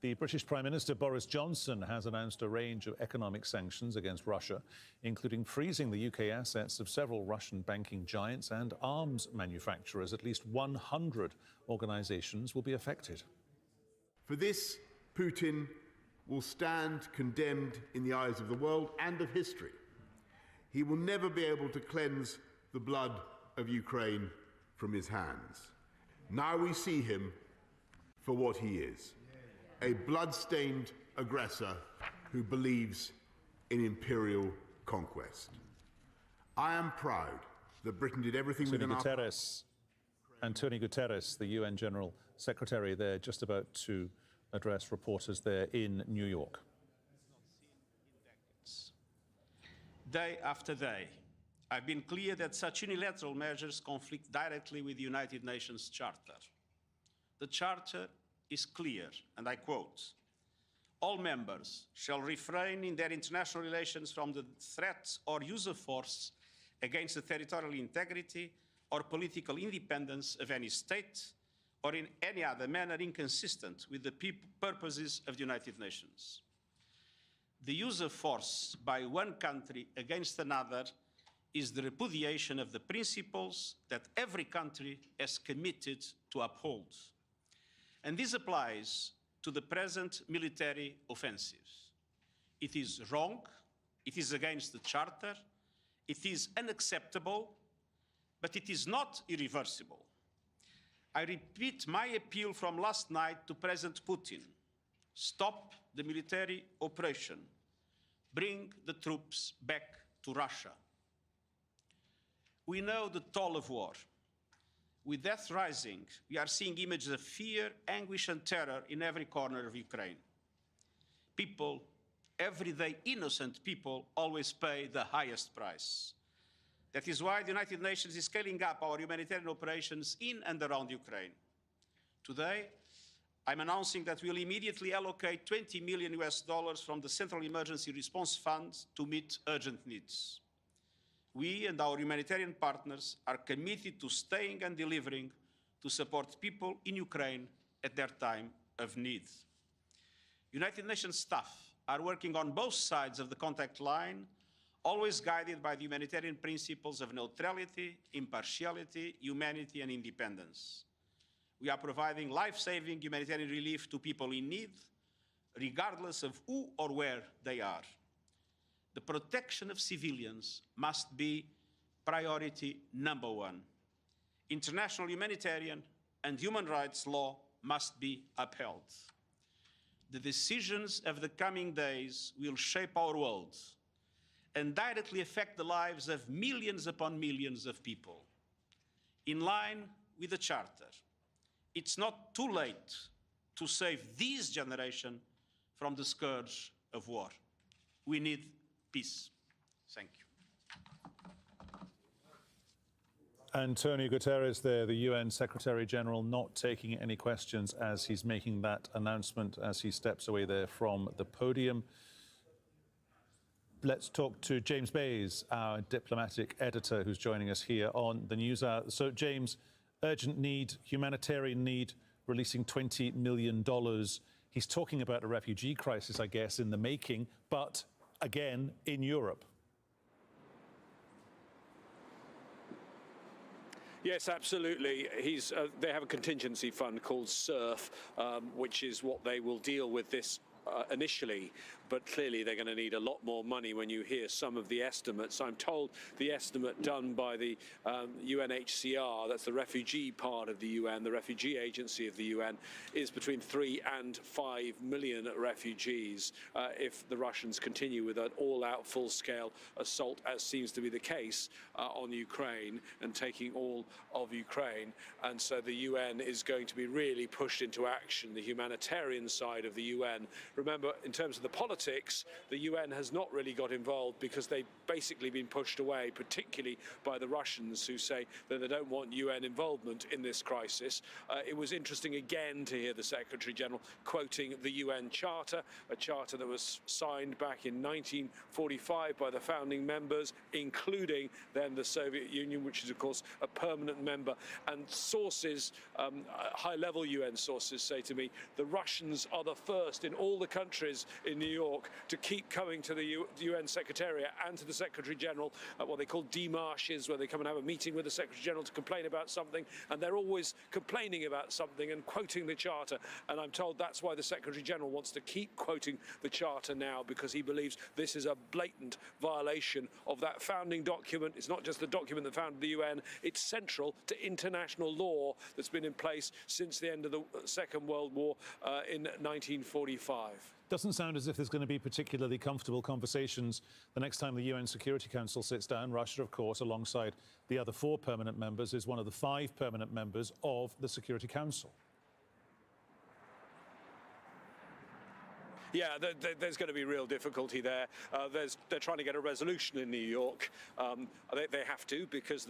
The British Prime Minister Boris Johnson has announced a range of economic sanctions against Russia, including freezing the UK assets of several Russian banking giants and arms manufacturers. At least 100 organisations will be affected. For this, Putin will stand condemned in the eyes of the world and of history. He will never be able to cleanse the blood of Ukraine from his hands. Now we see him for what he is. A blood-stained aggressor who believes in imperial conquest. I am proud that Britain did everything within our... Antonio Guterres, the UN General Secretary there, just about to address reporters there in New York. Day after day, I've been clear that such unilateral measures conflict directly with the United Nations Charter. The Charter is clear, and I quote, "All members shall refrain in their international relations from the threat or use of force against the territorial integrity or political independence of any state or in any other manner inconsistent with the purposes of the United Nations. The use of force by one country against another is the repudiation of the principles that every country has committed to uphold. And this applies to the present military offensive. It is wrong, it is against the Charter, it is unacceptable, but it is not irreversible. I repeat my appeal from last night to President Putin. Stop the military operation. Bring the troops back to Russia. We know the toll of war. With death rising, we are seeing images of fear, anguish, and terror in every corner of Ukraine. People, everyday innocent people, always pay the highest price. That is why the United Nations is scaling up our humanitarian operations in and around Ukraine. Today, I'm announcing that we'll immediately allocate $20 million from the Central Emergency Response Fund to meet urgent needs. We and our humanitarian partners are committed to staying and delivering to support people in Ukraine at their time of need. United Nations staff are working on both sides of the contact line, always guided by the humanitarian principles of neutrality, impartiality, humanity, and independence. We are providing life-saving humanitarian relief to people in need, regardless of who or where they are. The protection of civilians must be priority number one. International humanitarian and human rights law must be upheld. The decisions of the coming days will shape our world and directly affect the lives of millions upon millions of people. In line with the Charter, it's not too late to save this generation from the scourge of war. We need peace. Thank you. Antonio Guterres there, the UN Secretary General, not taking any questions as he's making that announcement as he steps away there from the podium. Let's talk to James Bays, our diplomatic editor, who's joining us here on the News Hour. So, James, urgent need, humanitarian need, releasing $20 million. He's talking about a refugee crisis, I guess, in the making, but again, in Europe. Yes, absolutely. They have a contingency fund called SURF, which is what they will deal with this initially, but clearly they're going to need a lot more money when you hear some of the estimates. I'm told the estimate done by the UNHCR, that's the refugee part of the UN, the refugee agency of the UN, is between 3 and 5 million refugees if the Russians continue with an all-out, full-scale assault, as seems to be the case on Ukraine, and taking all of Ukraine. And so the UN is going to be really pushed into action, the humanitarian side of the UN. Remember, in terms of the politics politics, the UN has not really got involved because they've basically been pushed away, particularly by the Russians, who say that they don't want UN involvement in this crisis. It was interesting again to hear the Secretary-General quoting the UN Charter, a charter that was signed back in 1945 by the founding members, including then the Soviet Union, which is, of course, a permanent member. And sources, high-level UN sources, say to me, the Russians are the first in all the countries in New York to keep coming to the UN Secretariat and to the Secretary-General at what they call démarches, where they come and have a meeting with the Secretary-General to complain about something, and they're always complaining about something and quoting the Charter. And I'm told that's why the Secretary-General wants to keep quoting the Charter now, because he believes this is a blatant violation of that founding document. It's not just the document that founded the UN, it's central to international law that's been in place since the end of the Second World War in 1945. Doesn't sound as if there's going to be particularly comfortable conversations the next time the UN Security Council sits down. Russia, of course, alongside the other 4 permanent members, is one of the 5 permanent members of the Security Council. Yeah, there's going to be real difficulty there. They're trying to get a resolution in New York. They have to, because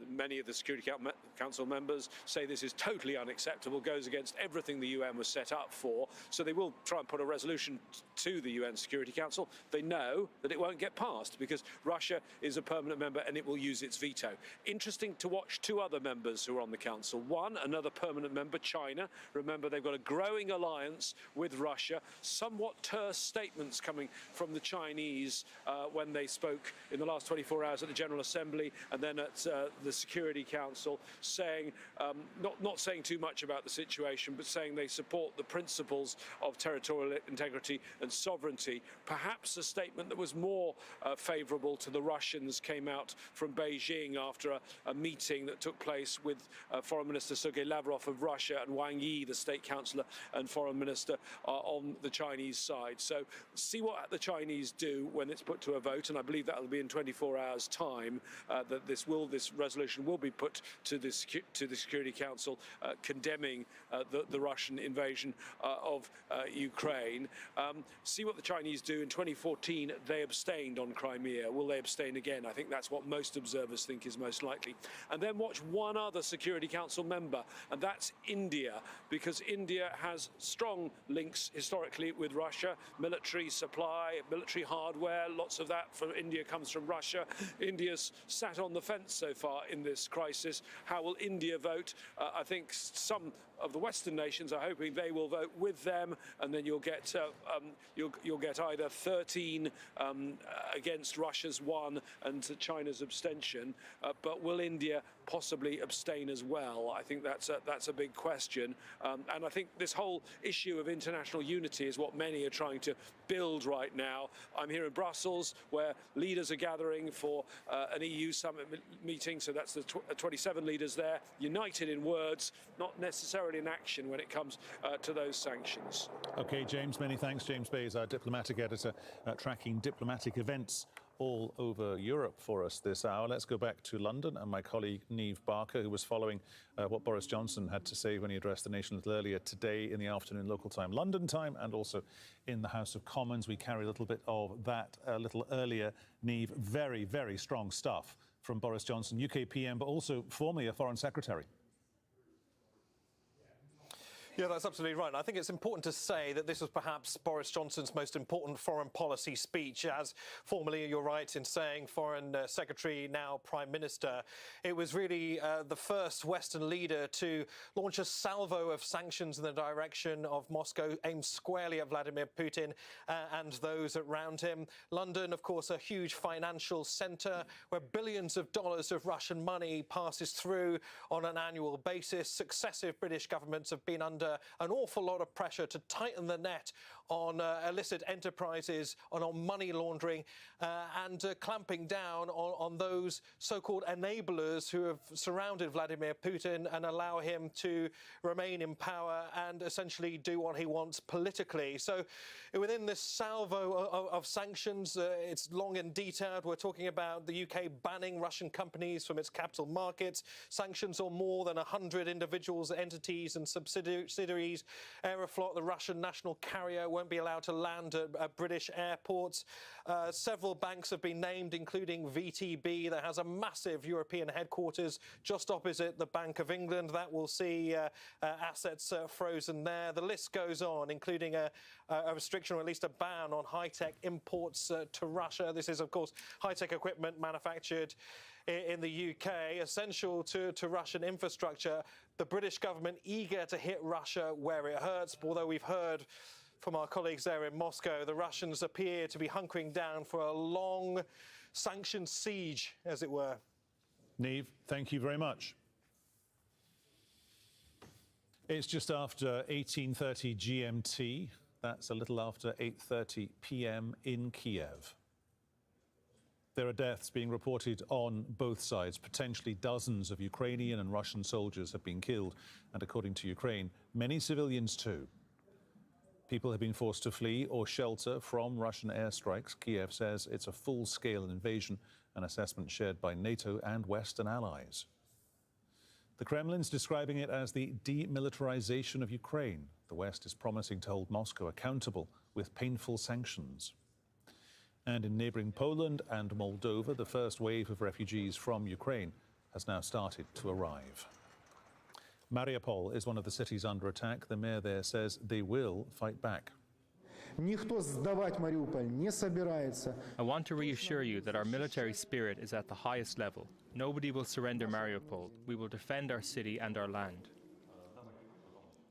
many of the Security Council members say this is totally unacceptable, goes against everything the UN was set up for. So they will try and put a resolution to the UN Security Council. They know that it won't get passed because Russia is a permanent member and it will use its veto. Interesting to watch 2 other members who are on the council. One, another permanent member, China. Remember, they've got a growing alliance with Russia. Somewhat terse statements coming from the Chinese when they spoke in the last 24 hours at the General Assembly and then at the Security Council, saying, not saying too much about the situation, but saying they support the principles of territorial integrity and sovereignty. Perhaps a statement that was more favourable to the Russians came out from Beijing after a meeting that took place with Foreign Minister Sergei Lavrov of Russia and Wang Yi, the State Councillor and Foreign Minister, on the Chinese side. So see what the Chinese do when it's put to a vote, and I believe that will be in 24 hours' time. That this resolution will be put to the Security Council, condemning the Russian invasion of Ukraine. See what the Chinese do. In 2014, they abstained on Crimea. Will they abstain again? I think that's what most observers think is most likely. And then watch one other Security Council member, and that's India, because India has strong links historically with Russia, military supply, military hardware, lots of that from India comes from Russia. India's sat on the fence so far in this crisis. How will India vote? I think some of the Western nations are hoping they will vote with them, and then you'll get either 13 against Russia's 1 and China's abstention. But will India possibly abstain as well? I think that's a big question, and I think this whole issue of international unity is what many are trying to build right now. I'm here in Brussels, where leaders are gathering for an EU summit meeting, so that's the 27 leaders there, united in words, not necessarily in action when it comes to those sanctions. OK, James, many thanks. James Bay is our diplomatic editor, tracking diplomatic events all over Europe for us this hour. Let's go back to London and my colleague Niamh Barker, who was following what Boris Johnson had to say when he addressed the nation a little earlier today in the afternoon local time, London time, and also in the House of Commons. We carry a little bit of that a little earlier. Niamh, very, very strong stuff from Boris Johnson, UK PM, but also formerly a Foreign Secretary. Yeah, that's absolutely right. And I think it's important to say that this was perhaps Boris Johnson's most important foreign policy speech, as formerly, you're right in saying, Foreign Secretary, now Prime Minister. It was really the first Western leader to launch a salvo of sanctions in the direction of Moscow, aimed squarely at Vladimir Putin and those around him. London, of course, a huge financial centre where billions of dollars of Russian money passes through on an annual basis. Successive British governments have been under an awful lot of pressure to tighten the net on illicit enterprises, on money laundering, and clamping down on those so-called enablers who have surrounded Vladimir Putin and allow him to remain in power and essentially do what he wants politically. So within this salvo of sanctions, it's long and detailed. We're talking about the UK banning Russian companies from its capital markets, sanctions on more than 100 individuals, entities and subsidiaries. Aeroflot, the Russian national carrier, won't be allowed to land at British airports. Several banks have been named, including VTB, that has a massive European headquarters just opposite the Bank of England. That will see assets frozen there. The list goes on, including a restriction or at least a ban on high-tech imports to Russia. This is, of course, high-tech equipment manufactured in the UK, essential to Russian infrastructure. The British government eager to hit Russia where it hurts, although we've heard from our colleagues there in Moscow, the Russians appear to be hunkering down for a long sanctioned siege, as it were. Niamh, thank you very much. It's just after 18:30 GMT. That's a little after 8:30 p.m. in Kyiv. There are deaths being reported on both sides. Potentially dozens of Ukrainian and Russian soldiers have been killed, and according to Ukraine, many civilians too. People have been forced to flee or shelter from Russian airstrikes. Kyiv says it's a full-scale invasion, an assessment shared by NATO and Western allies. The Kremlin's describing it as the demilitarization of Ukraine. The West is promising to hold Moscow accountable with painful sanctions. And in neighboring Poland and Moldova, the first wave of refugees from Ukraine has now started to arrive. Mariupol is one of the cities under attack. The mayor there says they will fight back. I want to reassure you that our military spirit is at the highest level. Nobody will surrender Mariupol. We will defend our city and our land.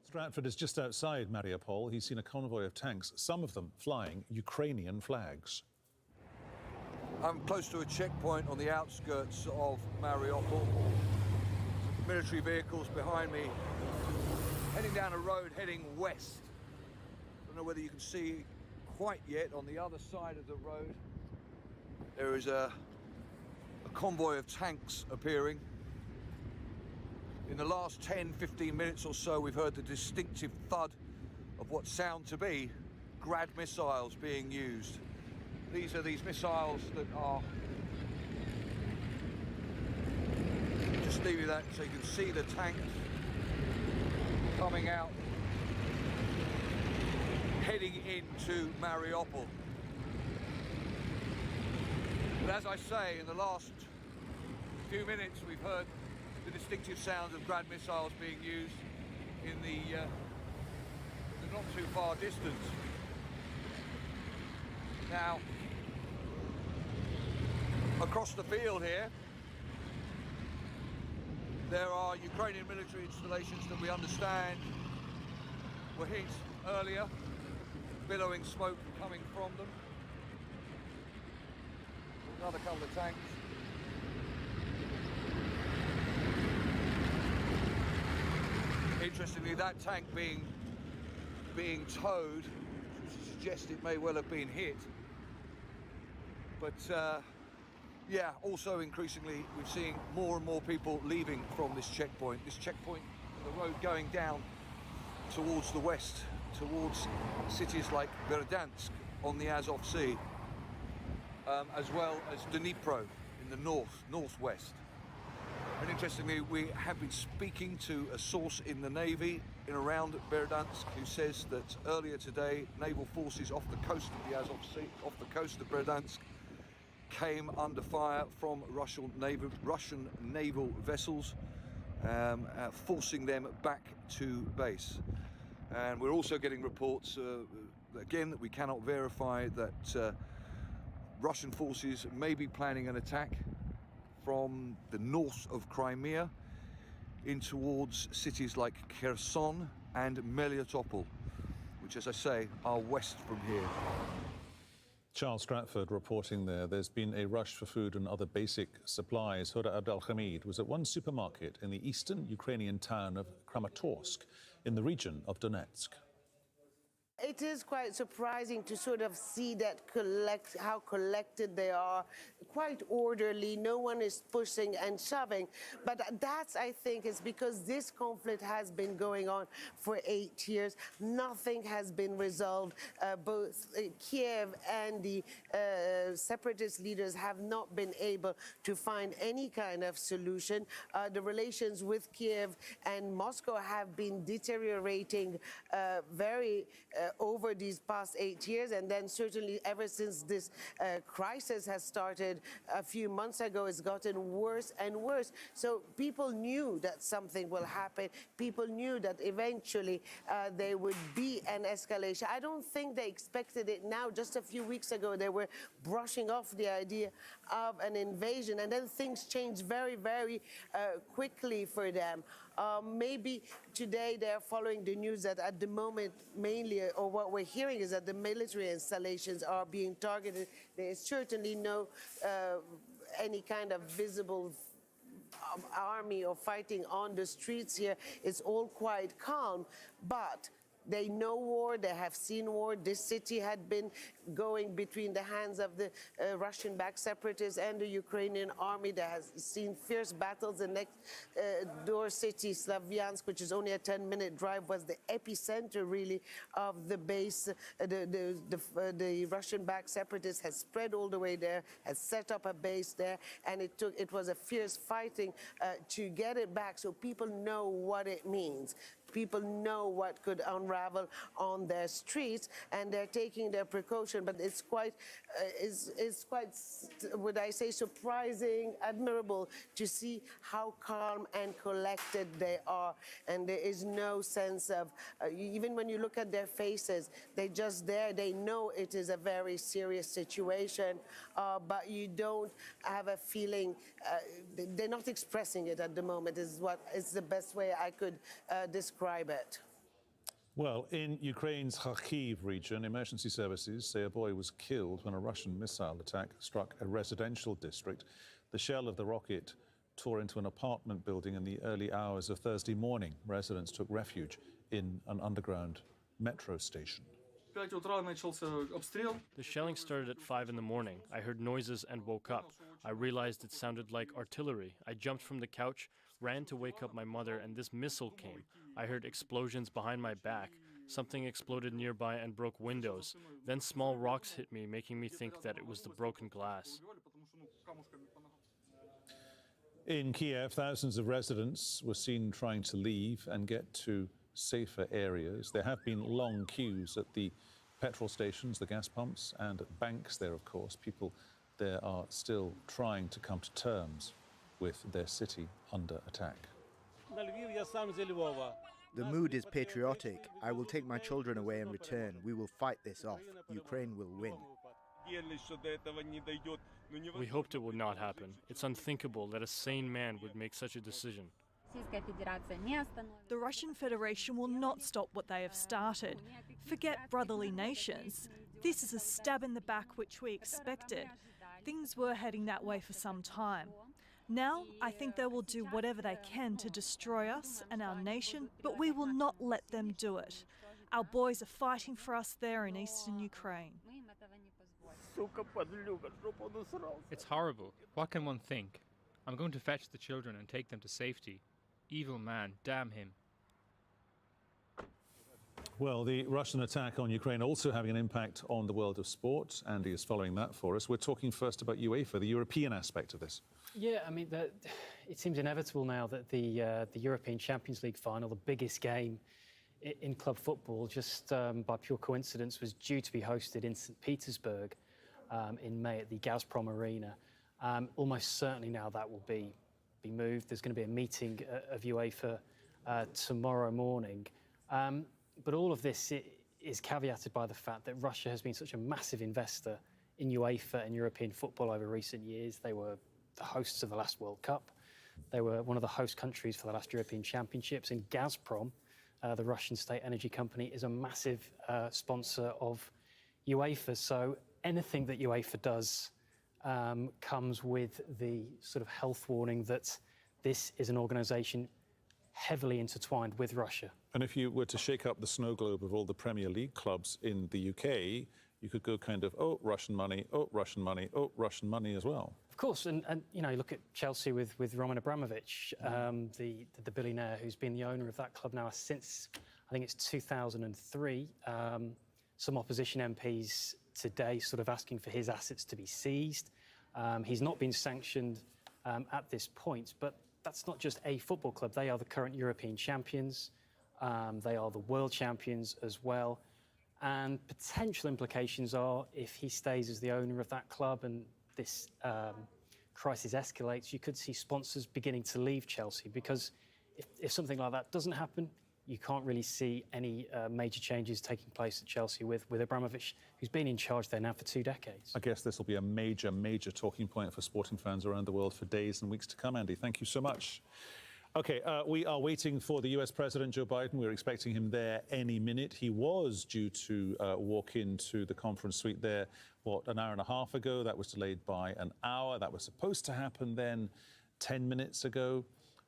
Stratford is just outside Mariupol. He's seen a convoy of tanks, some of them flying Ukrainian flags. I'm close to a checkpoint on the outskirts of Mariupol. Military vehicles behind me, heading down a road heading west. I don't know whether you can see quite yet on the other side of the road. There is a convoy of tanks appearing. In the last 10-15 minutes or so, we've heard the distinctive thud of what sound to be Grad missiles being used. These are these missiles that are... Just leave you that so you can see the tanks coming out, heading into Mariupol. But as I say, in the last few minutes, we've heard the distinctive sounds of Grad missiles being used in the not too far distance. Now, across the field here, there are Ukrainian military installations that we understand were hit earlier, billowing smoke coming from them. Another couple of tanks. Interestingly, that tank being towed suggests it may well have been hit. But yeah, also increasingly we're seeing more and more people leaving from this checkpoint. This checkpoint, the road going down towards the west, towards cities like Berdansk on the Azov Sea, as well as Dnipro in the northwest. And interestingly, we have been speaking to a source in the Navy in around Berdansk who says that earlier today, naval forces off the coast of the Azov Sea, off the coast of Berdansk, came under fire from Russian naval vessels, forcing them back to base. And we're also getting reports, again, that we cannot verify, that Russian forces may be planning an attack from the north of Crimea in towards cities like Kherson and Melitopol, which, as I say, are west from here. Charles Stratford reporting there. There's been a rush for food and other basic supplies. Huda Abdelhamid was at one supermarket in the eastern Ukrainian town of Kramatorsk in the region of Donetsk. It is quite surprising to sort of see that how collected they are, quite orderly. No one is pushing and shoving. But that's, I think, is because this conflict has been going on for 8 years. Nothing has been resolved. Both Kiev and the separatist leaders have not been able to find any kind of solution. The relations with Kiev and Moscow have been deteriorating very over these past 8 years, and then certainly ever since this crisis has started a few months ago, it's gotten worse and worse. So people knew that something will happen. People knew that eventually there would be an escalation. I don't think they expected it now. Just a few weeks ago, they were brushing off the idea of an invasion, and then things changed very, very quickly for them. Maybe today they're following the news that at the moment, mainly, or what we're hearing is that the military installations are being targeted. There is certainly no any kind of visible army or fighting on the streets here. It's all quite calm, but they know war, they have seen war. This city had been going between the hands of the Russian-backed separatists and the Ukrainian army. That has seen fierce battles. The next door city, Slavyansk, which is only a 10-minute drive, was the epicenter, really, of the base. The Russian-backed separatists had spread all the way there, had set up a base there, and it was a fierce fighting to get it back. So people know what it means. People know what could unravel on their streets, and they're taking their precaution. But it's quite, would I say, surprising, admirable to see how calm and collected they are. And there is no sense of, even when you look at their faces, they're just there. They know it is a very serious situation, but you don't have a feeling, they're not expressing it at the moment, is the best way I could describe it. Well, in Ukraine's Kyiv region, emergency services say a boy was killed when a Russian missile attack struck a residential district. The shell of the rocket tore into an apartment building in the early hours of Thursday morning. Residents took refuge in an underground metro station. The shelling started at 5 in the morning. I heard noises and woke up. I realized it sounded like artillery. I jumped from the couch, ran to wake up my mother, and this missile came. I heard explosions behind my back. Something exploded nearby and broke windows. Then small rocks hit me, making me think that it was the broken glass. In Kyiv, thousands of residents were seen trying to leave and get to safer areas. There have been long queues at the petrol stations, the gas pumps, and at banks there, of course. People there are still trying to come to terms with their city under attack. The mood is patriotic. I will take my children away and return. We will fight this off. Ukraine will win. We hoped it would not happen. It's unthinkable that a sane man would make such a decision. The Russian Federation will not stop what they have started. Forget brotherly nations. This is a stab in the back which we expected. Things were heading that way for some time. Now, I think they will do whatever they can to destroy us and our nation, but we will not let them do it. Our boys are fighting for us there in eastern Ukraine. It's horrible. What can one think? I'm going to fetch the children and take them to safety. Evil man, damn him. Well, the Russian attack on Ukraine also having an impact on the world of sport. Andy is following that for us. We're talking first about UEFA, the European aspect of this. Yeah, I mean, it seems inevitable now that the European Champions League final, the biggest game in club football, just by pure coincidence, was due to be hosted in St. Petersburg in May at the Gazprom Arena. Almost certainly now that will be moved. There's going to be a meeting of UEFA tomorrow morning. But all of this is caveated by the fact that Russia has been such a massive investor in UEFA and European football over recent years. They were the hosts of the last World Cup. They were one of the host countries for the last European Championships. And Gazprom, the Russian state energy company, is a massive sponsor of UEFA. So anything that UEFA does comes with the sort of health warning that this is an organisation heavily intertwined with Russia. And if you were to shake up the snow globe of all the Premier League clubs in the UK, you could go kind of, oh, Russian money, oh, Russian money, oh, Russian money as well. Of course, and you know, look at Chelsea with Roman Abramovich, the billionaire who's been the owner of that club now since, I think it's 2003. Some opposition MPs today sort of asking for his assets to be seized. He's not been sanctioned at this point, but that's not just a football club. They are the current European champions. They are the world champions as well. And potential implications are if he stays as the owner of that club and this crisis escalates, you could see sponsors beginning to leave Chelsea, because if something like that doesn't happen, you can't really see any major changes taking place at Chelsea with Abramovich, who's been in charge there now for 2 decades. I guess this will be a major, major talking point for sporting fans around the world for days and weeks to come, Andy. Thank you so much. OK, we are waiting for the US President Joe Biden. We're expecting him there any minute. He was due to walk into the conference suite there, an hour and a half ago. That was delayed by an hour. That was supposed to happen then 10 minutes ago.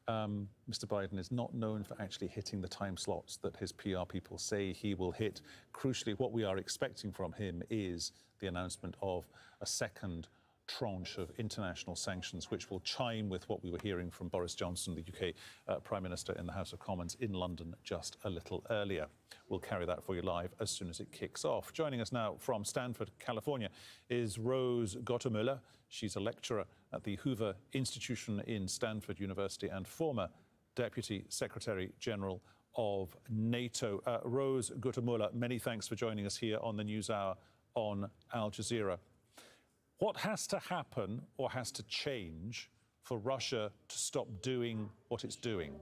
Mr. Biden is not known for actually hitting the time slots that his PR people say he will hit. Crucially, what we are expecting from him is the announcement of a second tranche of international sanctions, which will chime with what we were hearing from Boris Johnson, the UK Prime Minister, in the House of Commons in London just a little earlier. We'll carry that for you live as soon as it kicks off. Joining us now from Stanford, California, is Rose Gottemüller. She's a lecturer at the Hoover Institution in Stanford University and former Deputy Secretary General of NATO. Rose Gottemüller, many thanks for joining us here on the News Hour on Al Jazeera. What has to happen or has to change for Russia to stop doing what it's doing?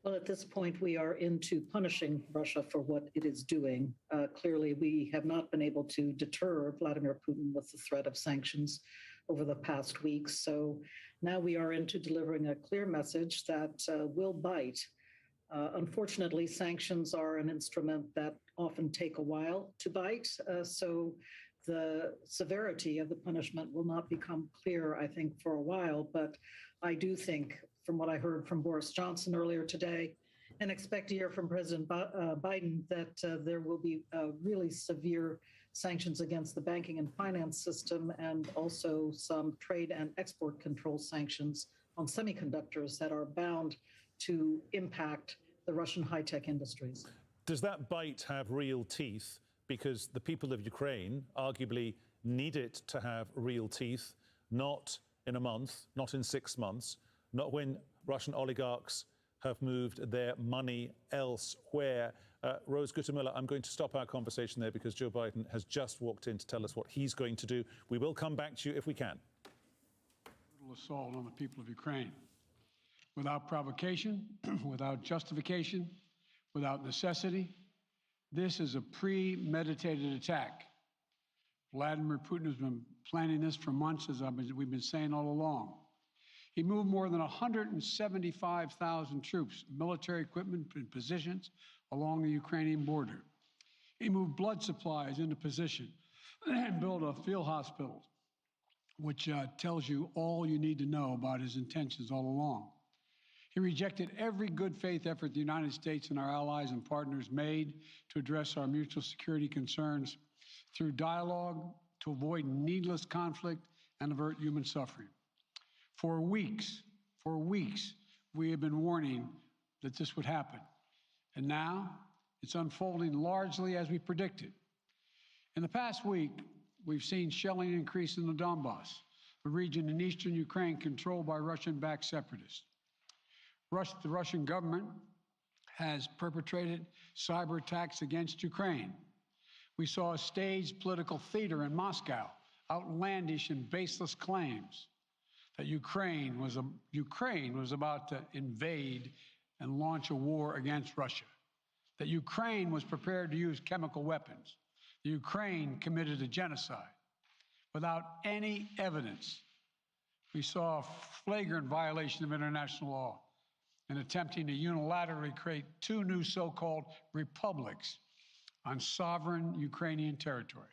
Well, at this point, we are into punishing Russia for what it is doing. Clearly, we have not been able to deter Vladimir Putin with the threat of sanctions over the past weeks. So now we are into delivering a clear message that will bite. Unfortunately, sanctions are an instrument that often take a while to bite. So the severity of the punishment will not become clear, I think, for a while. But I do think, from what I heard from Boris Johnson earlier today, and expect to hear from President Biden, that there will be really severe sanctions against the banking and finance system, and also some trade and export control sanctions on semiconductors that are bound to impact the Russian high-tech industries. Does that bite have real teeth? Because the people of Ukraine arguably need it to have real teeth, not in a month, not in 6 months, not when Russian oligarchs have moved their money elsewhere. Rose Gottemüller, I'm going to stop our conversation there because Joe Biden has just walked in to tell us what he's going to do. We will come back to you if we can. Brutal assault on the people of Ukraine. Without provocation, without justification, without necessity. This is a premeditated attack. Vladimir Putin has been planning this for months, as we've been saying all along. He moved more than 175,000 troops, military equipment and positions along the Ukrainian border. He moved blood supplies into position and built a field hospital, which tells you all you need to know about his intentions all along. He rejected every good faith effort the United States and our allies and partners made to address our mutual security concerns through dialogue to avoid needless conflict and avert human suffering. For weeks, we have been warning that this would happen. And now it's unfolding largely as we predicted. In the past week, we've seen shelling increase in the Donbass, a region in eastern Ukraine controlled by Russian-backed separatists. The Russian government has perpetrated cyber attacks against Ukraine. We saw a staged political theater in Moscow, outlandish and baseless claims that Ukraine was about to invade and launch a war against Russia, that Ukraine was prepared to use chemical weapons, that Ukraine committed a genocide. Without any evidence, we saw a flagrant violation of international law in attempting to unilaterally create 2 new so-called republics on sovereign Ukrainian territory.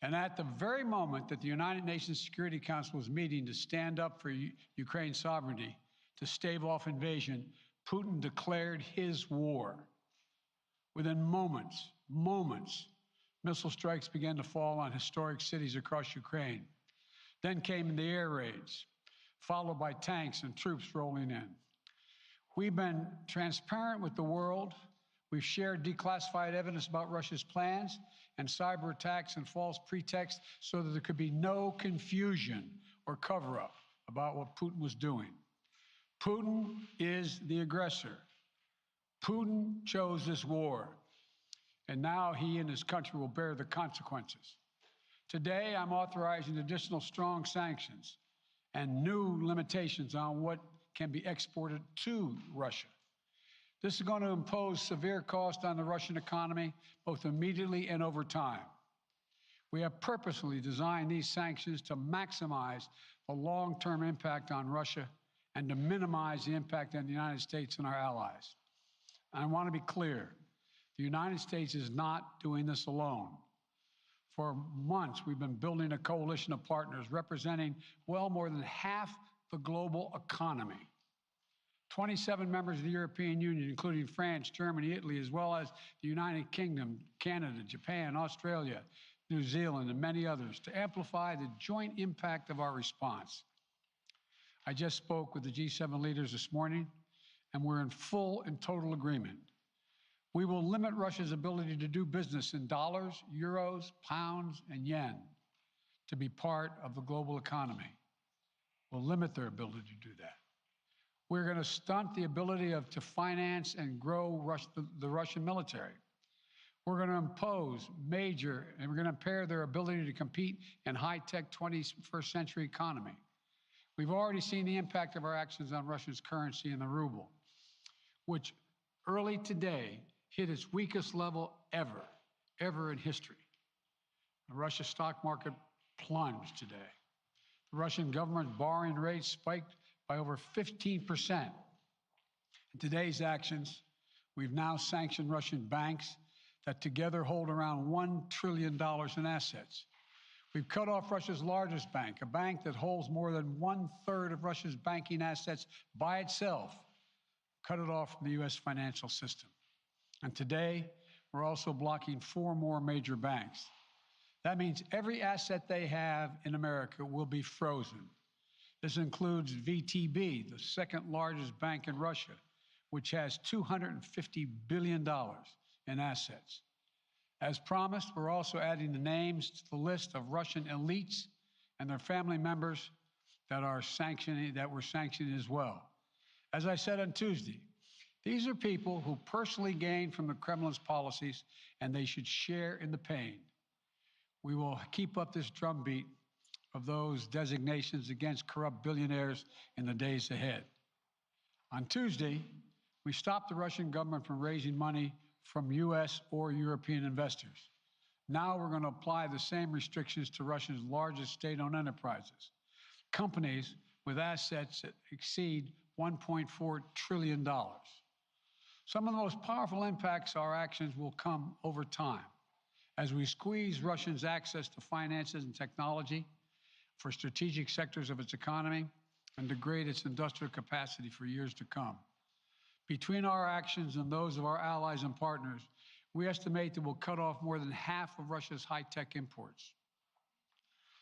And at the very moment that the United Nations Security Council was meeting to stand up for Ukraine's sovereignty, to stave off invasion, Putin declared his war. Within moments, missile strikes began to fall on historic cities across Ukraine. Then came the air raids, followed by tanks and troops rolling in. We've been transparent with the world. We've shared declassified evidence about Russia's plans and cyber attacks and false pretexts so that there could be no confusion or cover-up about what Putin was doing. Putin is the aggressor. Putin chose this war, and now he and his country will bear the consequences. Today, I'm authorizing additional strong sanctions and new limitations on what can be exported to Russia. This is going to impose severe cost on the Russian economy, both immediately and over time. We have purposely designed these sanctions to maximize the long-term impact on Russia and to minimize the impact on the United States and our allies. I want to be clear, the United States is not doing this alone. For months, we've been building a coalition of partners representing well more than half the global economy. 27 members of the European Union, including France, Germany, Italy, as well as the United Kingdom, Canada, Japan, Australia, New Zealand, and many others, to amplify the joint impact of our response. I just spoke with the G7 leaders this morning, and we're in full and total agreement. We will limit Russia's ability to do business in dollars, euros, pounds, and yen to be part of the global economy. We'll limit their ability to do that. We're going to stunt the ability to finance and grow the Russian military. We're going to impose major, and we're going to impair their ability to compete in high-tech 21st century economy. We've already seen the impact of our actions on Russia's currency and the ruble, which early today hit its weakest level ever in history. The Russia stock market plunged today. The Russian government borrowing rate spiked by over 15%. In today's actions, we've now sanctioned Russian banks that together hold around $1 trillion in assets. We've cut off Russia's largest bank, a bank that holds more than 1/3 of Russia's banking assets by itself, cut it off from the U.S. financial system. And today, we're also blocking 4 more major banks. That means every asset they have in America will be frozen. This includes VTB, the second largest bank in Russia, which has $250 billion in assets. As promised, we're also adding the names to the list of Russian elites and their family members that we're sanctioning as well. As I said on Tuesday, these are people who personally gain from the Kremlin's policies, and they should share in the pain. We will keep up this drumbeat of those designations against corrupt billionaires in the days ahead. On Tuesday, we stopped the Russian government from raising money from U.S. or European investors. Now we're going to apply the same restrictions to Russia's largest state-owned enterprises, companies with assets that exceed $1.4 trillion. Some of the most powerful impacts of our actions will come over time as we squeeze Russia's access to finances and technology for strategic sectors of its economy and degrade its industrial capacity for years to come. Between our actions and those of our allies and partners, we estimate that we'll cut off more than half of Russia's high-tech imports.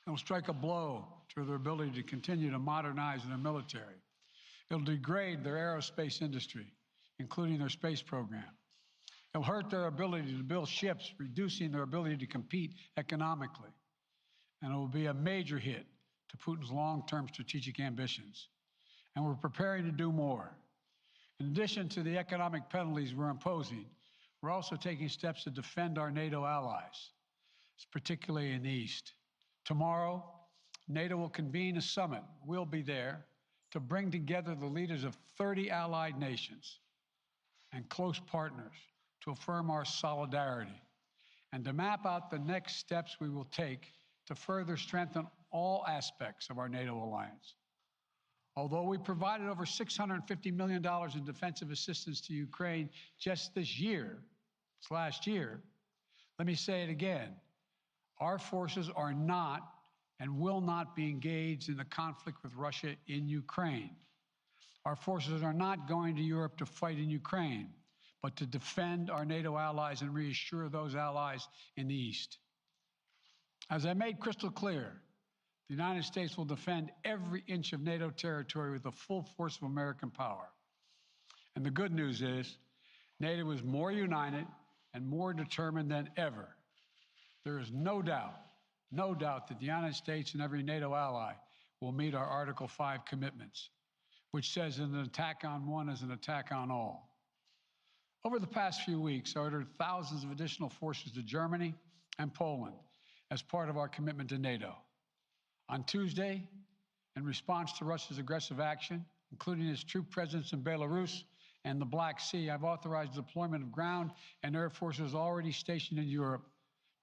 It will strike a blow to their ability to continue to modernize their military. It'll degrade their aerospace industry, including their space program. It'll hurt their ability to build ships, reducing their ability to compete economically. And it will be a major hit to Putin's long-term strategic ambitions. And we're preparing to do more. In addition to the economic penalties we're imposing, we're also taking steps to defend our NATO allies, particularly in the East. Tomorrow, NATO will convene a summit. We'll be there to bring together the leaders of 30 allied nations and close partners to affirm our solidarity and to map out the next steps we will take to further strengthen all aspects of our NATO alliance. Although we provided over $650 million in defensive assistance to Ukraine just this last year, let me say it again. Our forces are not and will not be engaged in the conflict with Russia in Ukraine. Our forces are not going to Europe to fight in Ukraine, but to defend our NATO allies and reassure those allies in the East. As I made crystal clear, the United States will defend every inch of NATO territory with the full force of American power. And the good news is, NATO is more united and more determined than ever. There is no doubt that the United States and every NATO ally will meet our Article 5 commitments, which says an attack on one is an attack on all. Over the past few weeks, I ordered thousands of additional forces to Germany and Poland as part of our commitment to NATO. On Tuesday, in response to Russia's aggressive action, including its troop presence in Belarus and the Black Sea, I've authorized the deployment of ground and air forces already stationed in Europe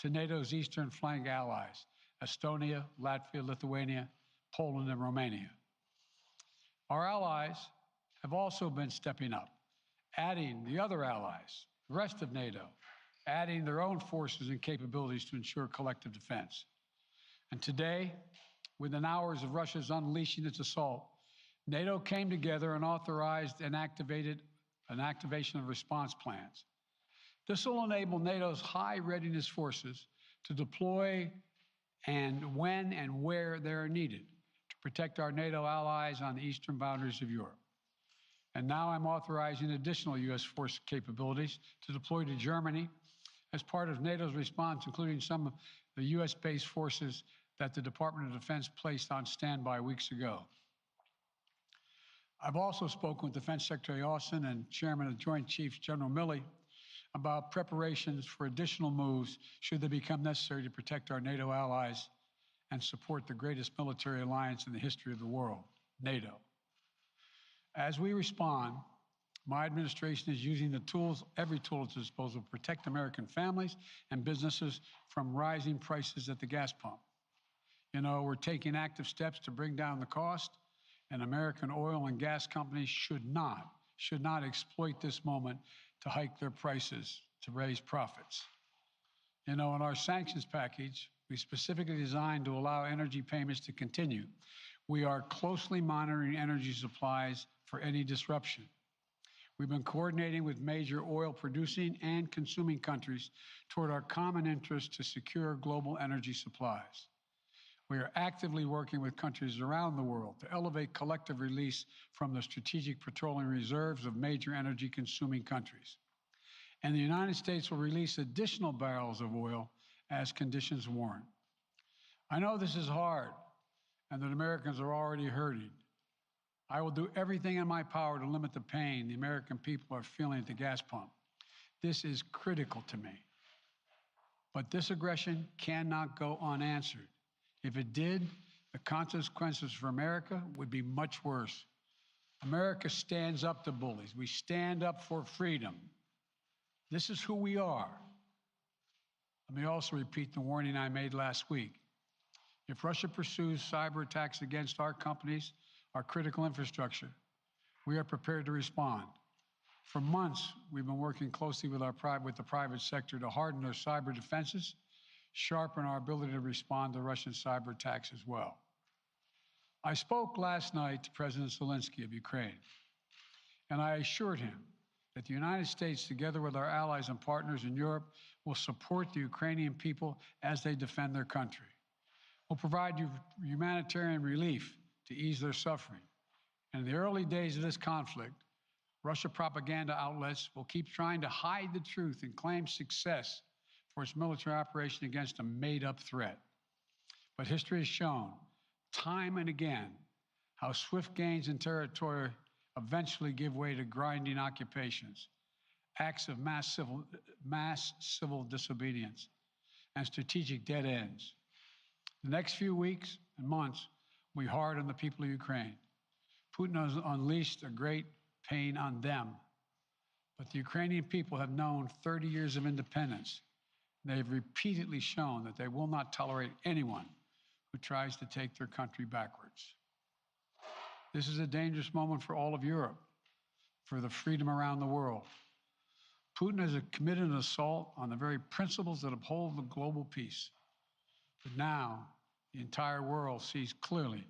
to NATO's eastern flank allies, Estonia, Latvia, Lithuania, Poland, and Romania. Our allies have also been stepping up, adding the other allies, the rest of NATO, adding their own forces and capabilities to ensure collective defense. And today, within hours of Russia's unleashing its assault, NATO came together and authorized and activated an activation of response plans. This will enable NATO's high readiness forces to deploy and when and where they are needed to protect our NATO allies on the eastern boundaries of Europe. And now I'm authorizing additional U.S. force capabilities to deploy to Germany as part of NATO's response, including some of the U.S.-based forces that the Department of Defense placed on standby weeks ago. I've also spoken with Defense Secretary Austin and Chairman of the Joint Chiefs, General Milley, about preparations for additional moves should they become necessary to protect our NATO allies and support the greatest military alliance in the history of the world, NATO. As we respond, my administration is using the tools, every tool at its disposal, to protect American families and businesses from rising prices at the gas pump. You know, we're taking active steps to bring down the cost, and American oil and gas companies should not exploit this moment to hike their prices to raise profits. You know, in our sanctions package, we specifically designed to allow energy payments to continue. We are closely monitoring energy supplies for any disruption. We've been coordinating with major oil producing and consuming countries toward our common interest to secure global energy supplies. We are actively working with countries around the world to elevate collective release from the strategic petroleum reserves of major energy consuming countries. And the United States will release additional barrels of oil as conditions warrant. I know this is hard and that Americans are already hurting. I will do everything in my power to limit the pain the American people are feeling at the gas pump. This is critical to me. But this aggression cannot go unanswered. If it did, the consequences for America would be much worse. America stands up to bullies. We stand up for freedom. This is who we are. Let me also repeat the warning I made last week. If Russia pursues cyber attacks against our companies, our critical infrastructure, we are prepared to respond. For months, we've been working closely with the private sector to harden our cyber defenses, sharpen our ability to respond to Russian cyber attacks as well. I spoke last night to President Zelensky of Ukraine, and I assured him that the United States, together with our allies and partners in Europe, will support the Ukrainian people as they defend their country. We'll provide humanitarian relief to ease their suffering. And in the early days of this conflict, Russia propaganda outlets will keep trying to hide the truth and claim success for its military operation against a made-up threat. But history has shown, time and again, how swift gains in territory eventually give way to grinding occupations, acts of mass civil disobedience, and strategic dead ends. The next few weeks and months will be hard on the people of Ukraine. Putin has unleashed a great pain on them, but the Ukrainian people have known 30 years of independence. They have repeatedly shown that they will not tolerate anyone who tries to take their country backwards. This is a dangerous moment for all of Europe, for the freedom around the world. Putin has committed an assault on the very principles that uphold the global peace. But now, the entire world sees clearly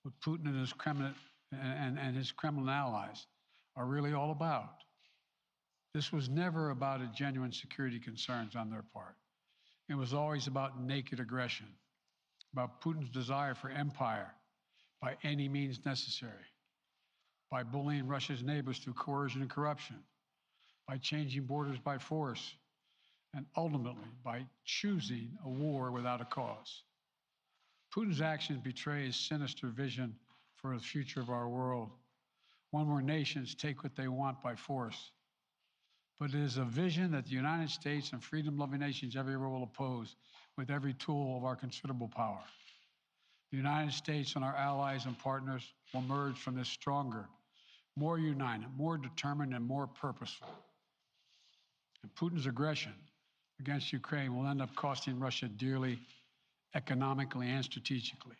what Putin and his Kremlin allies are really all about. This was never about a genuine security concerns on their part. It was always about naked aggression, about Putin's desire for empire by any means necessary, by bullying Russia's neighbors through coercion and corruption, by changing borders by force, and ultimately by choosing a war without a cause. Putin's actions betray his sinister vision for the future of our world, one where nations take what they want by force. but it is a vision that the United States and freedom-loving nations everywhere will oppose with every tool of our considerable power. The United States and our allies and partners will emerge from this stronger, more united, more determined, and more purposeful. And Putin's aggression against Ukraine will end up costing Russia dearly, economically and strategically.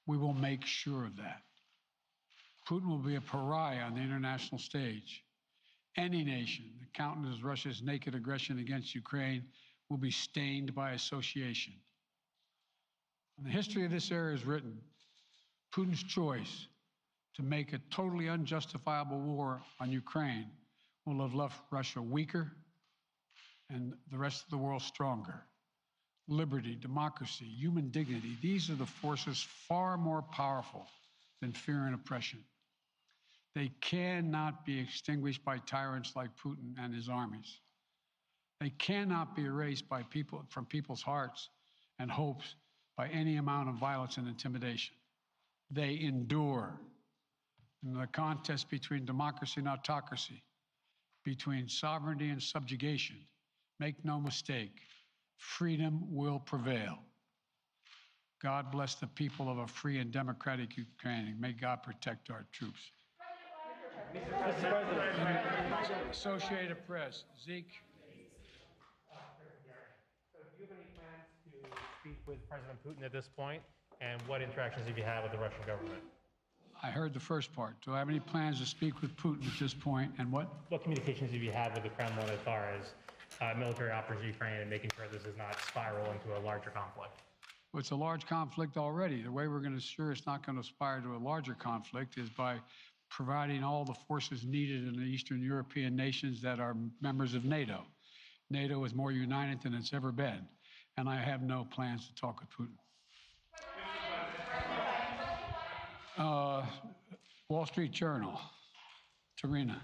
We will make sure of that. Putin will be a pariah on the international stage. Any nation that countenances Russia's naked aggression against Ukraine will be stained by association. When the history of this era is written, Putin's choice to make a totally unjustifiable war on Ukraine will have left Russia weaker and the rest of the world stronger. Liberty, democracy, human dignity, these are the forces far more powerful than fear and oppression. They cannot be extinguished by tyrants like Putin and his armies. They cannot be erased by from people's hearts and hopes by any amount of violence and intimidation. They endure. In the contest between democracy and autocracy, between sovereignty and subjugation, make no mistake, freedom will prevail. God bless the people of a free and democratic Ukraine. May God protect our troops. Mr. President. Associated Press, Zeke. So do you have any plans to speak with President Putin at this point? And what interactions have you had with the Russian government? I heard the first part. Do I have any plans to speak with Putin at this point? And what? What communications have you had with the Kremlin as far as military operations in Ukraine and making sure this does not spiral into a larger conflict? Well, it's a large conflict already. The way we're going to ensure it's not going to aspire to a larger conflict is by providing all the forces needed in the Eastern European nations that are members of NATO. NATO is more united than it's ever been, and I have no plans to talk with Putin. Wall Street Journal, Tarina.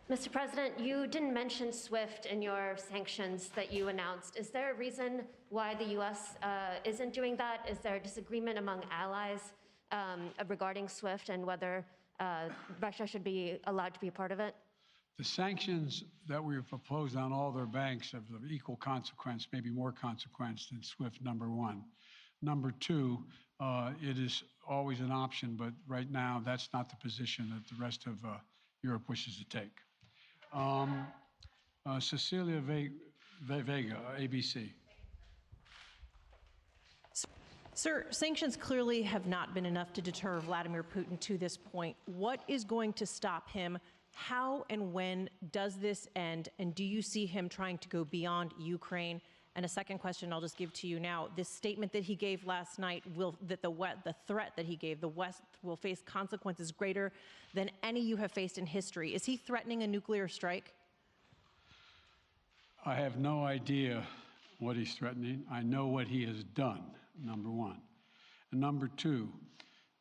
Mr. President, you didn't mention SWIFT in your sanctions that you announced. Is there a reason why the U.S. Isn't doing that? Is there a disagreement among allies regarding SWIFT and whether Russia should be allowed to be a part of it? The sanctions that we've proposed on all their banks have equal consequence, maybe more consequence than SWIFT, number one. Number two, it is always an option, but right now that's not the position that the rest of Europe wishes to take. Cecilia Vega, ABC. Sir, sanctions clearly have not been enough to deter Vladimir Putin to this point. What is going to stop him? How and when does this end? And do you see him trying to go beyond Ukraine? And a second question I'll just give to you now. This statement that he gave last night, the threat that he gave, the West will face consequences greater than any you have faced in history. Is he threatening a nuclear strike? I have no idea what he's threatening. I know what he has done, number one. And number two,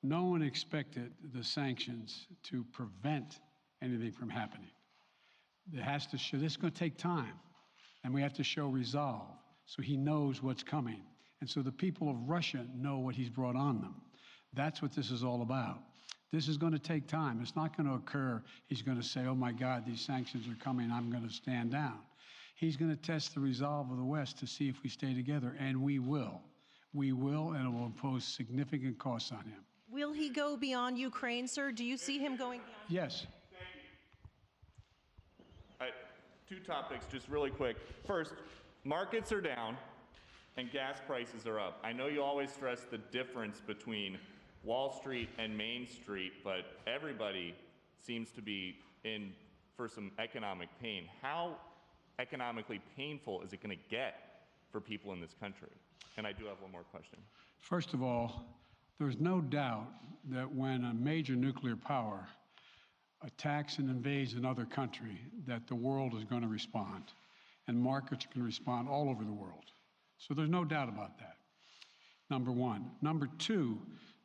no one expected the sanctions to prevent anything from happening. It has to show, this is going to take time, and we have to show resolve. So he knows what's coming. And so the people of Russia know what he's brought on them. That's what this is all about. This is going to take time. It's not going to occur. He's going to say, oh my God, these sanctions are coming, I'm going to stand down. He's going to test the resolve of the West to see if we stay together, and we will. We will, and it will impose significant costs on him. Will he go beyond Ukraine, sir? Do you see him going beyond? Yes. Two topics, just really quick. First, markets are down and gas prices are up. I know you always stress the difference between Wall Street and Main Street, but everybody seems to be in for some economic pain. How economically painful is it going to get for people in this country? And I do have one more question. First of all, there's no doubt that when a major nuclear power attacks and invades another country, that the world is going to respond, and markets can respond all over the world. So there's no doubt about that, number one. Number two,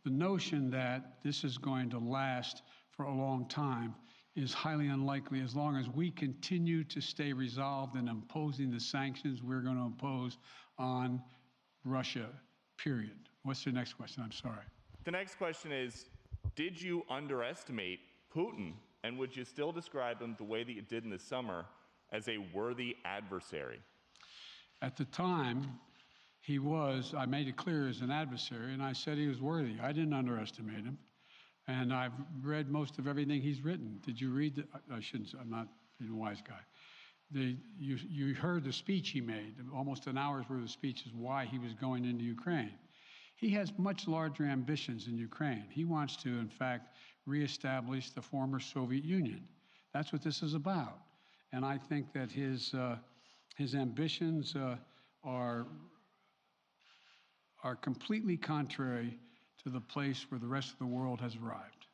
the notion that this is going to last for a long time is highly unlikely as long as we continue to stay resolved in imposing the sanctions we're going to impose on Russia, period. What's the next question? I'm sorry. The next question is, did you underestimate Putin And would you still describe him the way that you did in the summer as a worthy adversary? At the time, I made it clear as an adversary, and I said he was worthy. I didn't underestimate him. And I've read most of everything he's written. Did you read I'm not being a wise guy. You heard the speech he made, almost an hour's worth of speeches, why he was going into Ukraine. He has much larger ambitions in Ukraine. He wants to, in fact, reestablish the former Soviet Union. That's what this is about. And I think that his ambitions are completely contrary to the place where the rest of the world has arrived.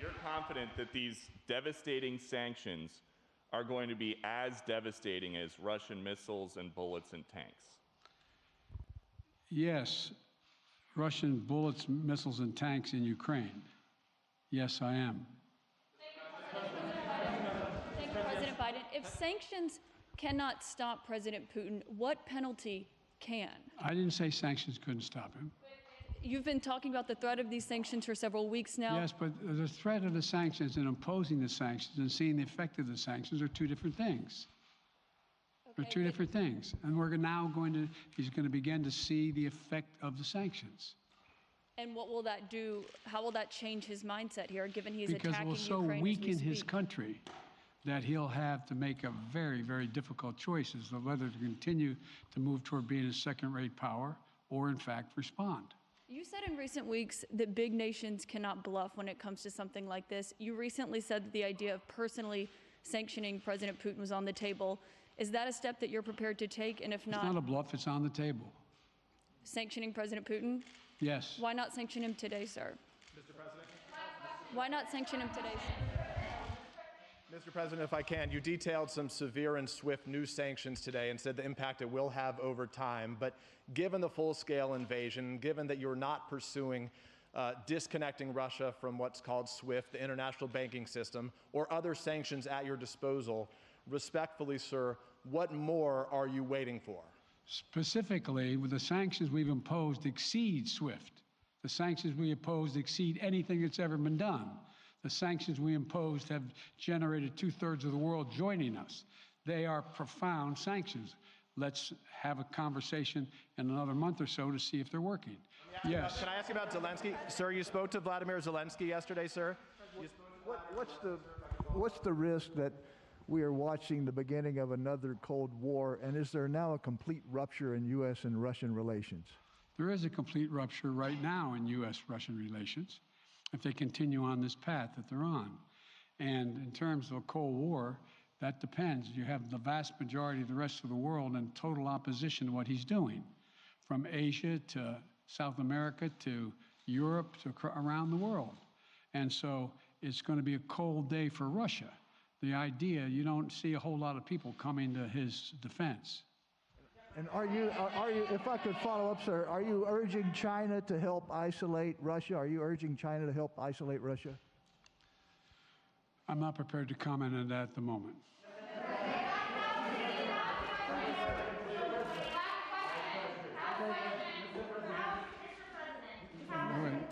You're confident that these devastating sanctions are going to be as devastating as Russian missiles and bullets and tanks? Yes, Russian bullets, missiles, and tanks in Ukraine. Yes, I am. Thank you, President Biden. If sanctions cannot stop President Putin, what penalty can? I didn't say sanctions couldn't stop him. You've been talking about the threat of these sanctions for several weeks now. Yes, but the threat of the sanctions and imposing the sanctions and seeing the effect of the sanctions are two different things. They're two different things. And he's going to begin to see the effect of the sanctions. And what will that do? How will that change his mindset here, given he's attacking Ukraine? Because it will so weaken his country that he'll have to make a very, very difficult choice as to whether to continue to move toward being a second-rate power or, in fact, respond. You said in recent weeks that big nations cannot bluff when it comes to something like this. You recently said that the idea of personally sanctioning President Putin was on the table. Is that a step that you're prepared to take? And if not, it's not a bluff, it's on the table. Sanctioning President Putin? Yes. Why not sanction him today, sir? Mr. President? Why not sanction him today, sir? Mr. President, if I can, you detailed some severe and swift new sanctions today and said the impact it will have over time. But given the full-scale invasion, given that you're not pursuing disconnecting Russia from what's called SWIFT, the international banking system, or other sanctions at your disposal, respectfully, sir, what more are you waiting for? Specifically, with the sanctions we've imposed exceed SWIFT. The sanctions we imposed exceed anything that's ever been done. The sanctions we imposed have generated 2/3 of the world joining us. They are profound sanctions. Let's have a conversation in another month or so to see if they're working. Yes. Can I ask you about Zelensky? Sir, you spoke to Vladimir Zelensky yesterday, sir. What's the risk that we are watching the beginning of another Cold War, and is there now a complete rupture in U.S. and Russian relations? There is a complete rupture right now in U.S.-Russian relations if they continue on this path that they're on. And in terms of a Cold War, that depends. You have the vast majority of the rest of the world in total opposition to what he's doing, from Asia to South America to Europe to around the world. And so it's going to be a cold day for Russia. The idea, you don't see a whole lot of people coming to his defense. And are you, if I could follow up, sir, are you urging China to help isolate Russia? Are you urging China to help isolate Russia? I'm not prepared to comment on that at the moment.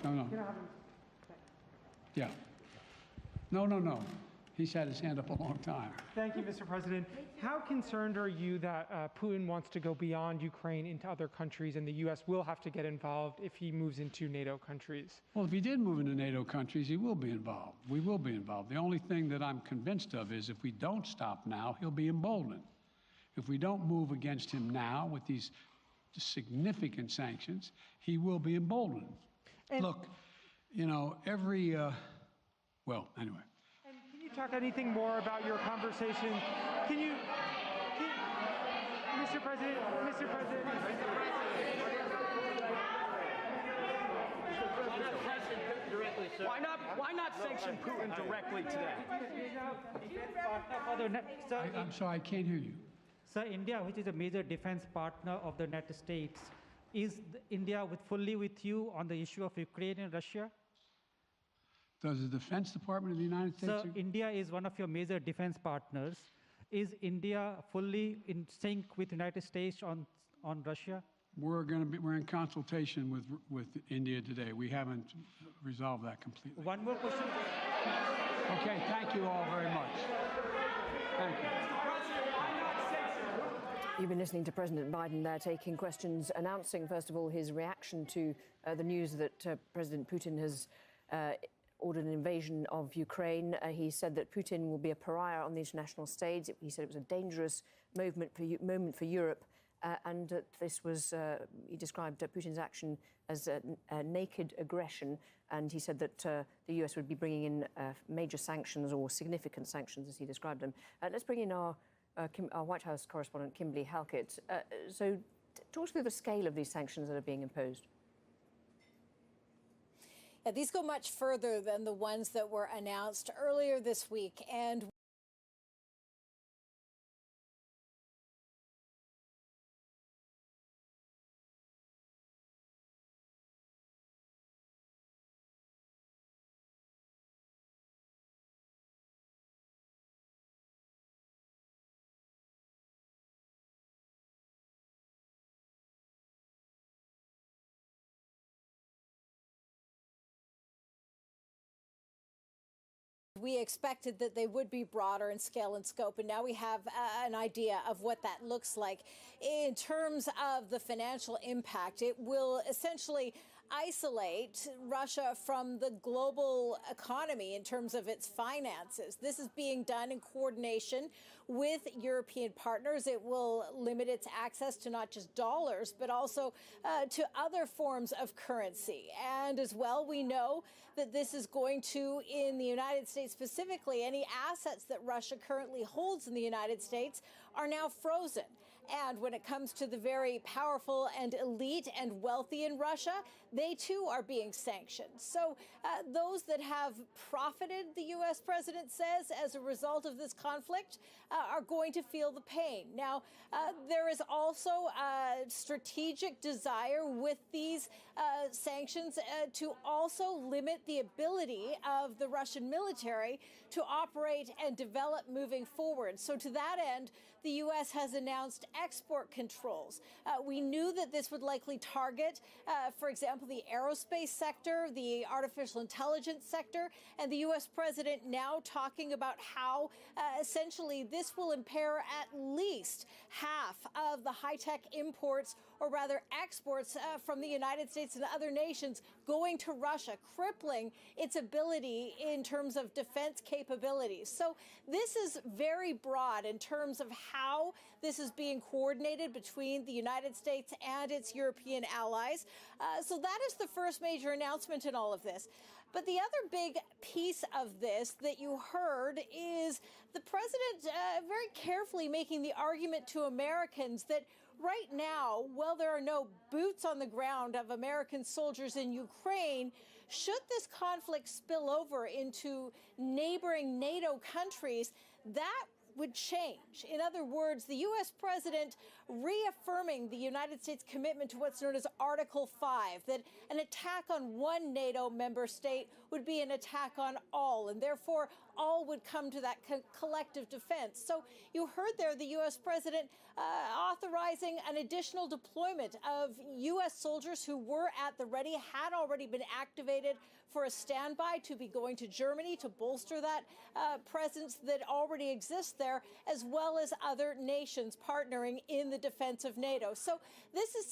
No. Yeah. No. He's had his hand up a long time. Thank you, Mr. President. How concerned are you that Putin wants to go beyond Ukraine into other countries, and the U.S. will have to get involved if he moves into NATO countries? Well, if he did move into NATO countries, he will be involved. We will be involved. The only thing that I'm convinced of is if we don't stop now, he'll be emboldened. If we don't move against him now with these significant sanctions, he will be emboldened. And look, well, anyway. Can you talk anything more about your conversation? Mr. President. Why not sanction Putin directly today? I'm sorry, I can't hear you. Sir, India, which is a major defense partner of the United States, is India fully with you on the issue of Ukraine and Russia? Does the Defense Department of the United States? Sir, India is one of your major defense partners. Is India fully in sync with the United States on Russia? We're in consultation with India today. We haven't resolved that completely. One more question. Okay, thank you all very much. Thank you. You've been listening to President Biden there taking questions, announcing, first of all, his reaction to the news that President Putin has ordered an invasion of Ukraine. He said that Putin will be a pariah on the international stage. He said it was a dangerous moment for Europe. And this was, he described Putin's action as a naked aggression. And he said that the US would be bringing in major sanctions or significant sanctions, as he described them. Let's bring in our White House correspondent, Kimberly Halkett. So talk us through the scale of these sanctions that are being imposed. Yeah, these go much further than the ones that were announced earlier this week. And we expected that they would be broader in scale and scope, and now we have an idea of what that looks like. In terms of the financial impact, it will essentially isolate Russia from the global economy in terms of its finances. This is being done in coordination with European partners. It will limit its access to not just dollars, but also to other forms of currency. And as well, we know that this is going to, in the United States specifically, any assets that Russia currently holds in the United States are now frozen. And when it comes to the very powerful and elite and wealthy in Russia, they too are being sanctioned. So those that have profited, the U.S. president says, as a result of this conflict are going to feel the pain. Now, there is also a strategic desire with these sanctions to also limit the ability of the Russian military to operate and develop moving forward. So to that end, the U.S. has announced export controls. We knew that this would likely target, for example, the aerospace sector, the artificial intelligence sector, and the U.S. president now talking about how essentially this will impair at least half of the high-tech imports, or rather exports from the United States and other nations going to Russia, crippling its ability in terms of defense capabilities. So this is very broad in terms of how this is being coordinated between the United States and its European allies. So that is the first major announcement in all of this. But the other big piece of this that you heard is the president very carefully making the argument to Americans that right now, while there are no boots on the ground of American soldiers in Ukraine, should this conflict spill over into neighboring NATO countries, that would change. In other words, the U.S. president reaffirming the United States commitment to what's known as Article 5, that an attack on one NATO member state would be an attack on all, and therefore all would come to that collective defense. So you heard there the U.S. president authorizing an additional deployment of U.S. soldiers who were at the ready, had already been activated for a standby to be going to Germany to bolster that presence that already exists there, as well as other nations partnering in the defense of NATO. So this is